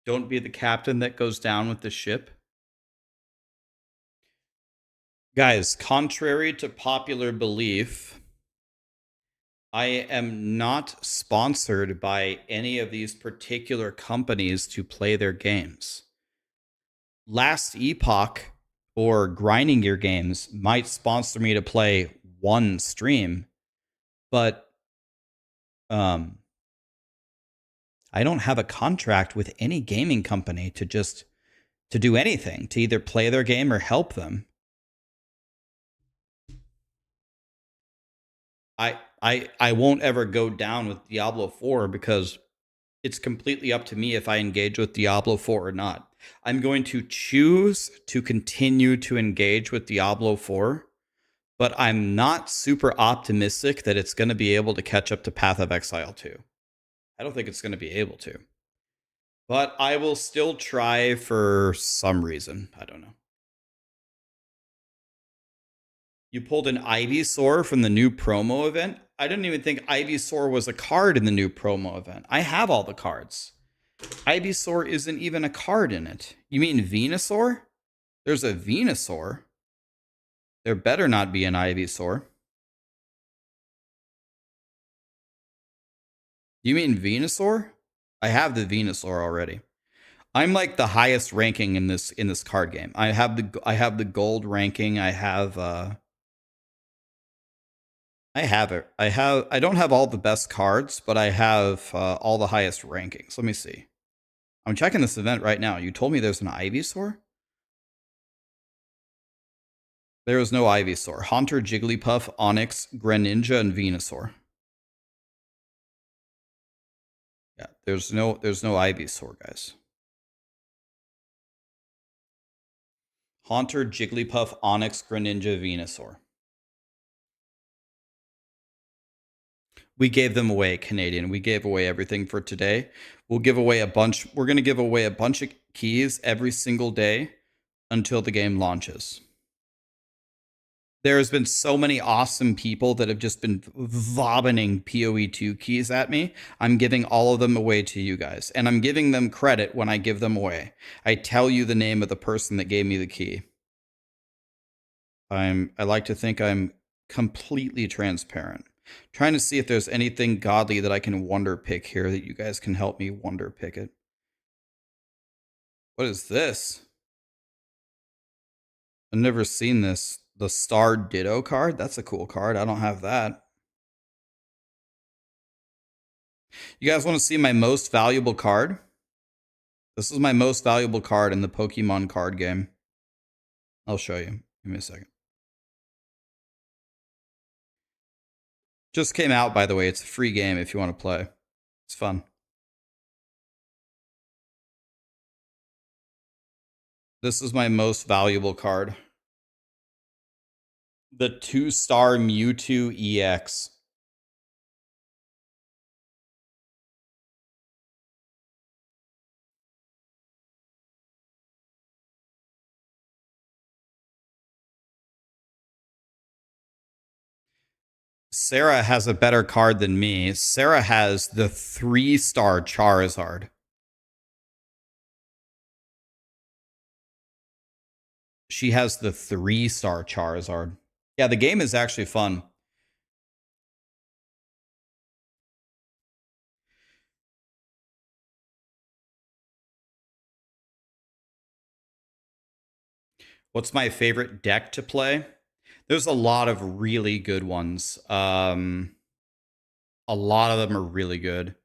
Don't be the captain that goes down with the ship. Guys, contrary to popular belief, I am not sponsored by any of these particular companies to play their games. Last Epoch or Grinding Gear Games might sponsor me to play one stream, but I don't have a contract with any gaming company to do anything, to either play their game or help them. I won't ever go down with Diablo 4 because it's completely up to me if I engage with Diablo 4 or not. I'm going to choose to continue to engage with Diablo 4, but I'm not super optimistic that it's going to be able to catch up to Path of Exile 2. I don't think it's going to be able to. But I will still try for some reason. I don't know. You pulled an Ivysaur from the new promo event? I didn't even think Ivysaur was a card in the new promo event. I have all the cards. Ivysaur isn't even a card in it. You mean Venusaur? There's a Venusaur. There better not be an Ivysaur. You mean Venusaur? I have the Venusaur already. I'm like the highest ranking in this card game. I have the gold ranking. I don't have all the best cards, but I have all the highest rankings. Let me see. I'm checking this event right now. You told me there's an Ivysaur? There is no Ivysaur. Haunter, Jigglypuff, Onyx, Greninja, and Venusaur. Yeah, there's no Ivysaur, guys. Haunter, Jigglypuff, Onyx, Greninja, Venusaur. We gave them away, Canadian. We gave away everything for today. We'll give away a bunch. We're going to give away a bunch of keys every single day until the game launches. There's been so many awesome people that have just been vomiting PoE 2 keys at me. I'm giving all of them away to you guys. And I'm giving them credit when I give them away. I tell you the name of the person that gave me the key. I like to think I'm completely transparent. Trying to see if there's anything godly that I can wonder pick here that you guys can help me wonder pick it. What is this? I've never seen this. The Star Ditto card? That's a cool card. I don't have that. You guys want to see my most valuable card? This is my most valuable card in the Pokemon card game. I'll show you. Give me a second. Just came out, by the way. It's a free game if you want to play. It's fun. This is my most valuable card. The 2-star Mewtwo EX. Sarah has a better card than me. Sarah has the 3-star Charizard. She has the 3-star Charizard. Yeah, the game is actually fun. What's my favorite deck to play? There's a lot of really good ones. A lot of them are really good.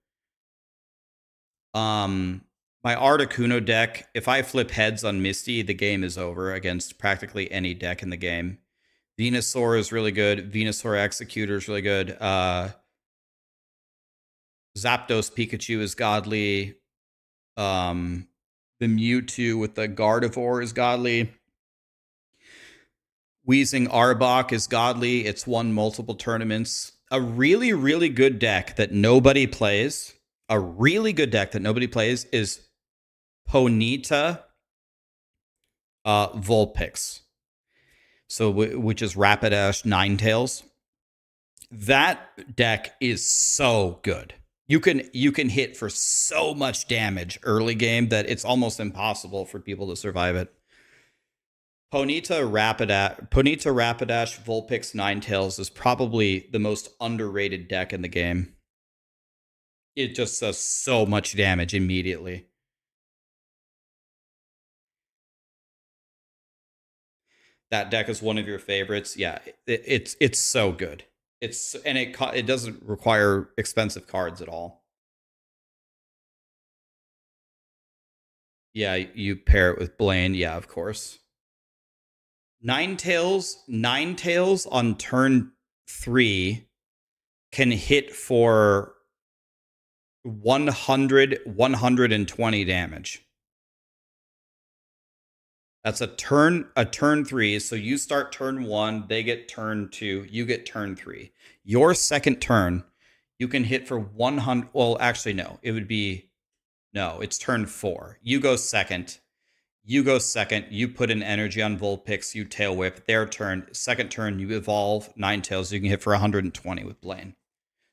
My Articuno deck, if I flip heads on Misty, the game is over against practically any deck in the game. Venusaur is really good. Venusaur Executor is really good. Zapdos Pikachu is godly. The Mewtwo with the Gardevoir is godly. Weezing Arbok is godly. It's won multiple tournaments. A really, really good deck that nobody plays. A really good deck that nobody plays is Ponyta Vulpix. So, which is Rapidash Ninetales. That deck is so good. You can hit for so much damage early game that it's almost impossible for people to survive it. Ponyta Rapidash Vulpix Ninetales is probably the most underrated deck in the game. It just does so much damage immediately. That deck is one of your favorites. Yeah, it's so good. It doesn't require expensive cards at all. Yeah, you pair it with Blaine. Yeah, of course. Ninetales on turn 3 can hit for 120 damage. That's a turn 3. So you start turn 1, they get turn 2, you get turn 3. Your second turn, you can hit for 100. Well, actually, no. It's turn 4. You go second. You put an energy on Vulpix, you tail whip. Their turn. Second turn, you evolve Ninetales. You can hit for 120 with Blaine.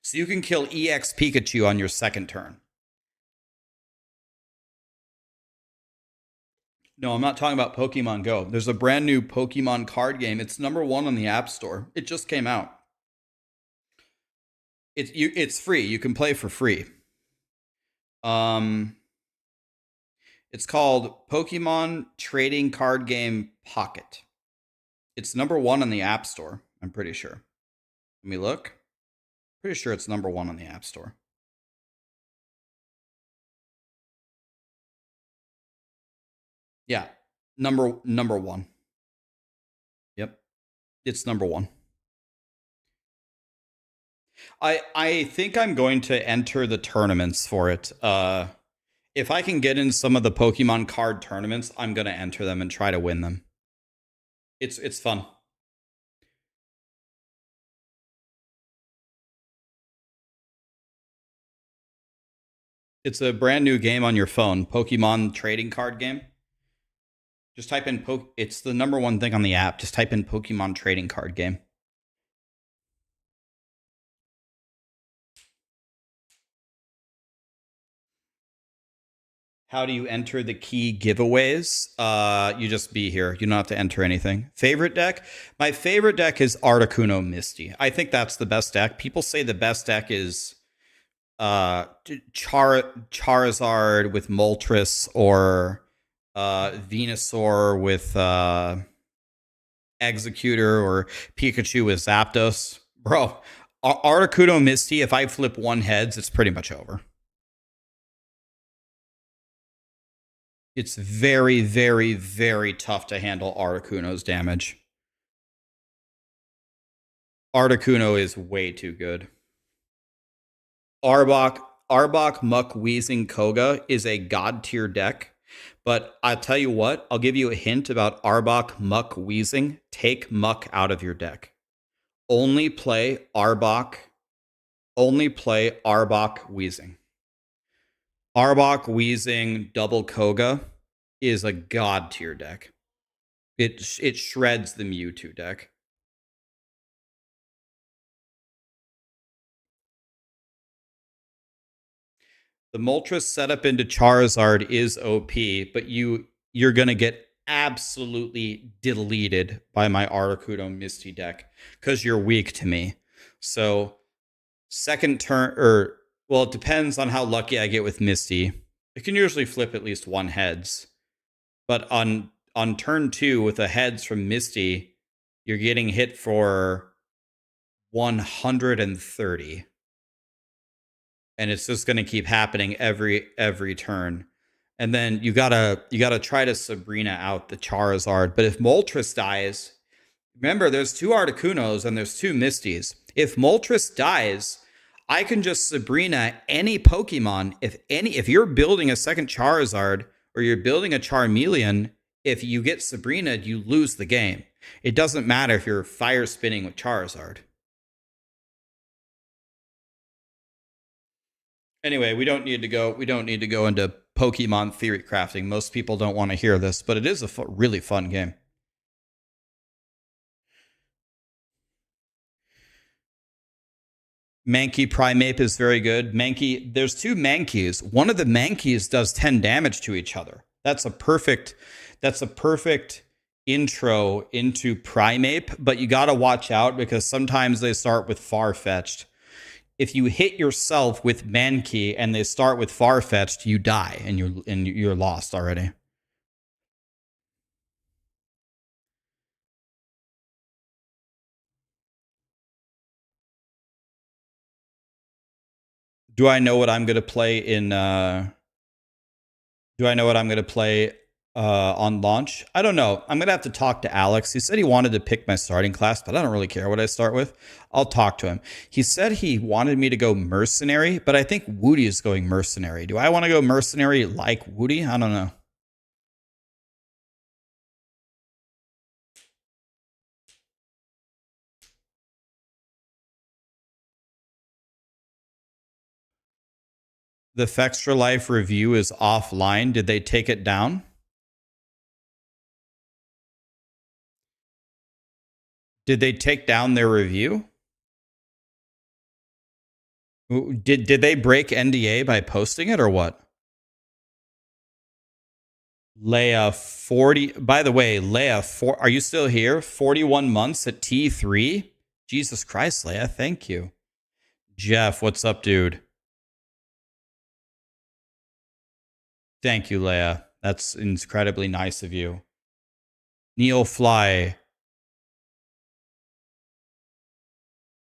So you can kill EX Pikachu on your second turn. No, I'm not talking about Pokemon Go. There's a brand new Pokemon card game. It's #1 on the App Store. It just came out. It's free. You can play for free. It's called Pokemon Trading Card Game Pocket. It's #1 on the App Store, I'm pretty sure. Let me look. Pretty sure it's #1 on the App Store. Yeah, number 1. Yep, it's #1. I think I'm going to enter the tournaments for it. If I can get in some of the Pokemon card tournaments, I'm going to enter them and try to win them. It's fun. It's a brand new game on your phone, Pokemon trading card game. Just type in it's the #1 thing on the app. Just type in Pokemon trading card game. How do you enter the key giveaways? You just be here. You don't have to enter anything. Favorite deck? My favorite deck is Articuno Misty. I think that's the best deck. People say the best deck is Charizard with Moltres or Venusaur with Executor or Pikachu with Zapdos. Bro, Articuno Misty, if I flip 1 heads, it's pretty much over. It's very, very, very tough to handle Articuno's damage. Articuno is way too good. Arbok, Muck, Weezing, Koga is a god tier deck. But I'll tell you what, I'll give you a hint about Arbok, Muck, Weezing. Take Muck out of your deck. Only play Arbok, Weezing. Arbok, Weezing, double Koga is a god tier deck. It shreds the Mewtwo deck. The Moltres setup into Charizard is OP, but you're gonna get absolutely deleted by my Articuno Misty deck because you're weak to me. So second turn, well, it depends on how lucky I get with Misty. It can usually flip at least 1 heads. But on turn 2 with a heads from Misty, you're getting hit for 130. And it's just going to keep happening every turn. And then you gotta try to Sabrina out the Charizard. But if Moltres dies, remember there's 2 Articunos and there's 2 Misties. If Moltres dies, I can just Sabrina any Pokemon. If you're building a second Charizard or you're building a Charmeleon, if you get Sabrina, you lose the game. It doesn't matter if you're fire spinning with Charizard. Anyway, we don't need to go into Pokemon theory crafting. Most people don't want to hear this, but it is a really fun game. Mankey Primeape is very good. Mankey, there's 2 Mankeys. One of the Mankeys does 10 damage to each other. That's a perfect intro into Primeape, but you got to watch out because sometimes they start with Farfetch'd. If you hit yourself with Mankey and they start with Farfetch'd, you die and you're lost already. Do I know what I'm going to play in on launch? I don't know. I'm going to have to talk to Alex. He said he wanted to pick my starting class, but I don't really care what I start with. I'll talk to him. He said he wanted me to go Mercenary, but I think Woody is going Mercenary. Do I want to go Mercenary like Woody? I don't know. The Fextra Life review is offline. Did they take it down? Did they take down their review? Did they break NDA by posting it or what? Leia 40. By the way, Leia, are you still here? 41 months at T3. Jesus Christ, Leia, thank you. Jeff, what's up, dude? Thank you, Leia. That's incredibly nice of you. Neil Fly.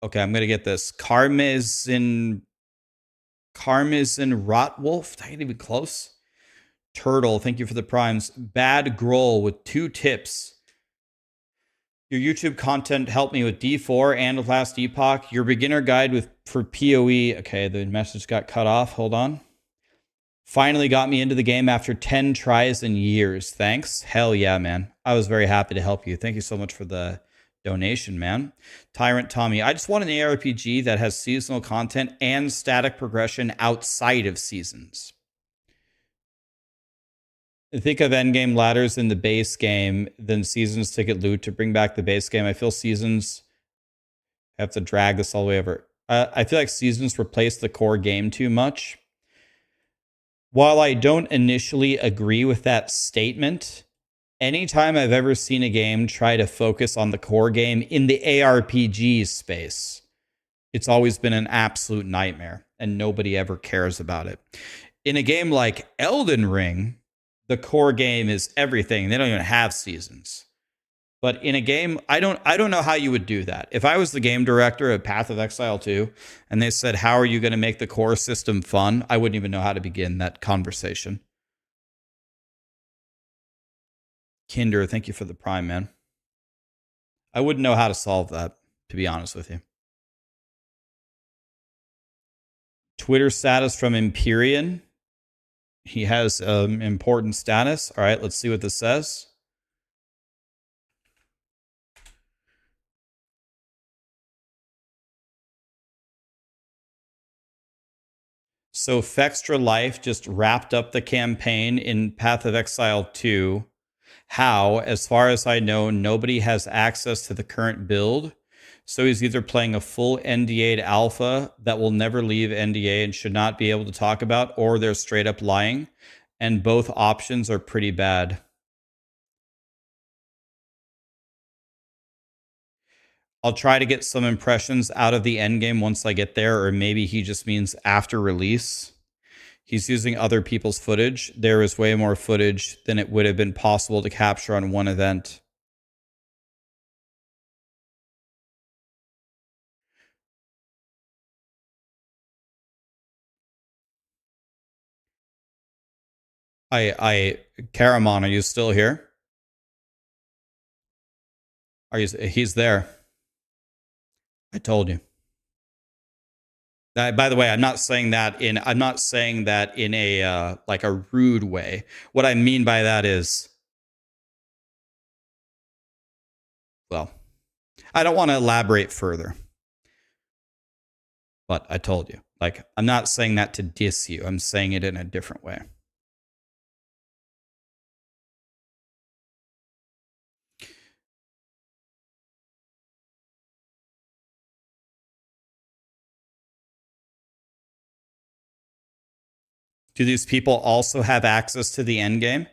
Okay, I'm going to get this. Karmazin Rotwolf. That ain't even close. Turtle, thank you for the primes. Bad Groll with 2 tips. Your YouTube content helped me with D4 and with Last Epoch. Your beginner guide for PoE. Okay, the message got cut off. Hold on. Finally got me into the game after 10 tries and years. Thanks. Hell yeah, man. I was very happy to help you. Thank you so much for the donation, man. Tyrant Tommy, I just want an ARPG that has seasonal content and static progression outside of seasons. think of endgame ladders in the base game, then seasons to get loot to bring back the base game. I feel seasons have to drag this all the way over. I feel like seasons replace the core game too much. While I don't initially agree with that statement, anytime I've ever seen a game try to focus on the core game in the ARPG space, it's always been an absolute nightmare, and nobody ever cares about it. In a game like Elden Ring, the core game is everything. They don't even have seasons. But in a game, I don't know how you would do that. If I was the game director of Path of Exile 2, and they said, how are you going to make the core system fun? I wouldn't even know how to begin that conversation. Kinder, thank you for the Prime, man. I wouldn't know how to solve that, to be honest with you. Twitter status from Empyrean. He has important status. All right, let's see what this says. So Fextra Life just wrapped up the campaign in Path of Exile 2. How, as far as I know, nobody has access to the current build. So he's either playing a full NDA'd alpha that will never leave NDA and should not be able to talk about, or they're straight up lying. And both options are pretty bad. I'll try to get some impressions out of the endgame once I get there, or maybe he just means after release. He's using other people's footage. There is way more footage than it would have been possible to capture on one event. Karamon, are you still here? He's there. I told you. By the way, I'm not saying that in a like a rude way. What I mean by that is, well, I don't want to elaborate further. But I told you. Like, I'm not saying that to diss you. I'm saying it in a different way. Do these people also have access to the end game?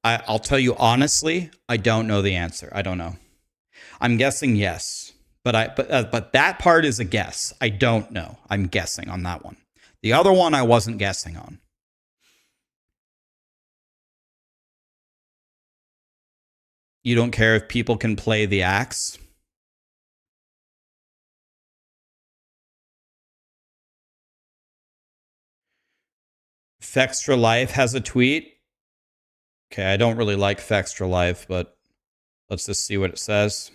I'll tell you honestly, I don't know the answer. I don't know. I'm guessing yes, but that part is a guess. I don't know. I'm guessing on that one. The other one I wasn't guessing on. You don't care if people can play the axe? Fextra Life has a tweet. Okay, I don't really like Fextra Life, but let's just see what it says.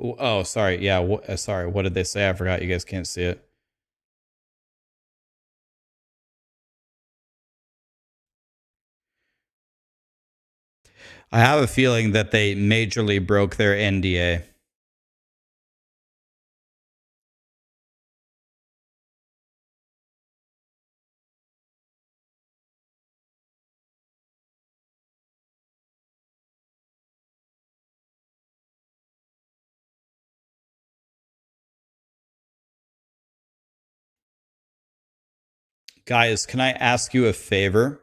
Oh, sorry. Yeah, sorry. What did they say? I forgot. You guys can't see it. I have a feeling that they majorly broke their NDA. Guys, can I ask you a favor?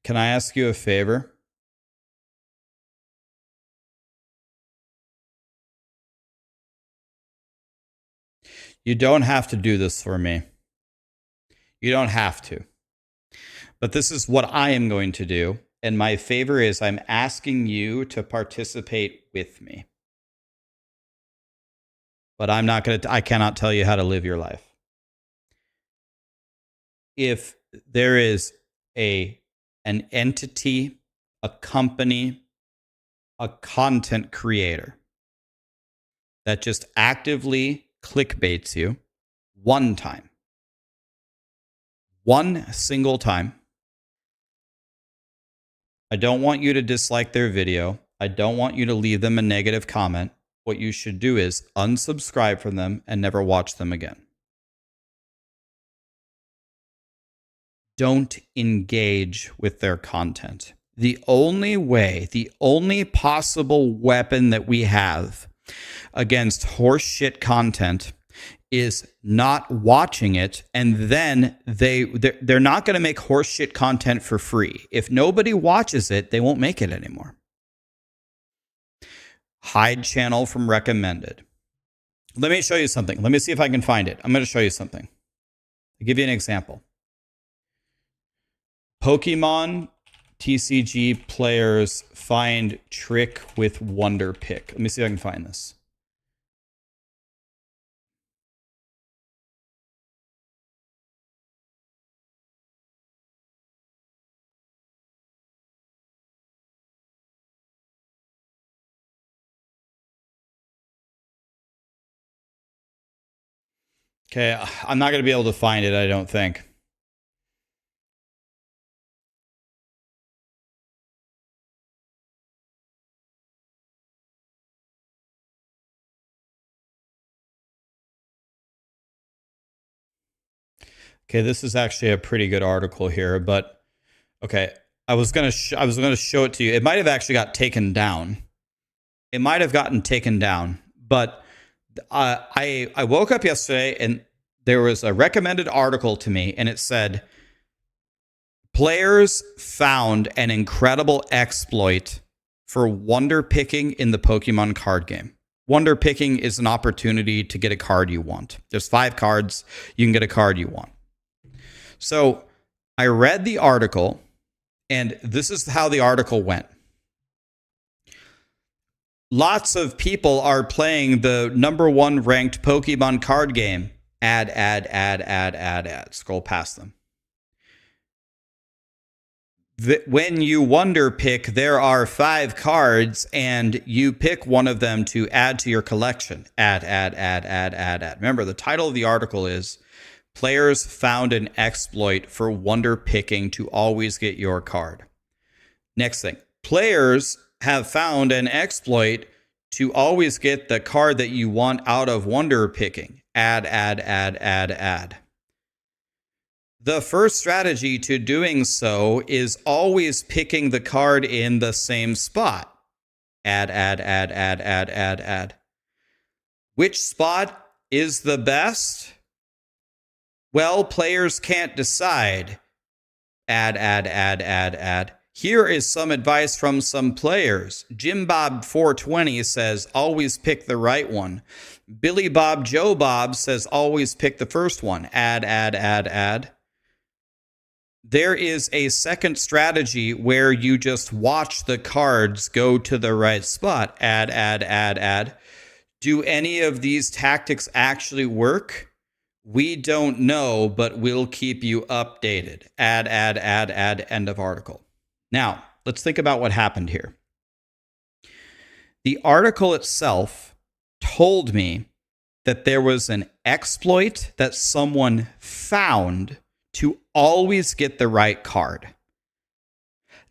Can I ask you a favor? You don't have to do this for me. You don't have to. But this is what I am going to do. And my favor is I'm asking you to participate with me. But I cannot tell you how to live your life. If there is an entity, a company, a content creator that just actively clickbaits you one time, one single time, I don't want you to dislike their video. I don't want you to leave them a negative comment. What you should do is unsubscribe from them and never watch them again. Don't engage with their content. The only way, the only possible weapon that we have against horseshit content is not watching it, and then they're not going to make horseshit content for free. If nobody watches it, they won't make it anymore. Hide channel from recommended. Let me show you something. Let me see if I can find it. I'm going to show you something. I'll give you an example. Pokemon TCG players find trick with Wonder Pick. Let me see if I can find this. Okay, I'm not going to be able to find it, I don't think. Okay, this is actually a pretty good article here, but okay, I was gonna show it to you. It might have actually got taken down. It might have gotten taken down, but I woke up yesterday and there was a recommended article to me, and it said players found an incredible exploit for wonder picking in the Pokemon card game. Wonder picking is an opportunity to get a card you want. There's 5 cards, you can get a card you want. So I read the article, and this is how the article went. Lots of people are playing the #1 ranked Pokemon card game. Ad. Scroll past them. When you wonder pick, there are 5 cards, and you pick one of them to add to your collection. Ad. Remember, the title of the article is Players Found an Exploit for Wonder Picking to Always Get Your Card. Next thing. Players have found an exploit to always get the card that you want out of wonder picking. Ad. The first strategy to doing so is always picking the card in the same spot. Ad. Which spot is the best? Well, players can't decide. Ad. Here is some advice from some players. Jim Bob 420 says, always pick the right one. Billy Bob Joe Bob says, always pick the first one. Ad. There is a second strategy where you just watch the cards go to the right spot. Ad. Do any of these tactics actually work? We don't know, but we'll keep you updated. Ad. End of article. Now, let's think about what happened here. The article itself told me that there was an exploit that someone found to always get the right card.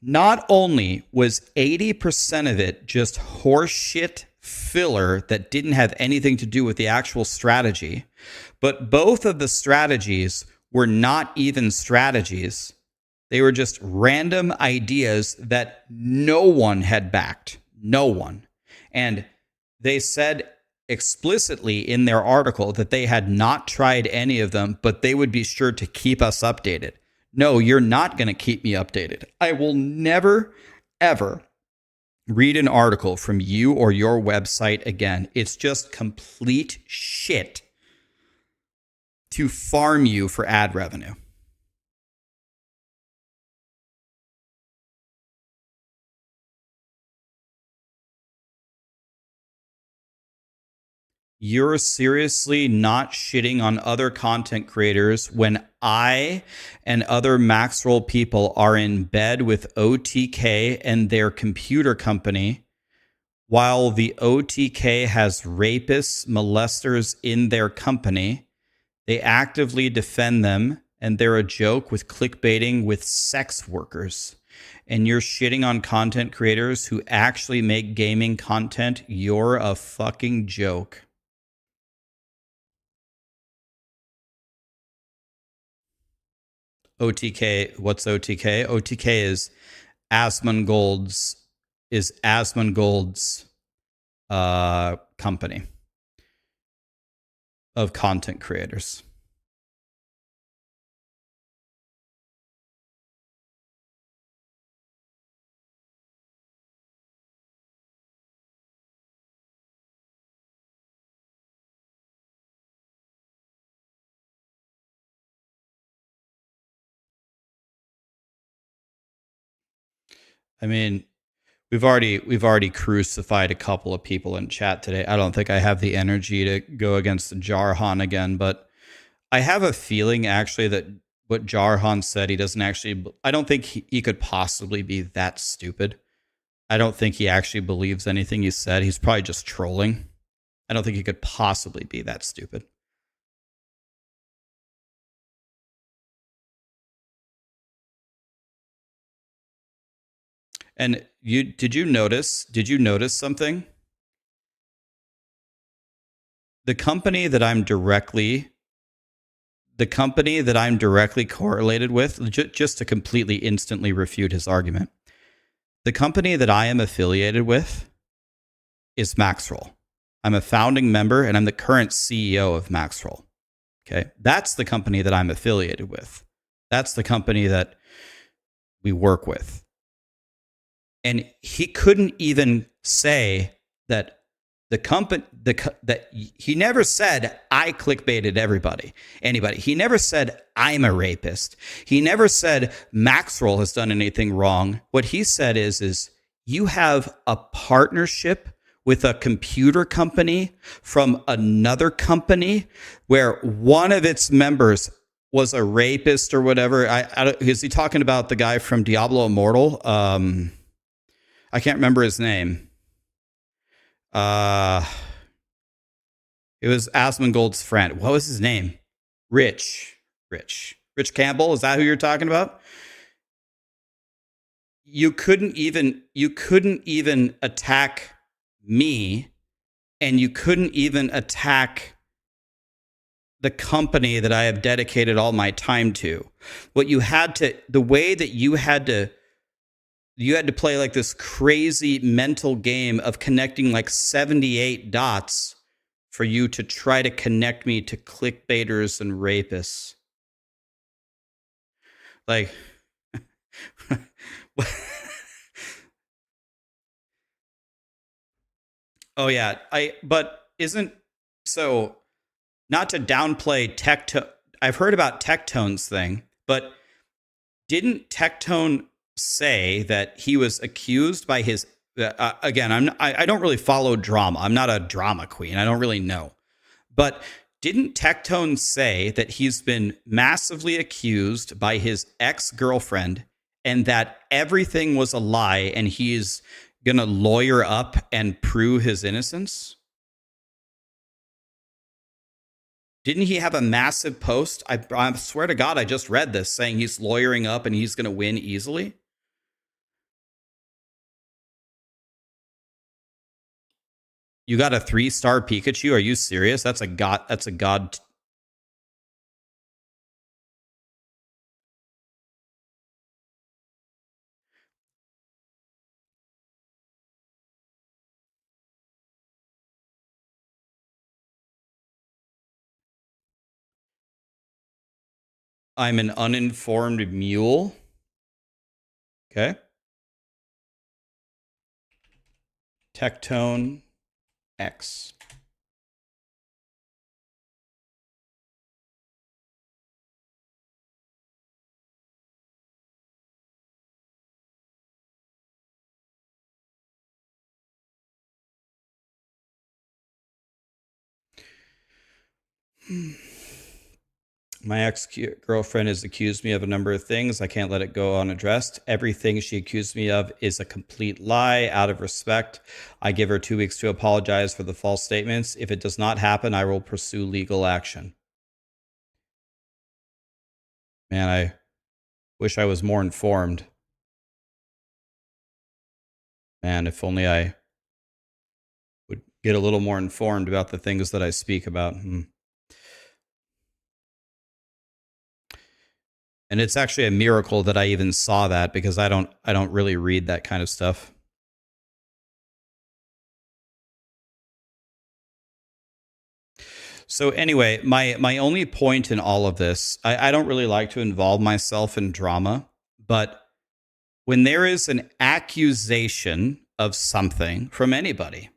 Not only was 80% of it just horseshit filler that didn't have anything to do with the actual strategy, but both of the strategies were not even strategies. They were just random ideas that no one had backed. No one. And they said explicitly in their article that they had not tried any of them, but they would be sure to keep us updated. No, you're not going to keep me updated. I will never, ever read an article from you or your website again. It's just complete shit. to farm you for ad revenue. You're seriously not shitting on other content creators when I and other Maxroll people are in bed with OTK and their computer company, while the OTK has rapists, molesters in their company. They actively defend them, and they're a joke with clickbaiting with sex workers. And you're shitting on content creators who actually make gaming content. You're a fucking joke. OTK, what's OTK? OTK is Asmongold's company of content creators. I mean, we've already crucified a couple of people in chat today. I don't think I have the energy to go against Jarhan again, but I have a feeling actually that what Jarhan said, he doesn't actually, I don't think he could possibly be that stupid. I don't think he actually believes anything he said. He's probably just trolling. I don't think he could possibly be that stupid. And did you notice something? The company that I'm directly correlated with, just to completely instantly refute his argument, the company that I am affiliated with is Maxroll. I'm a founding member and I'm the current CEO of Maxroll. Okay. That's the company that I'm affiliated with. That's the company that we work with. And he couldn't even say that he never said I clickbaited anybody. He never said I'm a rapist. He never said Maxroll has done anything wrong. What he said is you have a partnership with a computer company from another company where one of its members was a rapist or whatever. Is he talking about the guy from Diablo Immortal? I can't remember his name. It was Asmongold's friend. What was his name? Rich Campbell. Is that who you're talking about? You couldn't even attack me, and you couldn't even attack the company that I have dedicated all my time to. The way that you had to play like this crazy mental game of connecting like 78 dots for you to try to connect me to clickbaiters and rapists. Like, oh yeah, not to downplay I've heard about Tectone's thing, but didn't Tectone say that he was accused by his again, I don't really follow drama. I'm not a drama queen. I don't really know. But didn't Tectone say that he's been massively accused by his ex-girlfriend and that everything was a lie and he's going to lawyer up and prove his innocence? Didn't he have a massive post? I swear to God, I just read this saying he's lawyering up and he's going to win easily. You got a 3-star Pikachu? Are you serious? That's a god. I'm an uninformed mule. Okay. Tectone X. My ex-girlfriend has accused me of a number of things. I can't let it go unaddressed. Everything she accused me of is a complete lie. Out of respect, I give her 2 weeks to apologize for the false statements. If it does not happen, I will pursue legal action. Man, I wish I was more informed. Man, if only I would get a little more informed about the things that I speak about. And it's actually a miracle that I even saw that, because I don't really read that kind of stuff. So anyway, my only point in all of this, I don't really like to involve myself in drama, but when there is an accusation of something from anybody,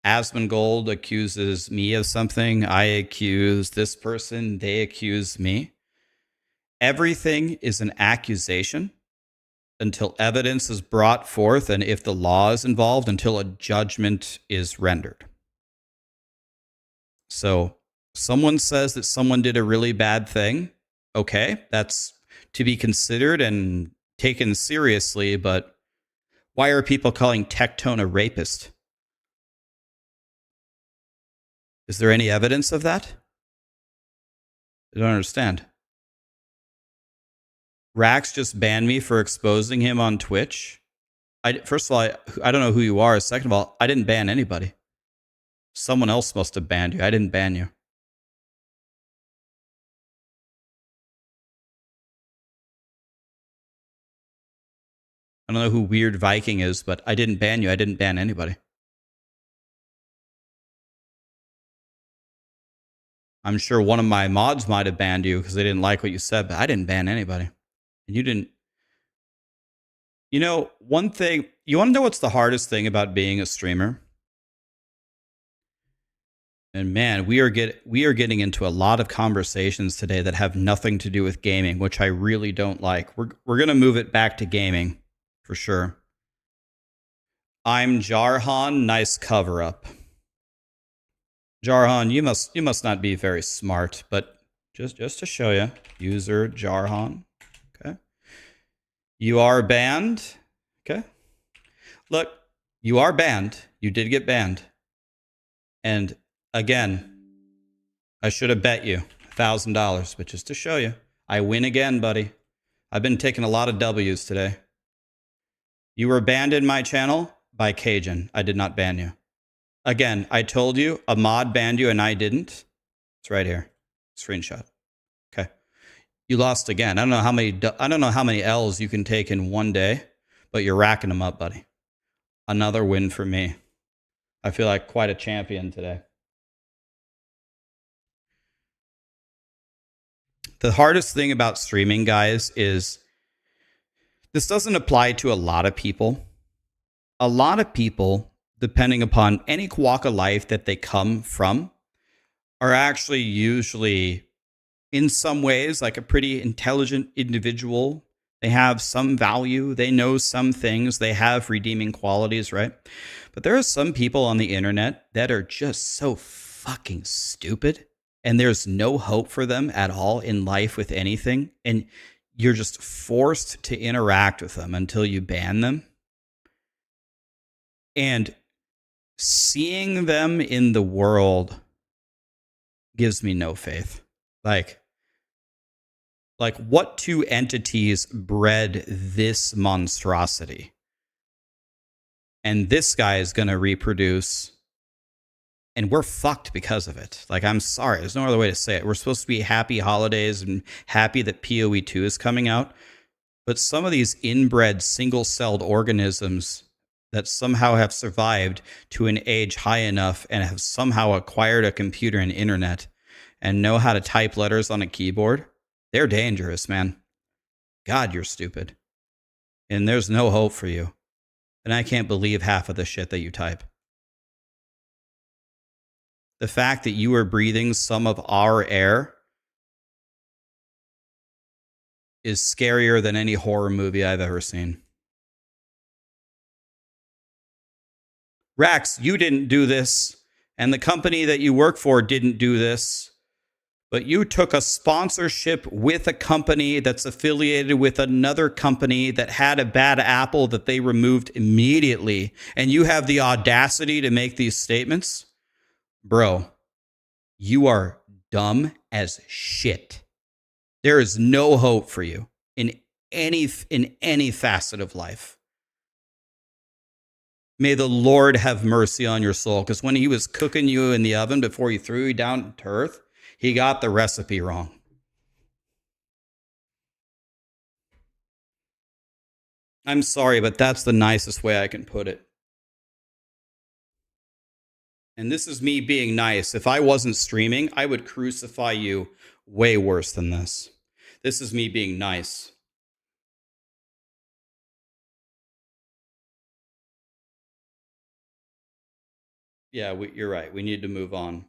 Asmongold accuses me of something, I accuse this person, they accuse me. Everything is an accusation until evidence is brought forth, and if the law is involved, until a judgment is rendered. So someone says that someone did a really bad thing. Okay, that's to be considered and taken seriously, but why are people calling Tectone a rapist? Is there any evidence of that? I don't understand. Rax just banned me for exposing him on Twitch. First of all, I don't know who you are. Second of all, I didn't ban anybody. Someone else must have banned you. I didn't ban you. I don't know who Weird Viking is, but I didn't ban you. I didn't ban anybody. I'm sure one of my mods might have banned you because they didn't like what you said, but I didn't ban anybody. And you didn't. You know, one thing, you want to know what's the hardest thing about being a streamer? And man, we are getting into a lot of conversations today that have nothing to do with gaming, which I really don't like. We're going to move it back to gaming for sure. I'm Jarhan, nice cover up. Jarhan, you must not be very smart, but just to show you, user Jarhan. Okay. You are banned. Okay. Look, you are banned. You did get banned. And again, I should have bet you $1,000, but just to show you, I win again, buddy. I've been taking a lot of W's today. You were banned in my channel by Cajun. I did not ban you. Again, I told you a mod banned you and I didn't. It's right here. Screenshot. Okay. You lost again. I don't know how many L's you can take in one day, but you're racking them up, buddy. Another win for me. I feel like quite a champion today. The hardest thing about streaming, guys, is this doesn't apply to a lot of people. A lot of people, depending upon any walk of life that they come from, are actually usually, in some ways, like a pretty intelligent individual. They have some value. They know some things. They have redeeming qualities, right? But there are some people on the internet that are just so fucking stupid, and there's no hope for them at all in life with anything. And you're just forced to interact with them until you ban them. And seeing them in the world gives me no faith. Like what two entities bred this monstrosity? And this guy is going to reproduce, and we're fucked because of it. Like, I'm sorry. There's no other way to say it. We're supposed to be happy holidays and happy that PoE 2 is coming out. But some of these inbred single-celled organisms that somehow have survived to an age high enough and have somehow acquired a computer and internet and know how to type letters on a keyboard, they're dangerous, man. God, you're stupid. And there's no hope for you. And I can't believe half of the shit that you type. The fact that you are breathing some of our air is scarier than any horror movie I've ever seen. Rax, you didn't do this, and the company that you work for didn't do this. but you took a sponsorship with a company that's affiliated with another company that had a bad apple that they removed immediately, and you have the audacity to make these statements? Bro, you are dumb as shit. There is no hope for you in any facet of life. May the Lord have mercy on your soul, because when he was cooking you in the oven before he threw you down to earth, he got the recipe wrong. I'm sorry, but that's the nicest way I can put it. And this is me being nice. If I wasn't streaming, I would crucify you way worse than this. This is me being nice. Yeah, you're right. We need to move on.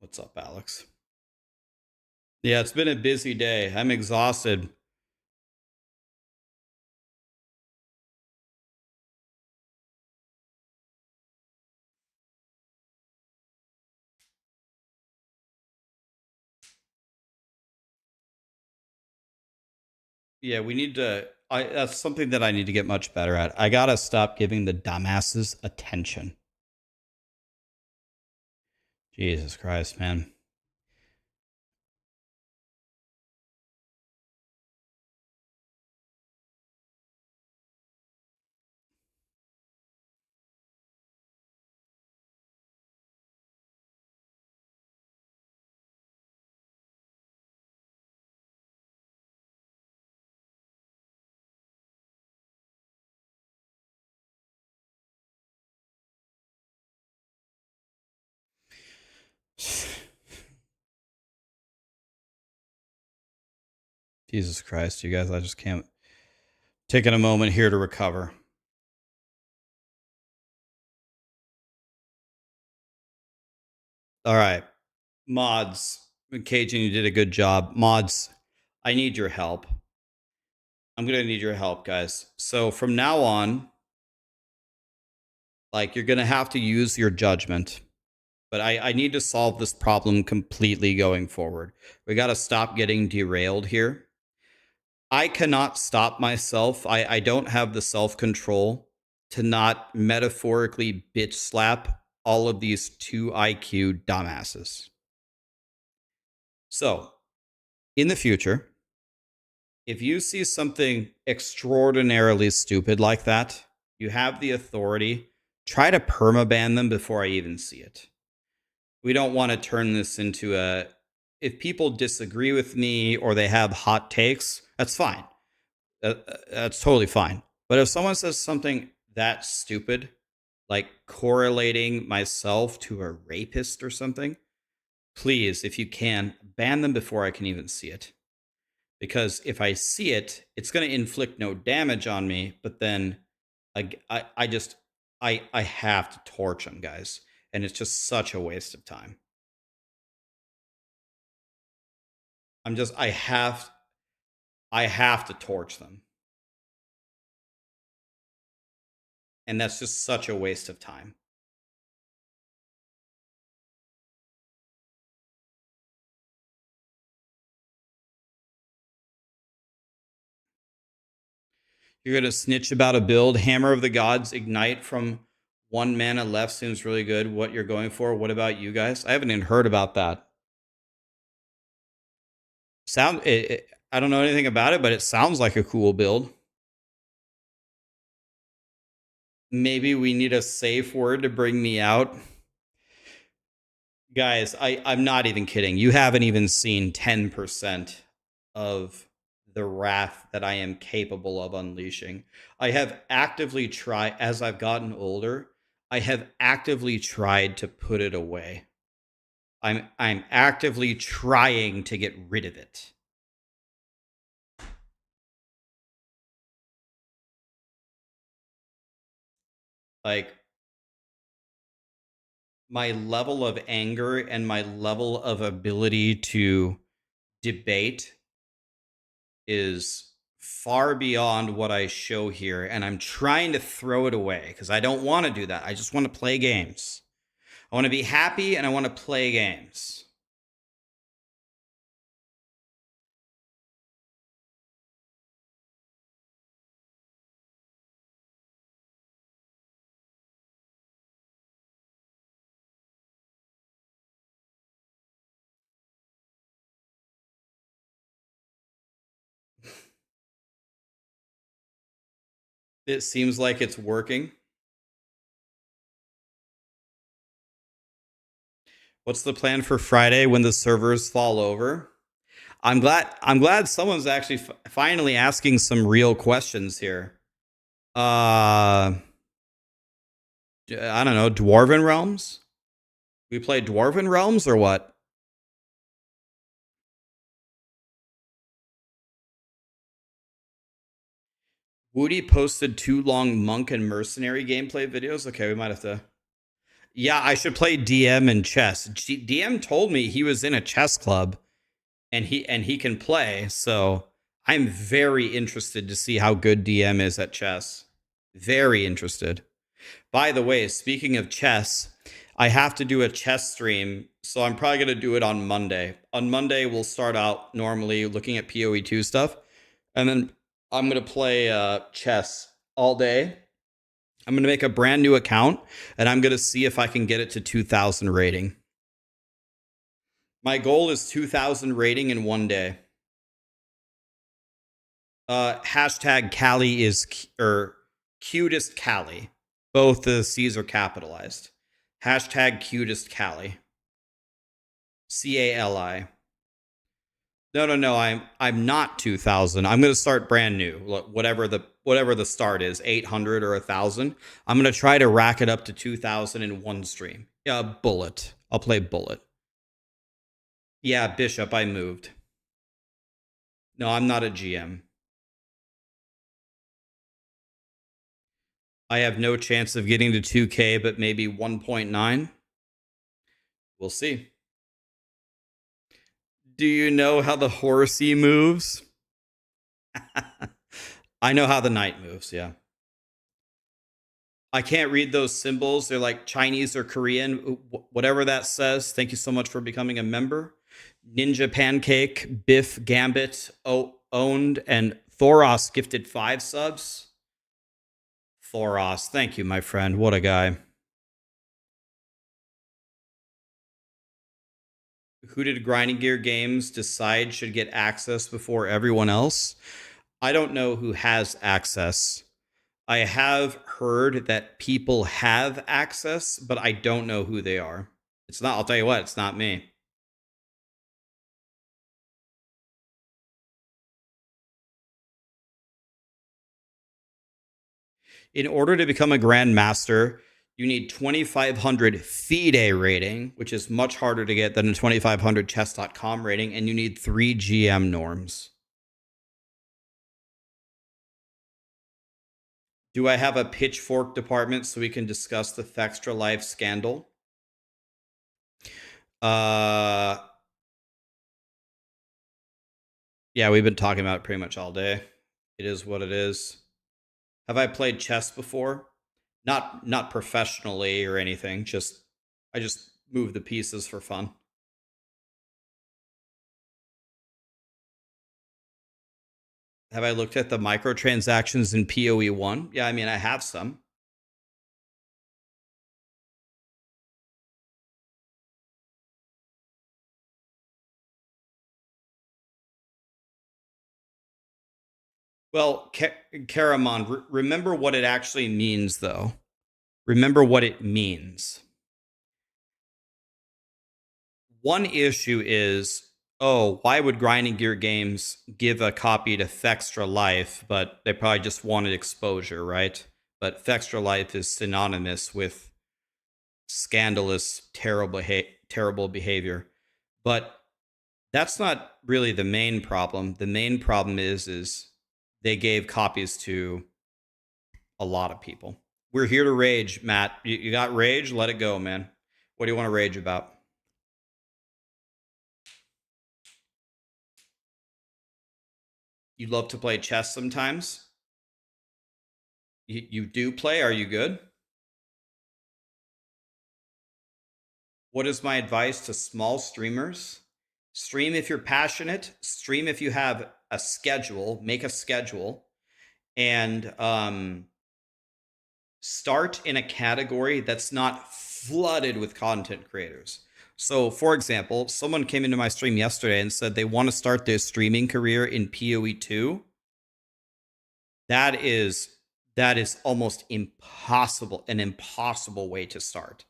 What's up, Alex? Yeah, it's been a busy day. I'm exhausted. Yeah, we need to. That's something that I need to get much better at. I gotta stop giving the dumbasses attention. Jesus Christ, man. Jesus Christ, you guys, I just can't. Taking a moment here to recover. All right. Mods. Cajun, you did a good job. Mods, I need your help. I'm going to need your help, guys. So from now on, like, you're going to have to use your judgment. But I need to solve this problem completely going forward. We got to stop getting derailed here. I cannot stop myself. I don't have the self-control to not metaphorically bitch slap all of these 2 IQ dumbasses. So, in the future, if you see something extraordinarily stupid like that, you have the authority, try to permaban them before I even see it. We don't want to turn this into a... If people disagree with me or they have hot takes, that's fine. That's totally fine. But if someone says something that stupid, like correlating myself to a rapist or something, please, if you can, ban them before I can even see it. Because if I see it, it's going to inflict no damage on me, but then I have to torch them, guys. And it's just such a waste of time. I have to torch them. And that's just such a waste of time. You're going to snitch about a build. Hammer of the Gods, Ignite from 1 mana left seems really good. What you're going for. What about you guys? I haven't even heard about that. I don't know anything about it, but it sounds like a cool build. Maybe we need a safe word to bring me out. Guys, I'm not even kidding. You haven't even seen 10% of the wrath that I am capable of unleashing. I have actively tried, as I've gotten older, I have actively tried to put it away. I'm actively trying to get rid of it. Like, my level of anger and my level of ability to debate is far beyond what I show here, and I'm trying to throw it away because I don't want to do that. I just want to play games. I want to be happy and I want to play games. It seems like it's working. What's the plan for Friday when the servers fall over? I'm glad someone's actually finally asking some real questions here. I don't know, Dwarven Realms? We play Dwarven Realms or what? Woody posted 2 long monk and mercenary gameplay videos. Okay, we might have to. Yeah, I should play DM and chess. DM told me he was in a chess club and he can play, so I'm very interested to see how good DM is at chess. Very interested. By the way, speaking of chess, I have to do a chess stream, so I'm probably going to do it on Monday. On Monday, we'll start out normally looking at PoE 2 stuff, and then I'm going to play chess all day. I'm going to make a brand new account, and I'm going to see if I can get it to 2,000 rating. My goal is 2,000 rating in one day. Hashtag Cali is, or cutest Cali. Both the C's are capitalized. Hashtag cutest Cali. CALI. No. I'm not 2,000. I'm going to start brand new. Whatever the start is, 800 or 1,000. I'm going to try to rack it up to 2,000 in one stream. Yeah, Bullet. I'll play Bullet. Yeah, Bishop, I moved. No, I'm not a GM. I have no chance of getting to 2K, but maybe 1.9. We'll see. Do you know how the horsey moves? I know how the knight moves, yeah. I can't read those symbols. They're like Chinese or Korean, whatever that says. Thank you so much for becoming a member. Ninja Pancake, Biff Gambit, owned, and Thoros gifted 5 subs. Thoros, thank you, my friend. What a guy. Who did Grinding Gear Games decide should get access before everyone else? I don't know who has access. I have heard that people have access, but I don't know who they are. It's not, I'll tell you what, it's not me. In order to become a Grandmaster, you need 2,500 FIDE rating, which is much harder to get than a 2,500 chess.com rating, and you need 3 GM norms. Do I have a pitchfork department so we can discuss the Thextra Life scandal? Yeah, we've been talking about it pretty much all day. It is what it is. Have I played chess before? Not professionally or anything. I just move the pieces for fun. Have I looked at the microtransactions in PoE 1? Yeah, I mean, I have some. Well, Karamon, remember what it actually means, though. Remember what it means. One issue is, oh, why would Grinding Gear Games give a copy to Thextra Life, but they probably just wanted exposure, right? But Thextra Life is synonymous with scandalous, terrible behavior. But that's not really the main problem. The main problem is they gave copies to a lot of people. We're here to rage, Matt. You got rage? Let it go, man. What do you want to rage about? You love to play chess sometimes? You do play? Are you good? What is my advice to small streamers? Stream if you're passionate. Stream if you have a schedule. Make a schedule. And start in a category that's not flooded with content creators. So, for example, someone came into my stream yesterday and said they want to start their streaming career in PoE 2. That is almost impossible, an impossible way to start,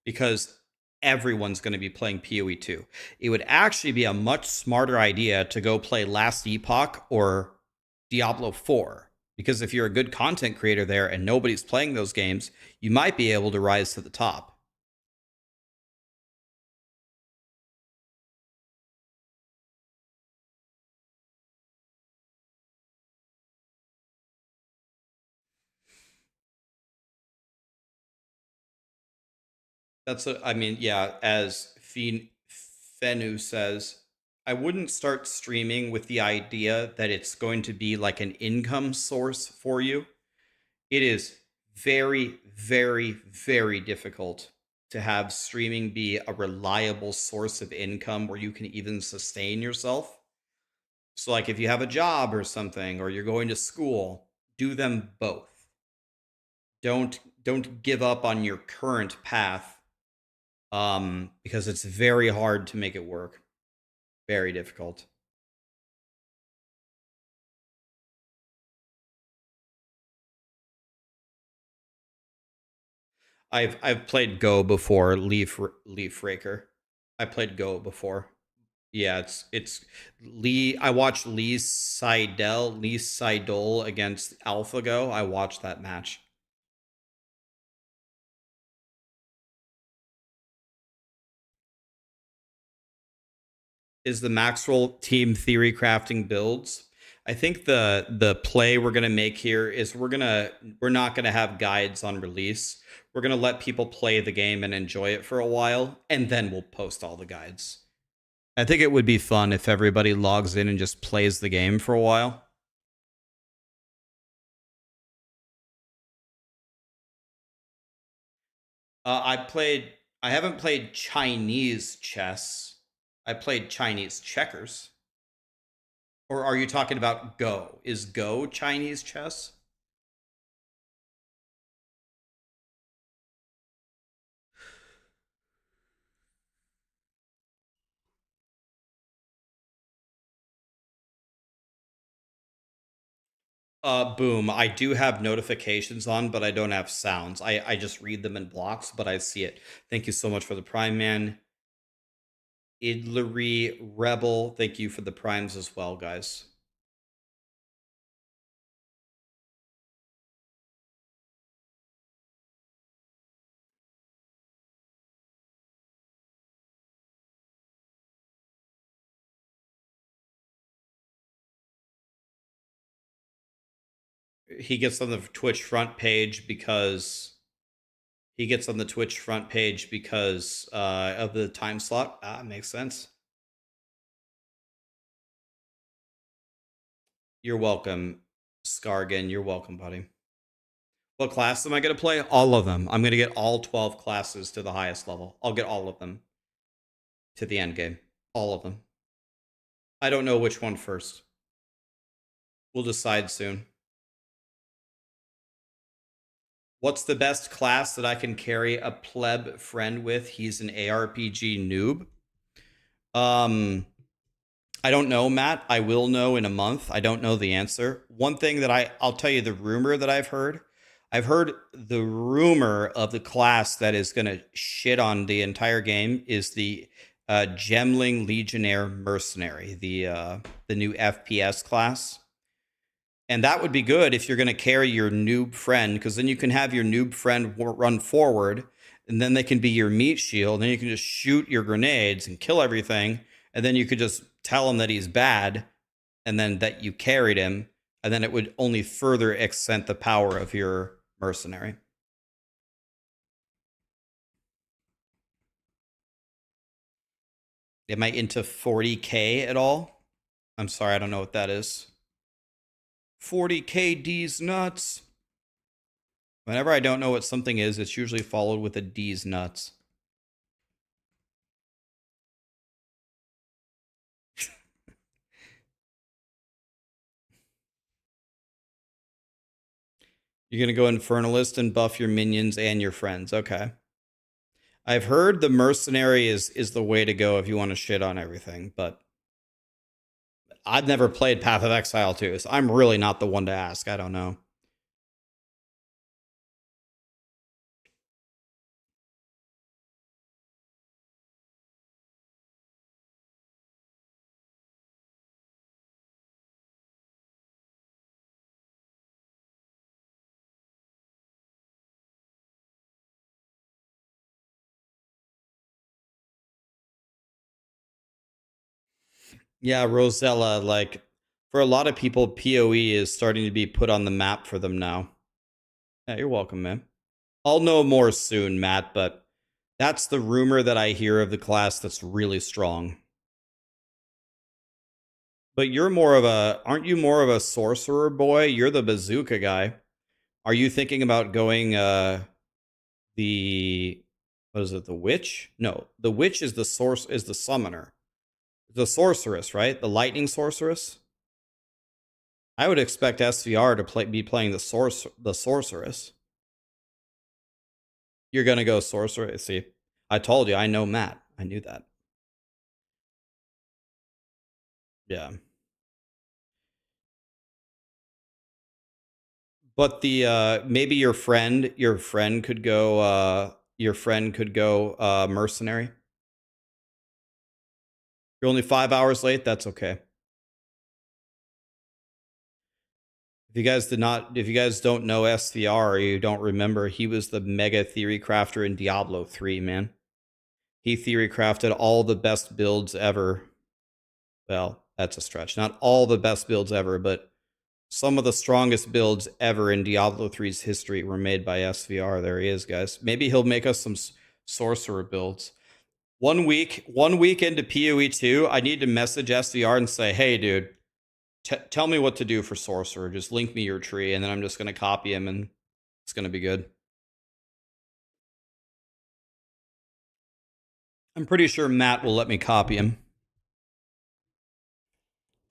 because everyone's going to be playing PoE 2. It would actually be a much smarter idea to go play Last Epoch or Diablo 4, because if you're a good content creator there and nobody's playing those games, you might be able to rise to the top. I mean, yeah, as Fenu says, I wouldn't start streaming with the idea that it's going to be like an income source for you. It is very, very, very difficult to have streaming be a reliable source of income where you can even sustain yourself. So like if you have a job or something, or you're going to school, do them both. Don't give up on your current path. Because it's very hard to make it work. Very difficult. I've played Go before, Leaf Raker. I played Go before. Yeah, it's Lee. I watched Lee Seidel against AlphaGo. I watched that match. Is the Maxroll team theory crafting builds? I think the play we're gonna make here is we're not gonna have guides on release. We're gonna let people play the game and enjoy it for a while, and then we'll post all the guides. I think it would be fun if everybody logs in and just plays the game for a while. I haven't played Chinese chess. I played Chinese checkers. Or are you talking about Go? Is Go Chinese chess? Boom. I do have notifications on, but I don't have sounds. I just read them in blocks, but I see it. Thank you so much for the Prime, man. Idlery Rebel, thank you for the primes as well, guys. He gets on the Twitch front page because of the time slot. Makes sense. You're welcome, Scargan. You're welcome, buddy. What class am I going to play? All of them. I'm going to get all 12 classes to the highest level. I'll get all of them to the end game. All of them. I don't know which one first. We'll decide soon. What's the best class that I can carry a pleb friend with? He's an ARPG noob. I don't know, Matt. I will know in a month. I don't know the answer. One thing that I'll tell you the rumor that I've heard. I've heard the rumor of the class that is going to shit on the entire game is the Gemling Legionnaire Mercenary, the new FPS class. And that would be good if you're going to carry your noob friend, because then you can have your noob friend run forward, and then they can be your meat shield. And then you can just shoot your grenades and kill everything. And then you could just tell him that he's bad, and then that you carried him. And then it would only further accent the power of your mercenary. Am I into 40K at all? I'm sorry, I don't know what that is. 40K D's nuts. Whenever I don't know what something is, it's usually followed with a D's nuts. You're going to go Infernalist and buff your minions and your friends. Okay. I've heard the Mercenary is the way to go if you want to shit on everything, but I've never played Path of Exile 2, so I'm really not the one to ask. I don't know. Yeah, Rosella, like, for a lot of people, PoE is starting to be put on the map for them now. Yeah, you're welcome, man. I'll know more soon, Matt, but that's the rumor that I hear of the class that's really strong. But you're more of a, aren't you more of a sorcerer boy? You're the bazooka guy. Are you thinking about going the, what is it, the witch? No, the witch is the summoner. The sorceress, right? The lightning sorceress. I would expect SVR to be playing the sorceress. You're gonna go sorcerer. See, I told you. I know Matt. I knew that. Yeah. But the maybe your friend could go mercenary. You're only 5 hours late. That's okay. If you guys don't know SVR or you don't remember, he was the mega theory crafter in Diablo 3, man. He theory crafted all the best builds ever. Well, that's a stretch. Not all the best builds ever, but some of the strongest builds ever in Diablo 3's history were made by SVR. There he is, guys. Maybe he'll make us some sorcerer builds. 1 week into PoE 2, I need to message SVR and say, hey, dude, tell me what to do for sorcerer. Just link me your tree, and then I'm just going to copy him, and it's going to be good. I'm pretty sure Matt will let me copy him.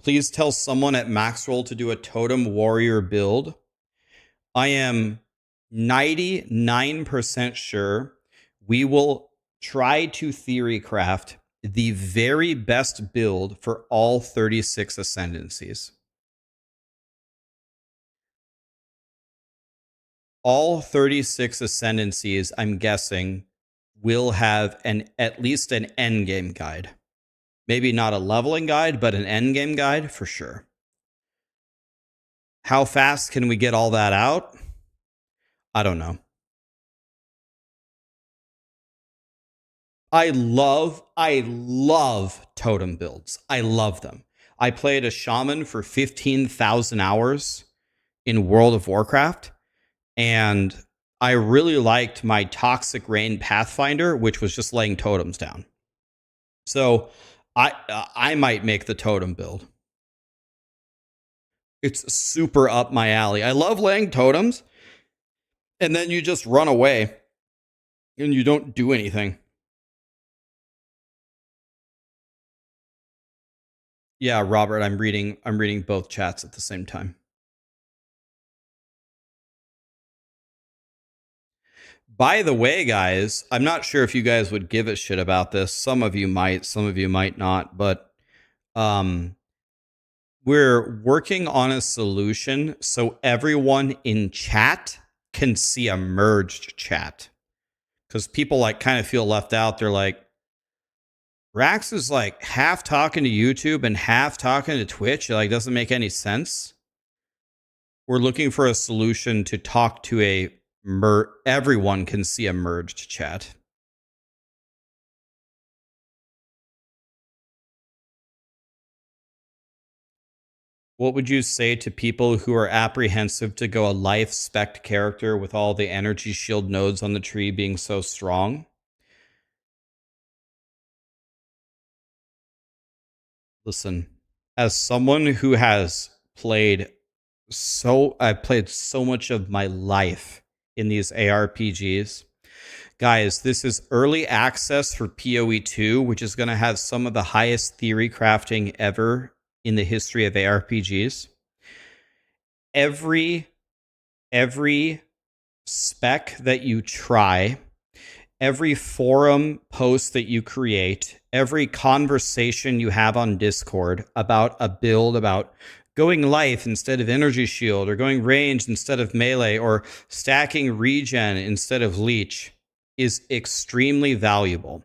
Please tell someone at Maxroll to do a totem warrior build. I am 99% sure we will try to theory craft the very best build for all 36 ascendancies. All 36 ascendancies, I'm guessing, will have at least an endgame guide. Maybe not a leveling guide, but an endgame guide for sure. How fast can we get all that out? I don't know. I love totem builds. I love them. I played a shaman for 15,000 hours in World of Warcraft, and I really liked my Toxic Rain Pathfinder, which was just laying totems down. So I might make the totem build. It's super up my alley. I love laying totems, and then you just run away, and you don't do anything. Yeah, Robert, I'm reading both chats at the same time. By the way, guys, I'm not sure if you guys would give a shit about this. Some of you might, some of you might not, but we're working on a solution so everyone in chat can see a merged chat. Because people like kind of feel left out. They're like, Rax is like half talking to YouTube and half talking to Twitch. It like doesn't make any sense. We're looking for a solution to talk to everyone can see a merged chat. What would you say to people who are apprehensive to go a life spec character with all the energy shield nodes on the tree being so strong? Listen, as someone who has played I've played so much of my life in these ARPGs. Guys, this is early access for PoE 2, which is going to have some of the highest theory crafting ever in the history of ARPGs. Every spec that you try, every forum post that you create, every conversation you have on Discord about a build, about going life instead of energy shield, or going range instead of melee, or stacking regen instead of leech, is extremely valuable.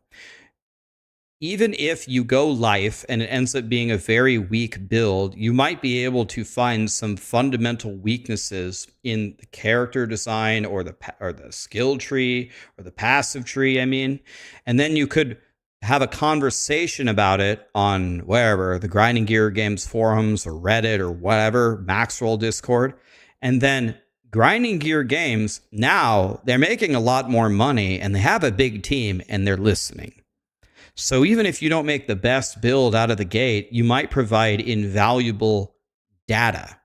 Even if you go life and it ends up being a very weak build, you might be able to find some fundamental weaknesses in the character design or the skill tree or the passive tree, I mean. And then you could have a conversation about it on wherever, the Grinding Gear Games forums or Reddit or whatever, Maxroll Discord. And then Grinding Gear Games, now they're making a lot more money and they have a big team and they're listening. So even if you don't make the best build out of the gate, you might provide invaluable data.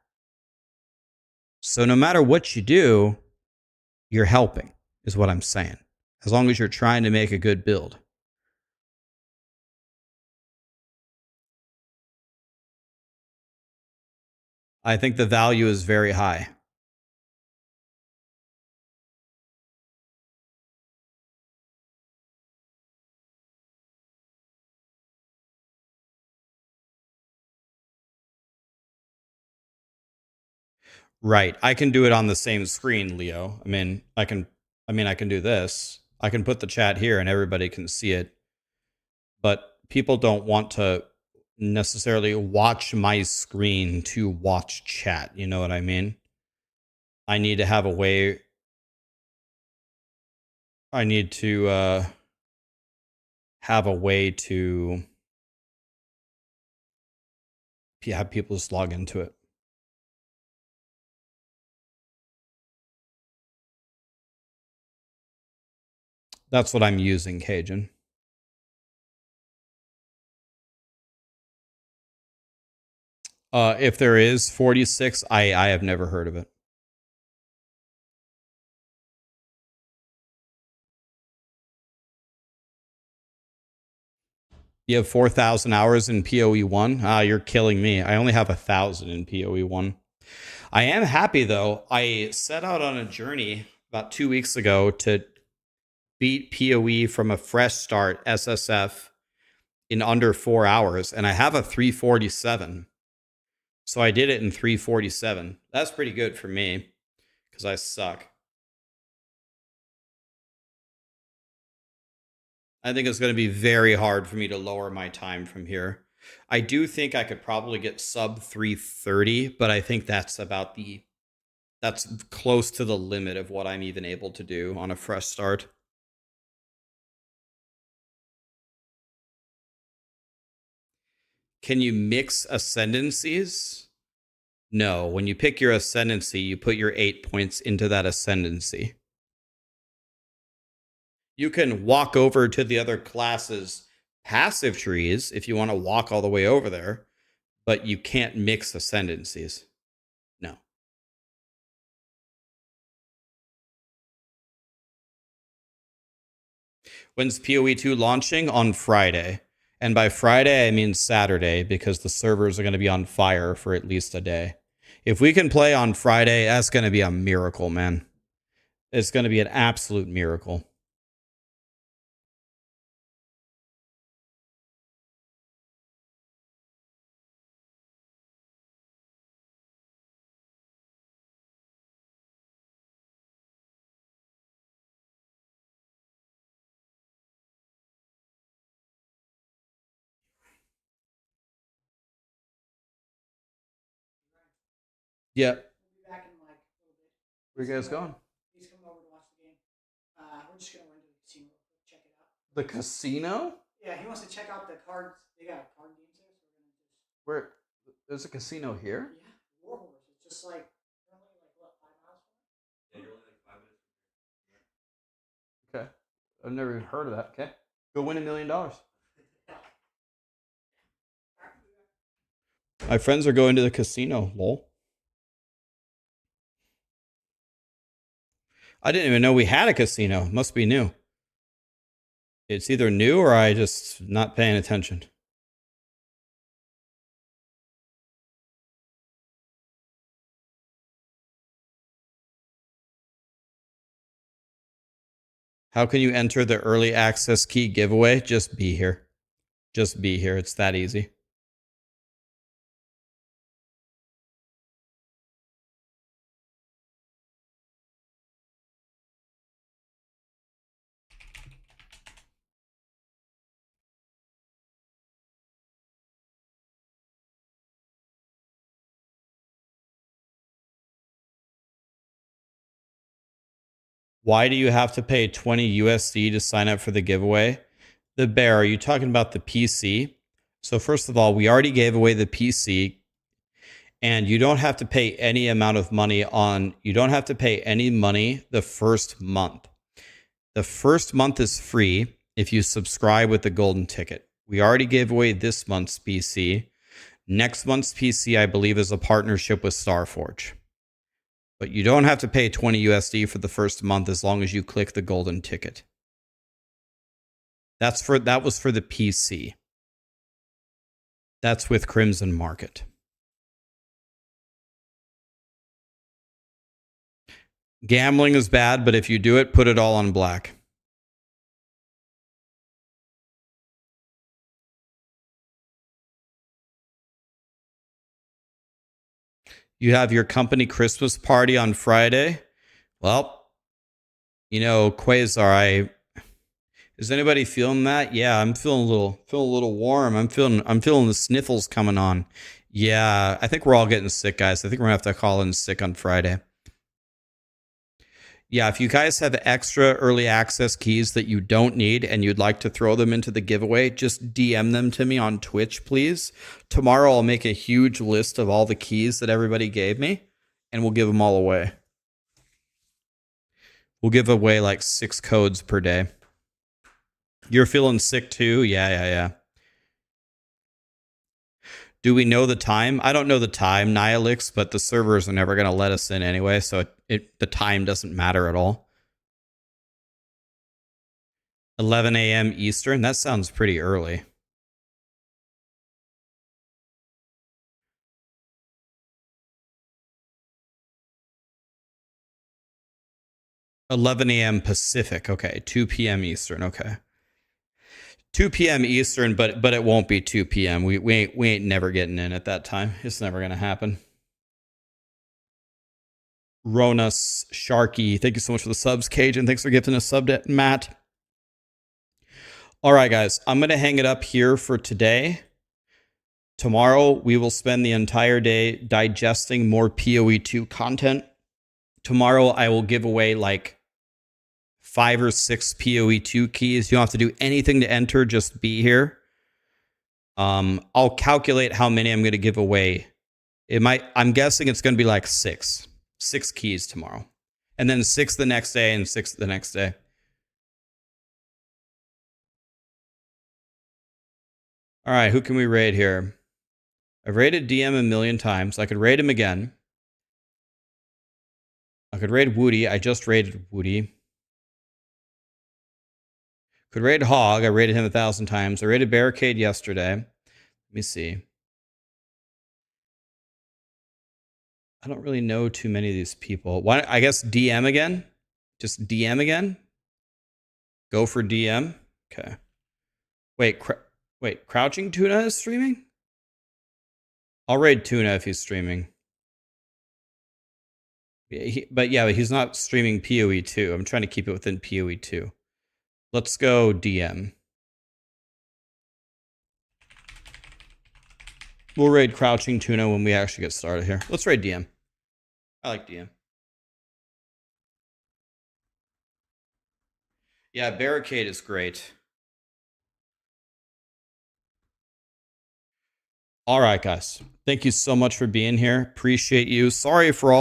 So no matter what you do, you're helping, is what I'm saying. As long as you're trying to make a good build. I think the value is very high. Right. I can do it on the same screen, Leo. I mean, I can do this. I can put the chat here and everybody can see it. But people don't want to necessarily watch my screen to watch chat. You know what I mean? I need to have a way. I need to have a way to have people just log into it. That's what I'm using, Cajun. If there is 46, I have never heard of it. You have 4,000 hours in PoE 1? Ah, you're killing me. I only have 1,000 in PoE 1. I am happy, though. I set out on a journey about 2 weeks ago to beat PoE from a fresh start SSF in under 4 hours, and I have a 347. So I did it in 347. That's pretty good for me, because I suck. I think it's going to be very hard for me to lower my time from here. I do think I could probably get sub 330, but I think that's close to the limit of what I'm even able to do on a fresh start. Can you mix ascendancies? No. When you pick your ascendancy, you put your 8 points into that ascendancy. You can walk over to the other classes' passive trees if you want to walk all the way over there, but you can't mix ascendancies. No. When's PoE 2 launching? On Friday. And by Friday, I mean Saturday, because the servers are going to be on fire for at least a day. If we can play on Friday, that's going to be a miracle, man. It's going to be an absolute miracle. Yeah. Where you guys going?
He's coming over to watch the game. We're just gonna run to the casino, check it out.
The casino?
Yeah, he wants to check out the cards. They got card games there, so we're gonna just.
Where? There's a casino here?
Yeah, Warhorse. It's just like only like what 5 miles from it.
Yeah, you're only like 5 minutes from here.
Okay. I've never even heard of that. Okay. Go win $1 million. My friends are going to the casino, lol. I didn't even know we had a casino. Must be new. It's either new or I just not paying attention. How can you enter the early access key giveaway? Just be here. Just be here. It's that easy. Why do you have to pay 20 USD to sign up for the giveaway? The Bear, are you talking about the PC? So first of all, we already gave away the PC, and you don't have to pay any amount of money you don't have to pay any money the first month. The first month is free if you subscribe with the golden ticket. We already gave away this month's PC. Next month's PC, I believe, is a partnership with Starforge. But you don't have to pay 20 USD for the first month as long as you click the golden ticket. That was for the PC. That's with Crimson Market. Gambling is bad, but if you do it, put it all on black. You have your company Christmas party on Friday. Well, you know, Quasar, is anybody feeling that? Yeah, I'm feeling a little warm. I'm feeling the sniffles coming on. Yeah, I think we're all getting sick, guys. I think we're gonna have to call in sick on Friday. Yeah, if you guys have extra early access keys that you don't need and you'd like to throw them into the giveaway, just DM them to me on Twitch, please. Tomorrow I'll make a huge list of all the keys that everybody gave me, and we'll give them all away. We'll give away like 6 codes per day. You're feeling sick too? Yeah. Do we know the time? I don't know the time, Nihilix, but the servers are never going to let us in anyway, so the time doesn't matter at all. 11 a.m. Eastern? That sounds pretty early. $11 a.m. Pacific. Okay, 2 p.m. Eastern. Okay. 2 p.m. Eastern, but it won't be 2 p.m. We ain't never getting in at that time. It's never gonna happen. Ronas Sharky, thank you so much for the subs. Cajun, thanks for gifting a sub to Matt. All right, guys, I'm gonna hang it up here for today. Tomorrow we will spend the entire day digesting more PoE 2 content. Tomorrow I will give away like 5 or 6 PoE 2 keys. You don't have to do anything to enter, just be here. I'll calculate how many I'm going to give away. I'm guessing it's going to be like 6 keys tomorrow. And then 6 the next day and 6 the next day. All right, who can we raid here? I've raided DM a million times. I could raid him again. I could raid Woody. I just raided Woody. Could raid Hog. I raided him 1,000 times. I raided Barricade yesterday. Let me see. I don't really know too many of these people. Why? I guess DM again? Just DM again? Go for DM? Okay. Wait, Crouching Tuna is streaming? I'll raid Tuna if he's streaming. But he's not streaming PoE 2. I'm trying to keep it within PoE 2. Let's go DM. We'll raid Crouching Tuna when we actually get started here. Let's raid DM. I like DM. Yeah, Barricade is great. All right, guys. Thank you so much for being here. Appreciate you. Sorry for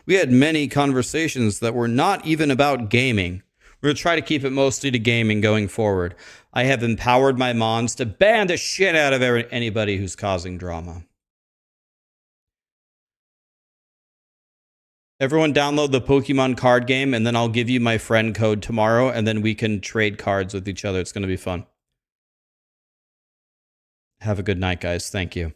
we had many conversations that were not even about gaming. We're going to try to keep it mostly to gaming going forward. I have empowered my mons to ban the shit out of anybody who's causing drama. Everyone download the Pokemon card game, and then I'll give you my friend code tomorrow, and then we can trade cards with each other. It's going to be fun. Have a good night, guys. Thank you.